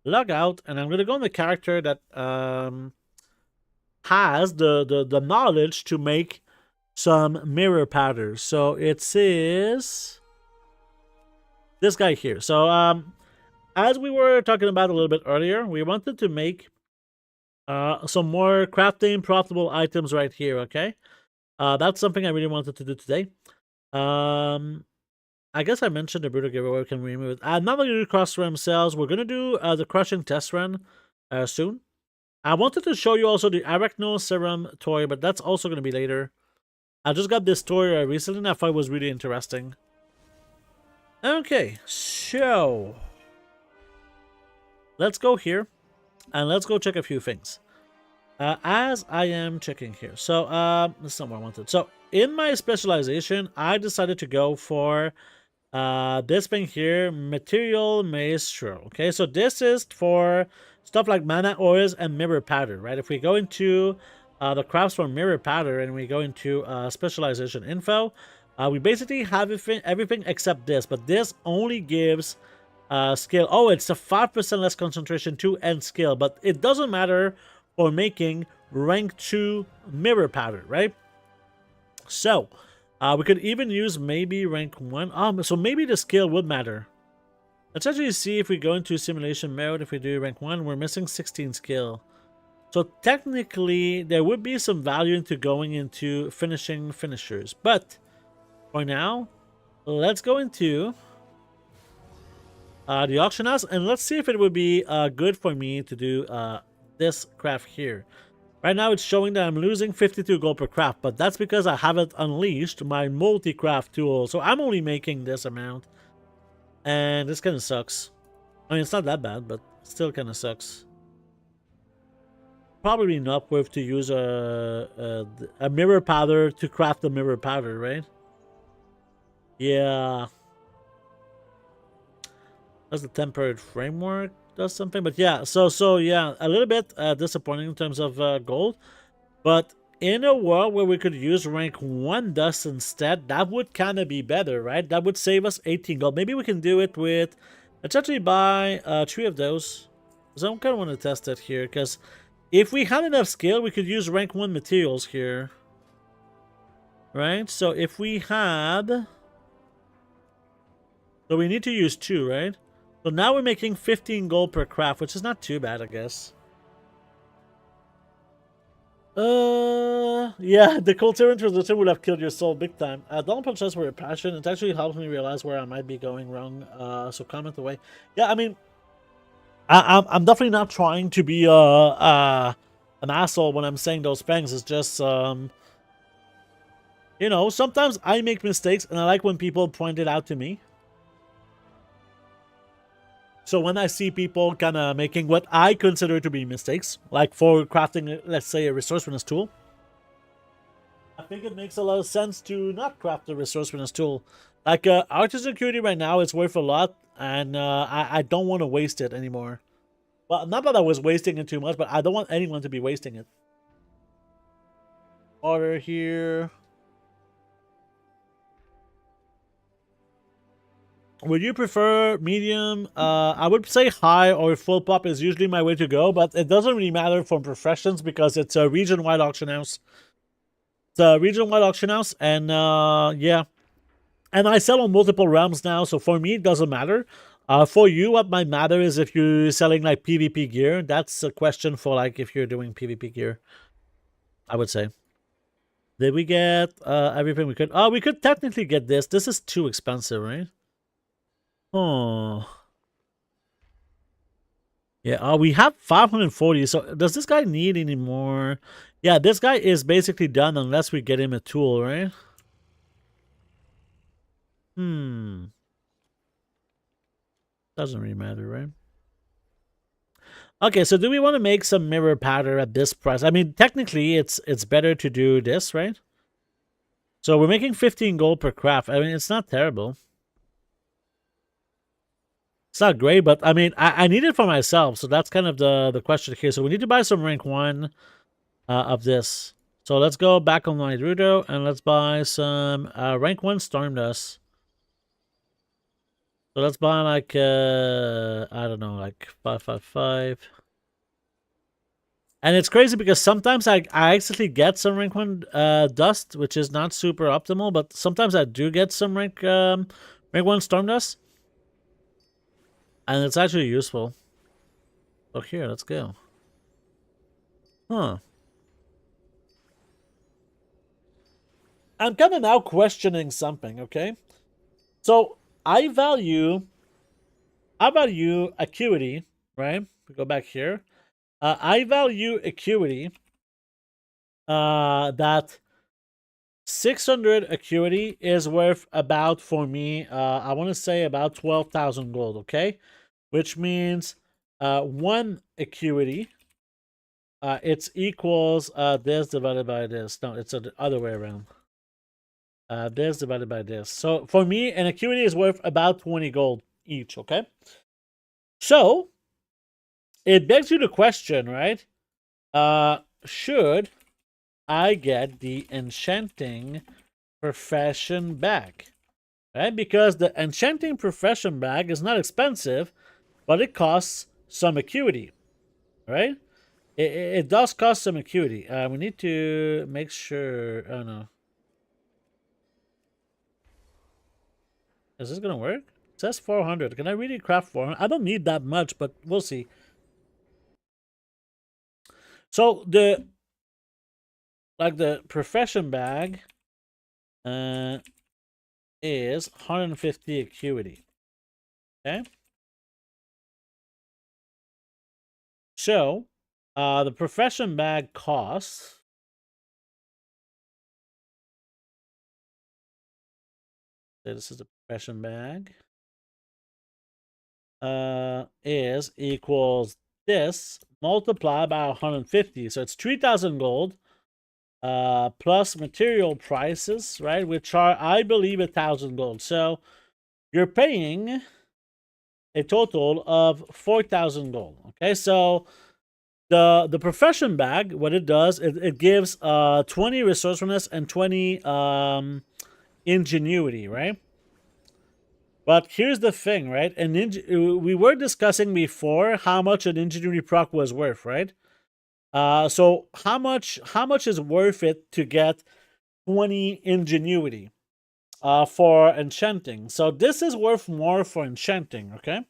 log out, and I'm going to go on the character that has the knowledge to make some mirror powder. So it is this guy here. So as we were talking about a little bit earlier, we wanted to make some more crafting profitable items right here. Okay, that's something I really wanted to do today. I guess I mentioned the brutal giveaway. Can we remove it? I'm not going to do cross run cells. We're going to do the crushing test run soon. I wanted to show you also the Arachno Serum toy, but that's also going to be later. I just got this toy recently and I thought it was really interesting. Okay, so let's go here and let's go check a few things. As I am checking here. So, this is not what I wanted. So, in my specialization, I decided to go for this thing here, Material Maestro. Okay, so this is for stuff like mana ores and mirror powder, right? If we go into the crafts for mirror powder and we go into specialization info, we basically have everything except this, but this only gives skill. Oh, it's a 5% less concentration to end skill, but it doesn't matter for making rank 2 mirror powder, right? So we could even use maybe rank 1. So maybe the skill would matter. Let's actually see if we go into simulation mode. If we do rank 1, we're missing 16 skill. So technically, there would be some value into going into finishing finishers. But for now, let's go into the auction house and let's see if it would be good for me to do this craft here. Right now, it's showing that I'm losing 52 gold per craft, but that's because I haven't unleashed my multi-craft tool. So I'm only making this amount. And this kind of sucks. I mean, it's not that bad, but still kind of sucks. Probably not worth to use a mirror powder to craft the mirror powder, right? Yeah. That's the tempered framework. Does something, but yeah, so yeah, a little bit disappointing in terms of gold, but in a world where we could use rank 1 dust instead, that would kind of be better, right? That would save us 18 gold. Maybe we can do it with, let's actually buy 3 of those, so I kind of want to test it here, because if we had enough skill, we could use rank 1 materials here, right? So if we had, so we need to use 2, right? So now we're making 15 gold per craft, which is not too bad, I guess. Yeah, the Colterian transition would have killed your soul big time. Don't apologize for your passion. It actually helps me realize where I might be going wrong. So comment away. Yeah, I mean, I'm definitely not trying to be an asshole when I'm saying those things. It's just, you know, sometimes I make mistakes, and I like when people point it out to me. So when I see people kind of making what I consider to be mistakes, like for crafting, let's say, a resourcefulness tool, I think it makes a lot of sense to not craft a resourcefulness tool. Like artisan security right now is worth a lot, and I don't want to waste it anymore. Well, not that I was wasting it too much, but I don't want anyone to be wasting it. Water here. Would you prefer medium? I would say high or full pop is usually my way to go, but it doesn't really matter for professions because it's a region-wide auction house. It's a region-wide auction house, and yeah. And I sell on multiple realms now, so for me, it doesn't matter. For you, what might matter is if you're selling like PvP gear. That's a question for like if you're doing PvP gear, I would say. Did we get everything we could? Oh, we could technically get this. This is too expensive, right? Oh. Yeah, we have 540. So does this guy need any more? Yeah, this guy is basically done unless we get him a tool, right? Doesn't really matter, right? Okay, so do we want to make some mirror powder at this price? I mean, technically, it's better to do this, right? So we're making 15 gold per craft. I mean, it's not terrible. It's not great, but I mean, I need it for myself, so that's kind of the question here. So we need to buy some rank 1 of this. So let's go back on my Naruto, and let's buy some rank 1 Storm Dust. So let's buy like, I don't know, like 555. And it's crazy because sometimes I actually get some rank 1 dust, which is not super optimal, but sometimes I do get some rank 1 Storm Dust. And it's actually useful. So here, let's go. Huh. I'm kind of now questioning something, okay? So I value acuity, right? We go back here. I value acuity that 600 acuity is worth about, for me, I want to say about 12,000 gold, okay? Which means 1 acuity, it's equals this divided by this. No, it's the other way around. This divided by this. So for me, an acuity is worth about 20 gold each, okay? So it begs you the question, right? Should I get the enchanting profession bag? Right? Because the enchanting profession bag is not expensive, but it costs some acuity. Right? It does cost some acuity. We need to make sure. Oh no. Is this gonna work? It says 400. Can I really craft 400? I don't need that much, but we'll see. So the profession bag is 150 acuity. Okay. So the profession bag costs this is the profession bag is equals this multiplied by 150, so it's 3,000 gold plus material prices, right, which are, I believe, 1,000 gold. So you're paying a total of 4,000 gold. Okay, so the profession bag, what it does, it gives 20 resourcefulness and 20 ingenuity, right? But here's the thing, right? We were discussing before how much an ingenuity proc was worth, right? So how much is worth it to get 20 ingenuity for enchanting? So this is worth more for enchanting, okay?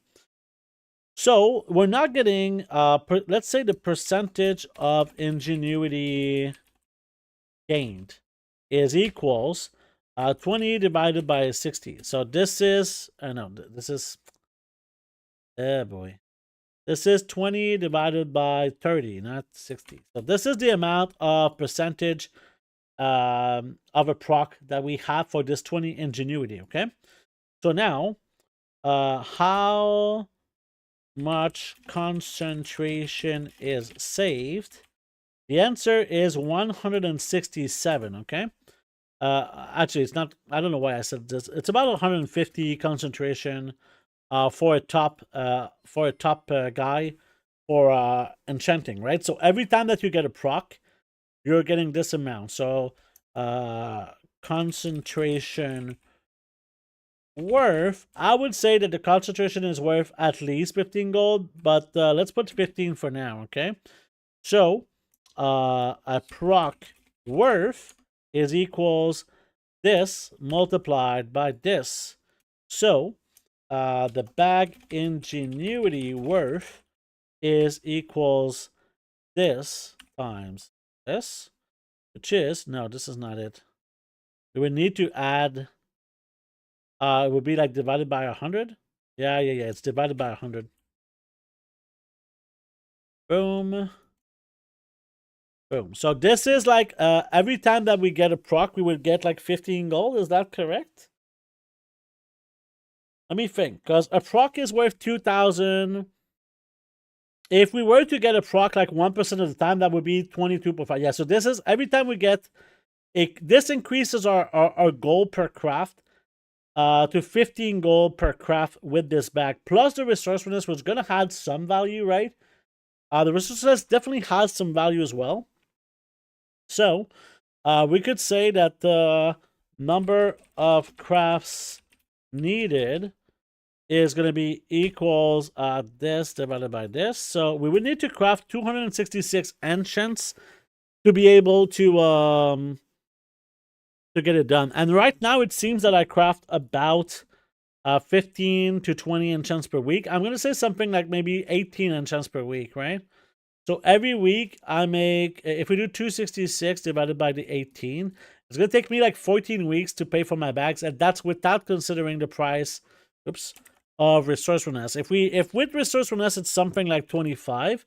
So we're not getting let's say the percentage of ingenuity gained is equals 20 divided by 60. So this is, this is, oh boy. This is 20 divided by 30, not 60. So this is the amount of percentage of a proc that we have for this 20 ingenuity, okay? So now, how much concentration is saved? The answer is 167, okay? Actually, it's not, I don't know why I said this. It's about 150 concentration for a top guy for enchanting, right? So every time that you get a proc, you're getting this amount. So concentration worth, I would say that the concentration is worth at least 15 gold, but let's put 15 for now, okay? So a proc worth is equals this multiplied by this. So the bag ingenuity worth is equals this times this, which is, no, this is not it. We would need to add, it would be like divided by 100. Yeah, it's divided by 100. Boom. Boom. So this is like, every time that we get a proc, we would get like 15 gold. Is that correct? Let me think, because a proc is worth 2,000. If we were to get a proc like 1% of the time, that would be 22.5. Yeah, so this is, every time we get, this increases our gold per craft to 15 gold per craft with this bag. Plus the resourcefulness, which is going to add some value, right? The resourcefulness definitely has some value as well. So, we could say that the number of crafts needed is going to be equals this divided by this. So we would need to craft 266 enchants to be able to get it done. And right now it seems that I craft about 15 to 20 enchants per week. I'm going to say something like maybe 18 enchants per week, right? So every week I make, if we do 266 divided by the 18, it's going to take me like 14 weeks to pay for my bags. And that's without considering the price, oops, of resourcefulness. If with resourcefulness it's something like 25,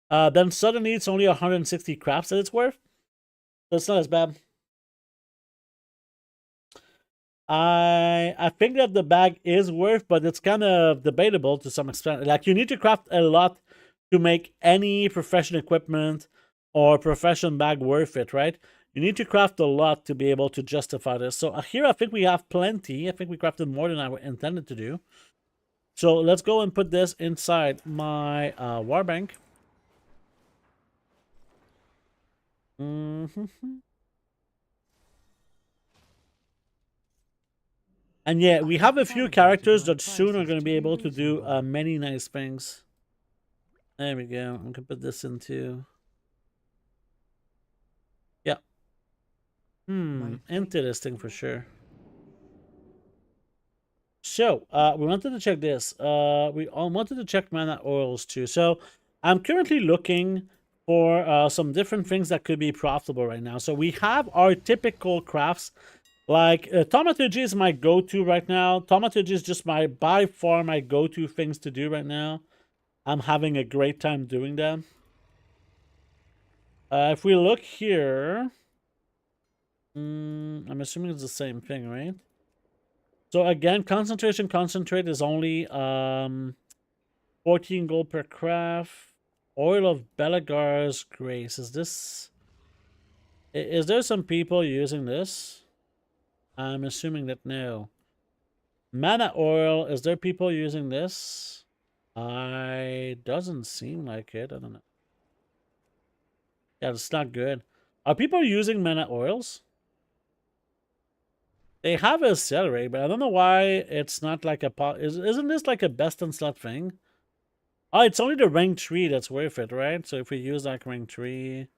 then suddenly it's only 160 crafts that it's worth. So it's not as bad. I think that the bag is worth, but it's kind of debatable to some extent. Like, you need to craft a lot to make any profession equipment or profession bag worth it, right? You need to craft a lot to be able to justify this. So here I think we have plenty. I think we crafted more than I intended to do. So let's go and put this inside my warbank. And yeah, we have a few characters that soon are going to be able to do many nice things. There we go. I'm going to put this into... Yeah. Interesting for sure. So, we wanted to check this. We all wanted to check mana oils too. So, I'm currently looking for some different things that could be profitable right now. So, we have our typical crafts. Like, thaumaturgy is my go-to right now. Thaumaturgy is just by far my go-to things to do right now. I'm having a great time doing them. If we look here... I'm assuming it's the same thing, right? So again, concentration concentrate is only 14 gold per craft. Oil of Belagar's Grace. Is there some people using this? I'm assuming that no. Mana oil, is there people using this? Doesn't seem like it. I don't know. Yeah, it's not good. Are people using mana oils? They have accelerate, but I don't know why it's not like a isn't this like a best in slot thing? Oh, it's only the rank 3 that's worth it, right? So if we use like rank 3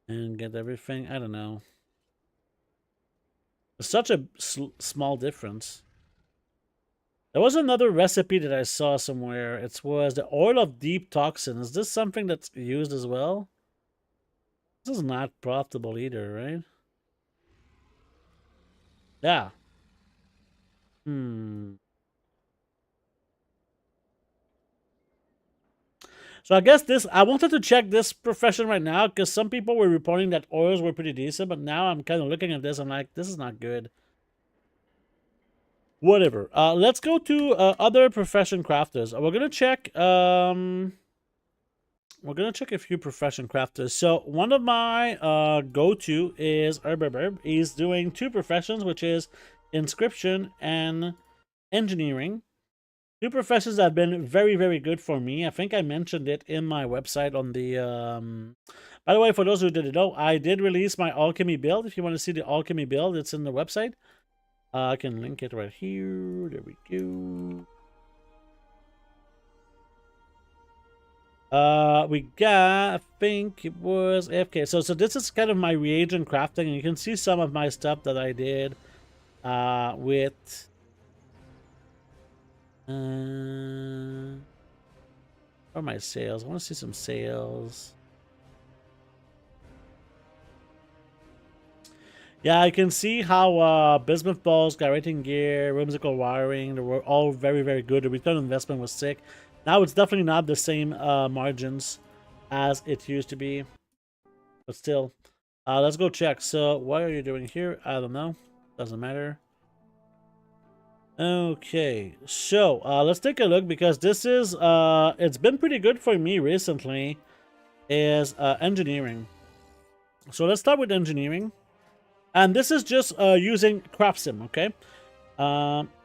and get everything, I don't know. It's such a small difference. There was another recipe that I saw somewhere. It was the oil of deep toxin. Is this something that's used as well? This is not profitable either, right? Yeah. So I guess I wanted to check this profession right now because some people were reporting that oils were pretty decent, but now I'm kind of looking at this. I'm like, this is not good. Whatever. Let's go to other profession crafters. We're gonna check. We're gonna check a few profession crafters. So one of my go-to is Herb. He's doing 2 professions, which is inscription and engineering. Two professions that have been very, very good for me. I think I mentioned it in my website on the... By the way, for those who didn't know, I did release my alchemy build. If you want to see the alchemy build, it's in the website. I can link it right here. There we go. We got, I think it was AFK. So this is kind of my reagent crafting, and you can see some of my stuff that I did with where are my sales? I want to see some sales. Yeah, I can see how bismuth balls, gyrating gear, whimsical wiring, they were all very, very good. The return on investment was sick. Now it's definitely not the same margins as it used to be. But still, let's go check. So what are you doing here? I don't know. Doesn't matter. Okay, so let's take a look, because this is, it's been pretty good for me recently, is engineering. So let's start with engineering. And this is just using craft sim, okay?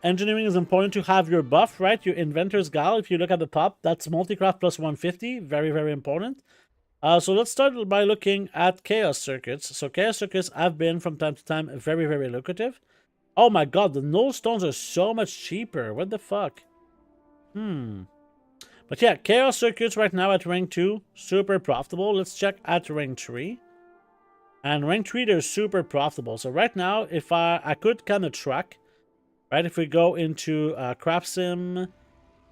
Engineering is important to have your buff, right? Your inventor's gal, if you look at the top, that's multi-craft plus 150. Very, very important. So let's start by looking at chaos circuits. So chaos circuits have been, from time to time, very, very lucrative. Oh my god, the null stones are so much cheaper. What the fuck? But yeah, chaos circuits right now at rank 2, super profitable. Let's check at rank 3. And rank 3, they're super profitable. So right now, if I could kind of track, right? If we go into craft sim,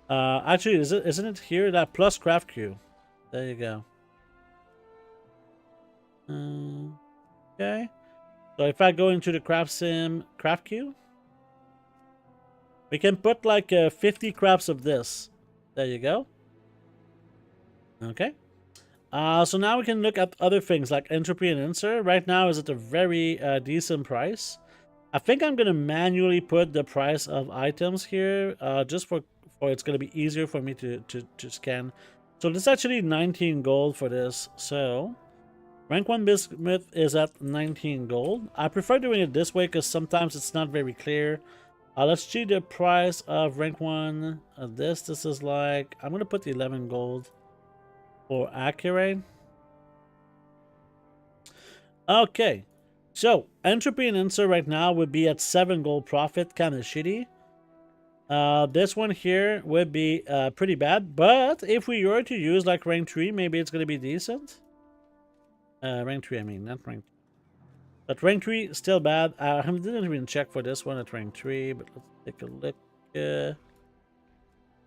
actually, isn't it here that plus craft queue? There you go. Okay. So if I go into the craft sim craft queue, we can put like 50 crafts of this. There you go. Okay. So now we can look at other things like entropy and insert. Right now is at a very decent price. I think I'm gonna manually put the price of items here, just for it's gonna be easier for me to scan. So this is actually 19 gold for this. So rank 1 bismuth is at 19 gold. I prefer doing it this way because sometimes it's not very clear. Let's see the price of rank 1 of this. This is like, I'm gonna put 11 gold. For accurate. Okay, so entropy and insert right now would be at 7 gold profit, kind of shitty. This one here would be pretty bad, but if we were to use like rank 3, maybe it's going to be decent. Rank 3, I mean, not rank. But rank 3 still bad. I didn't even check for this one at rank 3, but let's take a look.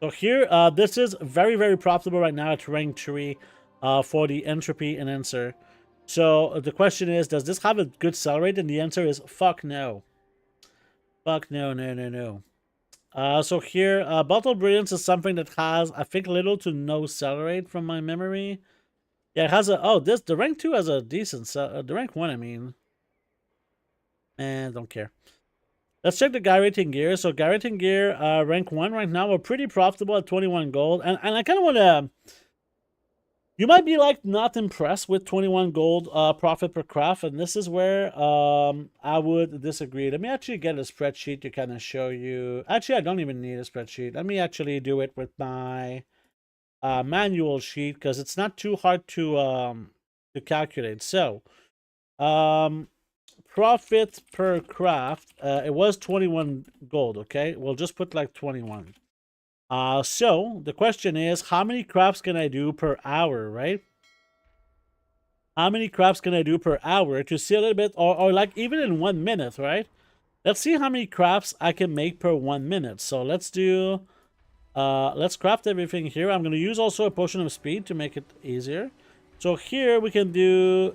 So here, this is very, very profitable right now at rank 3 for the entropy and insert. So the question is, does this have a good sell rate? And the answer is fuck no. Fuck no, no, no, no. So here, Bottle Brilliance is something that has, I think, little to no sell rate from my memory. Yeah, it has a, oh, the rank 2 has a decent sell, the rank 1, I mean. Don't care. Let's check the gyrating gear. So gyrating gear, rank 1 right now, we're pretty profitable at 21 gold. And I kind of want to... You might be like not impressed with 21 gold profit per craft. And this is where I would disagree. Let me actually get a spreadsheet to kind of show you. Actually, I don't even need a spreadsheet. Let me actually do it with my manual sheet, because it's not too hard to calculate. So... profit per craft, it was 21 gold, okay? We'll just put like 21. So the question is, how many crafts can I do per hour, right? How many crafts can I do per hour to see a little bit, or like even in 1 minute, right? Let's see how many crafts I can make per 1 minute. So let's do, let's craft everything here. I'm going to use also a potion of speed to make it easier. So here we can do,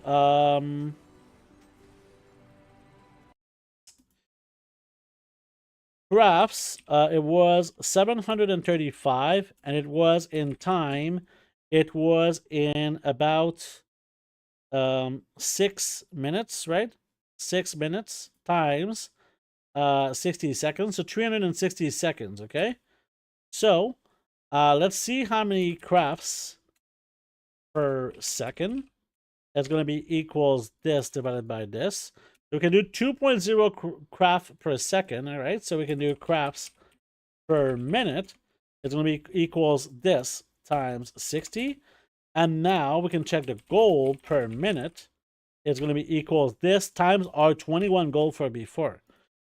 crafts, it was 735, and it was in time, it was in about 6 minutes, right? 6 minutes times 60 seconds, so 360 seconds, okay? So let's see how many crafts per second. That's going to be equals this divided by this. We can do 2.0 craft per second, all right? So we can do crafts per minute is going to be equals this times 60. And now we can check the gold per minute. It's going to be equals this times our 21 gold for before.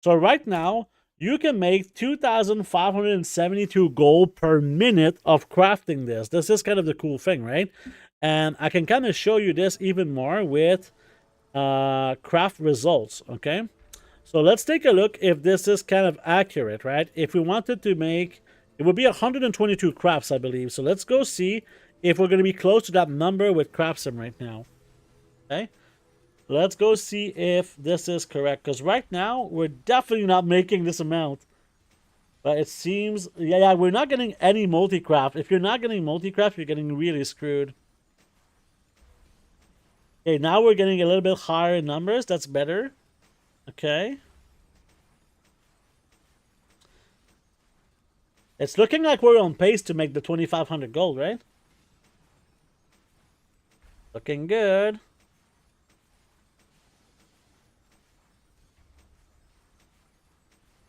So right now, you can make 2,572 gold per minute of crafting this. This is kind of the cool thing, right? And I can kind of show you this even more with craft results, okay? So let's take a look if this is kind of accurate, right? If we wanted to make, it would be 122 crafts, I believe. So let's go see if we're going to be close to that number with CraftSim right now, okay? Let's go see if this is correct, because right now, we're definitely not making this amount. But it seems, yeah, we're not getting any multi-craft. If you're not getting multi-craft, you're getting really screwed. Okay, now we're getting a little bit higher in numbers. That's better. Okay. It's looking like we're on pace to make the 2,500 gold, right? Looking good.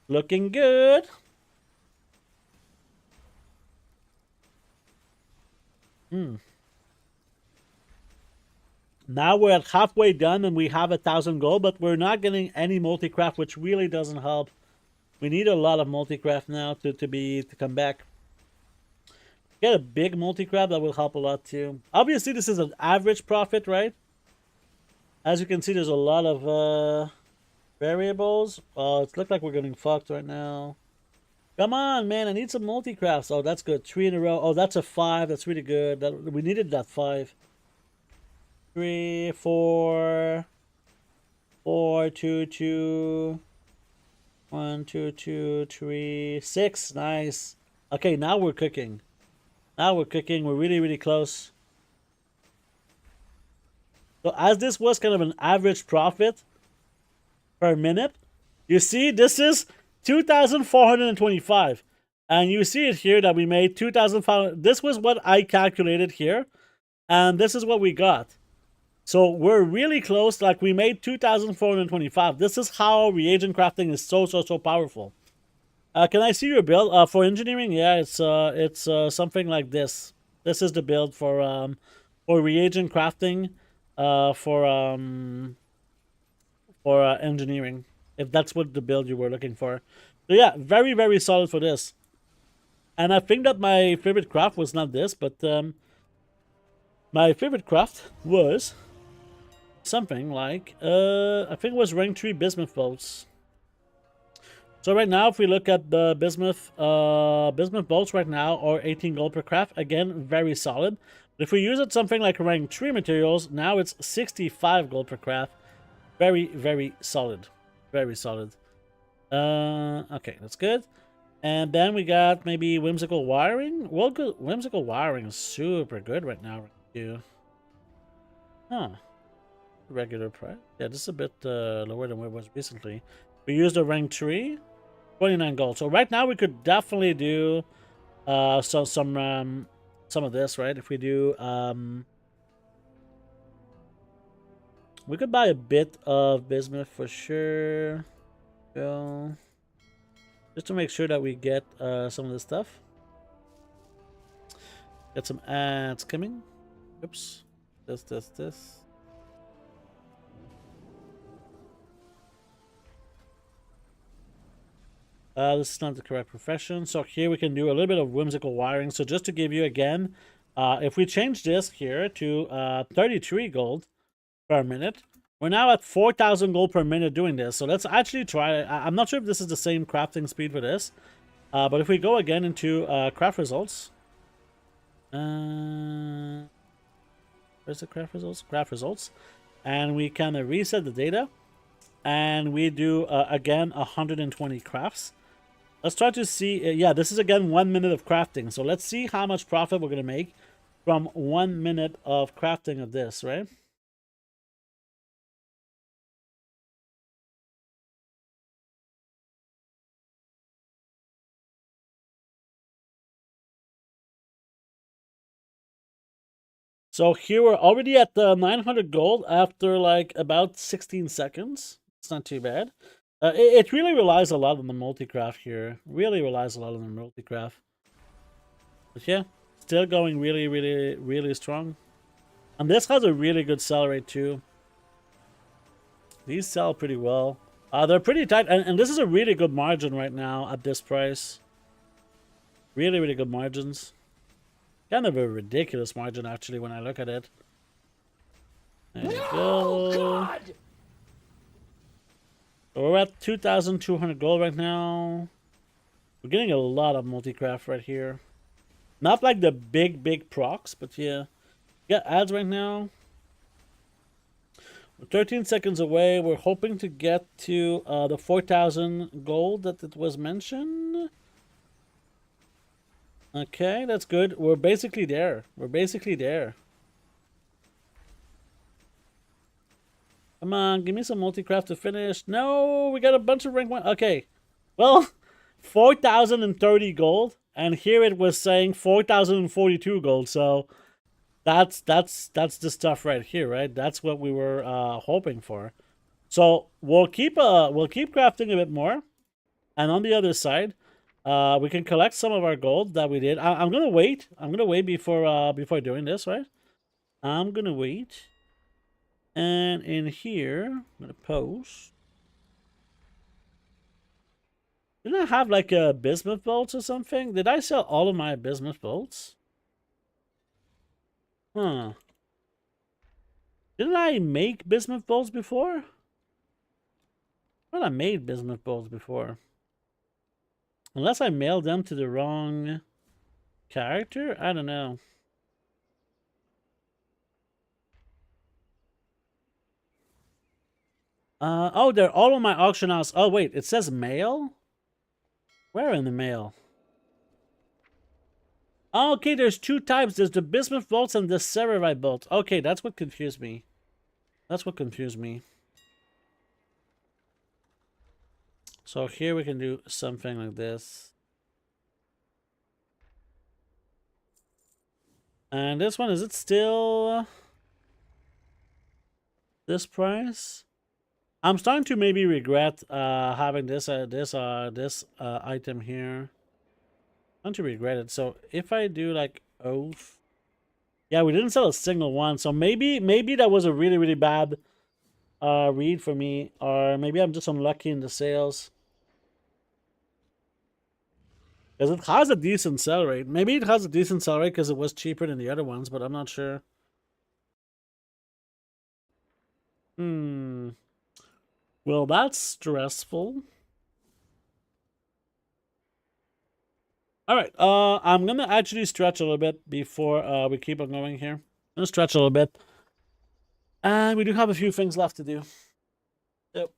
Looking good. Now we're at halfway done and we have 1,000 gold, but we're not getting any multi-craft, which really doesn't help. We need a lot of multi-craft now to come back. Get a big multi-craft, that will help a lot too. Obviously, this is an average profit, right? As you can see, there's a lot of variables. Oh, it looks like we're getting fucked right now. Come on, man. I need some multi-crafts. Oh, that's good. 3 in a row. Oh, that's a 5. That's really good. We needed that 5. 3, 4. 4, 2, 2. 1, 2, 2, 3, 6. Nice. Okay, now we're cooking. Now we're cooking. We're really, really close. So as this was kind of an average profit per minute, you see this is 2,425. And you see it here that we made 2,500. This was what I calculated here. And this is what we got. So we're really close. Like we made 2,425. This is how reagent crafting is so powerful. Can I see your build for engineering? Yeah, it's something like this. This is the build for reagent crafting for engineering, if that's what the build you were looking for. So yeah, very, very solid for this. And I think that my favorite craft was not this, but my favorite craft was something like I think it was rank 3 bismuth bolts. So right now, if we look at the bismuth bolts right now, or 18 gold per craft, again, very solid. But if we use it something like rank 3 materials, now it's 65 gold per craft. Very, very solid. Very solid. Okay, that's good. And then we got maybe whimsical wiring. Well, good. Whimsical wiring is super good right now. Huh. Regular price. Yeah, this is a bit lower than where it was recently. We used a rank 3. 29 gold. So right now we could definitely do some of this, right? If we do we could buy a bit of bismuth for sure. Go. Just to make sure that we get some of this stuff. Get some ads coming. Oops. This. This is not the correct profession. So here we can do a little bit of whimsical wiring. So just to give you again, if we change this here to 33 gold per minute, we're now at 4,000 gold per minute doing this. So let's actually try. I'm not sure if this is the same crafting speed for this. But if we go again into craft results. Where's the craft results? Craft results. And we kind of reset the data. And we do, again, 120 crafts. Let's try to see. Yeah, this is again 1 minute of crafting. So let's see how much profit we're going to make from 1 minute of crafting of this, right? So here we're already at 900 gold after like about 16 seconds. It's not too bad. It really relies a lot on the multi-craft here. Really relies a lot on the multi-craft. But yeah, still going really, really, really strong. And this has a really good sell rate too. These sell pretty well. They're pretty tight, and this is a really good margin right now at this price. Really, really good margins. Kind of a ridiculous margin actually when I look at it. There you go. God! We're at 2,200 gold right now. We're getting a lot of multi-craft right here. Not like the big procs, but yeah. Got ads right now. We're 13 seconds away. We're hoping to get to the 4,000 gold that it was mentioned. Okay, that's good. We're basically there. We're basically there. Come on, give me some multi-craft to finish. No, we got a bunch of rank 1. Okay. Well, 4,030 gold. And here it was saying 4,042 gold. So that's the stuff right here, right? That's what we were hoping for. So we'll keep crafting a bit more. And on the other side, we can collect some of our gold that we did. I'm gonna wait. I'm gonna wait before doing this, right? I'm gonna wait. And in here, I'm gonna post. Didn't I have like a bismuth bolts or something? Did I sell all of my bismuth bolts? Huh. Didn't I make bismuth bolts before? I thought I made bismuth bolts before. Unless I mailed them to the wrong character? I don't know. Oh, they're all on my auction house. Oh, wait, it says mail? Where in the mail? Oh, okay, there's two types. There's the bismuth bolts and the ceruite bolts. Okay, that's what confused me. That's what confused me. So here we can do something like this. And this one, is it still this price? I'm starting to maybe regret having this item here. I'm starting to regret it. So if I do like oath, yeah, we didn't sell a single one. So maybe that was a really, really bad read for me, or maybe I'm just unlucky in the sales. Because it has a decent sell rate. Maybe it has a decent sell rate because it was cheaper than the other ones, but I'm not sure. Well, that's stressful. All right. I'm gonna actually stretch a little bit before we keep on going here. I'm gonna stretch a little bit, and we do have a few things left to do. Yep.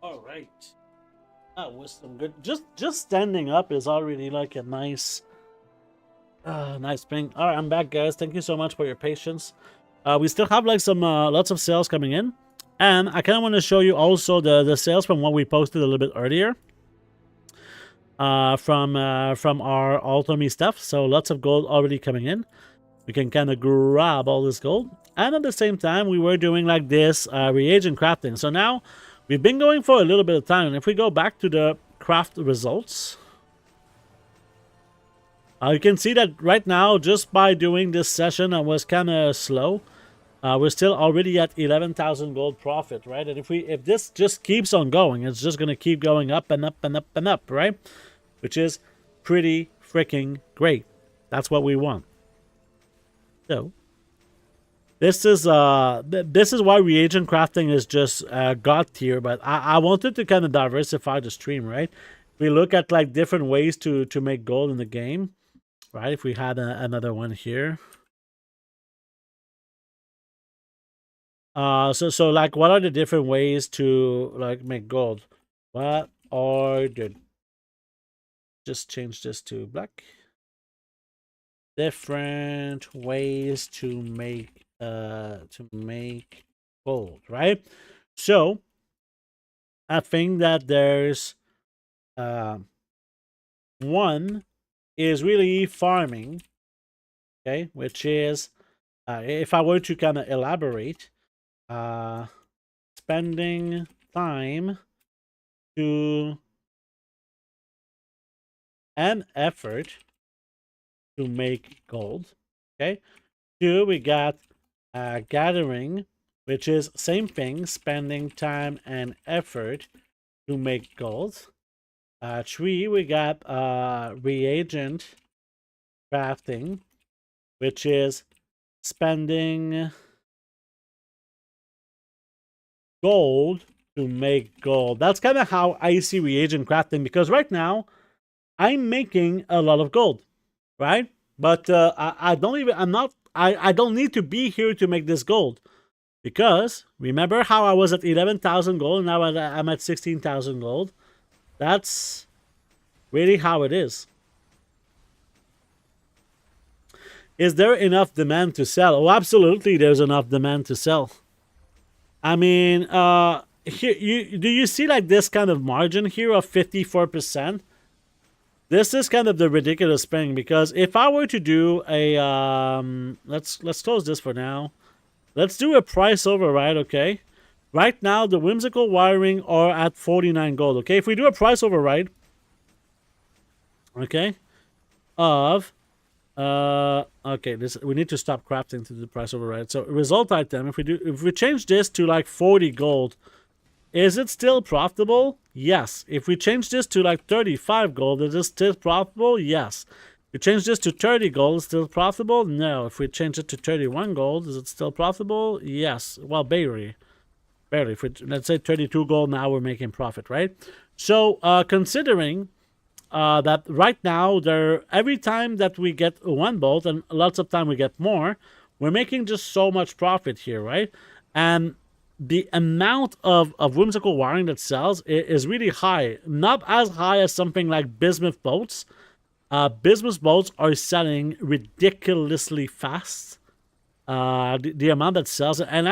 All right. That was some good. Just standing up is already like a nice thing. All right, I'm back, guys. Thank you so much for your patience. We still have like some lots of sales coming in, and I kind of want to show you also the sales from what we posted a little bit earlier. From our Alchemy stuff. So lots of gold already coming in. We can kind of grab all this gold, and at the same time we were doing like this reagent crafting. So now we've been going for a little bit of time, and if we go back to the craft results, you can see that right now, just by doing this session, I was kind of slow. We're still already at 11,000 gold profit, right? And if this just keeps on going, it's just gonna keep going up and up and up and up, right? Which is pretty freaking great. That's what we want. So this is why reagent crafting is just god tier. But I wanted to kind of diversify the stream, right? We look at like different ways to make gold in the game. right? If we had another one here. So like, what are the different ways to like make gold? What are the, just change this to black. Different ways to make gold, right? So I think that there's one is really farming, okay, which is if I were to kind of elaborate, spending time to and effort to make gold. Okay. 2, we got gathering, which is same thing, spending time and effort to make gold. 3, we got reagent crafting, which is spending gold to make gold. That's kind of how I see reagent crafting, because right now I'm making a lot of gold, right? But I don't need to be here to make this gold, because remember how I was at 11,000 gold and now I'm at 16,000 gold. That's really how it is. Is there enough demand to sell? Oh, absolutely, there's enough demand to sell. I mean, here do you see like this kind of margin here of 54%? This is kind of the ridiculous thing, because if I were to do a let's close this for now. Let's do a price override, okay? Right now the whimsical wiring are at 49 gold, okay? If we do a price override, okay, of okay, this, we need to stop crafting to do the price override. So result item, if we change this to like 40 gold, is it still profitable? Yes. If we change this to like 35 gold, is it still profitable? Yes. If we change this to 30 gold, is it still profitable? No. If we change it to 31 gold, is it still profitable? Yes. Well, barely. If we, let's say 32 gold, now we're making profit, right? So considering that right now, every time that we get one bolt, and lots of time we get more, we're making just so much profit here, right? And the amount of whimsical wiring that sells is really high. Not as high as something like bismuth bolts. Bismuth bolts are selling ridiculously fast. The amount that sells, and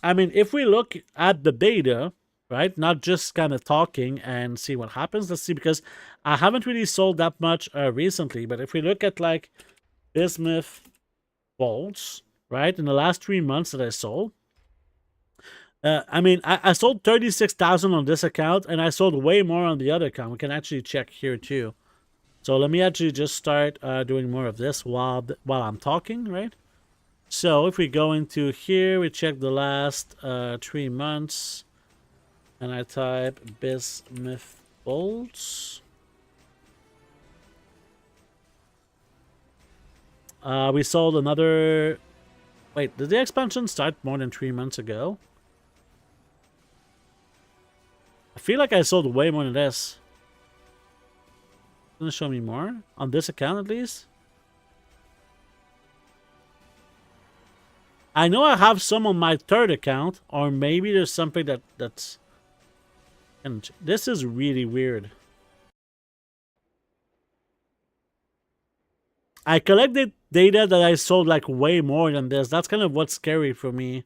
I mean, if we look at the beta, right, not just kind of talking and see what happens. Let's see, because I haven't really sold that much recently. But if we look at like bismuth bolts, right, in the last 3 months that I sold, I mean, I sold 36,000 on this account, and I sold way more on the other account. We can actually check here too. So let me actually just start doing more of this while I'm talking, right? So if we go into here, we check the last 3 months, and I type bismuth bolts. We sold another. Wait, did the expansion start more than 3 months ago? I feel like I sold way more than this. Gonna show me more on this account at least. I know I have some on my third account, or maybe there's something that's. And this is really weird. I collected data that I sold like way more than this. That's kind of what's scary for me.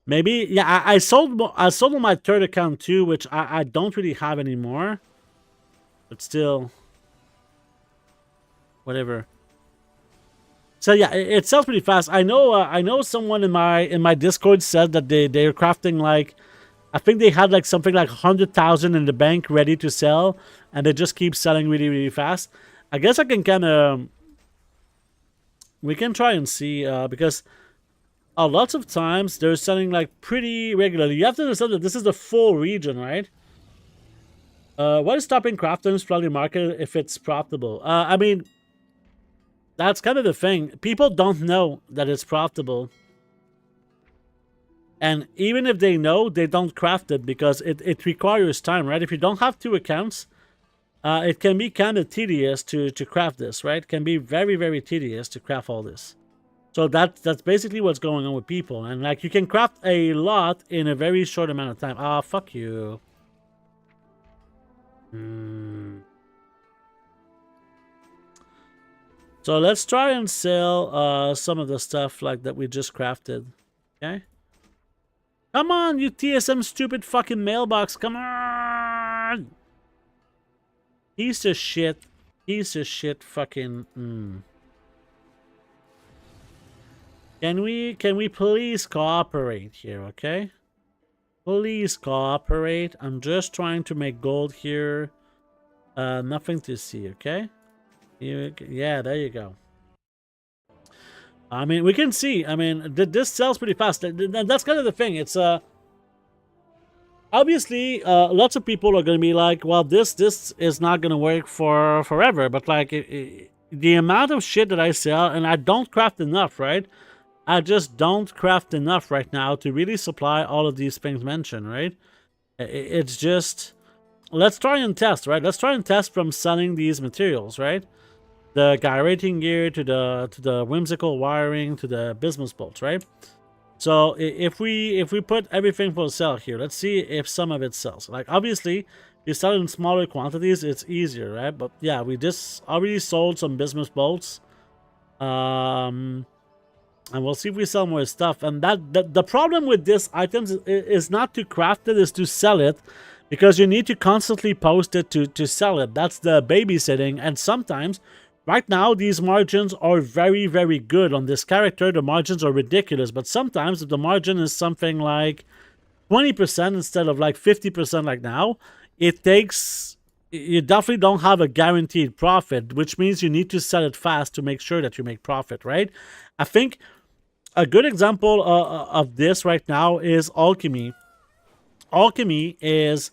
Maybe, yeah, I sold on my third account too, which I don't really have anymore. But still, whatever. So yeah, it sells pretty fast. I know someone in my Discord said that they're crafting like, I think they had like something like 100,000 in the bank ready to sell, and they just keep selling really, really fast. I guess I can kind of, we can try and see, because lots of times they're selling like pretty regularly. You have to understand that this is the full region, right? What is stopping crafters from the market if it's profitable? I mean, that's kind of the thing. People don't know that it's profitable. And even if they know, they don't craft it because it requires time, right? If you don't have 2 accounts, it can be kind of tedious to craft this, right? It can be very, very tedious to craft all this. So that's basically what's going on with people. And like, you can craft a lot in a very short amount of time. Ah, fuck you. So let's try and sell some of the stuff like that we just crafted. Okay. Come on, you TSM stupid fucking mailbox. Come on. Piece of shit. Piece of shit fucking. Can we please cooperate here, okay? Please cooperate. I'm just trying to make gold here. Nothing to see, okay? Yeah, there you go. I mean, we can see. I mean, this sells pretty fast. That's kind of the thing. It's obviously lots of people are going to be like, well, this is not going to work for forever. But like the amount of shit that I sell, and I don't craft enough, right? I just don't craft enough right now to really supply all of these things mentioned, right? It's just, let's try and test, right? Let's try and test from selling these materials, right? The gyrating gear to the whimsical wiring to the bismuth bolts, right? So if we put everything for sale here, let's see if some of it sells. Like obviously, if you sell it in smaller quantities, it's easier, right? But yeah, we just already sold some bismuth bolts. And we'll see if we sell more stuff. And the problem with this items is not to craft it, is to sell it. Because you need to constantly post it to sell it. That's the babysitting. And sometimes, right now, these margins are very, very good. On this character, the margins are ridiculous. But sometimes, if the margin is something like 20% instead of like 50% like now, it takes... You definitely don't have a guaranteed profit, which means you need to sell it fast to make sure that you make profit, right? I think a good example of this right now is alchemy. Alchemy is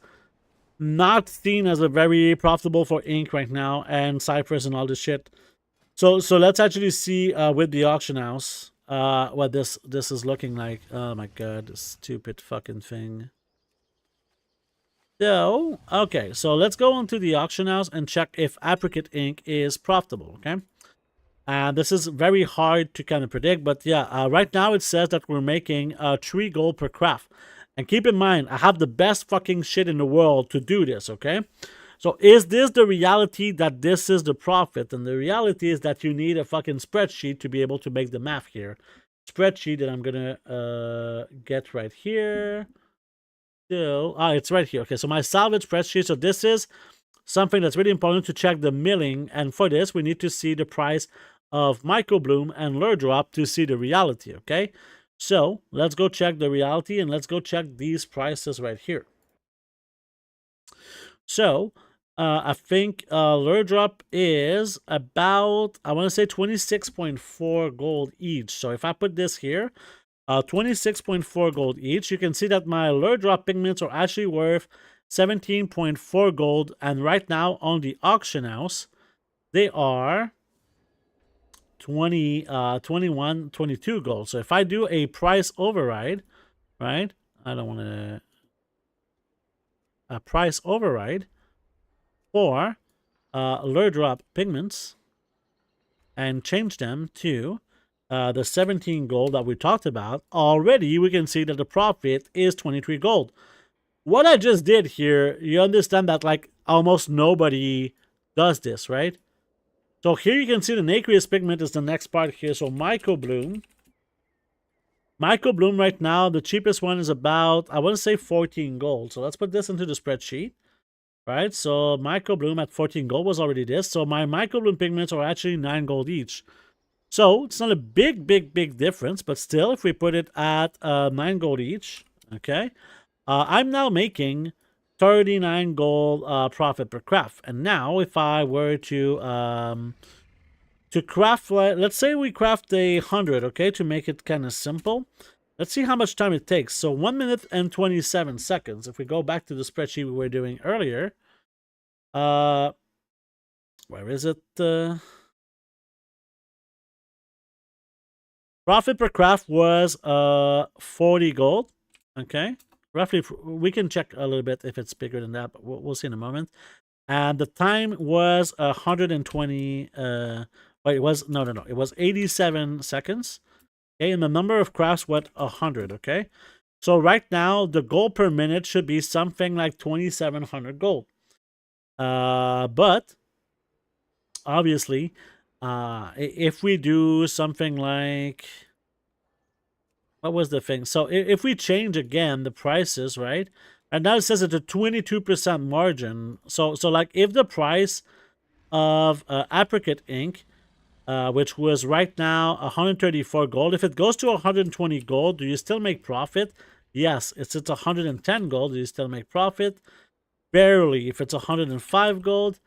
not seen as a very profitable for ink right now, and ciphers and all this shit. So let's actually see with the auction house what this is looking like. Oh my god, this stupid fucking thing. So, okay, so let's go onto the auction house and check if apricot ink is profitable, okay? And this is very hard to kind of predict, but yeah, right now it says that we're making 3 gold per craft. And keep in mind, I have the best fucking shit in the world to do this, okay? So is this the reality that this is the profit? And the reality is that you need a fucking spreadsheet to be able to make the math here. Spreadsheet that I'm gonna get right here. So, it's right here. Okay, so my salvage spreadsheet. So this is something that's really important to check the milling. And for this, we need to see the price of microbloom and lure drop to see the reality, okay? So let's go check the reality and let's go check these prices right here. So I think lure drop is about, I want to say 26.4 gold each. So if I put this here, 26.4 gold each, you can see that my lure drop pigments are actually worth 17.4 gold. And right now on the auction house, they are 21, 22 gold. So if I do a price override, right? I don't want to... A price override for lure drop pigments and change them to the 17 gold that we talked about, already we can see that the profit is 23 gold. What I just did here, you understand that like almost nobody does this, right? So here you can see the nacreous pigment is the next part here. So microbloom. Microbloom right now, the cheapest one is about, I want to say 14 gold. So let's put this into the spreadsheet. Right, so microbloom at 14 gold was already this. So my microbloom pigments are actually 9 gold each. So it's not a big difference, but still, if we put it at 9 gold each, okay, I'm now making 39 gold profit per craft. And now, if I were to craft, let's say we craft 100, okay, to make it kind of simple. Let's see how much time it takes. So 1 minute and 27 seconds. If we go back to the spreadsheet we were doing earlier, where is it? Profit per craft was 40 gold. Okay. Roughly, we can check a little bit if it's bigger than that, but we'll see in a moment. And the time was 120. Wait, it was no. It was 87 seconds. Okay, and the number of crafts was 100. Okay, so right now the gold per minute should be something like 2,700 gold. But obviously, if we do something like, what was the thing? So if we change again the prices, right? And now it says it's a 22% margin. So like if the price of apricot ink, which was right now 134 gold, if it goes to 120 gold, do you still make profit? Yes. It's 110 gold, do you still make profit? Barely. If it's 105 gold,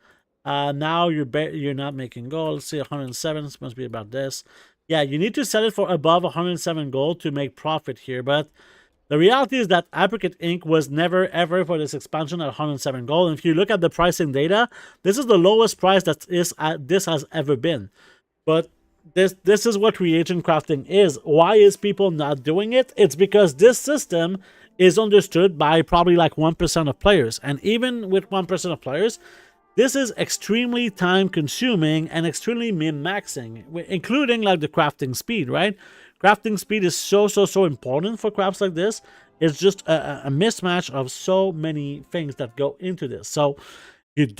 now you're not making gold. Let's see, 107. This must be about this. Yeah, you need to set it for above 107 gold to make profit here. But the reality is that apricot ink was never ever for this expansion at 107 gold. And if you look at the pricing data, this is the lowest price that this has ever been. But this is what reagent crafting is. Why is people not doing it? It's because this system is understood by probably like 1% of players. And even with 1% of players, this is extremely time consuming and extremely min-maxing, including like the crafting speed, right? Crafting speed is so important for crafts like this. It's just a mismatch of so many things that go into this. So if you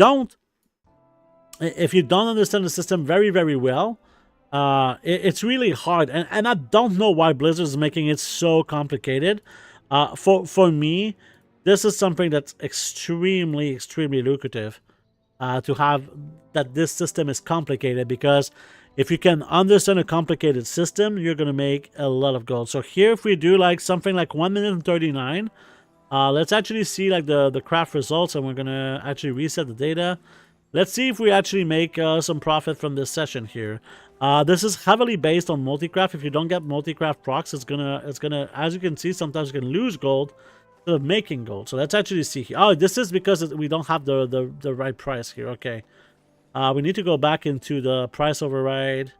don't understand the system very well, it's really hard. And I don't know why Blizzard is making it so complicated. For me, this is something that's extremely lucrative. To have that this system is complicated, because if you can understand a complicated system, you're going to make a lot of gold. So here, if we do like something like 1 minute and 39, let's actually see like the craft results, and we're going to actually reset the data. Let's see if we actually make some profit from this session here. This is heavily based on multi-craft. If you don't get multi-craft procs, it's gonna, as you can see, sometimes you can lose gold of making gold. So let's actually see here. Oh, this is because we don't have the right price here. Okay. We need to go back into the price override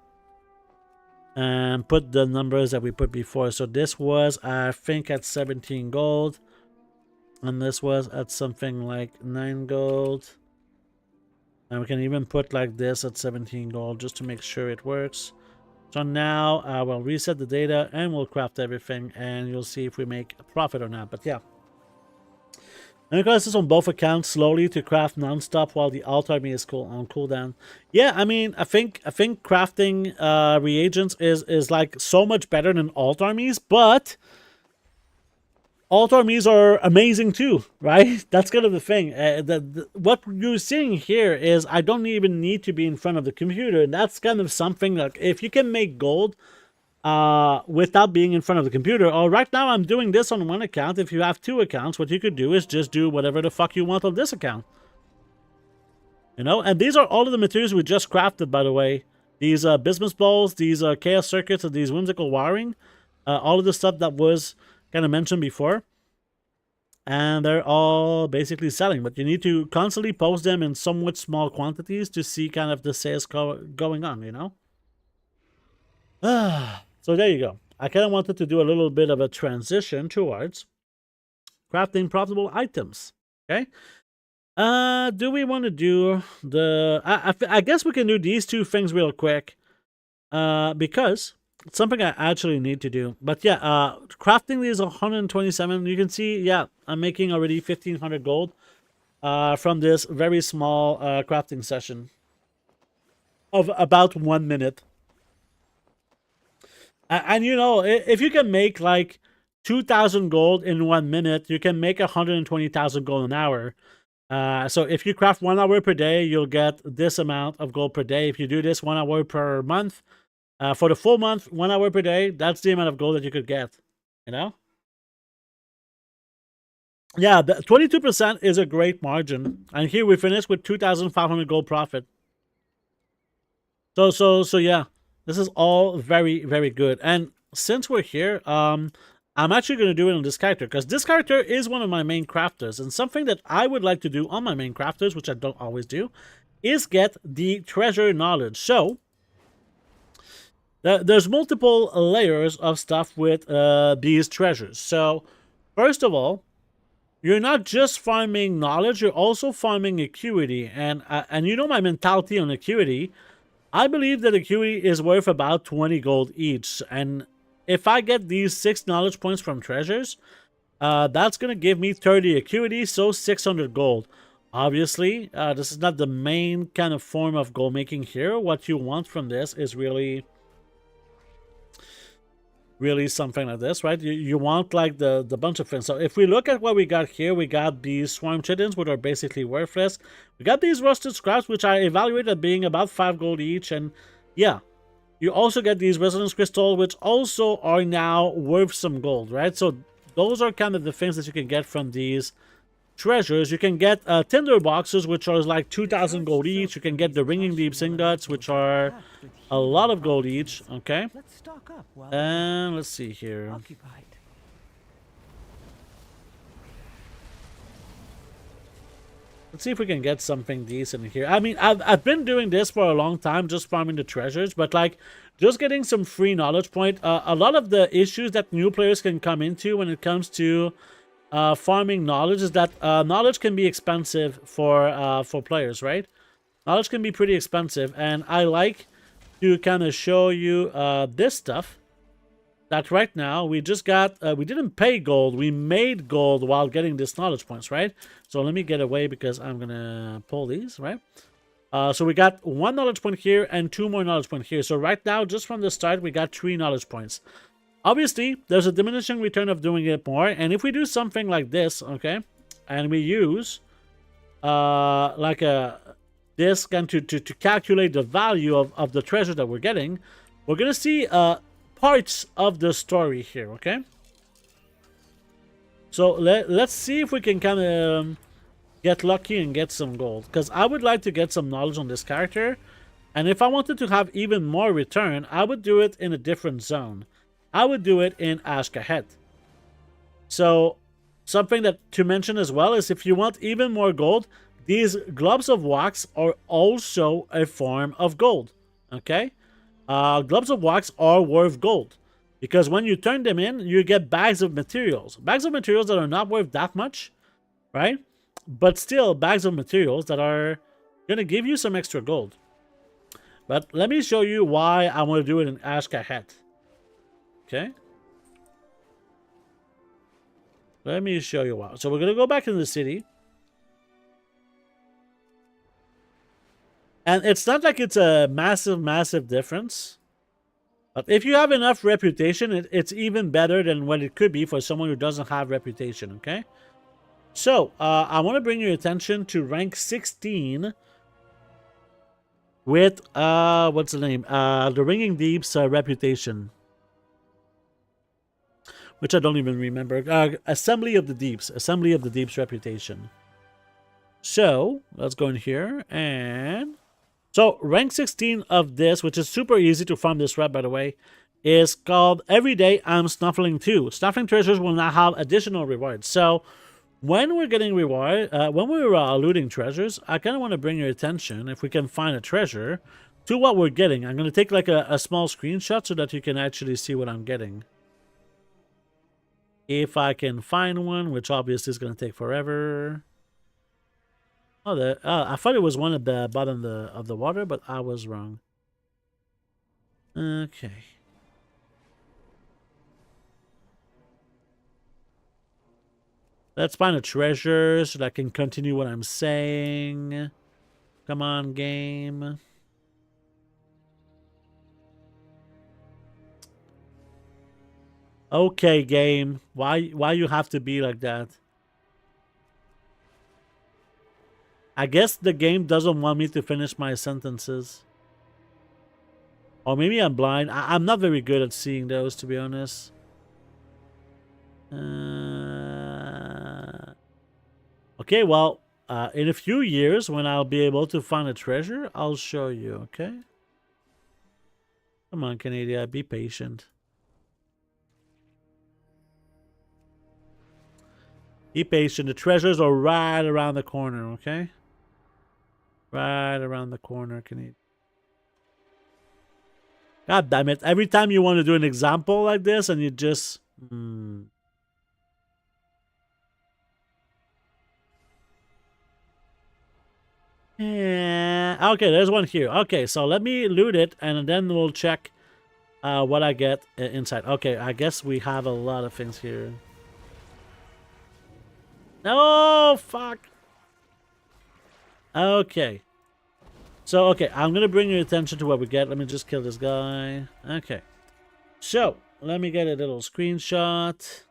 and put the numbers that we put before. So this was, I think, at 17 gold. And this was at something like 9 gold. And we can even put like this at 17 gold just to make sure it works. So now I will reset the data and we'll craft everything, and you'll see if we make a profit or not. But yeah. And because it's on both accounts slowly to craft non-stop while the alt army is on cooldown. Yeah, I mean, I think crafting reagents is like so much better than alt armies, but alt armies are amazing too, right? That's kind of the thing. What you're seeing here is I don't even need to be in front of the computer. And that's kind of something like, if you can make gold without being in front of the computer. Or right now I'm doing this on one account. If you have 2 accounts, what you could do is just do whatever the fuck you want on this account. You know, and these are all of the materials we just crafted, by the way. These bismuth balls, these chaos circuits, and these whimsical wiring. All of the stuff that was kind of mentioned before. And they're all basically selling. But you need to constantly post them in somewhat small quantities to see kind of the sales going on, you know? So there you go. I kind of wanted to do a little bit of a transition towards crafting profitable items. Okay. Do we want to do the... I guess we can do these 2 things real quick. Because it's something I actually need to do. But yeah, crafting these 127. You can see, yeah, I'm making already 1,500 gold from this very small crafting session of about 1 minute. And you know, if you can make like 2,000 gold in 1 minute, you can make 120,000 gold an hour. So if you craft 1 hour per day, you'll get this amount of gold per day. If you do this 1 hour per month, for the full month, 1 hour per day, that's the amount of gold that you could get. You know? Yeah, the 22% is a great margin. And here we finished with 2,500 gold profit. So yeah. This is all very good. And since we're here, I'm actually going to do it on this character, because this character is one of my main crafters. And something that I would like to do on my main crafters, which I don't always do, is get the treasure knowledge. So there's multiple layers of stuff with these treasures. So, first of all, you're not just farming knowledge, you're also farming acuity. And you know my mentality on acuity. I believe that acuity is worth about 20 gold each. And if I get these 6 knowledge points from treasures, that's going to give me 30 acuity, so 600 gold. Obviously, this is not the main kind of form of gold making here. What you want from this is really something like this, right? You want like the bunch of things. So if we look at what we got here, we got these swarm chittens, which are basically worthless. We got these rusted scraps, which I evaluated being about 5 gold each. And yeah, you also get these resonance crystal, which also are now worth some gold, right? So those are kind of the things that you can get from these treasures. You can get tinder boxes, which are like 2,000 gold each. You can get the ringing deep ingots, which are a lot of gold each. Okay, and let's see here. Let's see if we can get something decent here. I mean, I've been doing this for a long time, just farming the treasures, but like just getting some free knowledge point. A lot of the issues that new players can come into when it comes to farming knowledge is that knowledge can be expensive for players, right? Knowledge can be pretty expensive, and I like to kind of show you this stuff. That right now we just got, we didn't pay gold, we made gold while getting this knowledge points, right? So let me get away because I'm gonna pull these, right? So we got 1 knowledge point here and 2 more knowledge points here. So right now, just from the start, we got 3 knowledge points. Obviously, there's a diminishing return of doing it more. And if we do something like this, okay, and we use like this kind to calculate the value of the treasure that we're getting, we're going to see parts of the story here, okay? So let's see if we can kind of get lucky and get some gold. Because I would like to get some knowledge on this character. And if I wanted to have even more return, I would do it in a different zone. I would do it in Ashkahet. So something that to mention as well is if you want even more gold, these globs of wax are also a form of gold. Okay? Globs of wax are worth gold. Because when you turn them in, you get bags of materials. Bags of materials that are not worth that much. Right? But still, bags of materials that are going to give you some extra gold. But let me show you why I want to do it in Ashkahet. Okay. Let me show you why. So we're going to go back into the city. And it's not like it's a massive difference. But if you have enough reputation, it's even better than what it could be for someone who doesn't have reputation, okay? So, I want to bring your attention to rank 16 with, what's the name? The Ringing Deep's reputation. Which I don't even remember. Assembly of the Deeps. Assembly of the Deep's reputation. So, let's go in here and... So, rank 16 of this, which is super easy to farm this rep, by the way, is called Every Day I'm Snuffling 2. Snuffling treasures will now have additional rewards. So, when we're getting reward, when we're looting treasures, I kind of want to bring your attention, if we can find a treasure, to what we're getting. I'm going to take like a small screenshot so that you can actually see what I'm getting. If I can find one, which obviously is going to take forever. Oh, I thought it was one at the bottom of the water, but I was wrong. Okay. Let's find a treasure so that I can continue what I'm saying. Come on, game. Okay, game. Why you have to be like that? I guess the game doesn't want me to finish my sentences. Or maybe I'm blind. I'm not very good at seeing those, to be honest. Okay, well, in a few years, when I'll be able to find a treasure, I'll show you, okay? Come on, Canada, be patient. Be patient. The treasures are right around the corner, okay? Right around the corner, Canadian. God damn it. Every time you want to do an example like this and you just... Yeah. Okay, there's one here. Okay, so let me loot it and then we'll check what I get inside. Okay, I guess we have a lot of things here. No, fuck. Okay. So, okay, I'm going to bring your attention to what we get. Let me just kill this guy. Okay. So, let me get a little screenshot.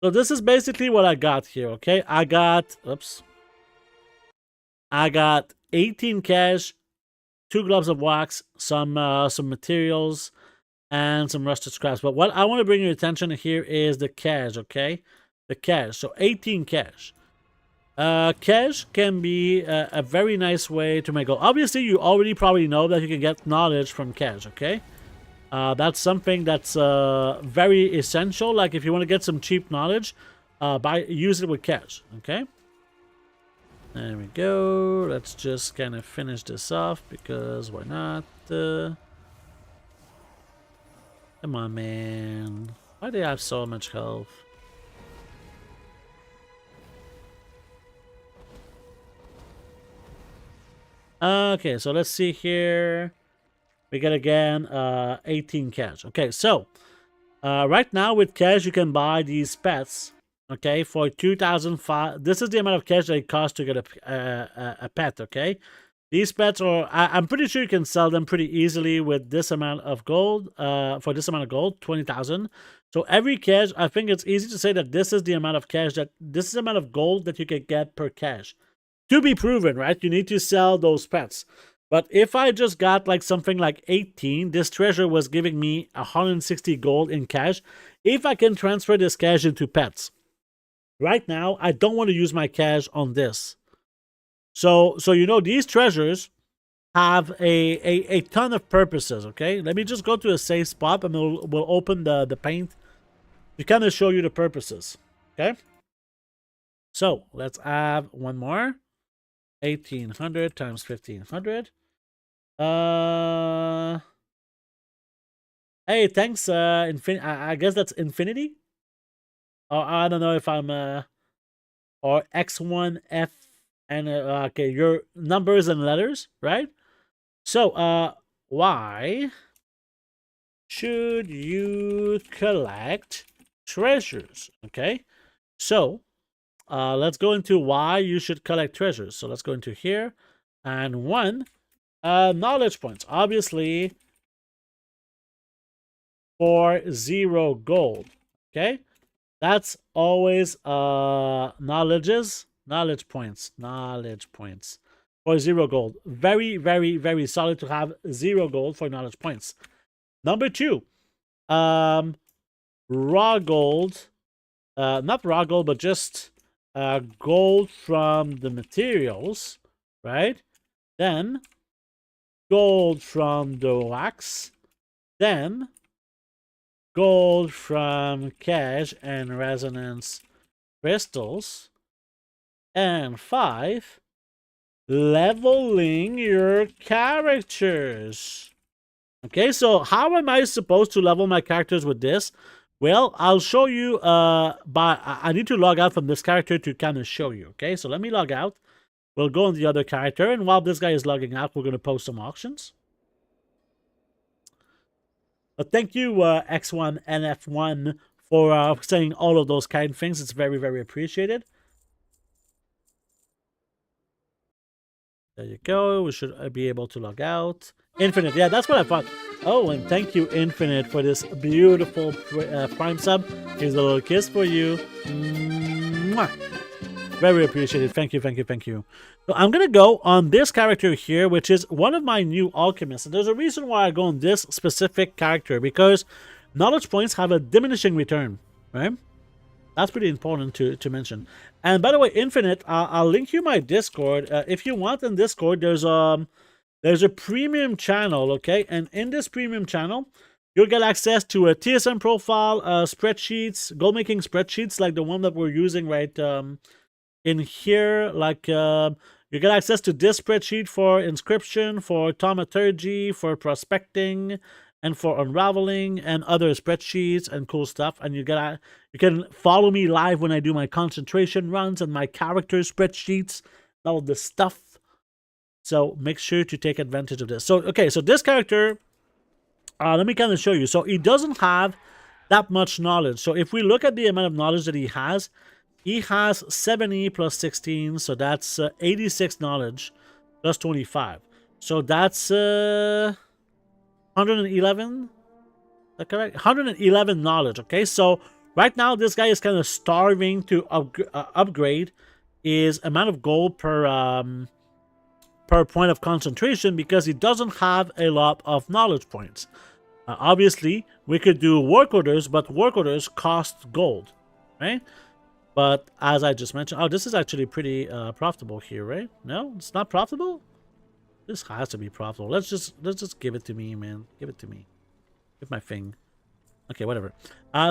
So, this is basically what I got here, okay? I got 18 cash, 2 gloves of wax, some materials, and some rusted scraps. But what I want to bring your attention to here is the cash, okay? The cash. So, 18 cash. Cash can be a very nice way to make gold. Obviously, you already probably know that you can get knowledge from cash, okay? That's something that's very essential. Like, if you want to get some cheap knowledge, use it with cash, okay? There we go. Let's just kind of finish this off, because why not? Come on, man. Why do they have so much health? Okay, so let's see here. We get again 18 cash. Okay, so right now with cash you can buy these pets. Okay, for 2,005. This is the amount of cash that it costs to get a pet. Okay, these pets are. I'm pretty sure you can sell them pretty easily with this amount of gold. For this amount of gold, 20,000. So every cash, I think it's easy to say that this is the amount of cash this is the amount of gold that you can get per cash. To be proven, right? You need to sell those pets. But if I just got like something like 18, this treasure was giving me 160 gold in cash. If I can transfer this cash into pets. Right now, I don't want to use my cash on this. So you know, these treasures have a ton of purposes, okay? Let me just go to a safe spot and we'll open the paint to kind of show you the purposes, okay? So, let's add one more. 1,800 times 1,500. Hey, thanks, I guess that's infinity? Or I don't know if I'm, or X1F, and, okay, your numbers and letters, right? So, why should you collect treasures? Okay, so, let's go into why you should collect treasures. So let's go into here. And 1, knowledge points. Obviously, for 0 gold. Okay? That's always knowledge points. Knowledge points. For 0 gold. Very, very, very solid to have 0 gold for knowledge points. Number 2. Raw gold. Not raw gold, but just... gold from the materials, right? Then gold from the wax, then gold from cash and resonance crystals, and 5, leveling your characters. Okay, so how am I supposed to level my characters with this? Well, I'll show you, but I need to log out from this character to kind of show you, okay? So let me log out. We'll go on the other character, and while this guy is logging out, we're going to post some auctions. But thank you, X1 and F1, for saying all of those kind things. It's very, very appreciated. There you go. We should be able to log out. Infinite, yeah, that's what I thought. Oh, and thank you, Infinite, for this beautiful Prime sub. Here's a little kiss for you. Mwah. Very appreciated. Thank you, thank you, thank you. So I'm going to go on this character here, which is one of my new alchemists. And there's a reason why I go on this specific character, because knowledge points have a diminishing return, right? That's pretty important to mention. And by the way, Infinite, I'll link you my Discord. If you want in Discord, there's a premium channel, okay? And in this premium channel, you'll get access to a TSM profile, spreadsheets, gold-making spreadsheets like the one that we're using right in here. Like, you'll You get access to this spreadsheet for inscription, for thaumaturgy, for prospecting, and for unraveling, and other spreadsheets and cool stuff. And you can follow me live when I do my concentration runs and my character spreadsheets, all of this stuff. So make sure to take advantage of this. So okay, so this character, let me kind of show you. So he doesn't have that much knowledge. So if we look at the amount of knowledge that he has 70 plus 16, so that's 86 knowledge plus 25. So that's 111. Is that correct? 111 knowledge. Okay, so right now this guy is kind of starving to upgrade his amount of gold per point of concentration because he doesn't have a lot of knowledge points. Obviously, we could do work orders, but work orders cost gold, right? But as I just mentioned, oh, this is actually pretty profitable here, right? No, it's not profitable. This has to be profitable. Let's just give it to me, man. Give it to me. Give my thing. Okay, whatever.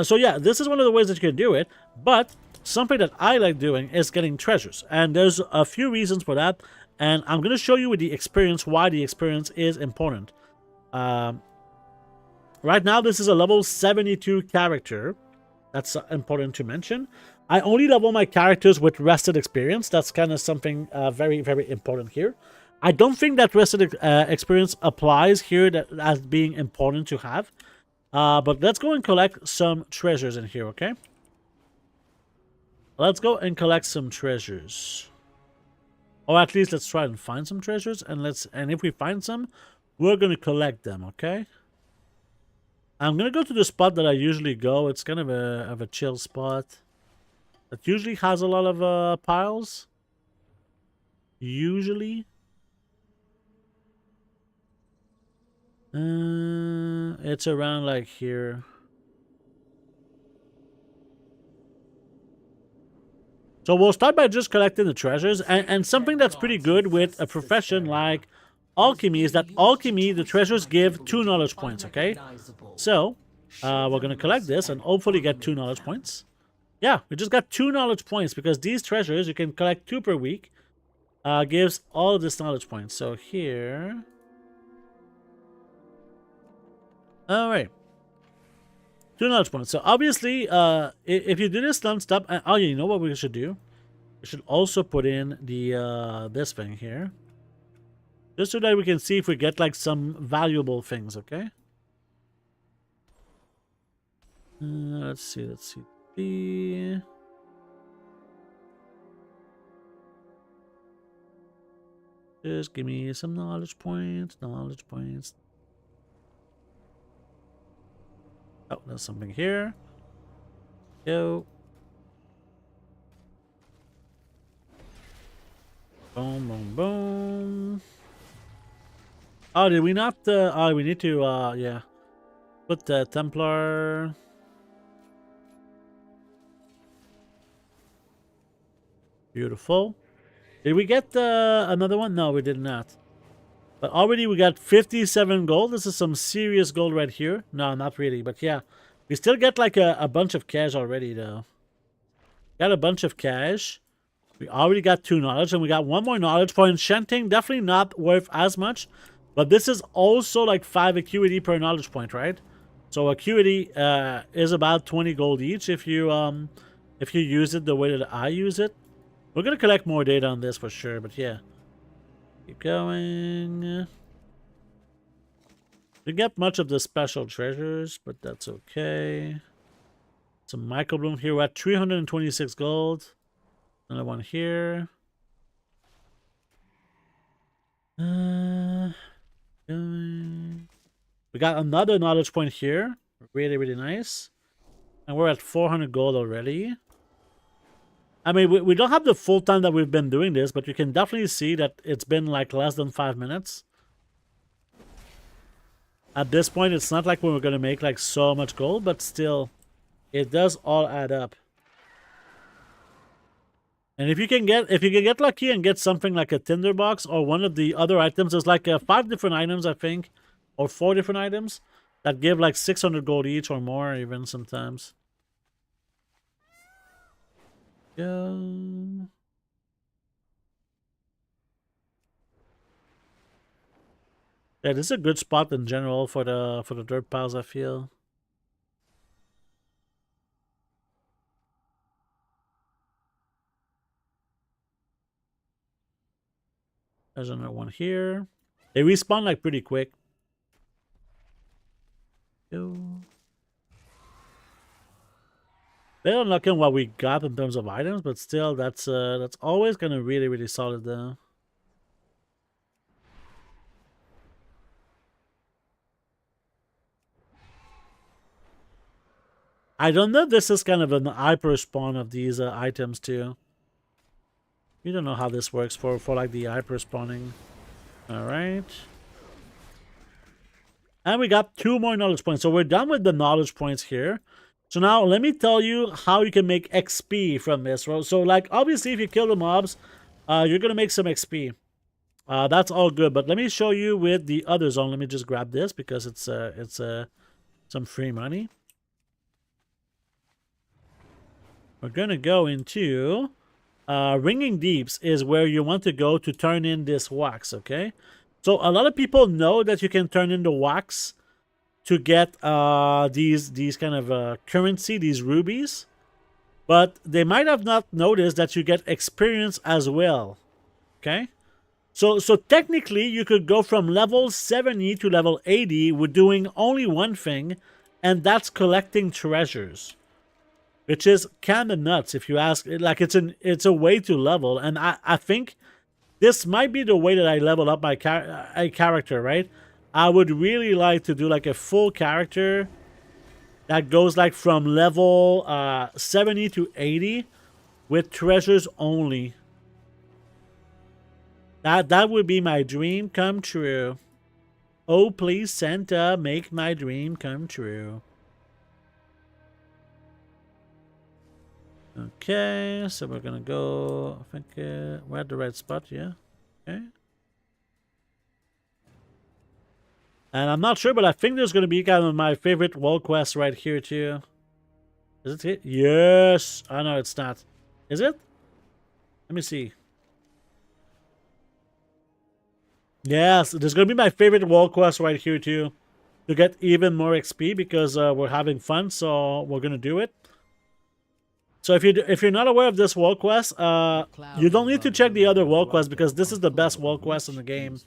So yeah, this is one of the ways that you can do it. But something that I like doing is getting treasures, and there's a few reasons for that. And I'm gonna show you with the experience why the experience is important. Right now, this is a level 72 character. That's important to mention. I only level my characters with rested experience. That's kind of something very, very important here. I don't think that rested experience applies here as being important to have. But let's go and collect some treasures in here, okay? Let's go and collect some treasures. Or at least let's try and find some treasures. And if we find some, we're going to collect them, okay? I'm going to go to the spot that I usually go. It's kind of a chill spot. That usually has a lot of piles. Usually. It's around like here. So we'll start by just collecting the treasures. And something that's pretty good with a profession like alchemy is that alchemy, the treasures give 2 knowledge points, okay? So we're going to collect this and hopefully get 2 knowledge points. Yeah, we just got 2 knowledge points because these treasures, you can collect 2 per week, gives all of this knowledge points. So here. All right. 2 knowledge points. So obviously, if you do this non-stop, oh yeah, you know what we should do? We should also put in the this thing here. Just so that we can see if we get like some valuable things, okay? Let's see. Just give me some knowledge points. Oh, there's something here. Go. Boom, boom, boom. Oh, did we not? Oh, we need to, yeah. Put the Templar. Beautiful. Did we get another one? No, we did not. But already we got 57 gold. This is some serious gold right here. No, not really. But yeah, we still get like a bunch of cash already, though. Got a bunch of cash. We already got 2 knowledge, and we got 1 more knowledge. For enchanting, definitely not worth as much. But this is also like 5 acuity per knowledge point, right? So acuity is about 20 gold each if you use it the way that I use it. We're gonna collect more data on this for sure, but yeah. Keep going. We get much of the special treasures, but that's okay. Some microbloom here. We're at 326 gold. Another one here. We got another knowledge point here. Really, really nice. And we're at 400 gold already. I mean, we don't have the full time that we've been doing this, but you can definitely see that it's been like less than 5 minutes. At this point, it's not like we're going to make like so much gold, but still, it does all add up. And if you can get lucky and get something like a tinderbox or one of the other items, there's like 5 different items, I think, or 4 different items that give like 600 gold each or more, even sometimes. Go. Yeah, this is a good spot in general for the dirt piles, I feel. There's another one here. They respawn like pretty quick. Ew. They don't look at what we got in terms of items, but still, that's always kind of really solid though. I don't know if this is kind of an hyper spawn of these items too. You don't know how this works for like the hyper spawning. All right. And we got 2 more knowledge points. So we're done with the knowledge points here. So now let me tell you how you can make XP from this. So like obviously if you kill the mobs, you're gonna make some XP. That's all good. But let me show you with the other zone. Let me just grab this because it's some free money. We're gonna go into Ringing Deeps is where you want to go to turn in this wax, okay? So a lot of people know that you can turn in the wax to get these kind of currency, these rubies, but they might have not noticed that you get experience as well, okay? So technically you could go from level 70 to level 80 with doing only one thing, and that's collecting treasures. Which is kind of nuts if you ask. Like it's a way to level, and I think this might be the way that I level up my character, right? I would really like to do like a full character that goes like from level 70 to 80 with treasures only. That would be my dream come true. Oh, please, Santa, make my dream come true. Okay, so we're gonna go, I think we're at the right spot, yeah. Okay. And I'm not sure, but I think there's gonna be kind of my favorite wall quest right here too. Is it? Yes! Oh no, it's not. Is it? Let me see. Yes, there's gonna be my favorite wall quest right here too. To get even more XP because we're having fun, so we're gonna do it. So if you're not aware of this wall quest, you don't need to check the other wall quest because this is the best wall quest in the game.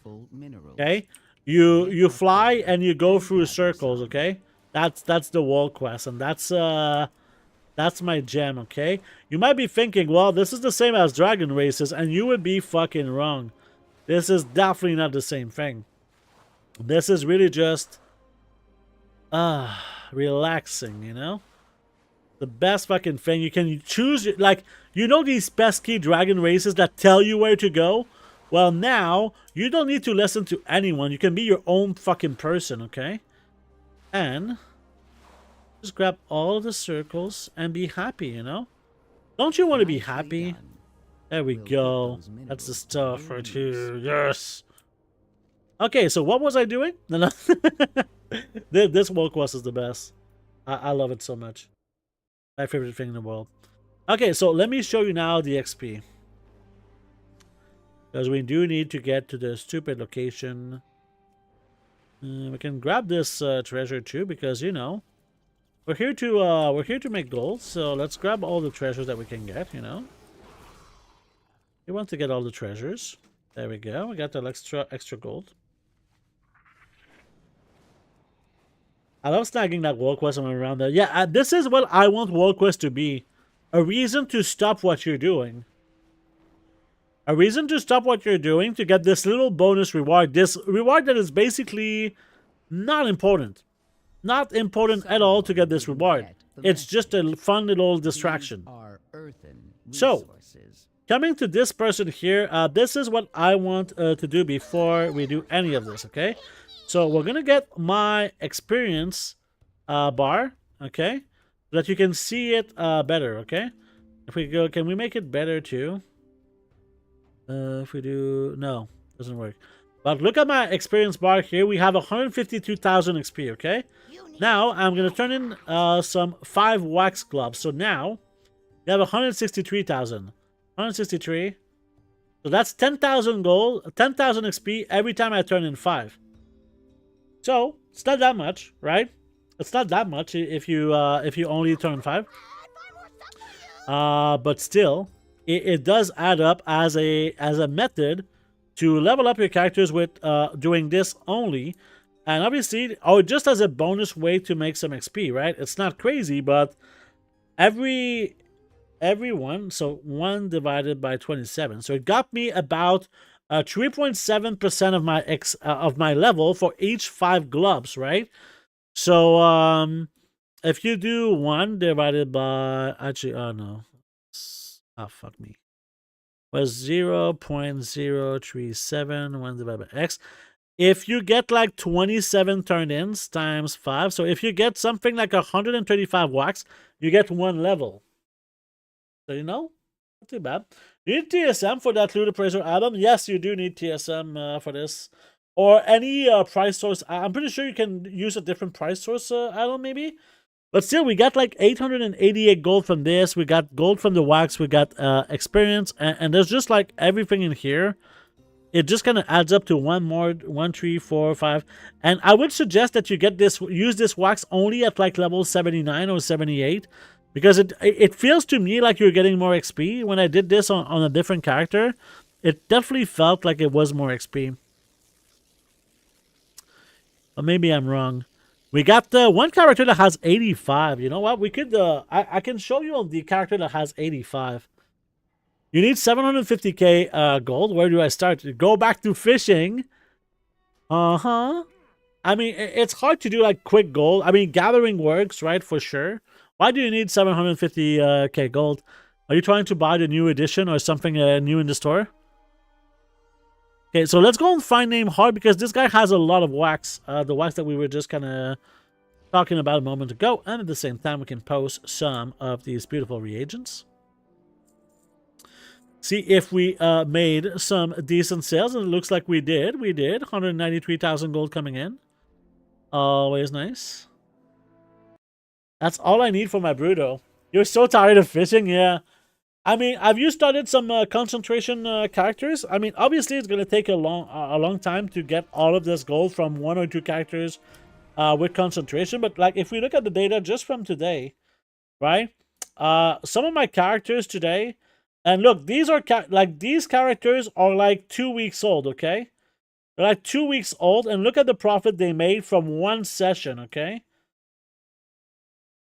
Okay, you fly and you go through circles. Okay, that's the wall quest, and that's my gem. Okay, you might be thinking, well, this is the same as Dragon Races, and you would be fucking wrong. This is definitely not the same thing. This is really just relaxing, you know. The best fucking thing. You can choose, like, you know these pesky dragon races that tell you where to go? Well, now, you don't need to listen to anyone. You can be your own fucking person, okay? And just grab all the circles and be happy, you know? Don't you want to be happy? There we go. That's the stuff right here. Yes! Okay, so what was I doing? No. This wall quest is the best. I love it so much. My favorite thing in the world. Okay, so let me show you now the XP. Because we do need to get to the stupid location. We can grab this treasure too, because you know we're here to make gold. So let's grab all the treasures that we can get. You know, we want to get all the treasures. There we go. We got the extra gold. I love snagging that wall quest around there. Yeah, this is what I want wall quest to be. A reason to stop what you're doing. A reason to stop what you're doing to get this little bonus reward. This reward that is basically not important. Not important at all to get this reward. It's just a fun little distraction. So, coming to this person here, this is what I want to do before we do any of this, okay? So we're gonna get my experience bar, okay, so that you can see it better, okay. If we go, can we make it better too? If we do, no, doesn't work. But look at my experience bar here. We have 152,000 XP, okay. Now I'm gonna turn in some 5 wax gloves. So now we have 163,000, 163. So that's 10,000 gold, 10,000 XP every time I turn in 5. So it's not that much, right? It's not that much if you only turn 5. But still, it does add up as a method to level up your characters with doing this only. And obviously, or just as a bonus way to make some XP, right? It's not crazy, but every one, so 1 divided by 27. So it got me about 3.7% of my level for each 5 globs, right? So if you do 1 divided by, actually, oh no, oh fuck me, was 0.037 1 divided by x. If you get like 27 turn-ins times 5, so if you get something like 135 wax, you get 1 level. So, you know, not too bad. You need TSM for that Loot Appraiser album? Yes, you do need TSM for this. Or any price source. I'm pretty sure you can use a different price source album, maybe. But still, we got like 888 gold from this. We got gold from the wax. We got experience. And there's just like everything in here. It just kind of adds up to 1, 3, 4, 5. And I would suggest that you get this, use this wax only at like level 79 or 78. Because it feels to me like you're getting more XP. When I did this on a different character, it definitely felt like it was more XP. But maybe I'm wrong. We got one character that has 85. You know what? We could, I can show you the character that has 85. You need 750k gold. Where do I start? Go back to fishing. I mean, it's hard to do like quick gold. I mean, gathering works, right? For sure. Why do you need 750k gold? Are you trying to buy the new edition or something new in the store? Okay, so let's go and find name hard because this guy has a lot of wax. The wax that we were just kind of talking about a moment ago. And at the same time, we can post some of these beautiful reagents. See if we made some decent sales, and it looks like we did. We did. 193,000 gold coming in. Always nice. That's all I need for my Bruto. You're so tired of fishing? Yeah. I mean, have you started some concentration characters? I mean, obviously it's going to take a long time to get all of this gold from 1 or 2 characters with concentration. But like, if we look at the data just from today, right? Some of my characters today... And look, these are these characters are like 2 weeks old, okay? They're like 2 weeks old, and look at the profit they made from 1 session, okay?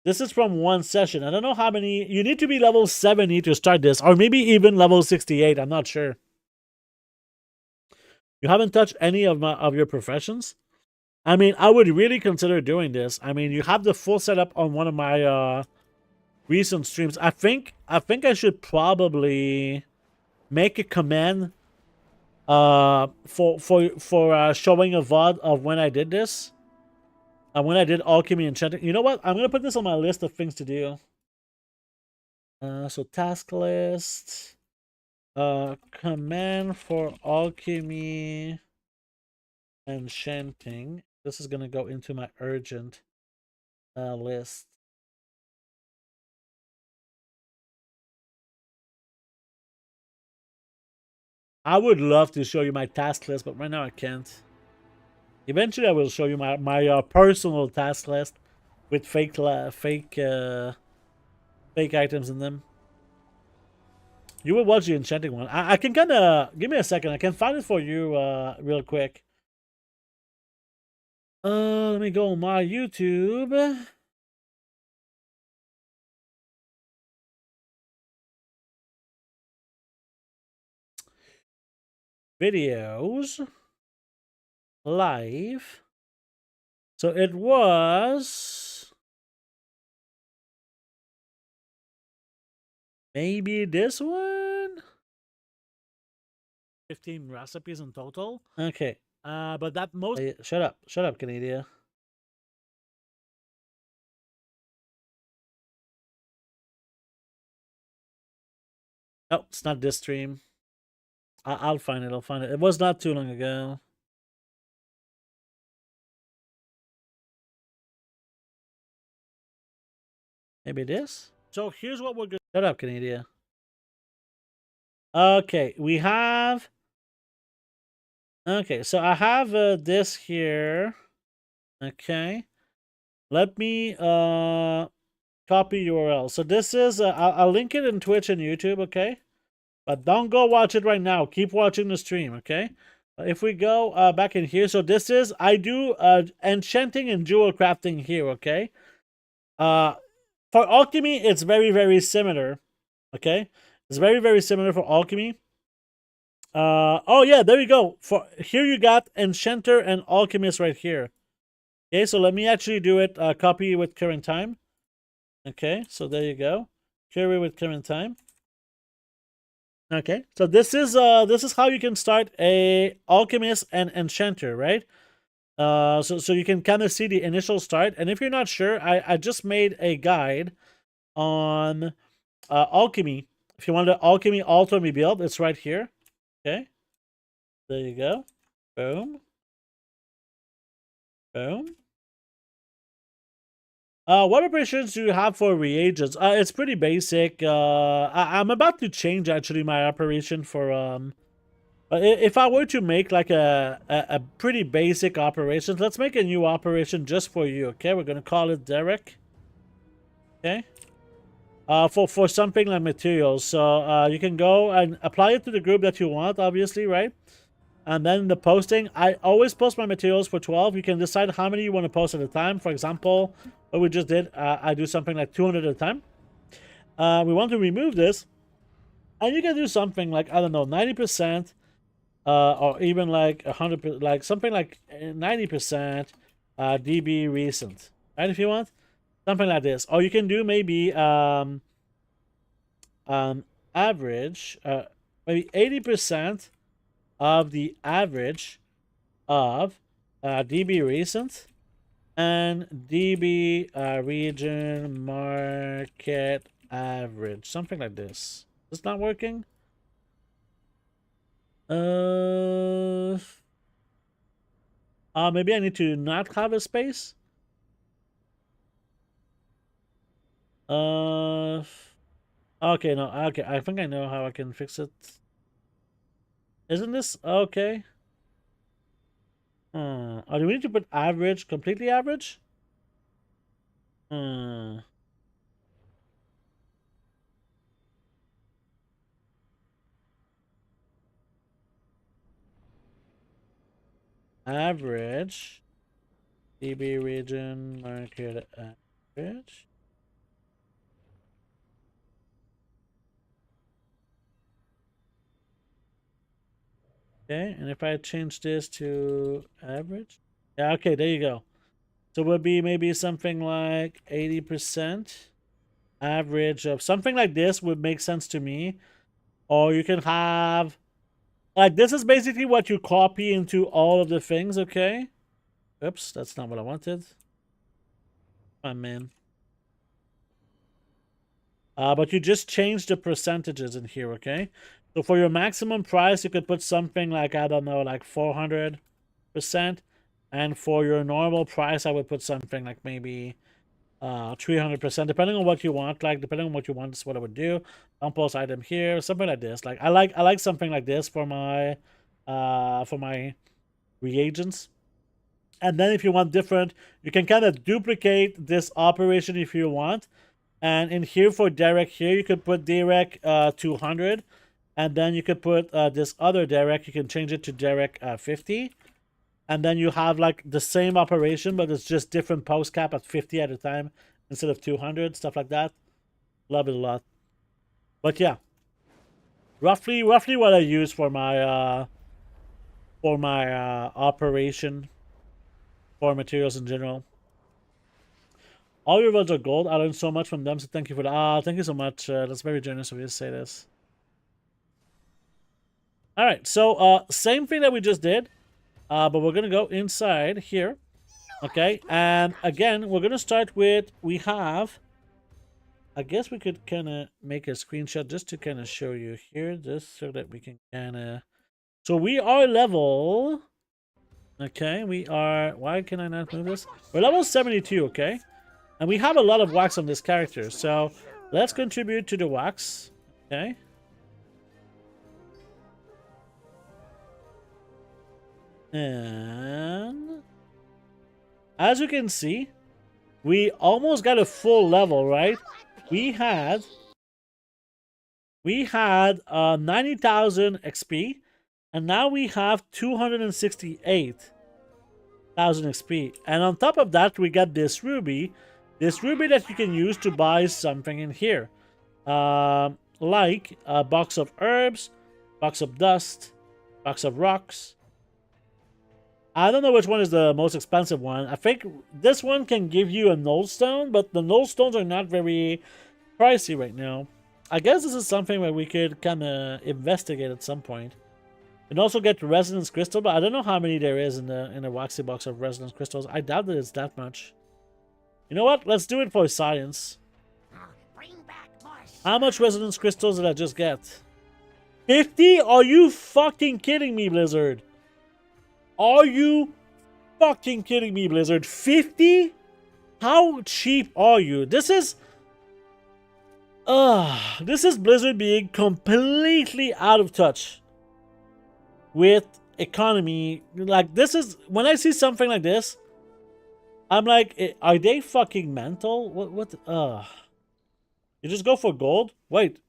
This is from 1 session. I don't know how many. You need to be level 70 to start this, or maybe even level 68. I'm not sure. You haven't touched any of your professions? I mean, I would really consider doing this. I mean, you have the full setup on one of my recent streams. I think I should probably make a command for showing a VOD of when I did this. When I did alchemy enchanting. You know what? I'm gonna put this on my list of things to do. So task list. Command for alchemy enchanting. This is gonna go into my urgent list. I would love to show you my task list, but right now I can't. Eventually, I will show you my personal task list with fake items in them. You will watch the enchanting one. I can kind of give me a second. I can find it for you real quick. Let me go on my YouTube. Videos. Live. So it was maybe this one. 15 recipes in total. Okay. But that most shut up, Canada. No, it's not this stream. I'll find it. I'll find it. It was not too long ago. Maybe this? So here's what we're going to... Shut up, Canada. Okay, we have... Okay, so I have this here. Okay. Let me copy URL. So this is I'll link it in Twitch and YouTube, okay? But don't go watch it right now. Keep watching the stream, okay? If we go back in here, so this is I do enchanting and jewel crafting here, okay? For alchemy, it's very, very similar. Okay? It's very, very similar for alchemy. Oh yeah, there you go. For here you got enchanter and alchemist right here. Okay, so let me actually do it. Copy with current time. Okay, so there you go. Query with current time. Okay, so this is how you can start a alchemist and enchanter, right? So you can kind of see the initial start. And if you're not sure, I just made a guide on alchemy. If you want to alchemy alter me build, it's right here. Okay, there you go. Boom. Boom. What operations do you have for reagents? It's pretty basic. I'm about to change actually my operation for if I were to make like a pretty basic operation, let's make a new operation just for you. Okay, we're gonna call it Derek. Okay. For something like materials, so you can go and apply it to the group that you want, obviously, right? And then the posting, I always post my materials for 12. You can decide how many you want to post at a time. For example, what we just did, I do something like 200 at a time. We want to remove this, and you can do something like, I don't know, 90%, or even like 100%, like something like 90% DB recent, right? If you want something like this, or you can do maybe average, maybe 80% of the average of DB recent and DB region market average, something like this. It's not working. Maybe I need to not have a space. Okay, no, okay, I think I know how I can fix it. Isn't this okay? Oh, do we need to put average, completely average? Average. DB region market average. Okay, and if I change this to average, yeah, okay, there you go. So it would be maybe something like 80% average of something like this would make sense to me. Or you can have, like, this is basically what you copy into all of the things, okay? Oops, that's not what I wanted. Oh, man. But you just change the percentages in here, okay? So for your maximum price, you could put something like, I don't know, like 400%. And for your normal price, I would put something like maybe 300%, depending on what you want. Like, depending on what you want, is what I would do. Don't post item here, something like this. Like, I like something like this for my reagents. And then if you want different, you can kind of duplicate this operation if you want. And in here for Derek here, you could put Derek 200. And then you could put this other Derek, you can change it to Derek 50. And then you have like the same operation, but it's just different post cap at 50 at a time instead of 200, stuff like that. Love it a lot. But yeah, roughly what I use for my operation for materials in general. All your words are gold. I learned so much from them, so thank you for that. Thank you so much. That's very generous of you to say this. All right, so same thing that we just did, but we're gonna go inside here. Okay, and again, we're gonna start with, we have, I guess we could kind of make a screenshot just to kind of show you here, just so that we can kind of, so we are level, okay, we are, why can I not move this? We're level 72, okay, and we have a lot of wax on this character, so let's contribute to the wax, okay. And as you can see, we almost got a full level, right? We had 90,000 XP, and now we have 268,000 XP. And on top of that, we got this ruby that you can use to buy something in here, like a box of herbs, box of dust, box of rocks. I don't know which one is the most expensive one. I think this one can give you a null stone, but the null stones are not very pricey right now. I guess this is something that we could kind of investigate at some point. And also get resonance crystal, but I don't know how many there is in the waxy box of resonance crystals. I doubt that it's that much. You know what? Let's do it for science. How much resonance crystals did I just get? 50? Are you fucking kidding me, Blizzard? Are you fucking kidding me, Blizzard? 50? How cheap are you? This is Blizzard being completely out of touch with economy. Like, this is, when I see something like this, I'm like, are they fucking mental? What you just go for gold? Wait,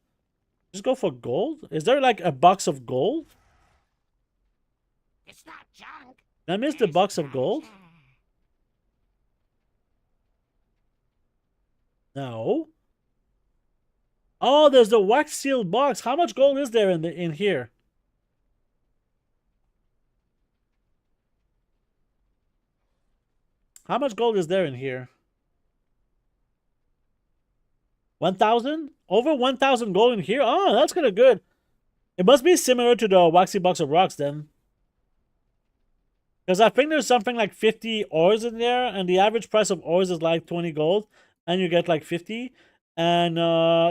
just go for gold? Is there like a box of gold? It's not junk. I missed the box of gold? No. Oh, there's the wax sealed box. How much gold is there in here? How much gold is there in here? 1,000? Over 1,000 gold in here? Oh, that's kind of good. It must be similar to the waxy box of rocks then. Because I think there's something like 50 ores in there, and the average price of ores is like 20 gold, and you get like 50. And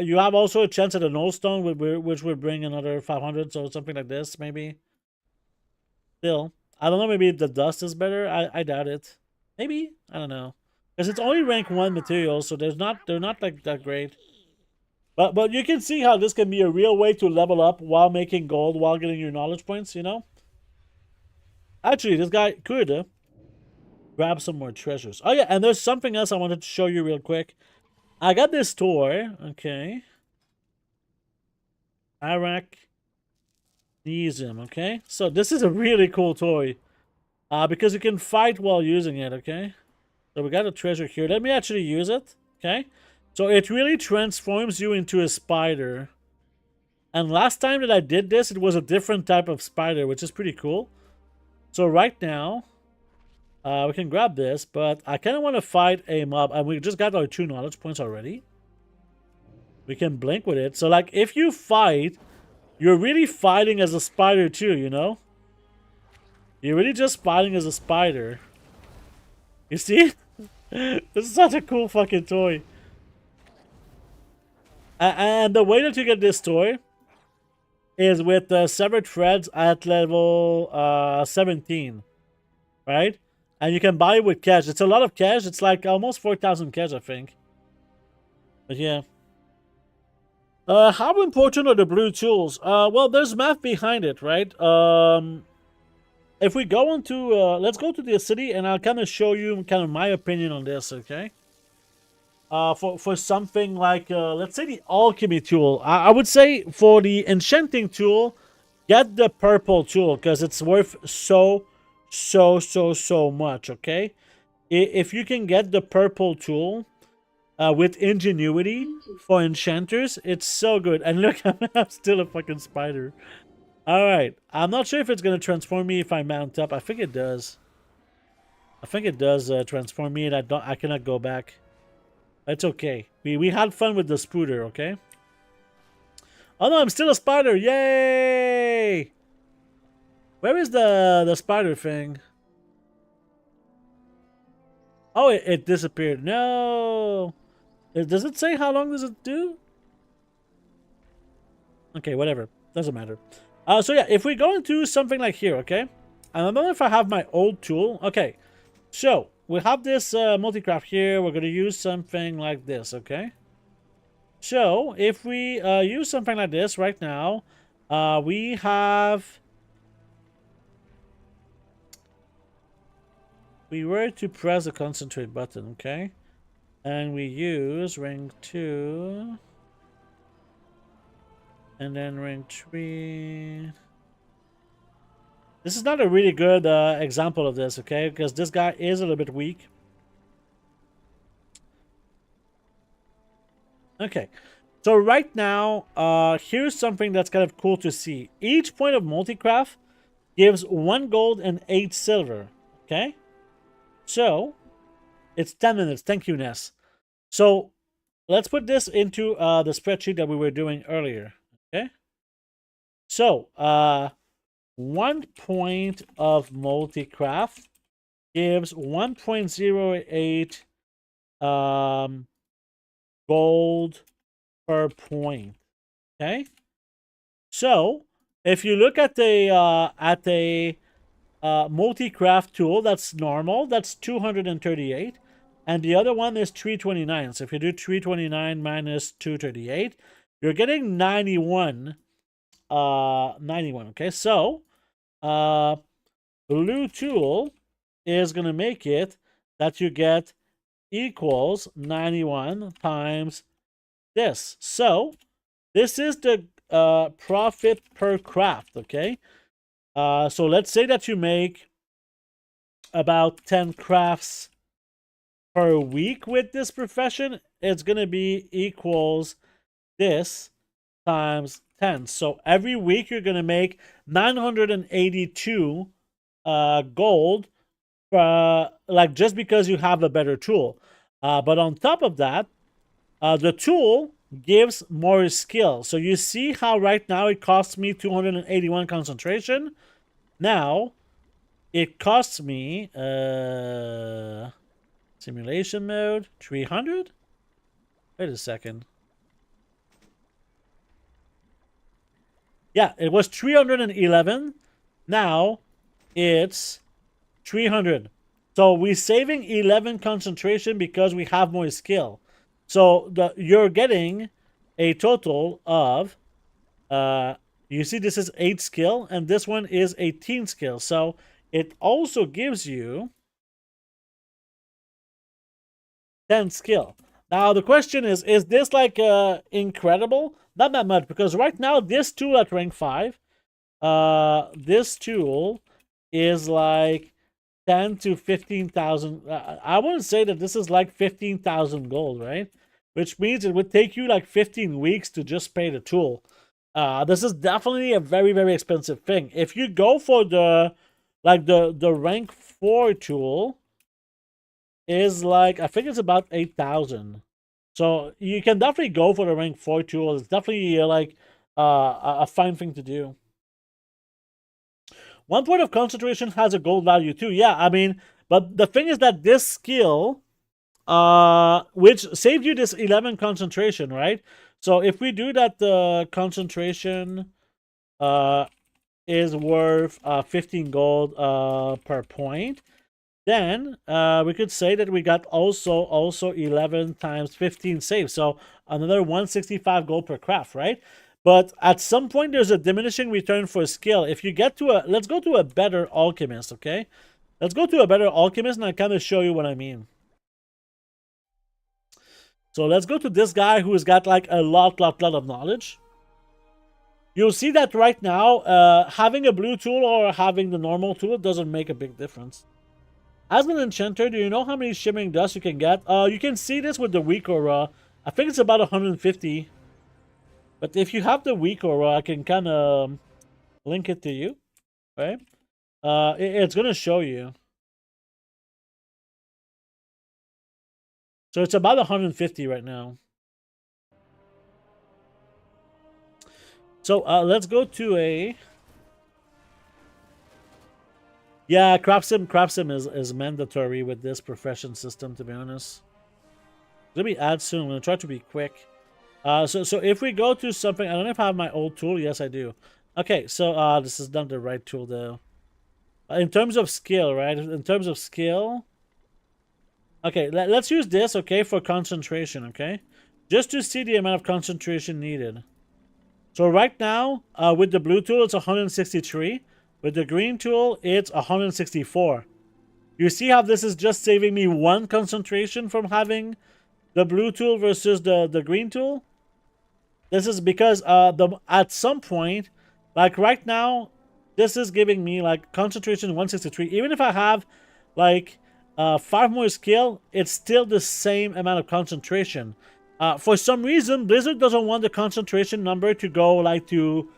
you have also a chance at a null stone, which would bring another 500, so something like this, maybe. Still, I don't know, maybe the dust is better. I doubt it. Maybe, I don't know. Because it's only rank 1 material, so they're not like that great. But you can see how this can be a real way to level up while making gold, while getting your knowledge points, you know? Actually, this guy could grab some more treasures. Oh yeah, and there's something else I wanted to show you real quick. I got this toy, okay. Arachnism, okay. So this is a really cool toy. Because you can fight while using it, okay. So we got a treasure here. Let me actually use it, okay. So it really transforms you into a spider. And last time that I did this, it was a different type of spider, which is pretty cool. So right now, we can grab this, but I kind of want to fight a mob. And we just got our 2 knowledge points already. We can blink with it. So like, if you fight, you're really fighting as a spider too, you know? You're really just fighting as a spider. You see? This is such a cool fucking toy. And the way that you get this toy is with severed threads at level 17, right? And you can buy it with cash. It's a lot of cash. It's like almost 4,000 cash, I think. But yeah. How important are the blue tools? Well, there's math behind it, right? If we go into, let's go to the city, and I'll kind of show you kind of my opinion on this, okay? For something like, let's say the alchemy tool. I would say for the enchanting tool, get the purple tool, because it's worth so much, okay? If you can get the purple tool with ingenuity for enchanters, it's so good. And look, I'm still a fucking spider. Alright, I'm not sure if it's going to transform me if I mount up. I think it does. I think it does transform me, and I cannot go back. It's okay. We had fun with the spooter, okay? Oh no, I'm still a spider! Yay! Where is the spider thing? Oh, it disappeared. No! Does it say how long does it do? Okay, whatever. Doesn't matter. So yeah, if we go into something like here, okay? And I don't know if I have my old tool. Okay, so we have this multi-craft here. We're going to use something like this, okay? So if we use something like this right now, we have we were to press the concentrate button, okay? And we use ring 2. And then ring 3. This is not a really good example of this, okay? Because this guy is a little bit weak. Okay. So right now, here's something that's kind of cool to see. Each point of multicraft gives 1 gold and 8 silver, okay? So, it's 10 minutes. Thank you, Ness. So, let's put this into the spreadsheet that we were doing earlier, okay? So, 1 point of multicraft gives 1.08 gold per point. Okay, so if you look at the multi-craft tool, that's normal. That's 238, and the other one is 329. So if you do 329 minus 238, you're getting 91. 91. Okay, so blue tool is gonna make it that you get equals 91 times this. So this is the profit per craft, okay? So let's say that you make about 10 crafts per week with this profession. It's going to be equals this times 10. So every week you're going to make 982 gold, like just because you have a better tool. But on top of that, the tool gives more skill. So you see how right now it costs me 281 concentration. Now, it costs me, simulation mode, 300? Wait a second. Yeah, it was 311. Now, it's 300. So we're saving 11 concentration because we have more skill. So you're getting a total of, you see this is 8 skill, and this one is 18 skill. So it also gives you 10 skill. Now the question is this like incredible? Not that much, because right now this tool at rank 5, this tool is like 10 to 15,000. I wouldn't say that this is like 15,000 gold, right? Which means it would take you like 15 weeks to just pay the tool. This is definitely a very, very expensive thing. If you go for the rank 4 tool, is like, I think it's about 8,000. So you can definitely go for the rank 4 tool. It's definitely like a fine thing to do. 1 point of concentration has a gold value too. Yeah, I mean, but the thing is that this skill, which saved you this 11 concentration, right? So if we do that, the concentration is worth 15 gold per point, then we could say that we got also 11 times 15 saves. So another 165 gold per craft, right? But at some point, there's a diminishing return for skill. If you get to let's go to a better alchemist, okay? Let's go to a better alchemist, and I kind of show you what I mean. So let's go to this guy who's got like a lot of knowledge. You'll see that right now, having a blue tool or having the normal tool doesn't make a big difference. As an enchanter, do you know how many shimmering dust you can get? You can see this with the weak aura. I think it's about 150. But if you have the weak aura, I can kind of link it to you, right? It's going to show you. So it's about 150 right now. So let's go to a... Yeah, craft sim is mandatory with this profession system, to be honest. Let me add soon. I'm going to try to be quick. So if we go to something... I don't know if I have my old tool. Yes, I do. Okay, so this is not the right tool, though. In terms of skill, right? In terms of skill... Okay, let's use this, okay, for concentration, okay? Just to see the amount of concentration needed. So right now, with the blue tool, it's 163. With the green tool, it's 164. You see how this is just saving me 1 concentration from having the blue tool versus the green tool? This is because at some point, like right now, this is giving me like concentration 163. Even if I have like 5 more skill, it's still the same amount of concentration. For some reason, Blizzard doesn't want the concentration number to go like to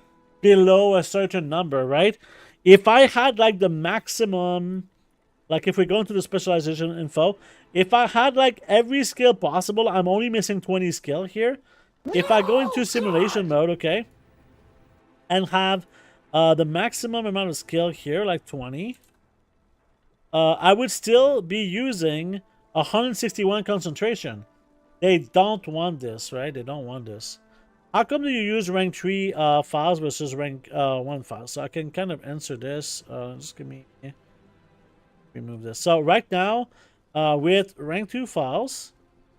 below a certain number, right? If I had like the maximum, like if we go into the specialization info, if I had like every skill possible, I'm only missing 20 skill here. If I go into simulation mode, okay, and have the maximum amount of skill here, like 20, I would still be using 161 concentration. They don't want this, right? They don't want this. How come do you use rank 3 files versus rank 1 files? So I can kind of answer this. Just give me... remove this. So right now, with rank 2 files,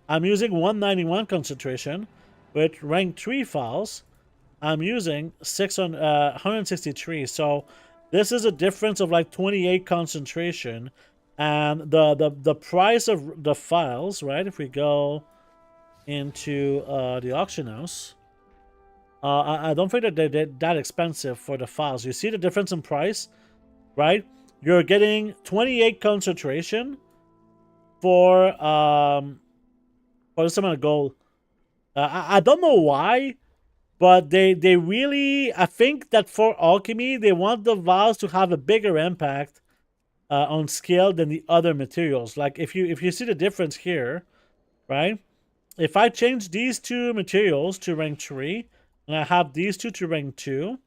I'm using 191 concentration. With rank 3 files, I'm using 163. So this is a difference of like 28 concentration. And the price of the files, right? If we go into the auction house, I don't think that they're that expensive for the files. You see the difference in price, right? You're getting 28 concentration for this amount of gold. I don't know why, but they really, I think that for alchemy, they want the vials to have a bigger impact on scale than the other materials. Like if you see the difference here, right? If I change these 2 materials to rank 3, and I have these 2 to rank 2,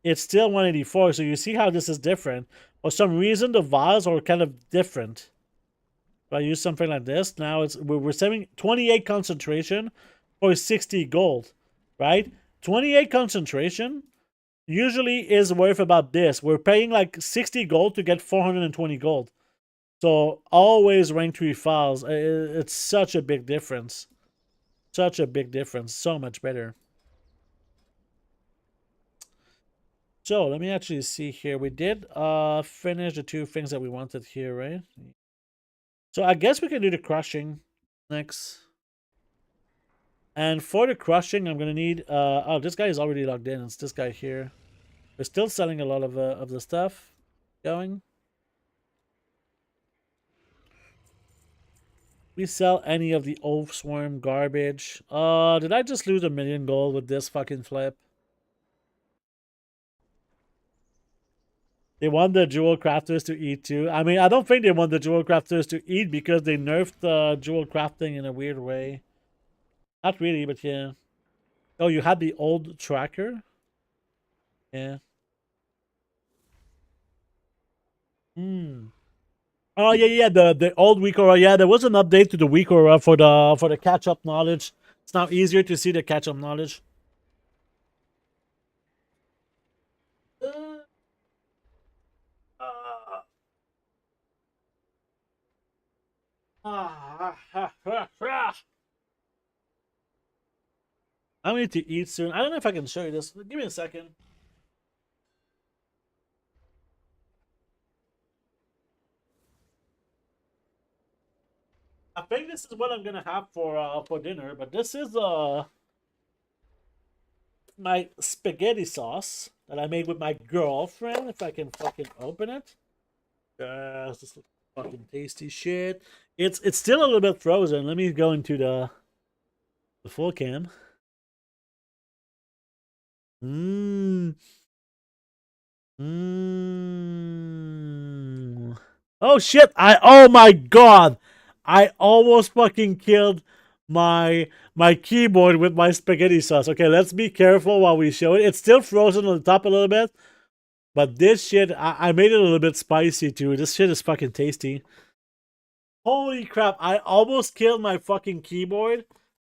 it's still 184. So you see how this is different. For some reason, the vials are kind of different. If I use something like this, now we're saving 28 concentration for 60 gold, right? 28 concentration usually is worth about this. We're paying like 60 gold to get 420 gold. So always rank 3 files. It's such a big difference. Such a big difference. So much better. So let me actually see here. We did finish the 2 things that we wanted here, right? So I guess we can do the crushing next. And for the crushing, I'm gonna need oh, this guy is already logged in. It's this guy here. We're still selling a lot of the stuff going. We sell any of the old swarm garbage. Did I just lose 1 million gold with this fucking flip? They want the jewel crafters to eat too. I mean, I don't think they want the jewel crafters to eat because they nerfed jewel crafting in a weird way. Not really, but yeah. Oh, you had the old tracker? Yeah. Oh yeah, the old weak aura. Yeah, there was an update to the weak aura for the catch up knowledge. It's now easier to see the catch up knowledge. I need to eat soon. I don't know if I can show you this. Give me a second. I think this is what I'm gonna have for dinner, but this is my spaghetti sauce that I made with my girlfriend. If I can fucking open it. Yes, this looks fucking tasty shit. It's still a little bit frozen. Let me go into the full cam. Oh shit! Oh my god! I almost fucking killed my keyboard with my spaghetti sauce. Okay, let's be careful while we show it. It's still frozen on the top a little bit, but this shit, I made it a little bit spicy too. This shit is fucking tasty. Holy crap! I almost killed my fucking keyboard,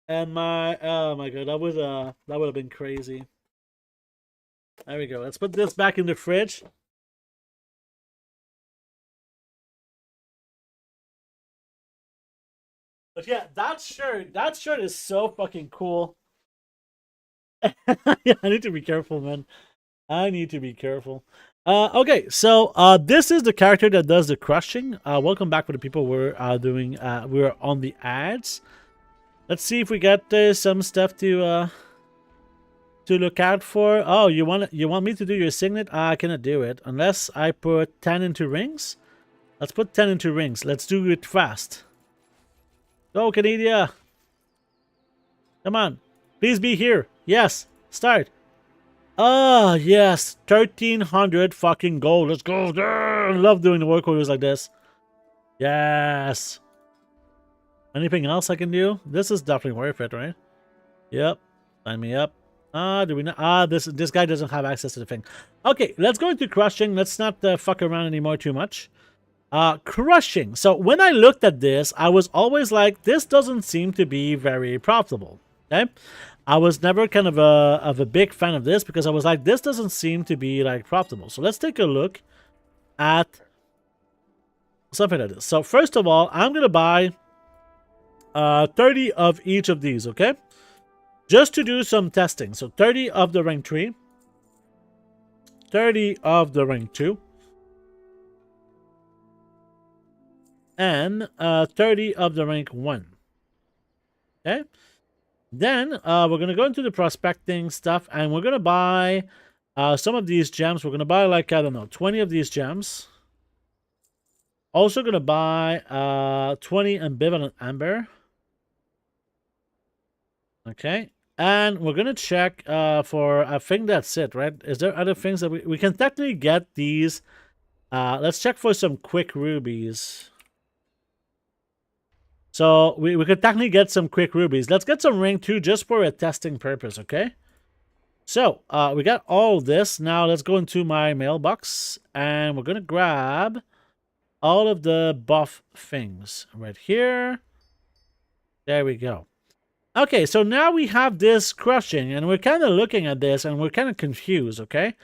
and oh my god, that would have been crazy. There we go. Let's put this back in the fridge. But yeah, that shirt is so fucking cool. Yeah, I need to be careful, man. I need to be careful. Okay, so this is the character that does the crushing. Welcome back for the people we're doing. We're on the ads. Let's see if we got some stuff to look out for. Oh, you want me to do your signet? I cannot do it unless I put 10 into rings. Let's put 10 into rings. Let's do it fast. Go, Canadia. Come on. Please be here. Yes. Start. Ah, yes. 1,300 fucking gold. Let's go. I love doing the work orders like this. Yes. Anything else I can do? This is definitely worth it, right? Yep. Sign me up. Do we not? This guy doesn't have access to the thing. Okay, let's go into crushing. Let's not fuck around anymore too much. Crushing. So when I looked at this, I was always like, this doesn't seem to be very profitable. Okay, I was never kind of a big fan of this because I was like, this doesn't seem to be like profitable. So let's take a look at something like this. So first of all, I'm gonna buy 30 of each of these. Okay, just to do some testing. So 30 of the rank 3, 30 of the rank 2. And 30 of the rank 1. Okay. Then we're going to go into the prospecting stuff and we're going to buy some of these gems. We're going to buy like, I don't know, 20 of these gems. Also going to buy 20 ambivalent amber. Okay. And we're going to check for, I think that's it, right? Is there other things that we can technically get these? Let's check for some quick rubies. So we could technically get some quick rubies. Let's get some rank 2 just for a testing purpose, okay? So we got all this. Now let's go into my mailbox and we're gonna grab all of the buff things right here. There we go. Okay, so now we have this crushing and we're kind of looking at this and we're kind of confused, okay?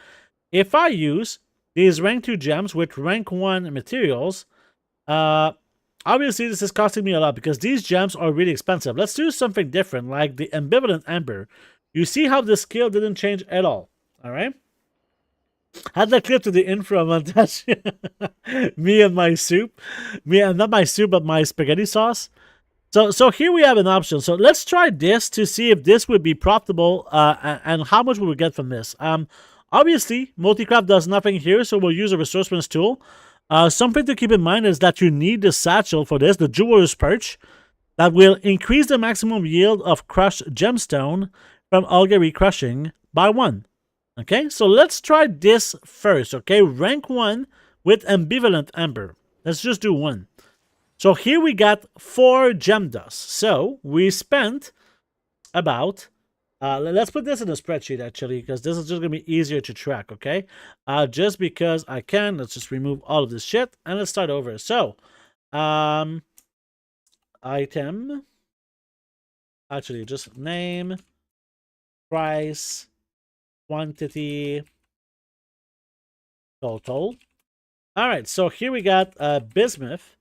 If I use these rank 2 gems with rank 1 materials, obviously, this is costing me a lot because these gems are really expensive. Let's do something different, like the ambivalent amber. You see how the skill didn't change at all, all right? Add that clip to the intro montage. Me and my soup. Not my soup, but my spaghetti sauce. So here we have an option. So let's try this to see if this would be profitable and how much will we get from this. Obviously, Multicraft does nothing here, so we'll use a resourcefulness tool. Something to keep in mind is that you need the satchel for this, the jeweler's perch, that will increase the maximum yield of crushed gemstone from Algary crushing by 1. Okay, so let's try this first. Okay, rank 1 with ambivalent amber. Let's just do 1. So here we got 4 gem dust. So we spent about let's put this in a spreadsheet actually, because this is just gonna be easier to track, okay? Just because I can, let's just remove all of this shit and let's start over. So, item, actually just name, price, quantity, total. All right, so here we got bismuth,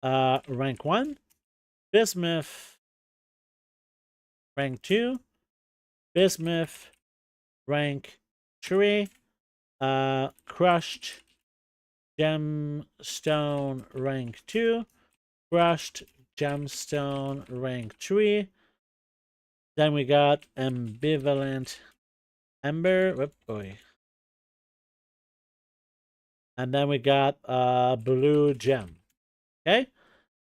rank 1, bismuth, rank 2, bismuth, rank 3, crushed gemstone, rank 2, crushed gemstone, rank 3. Then we got ambivalent amber. Whoop, boy. And then we got blue gem. Okay,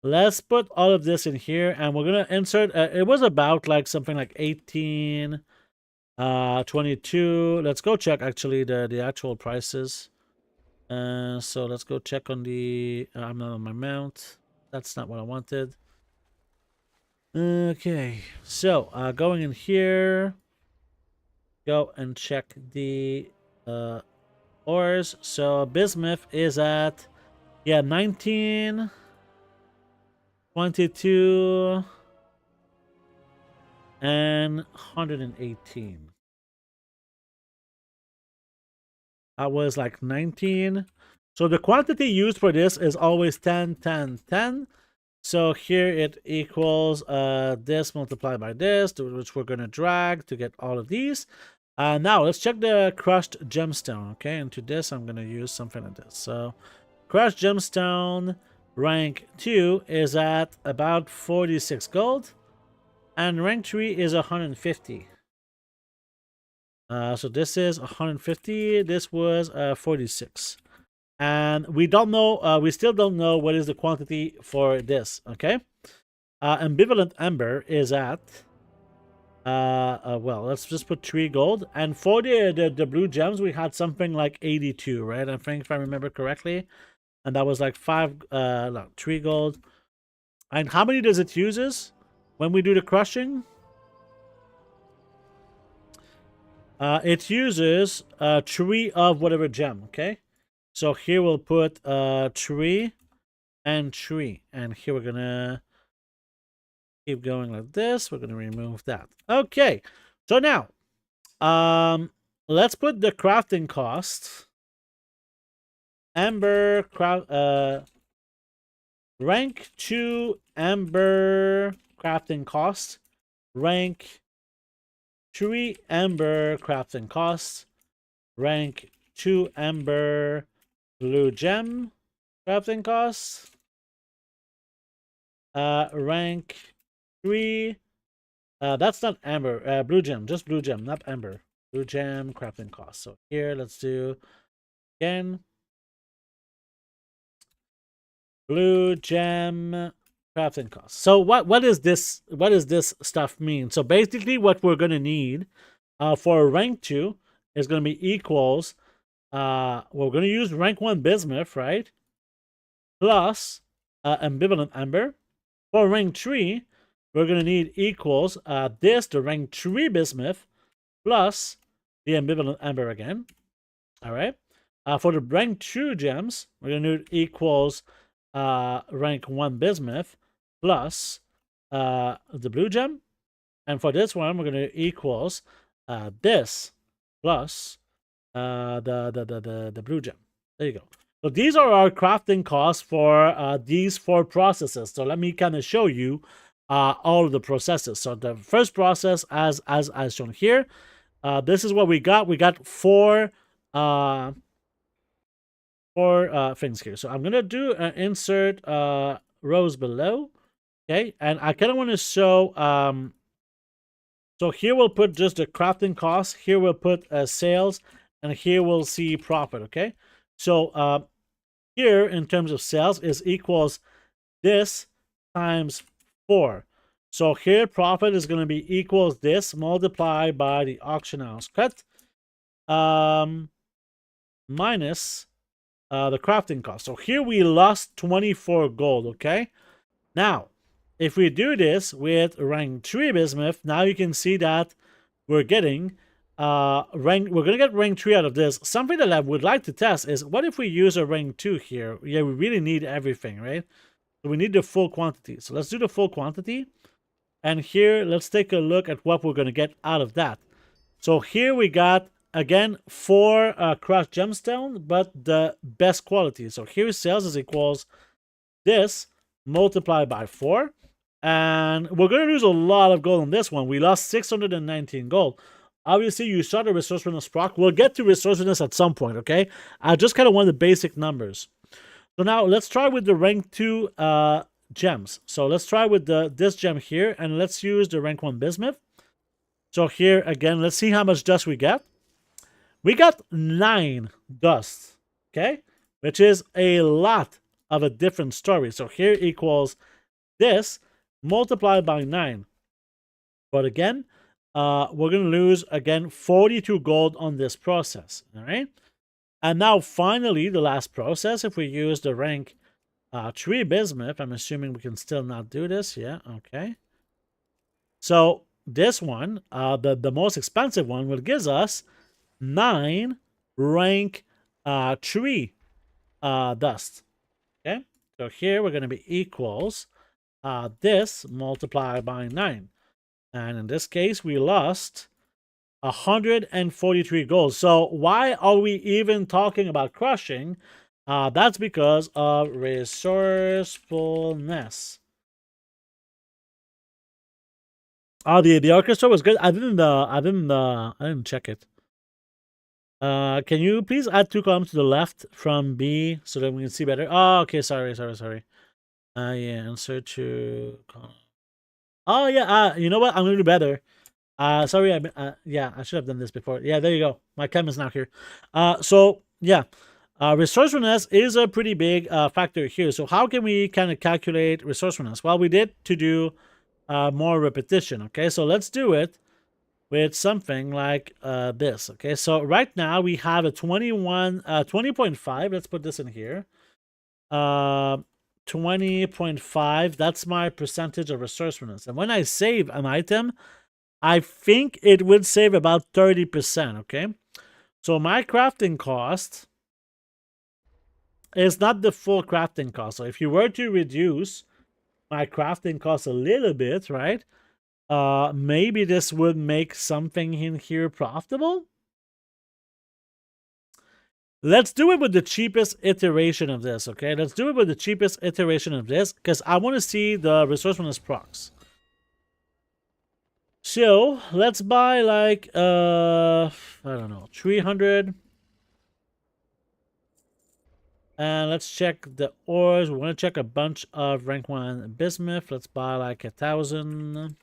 let's put all of this in here and we're gonna insert it was about like something like 18 22. Let's go check actually the actual prices. So let's go check on the I'm not on my mount. That's not what I wanted. Okay, so going in here, go and check the ores. So bismuth is at 19, 22, and 118. I was like 19. So the quantity used for this is always 10, 10, 10. So here it equals this multiplied by this, which we're going to drag to get all of these. Now let's check the crushed gemstone. Okay, and to this I'm gonna use something like this. So crushed gemstone rank 2 is at about 46 gold, and rank 3 is 150. So this is 150. This was 46, and we don't know. We still don't know what is the quantity for this. Okay, ambivalent ember is at. Well, let's just put 3 gold, and for the blue gems we had something like 82, right? I think if I remember correctly, and that was like 3 gold. And how many does it uses when we do the crushing? It uses 3 of whatever gem. Okay, so here we'll put 3 and 3, and here we're gonna keep going like this. We're gonna remove that. Okay, so now let's put the crafting cost. Ember rank 2 ember crafting cost, rank 3 ember crafting cost, rank 2 ember blue gem crafting cost, rank 3 that's not ember, blue gem, just blue gem, not ember, blue gem crafting cost. So here let's do again blue gem crafting cost. So what is this? What does this stuff mean? So basically, what we're gonna need for rank 2 is gonna be equals. We're gonna use rank 1 bismuth, right? Plus ambivalent ember. For rank 3, we're gonna need equals the rank 3 bismuth plus the ambivalent ember again. All right. For the rank 2 gems, we're gonna need equals rank 1 bismuth plus the blue gem, and for this one we're going to equals this plus the blue gem. There you go. So these are our crafting costs for these 4 processes. So let me kind of show you all of the processes. So the first process, as shown here, this is what we got. We got 4 things here. So I'm gonna do an insert rows below. Okay, and I kind of want to show so here we'll put just the crafting cost, here we'll put sales, and here we'll see profit. Okay, so here in terms of sales is equals this times 4. So here profit is going to be equals this multiplied by the auction house cut minus the crafting cost. So here we lost 24 gold. Okay, now if we do this with rank 3 bismuth, now you can see that we're getting we're gonna get rank 3 out of this. Something that I would like to test is, what if we use a rank 2 here? Yeah, we really need everything, right? So we need the full quantity. So let's do the full quantity, and here let's take a look at what we're gonna get out of that. So here we got again 4 crushed gemstone, but the best quality. So here sales is equals this multiplied by 4, and we're going to lose a lot of gold on this one. We lost 619 gold. Obviously you saw the resourcefulness proc. We'll get to resourcefulness at some point. Okay, I just kind of want the basic numbers. So now let's try with the rank 2 gems. So let's try with this gem here, and let's use the rank 1 bismuth. So here again, let's see how much dust we get. We got 9 dust, okay? Which is a lot of a different story. So here equals this multiplied by 9. But again, we're going to lose, again, 42 gold on this process, all right? And now finally, the last process, if we use the rank 3 bismuth, I'm assuming we can still not do this. Yeah, okay. So this one, the most expensive one, will give us 9 rank 3 dust. Okay, so here we're going to be equals this multiplied by 9, and in this case we lost 143 gold. So why are we even talking about crushing? That's because of resourcefulness. Oh, the orchestra was good. I didn't check it. Can you please add 2 columns to the left from B so that we can see better? Oh, okay. Sorry. Yeah, insert to column. Oh, yeah. You know what? I'm going to do better. Sorry. Yeah, I should have done this before. Yeah, there you go. My chem is now here. So, yeah. Resourcefulness is a pretty big factor here. So how can we kind of calculate resourcefulness? Well, we did to do more repetition. Okay, so let's do it with something like this. Okay, so right now we have a 20.5. Let's put this in here. 20.5. That's my percentage of resourcefulness. And when I save an item, I think it would save about 30%. Okay, so my crafting cost is not the full crafting cost. So if you were to reduce my crafting cost a little bit, right? Maybe this would make something in here profitable. Let's do it with the cheapest iteration of this, okay? Let's do it with the cheapest iteration of this because I want to see the resourcefulness procs. So let's buy like I don't know, 300. And let's check the ores. We want to check a bunch of rank 1 bismuth. Let's buy like 1,000.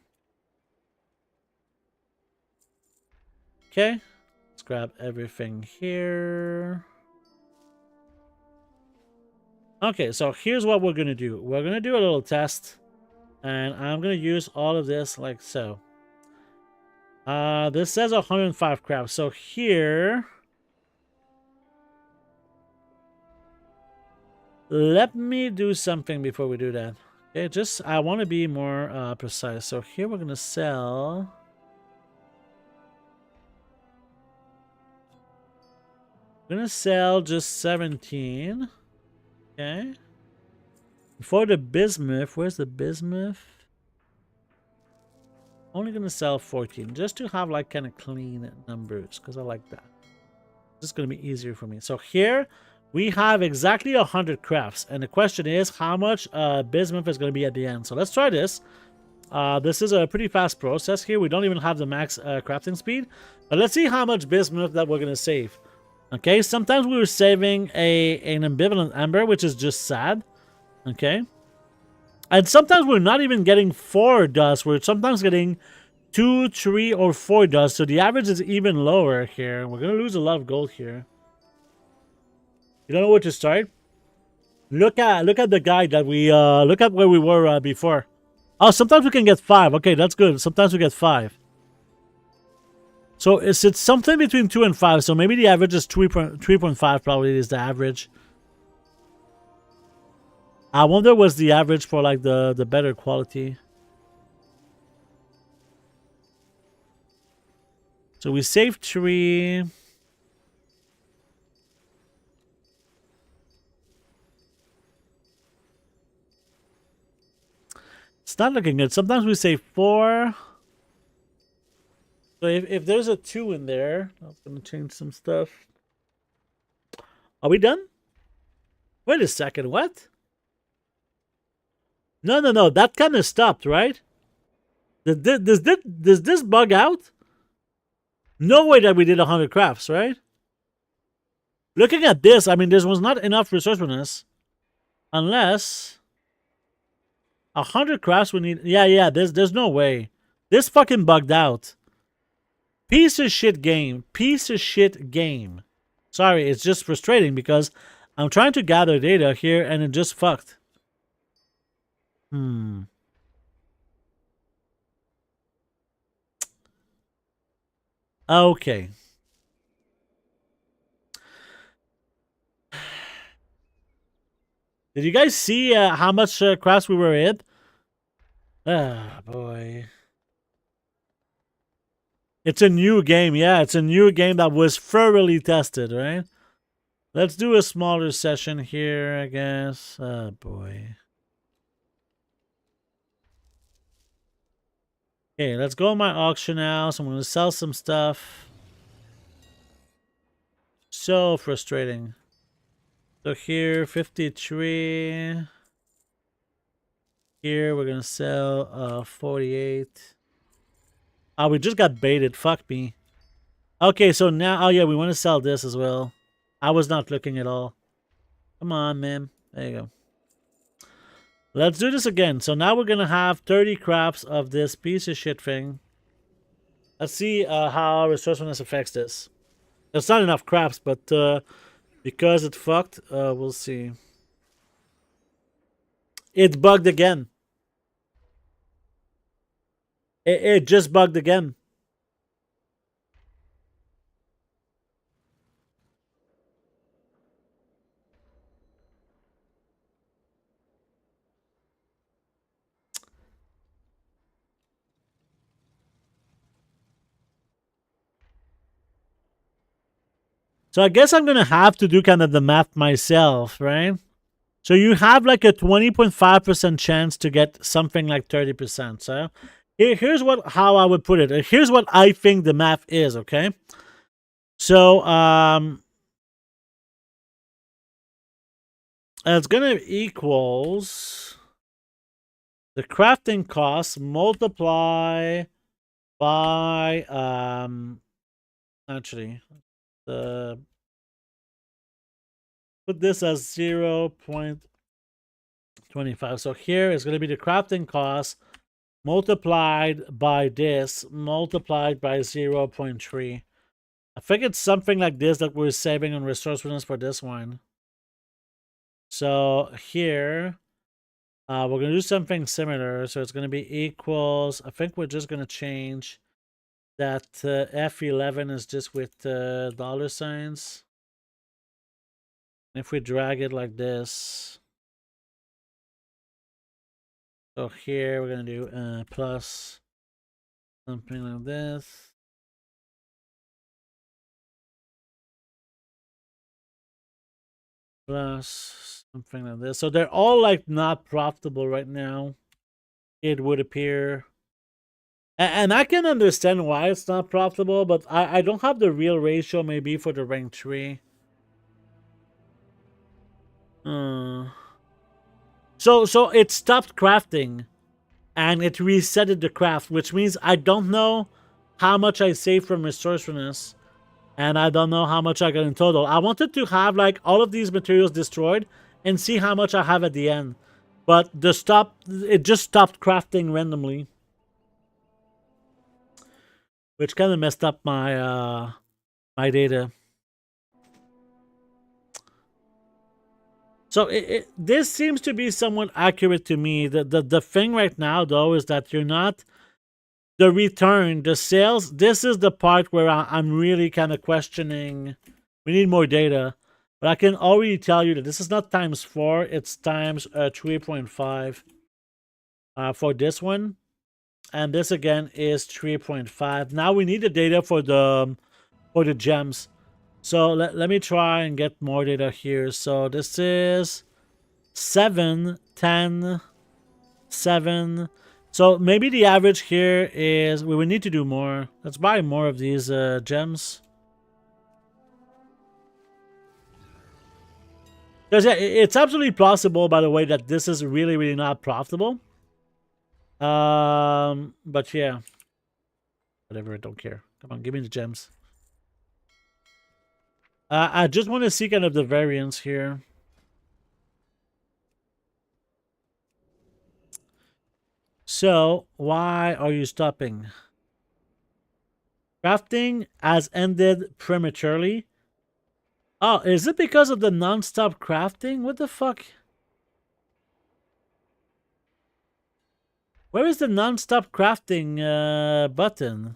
Okay. Let's grab everything here. Okay, so here's what we're going to do. We're going to do a little test. And I'm going to use all of this like so. This says 105 craft. So here... let me do something before we do that. Okay, just I want to be more precise. So here we're gonna sell. We're gonna sell just 17. Okay. For the bismuth, where's the bismuth? Only gonna sell 14, just to have like kind of clean numbers, because I like that. It's gonna be easier for me. So here. We have exactly 100 crafts, and the question is how much bismuth is going to be at the end. So let's try this. This is a pretty fast process here. We don't even have the max crafting speed, but let's see how much bismuth that we're going to save. Okay, sometimes we were saving an ambivalent ember, which is just sad. Okay, and sometimes we're not even getting 4 dust. We're sometimes getting 2, 3, or 4 dust. So the average is even lower here. We're going to lose a lot of gold here. You don't know where to start? Look at the guide that we look at where we were before. Oh, sometimes we can get 5. Okay, that's good. Sometimes we get 5. So it's something between 2 and 5. So maybe the average is 3.5. Probably is the average. I wonder what's the average for like the better quality. So we saved 3. It's not looking good. Sometimes we say 4. So if there's a 2 in there, I'm going to change some stuff. Are we done? Wait a second. What? No. That kind of stopped, right? Does this bug out? No way that we did 100 crafts, right? Looking at this, I mean, there was not enough resourcefulness. Unless... 100 crafts we need. Yeah. There's no way. This fucking bugged out. Piece of shit game. Piece of shit game. Sorry, it's just frustrating because I'm trying to gather data here and it just fucked. Okay. Did you guys see how much crafts we were in? Ah, boy. It's a new game. Yeah, it's a new game that was thoroughly tested, right? Let's do a smaller session here, I guess. Oh, boy. Okay, let's go on my auction now. So I'm going to sell some stuff. So frustrating. So here, 53. Here, we're going to sell 48. Oh, we just got baited. Fuck me. Okay, so now, oh yeah, we want to sell this as well. I was not looking at all. Come on, man. There you go. Let's do this again. So now we're going to have 30 crafts of this piece of shit thing. Let's see how resourcefulness affects this. There's not enough crafts, but because it fucked, we'll see. It bugged again. It just bugged again. So I guess I'm going to have to do kind of the math myself, right? So you have like a 20.5% chance to get something like 30%. So here's how I would put it. Here's what I think the math is, okay? So it's going to equals the crafting cost multiply by actually the put this as 0.25. So here is going to be the crafting cost multiplied by this multiplied by 0.3. I think it's something like this that we're saving on resourcefulness for this one. So here we're going to do something similar. So it's going to be equals, I think we're just going to change that F11 is just with dollar signs. If we drag it like this, so here we're going to do plus something like this. Plus something like this. So they're all like not profitable right now, it would appear. And I can understand why it's not profitable, but I don't have the real ratio maybe for the rank 3. So it stopped crafting and it resetted the craft, which means I don't know how much I saved from resourcefulness and I don't know how much I got in total. I wanted to have like all of these materials destroyed and see how much I have at the end, but it just stopped crafting randomly, which kind of messed up my my data. So this seems to be somewhat accurate to me. The thing right now, though, is that you're not... The return, the sales, this is the part where I'm really kind of questioning. We need more data. But I can already tell you that this is not times 4. It's times 3.5 for this one. And this, again, is 3.5. Now we need the data for the gems. So let me try and get more data here. So this is 7, 10, 7. So maybe the average here is... We would need to do more. Let's buy more of these gems. Because yeah, it's absolutely plausible, by the way, that this is really, really not profitable. But yeah. Whatever, I don't care. Come on, give me the gems. I just want to see kind of the variance here. So, why are you stopping? Crafting has ended prematurely. Oh, is it because of the non-stop crafting? What the fuck? Where is the non-stop crafting button?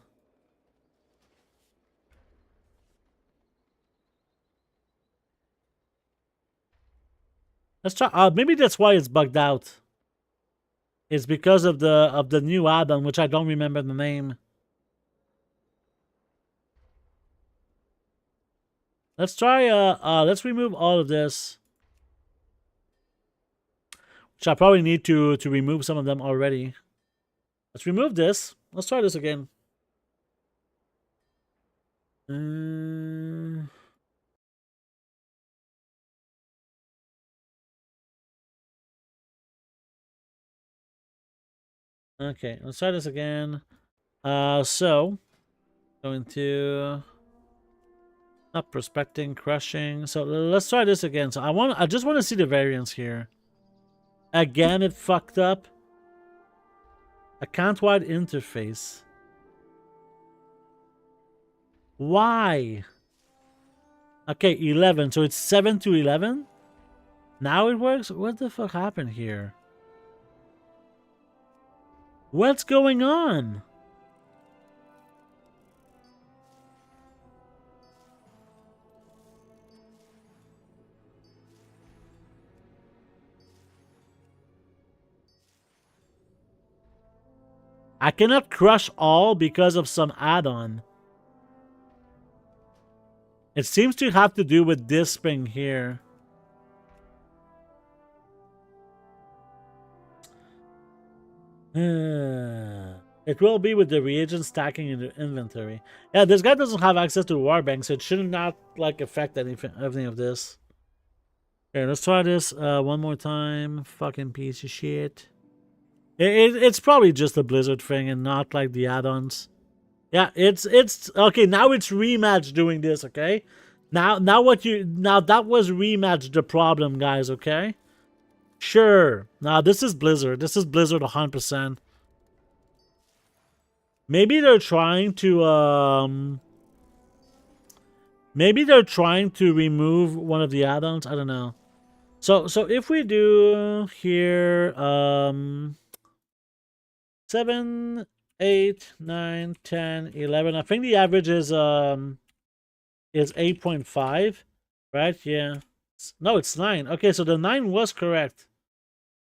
Let's try. Maybe that's why it's bugged out. It's because of the new add-on, which I don't remember the name. Let's try. Let's remove all of this, which I probably need to remove some of them already. Let's remove this. Let's try this again. Okay, let's try this again. So going to Not prospecting, crushing. So let's try this again. So I just want to see the variance here. Again, it fucked up. Account wide interface. Why? Okay, 11. So it's 7 to 11. Now it works. What the fuck happened here? What's going on? I cannot crush all because of some add-on. It seems to have to do with this thing here. It will be with the reagent stacking in the inventory. Yeah, this guy doesn't have access to the war bank, so it should not like affect anything of this. Okay, let's try this one more time. Fucking piece of shit. It's probably just a Blizzard thing and not like the add-ons. Yeah, it's okay. Now it's rematch doing this. Okay, now that was rematch the problem, guys. Okay, sure. Now this is Blizzard. This is Blizzard 100%. Maybe they're trying to maybe they're trying to remove one of the add-ons. I don't know. So if we do here 7, 8, 9, 10, 11. I think the average is 8.5, right? Yeah. No, it's 9. Okay, so the 9 was correct.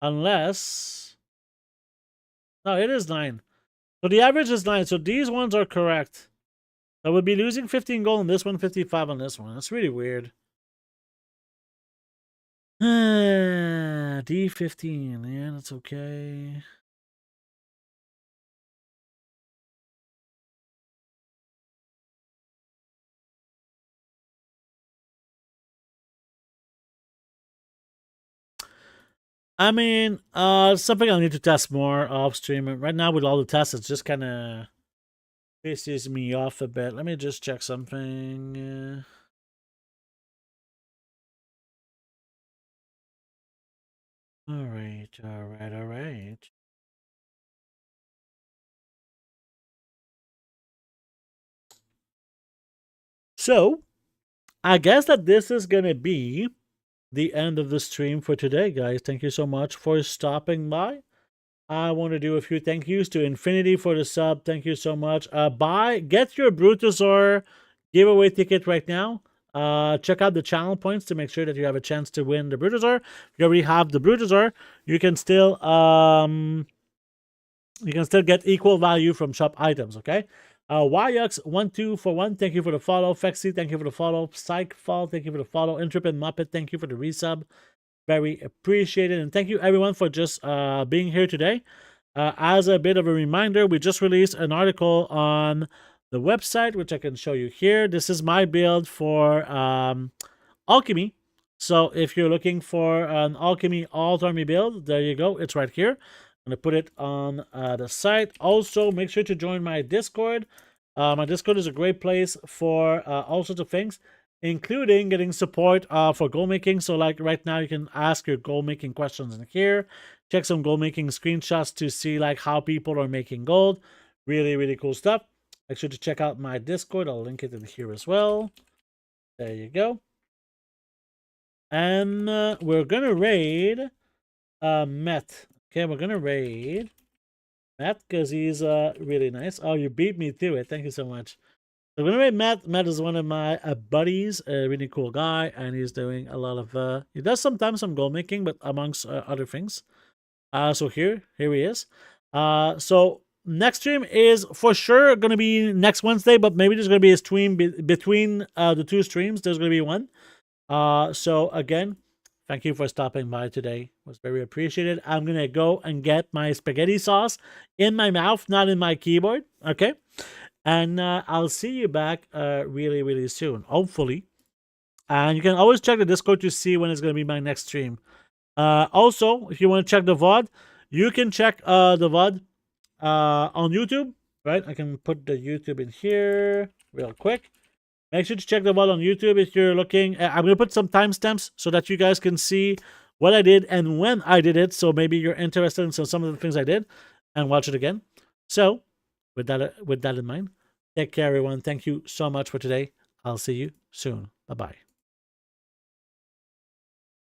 Unless no, it is 9. So the average is 9. So these ones are correct. I would be losing 15 gold on this one, 55 on this one. That's really weird. D15. Yeah, that's okay. I mean, something I need to test more off stream. Right now, with all the tests, it's just kind of pisses me off a bit. Let me just check something. All right. So, I guess that this is gonna be the end of the stream for today, guys. Thank you so much for stopping by. I want to do a few thank yous to Infinity for the sub. Thank you so much. Get your Brutosaur giveaway ticket right now. Check out the channel points to make sure that you have a chance to win the Brutosaur. If you already have the Brutosaur, you can still get equal value from shop items, okay? YX1241, thank you for the follow. Fexy, thank you for the follow. Psychfall, thank you for the follow. Intrepid Muppet, thank you for the resub. Very appreciated. And thank you everyone for just being here today. As a bit of a reminder, we just released an article on the website, which I can show you here. This is my build for alchemy. So if you're looking for an alchemy alt-army build, there you go. It's right here. I'm going to put it on the site. Also, make sure to join my Discord. My Discord is a great place for all sorts of things, including getting support for gold making. So like right now, you can ask your gold making questions in here. Check some gold making screenshots to see like how people are making gold. Really, really cool stuff. Make sure to check out my Discord. I'll link it in here as well. There you go. And we're going to raid Met. Okay, we're going to raid Matt because he's really nice. Oh, you beat me to it. Thank you so much. So we're going to raid Matt. Matt is one of my buddies, a really cool guy, and he's doing a lot of, he does sometimes some gold making, but amongst other things. So here he is. So next stream is for sure going to be next Wednesday, but maybe there's going to be a stream between the two streams. There's going to be one. So again, thank you for stopping by today. It was very appreciated. I'm going to go and get my spaghetti sauce in my mouth, not in my keyboard. Okay. And I'll see you back really, really soon, hopefully. And you can always check the Discord to see when it's going to be my next stream. Also, if you want to check the VOD, you can check the VOD on YouTube, right? I can put the YouTube in here real quick. Make sure to check them out on YouTube if you're looking. I'm going to put some timestamps so that you guys can see what I did and when I did it. So maybe you're interested in some of the things I did and watch it again. So with that in mind, take care, everyone. Thank you so much for today. I'll see you soon. Bye-bye.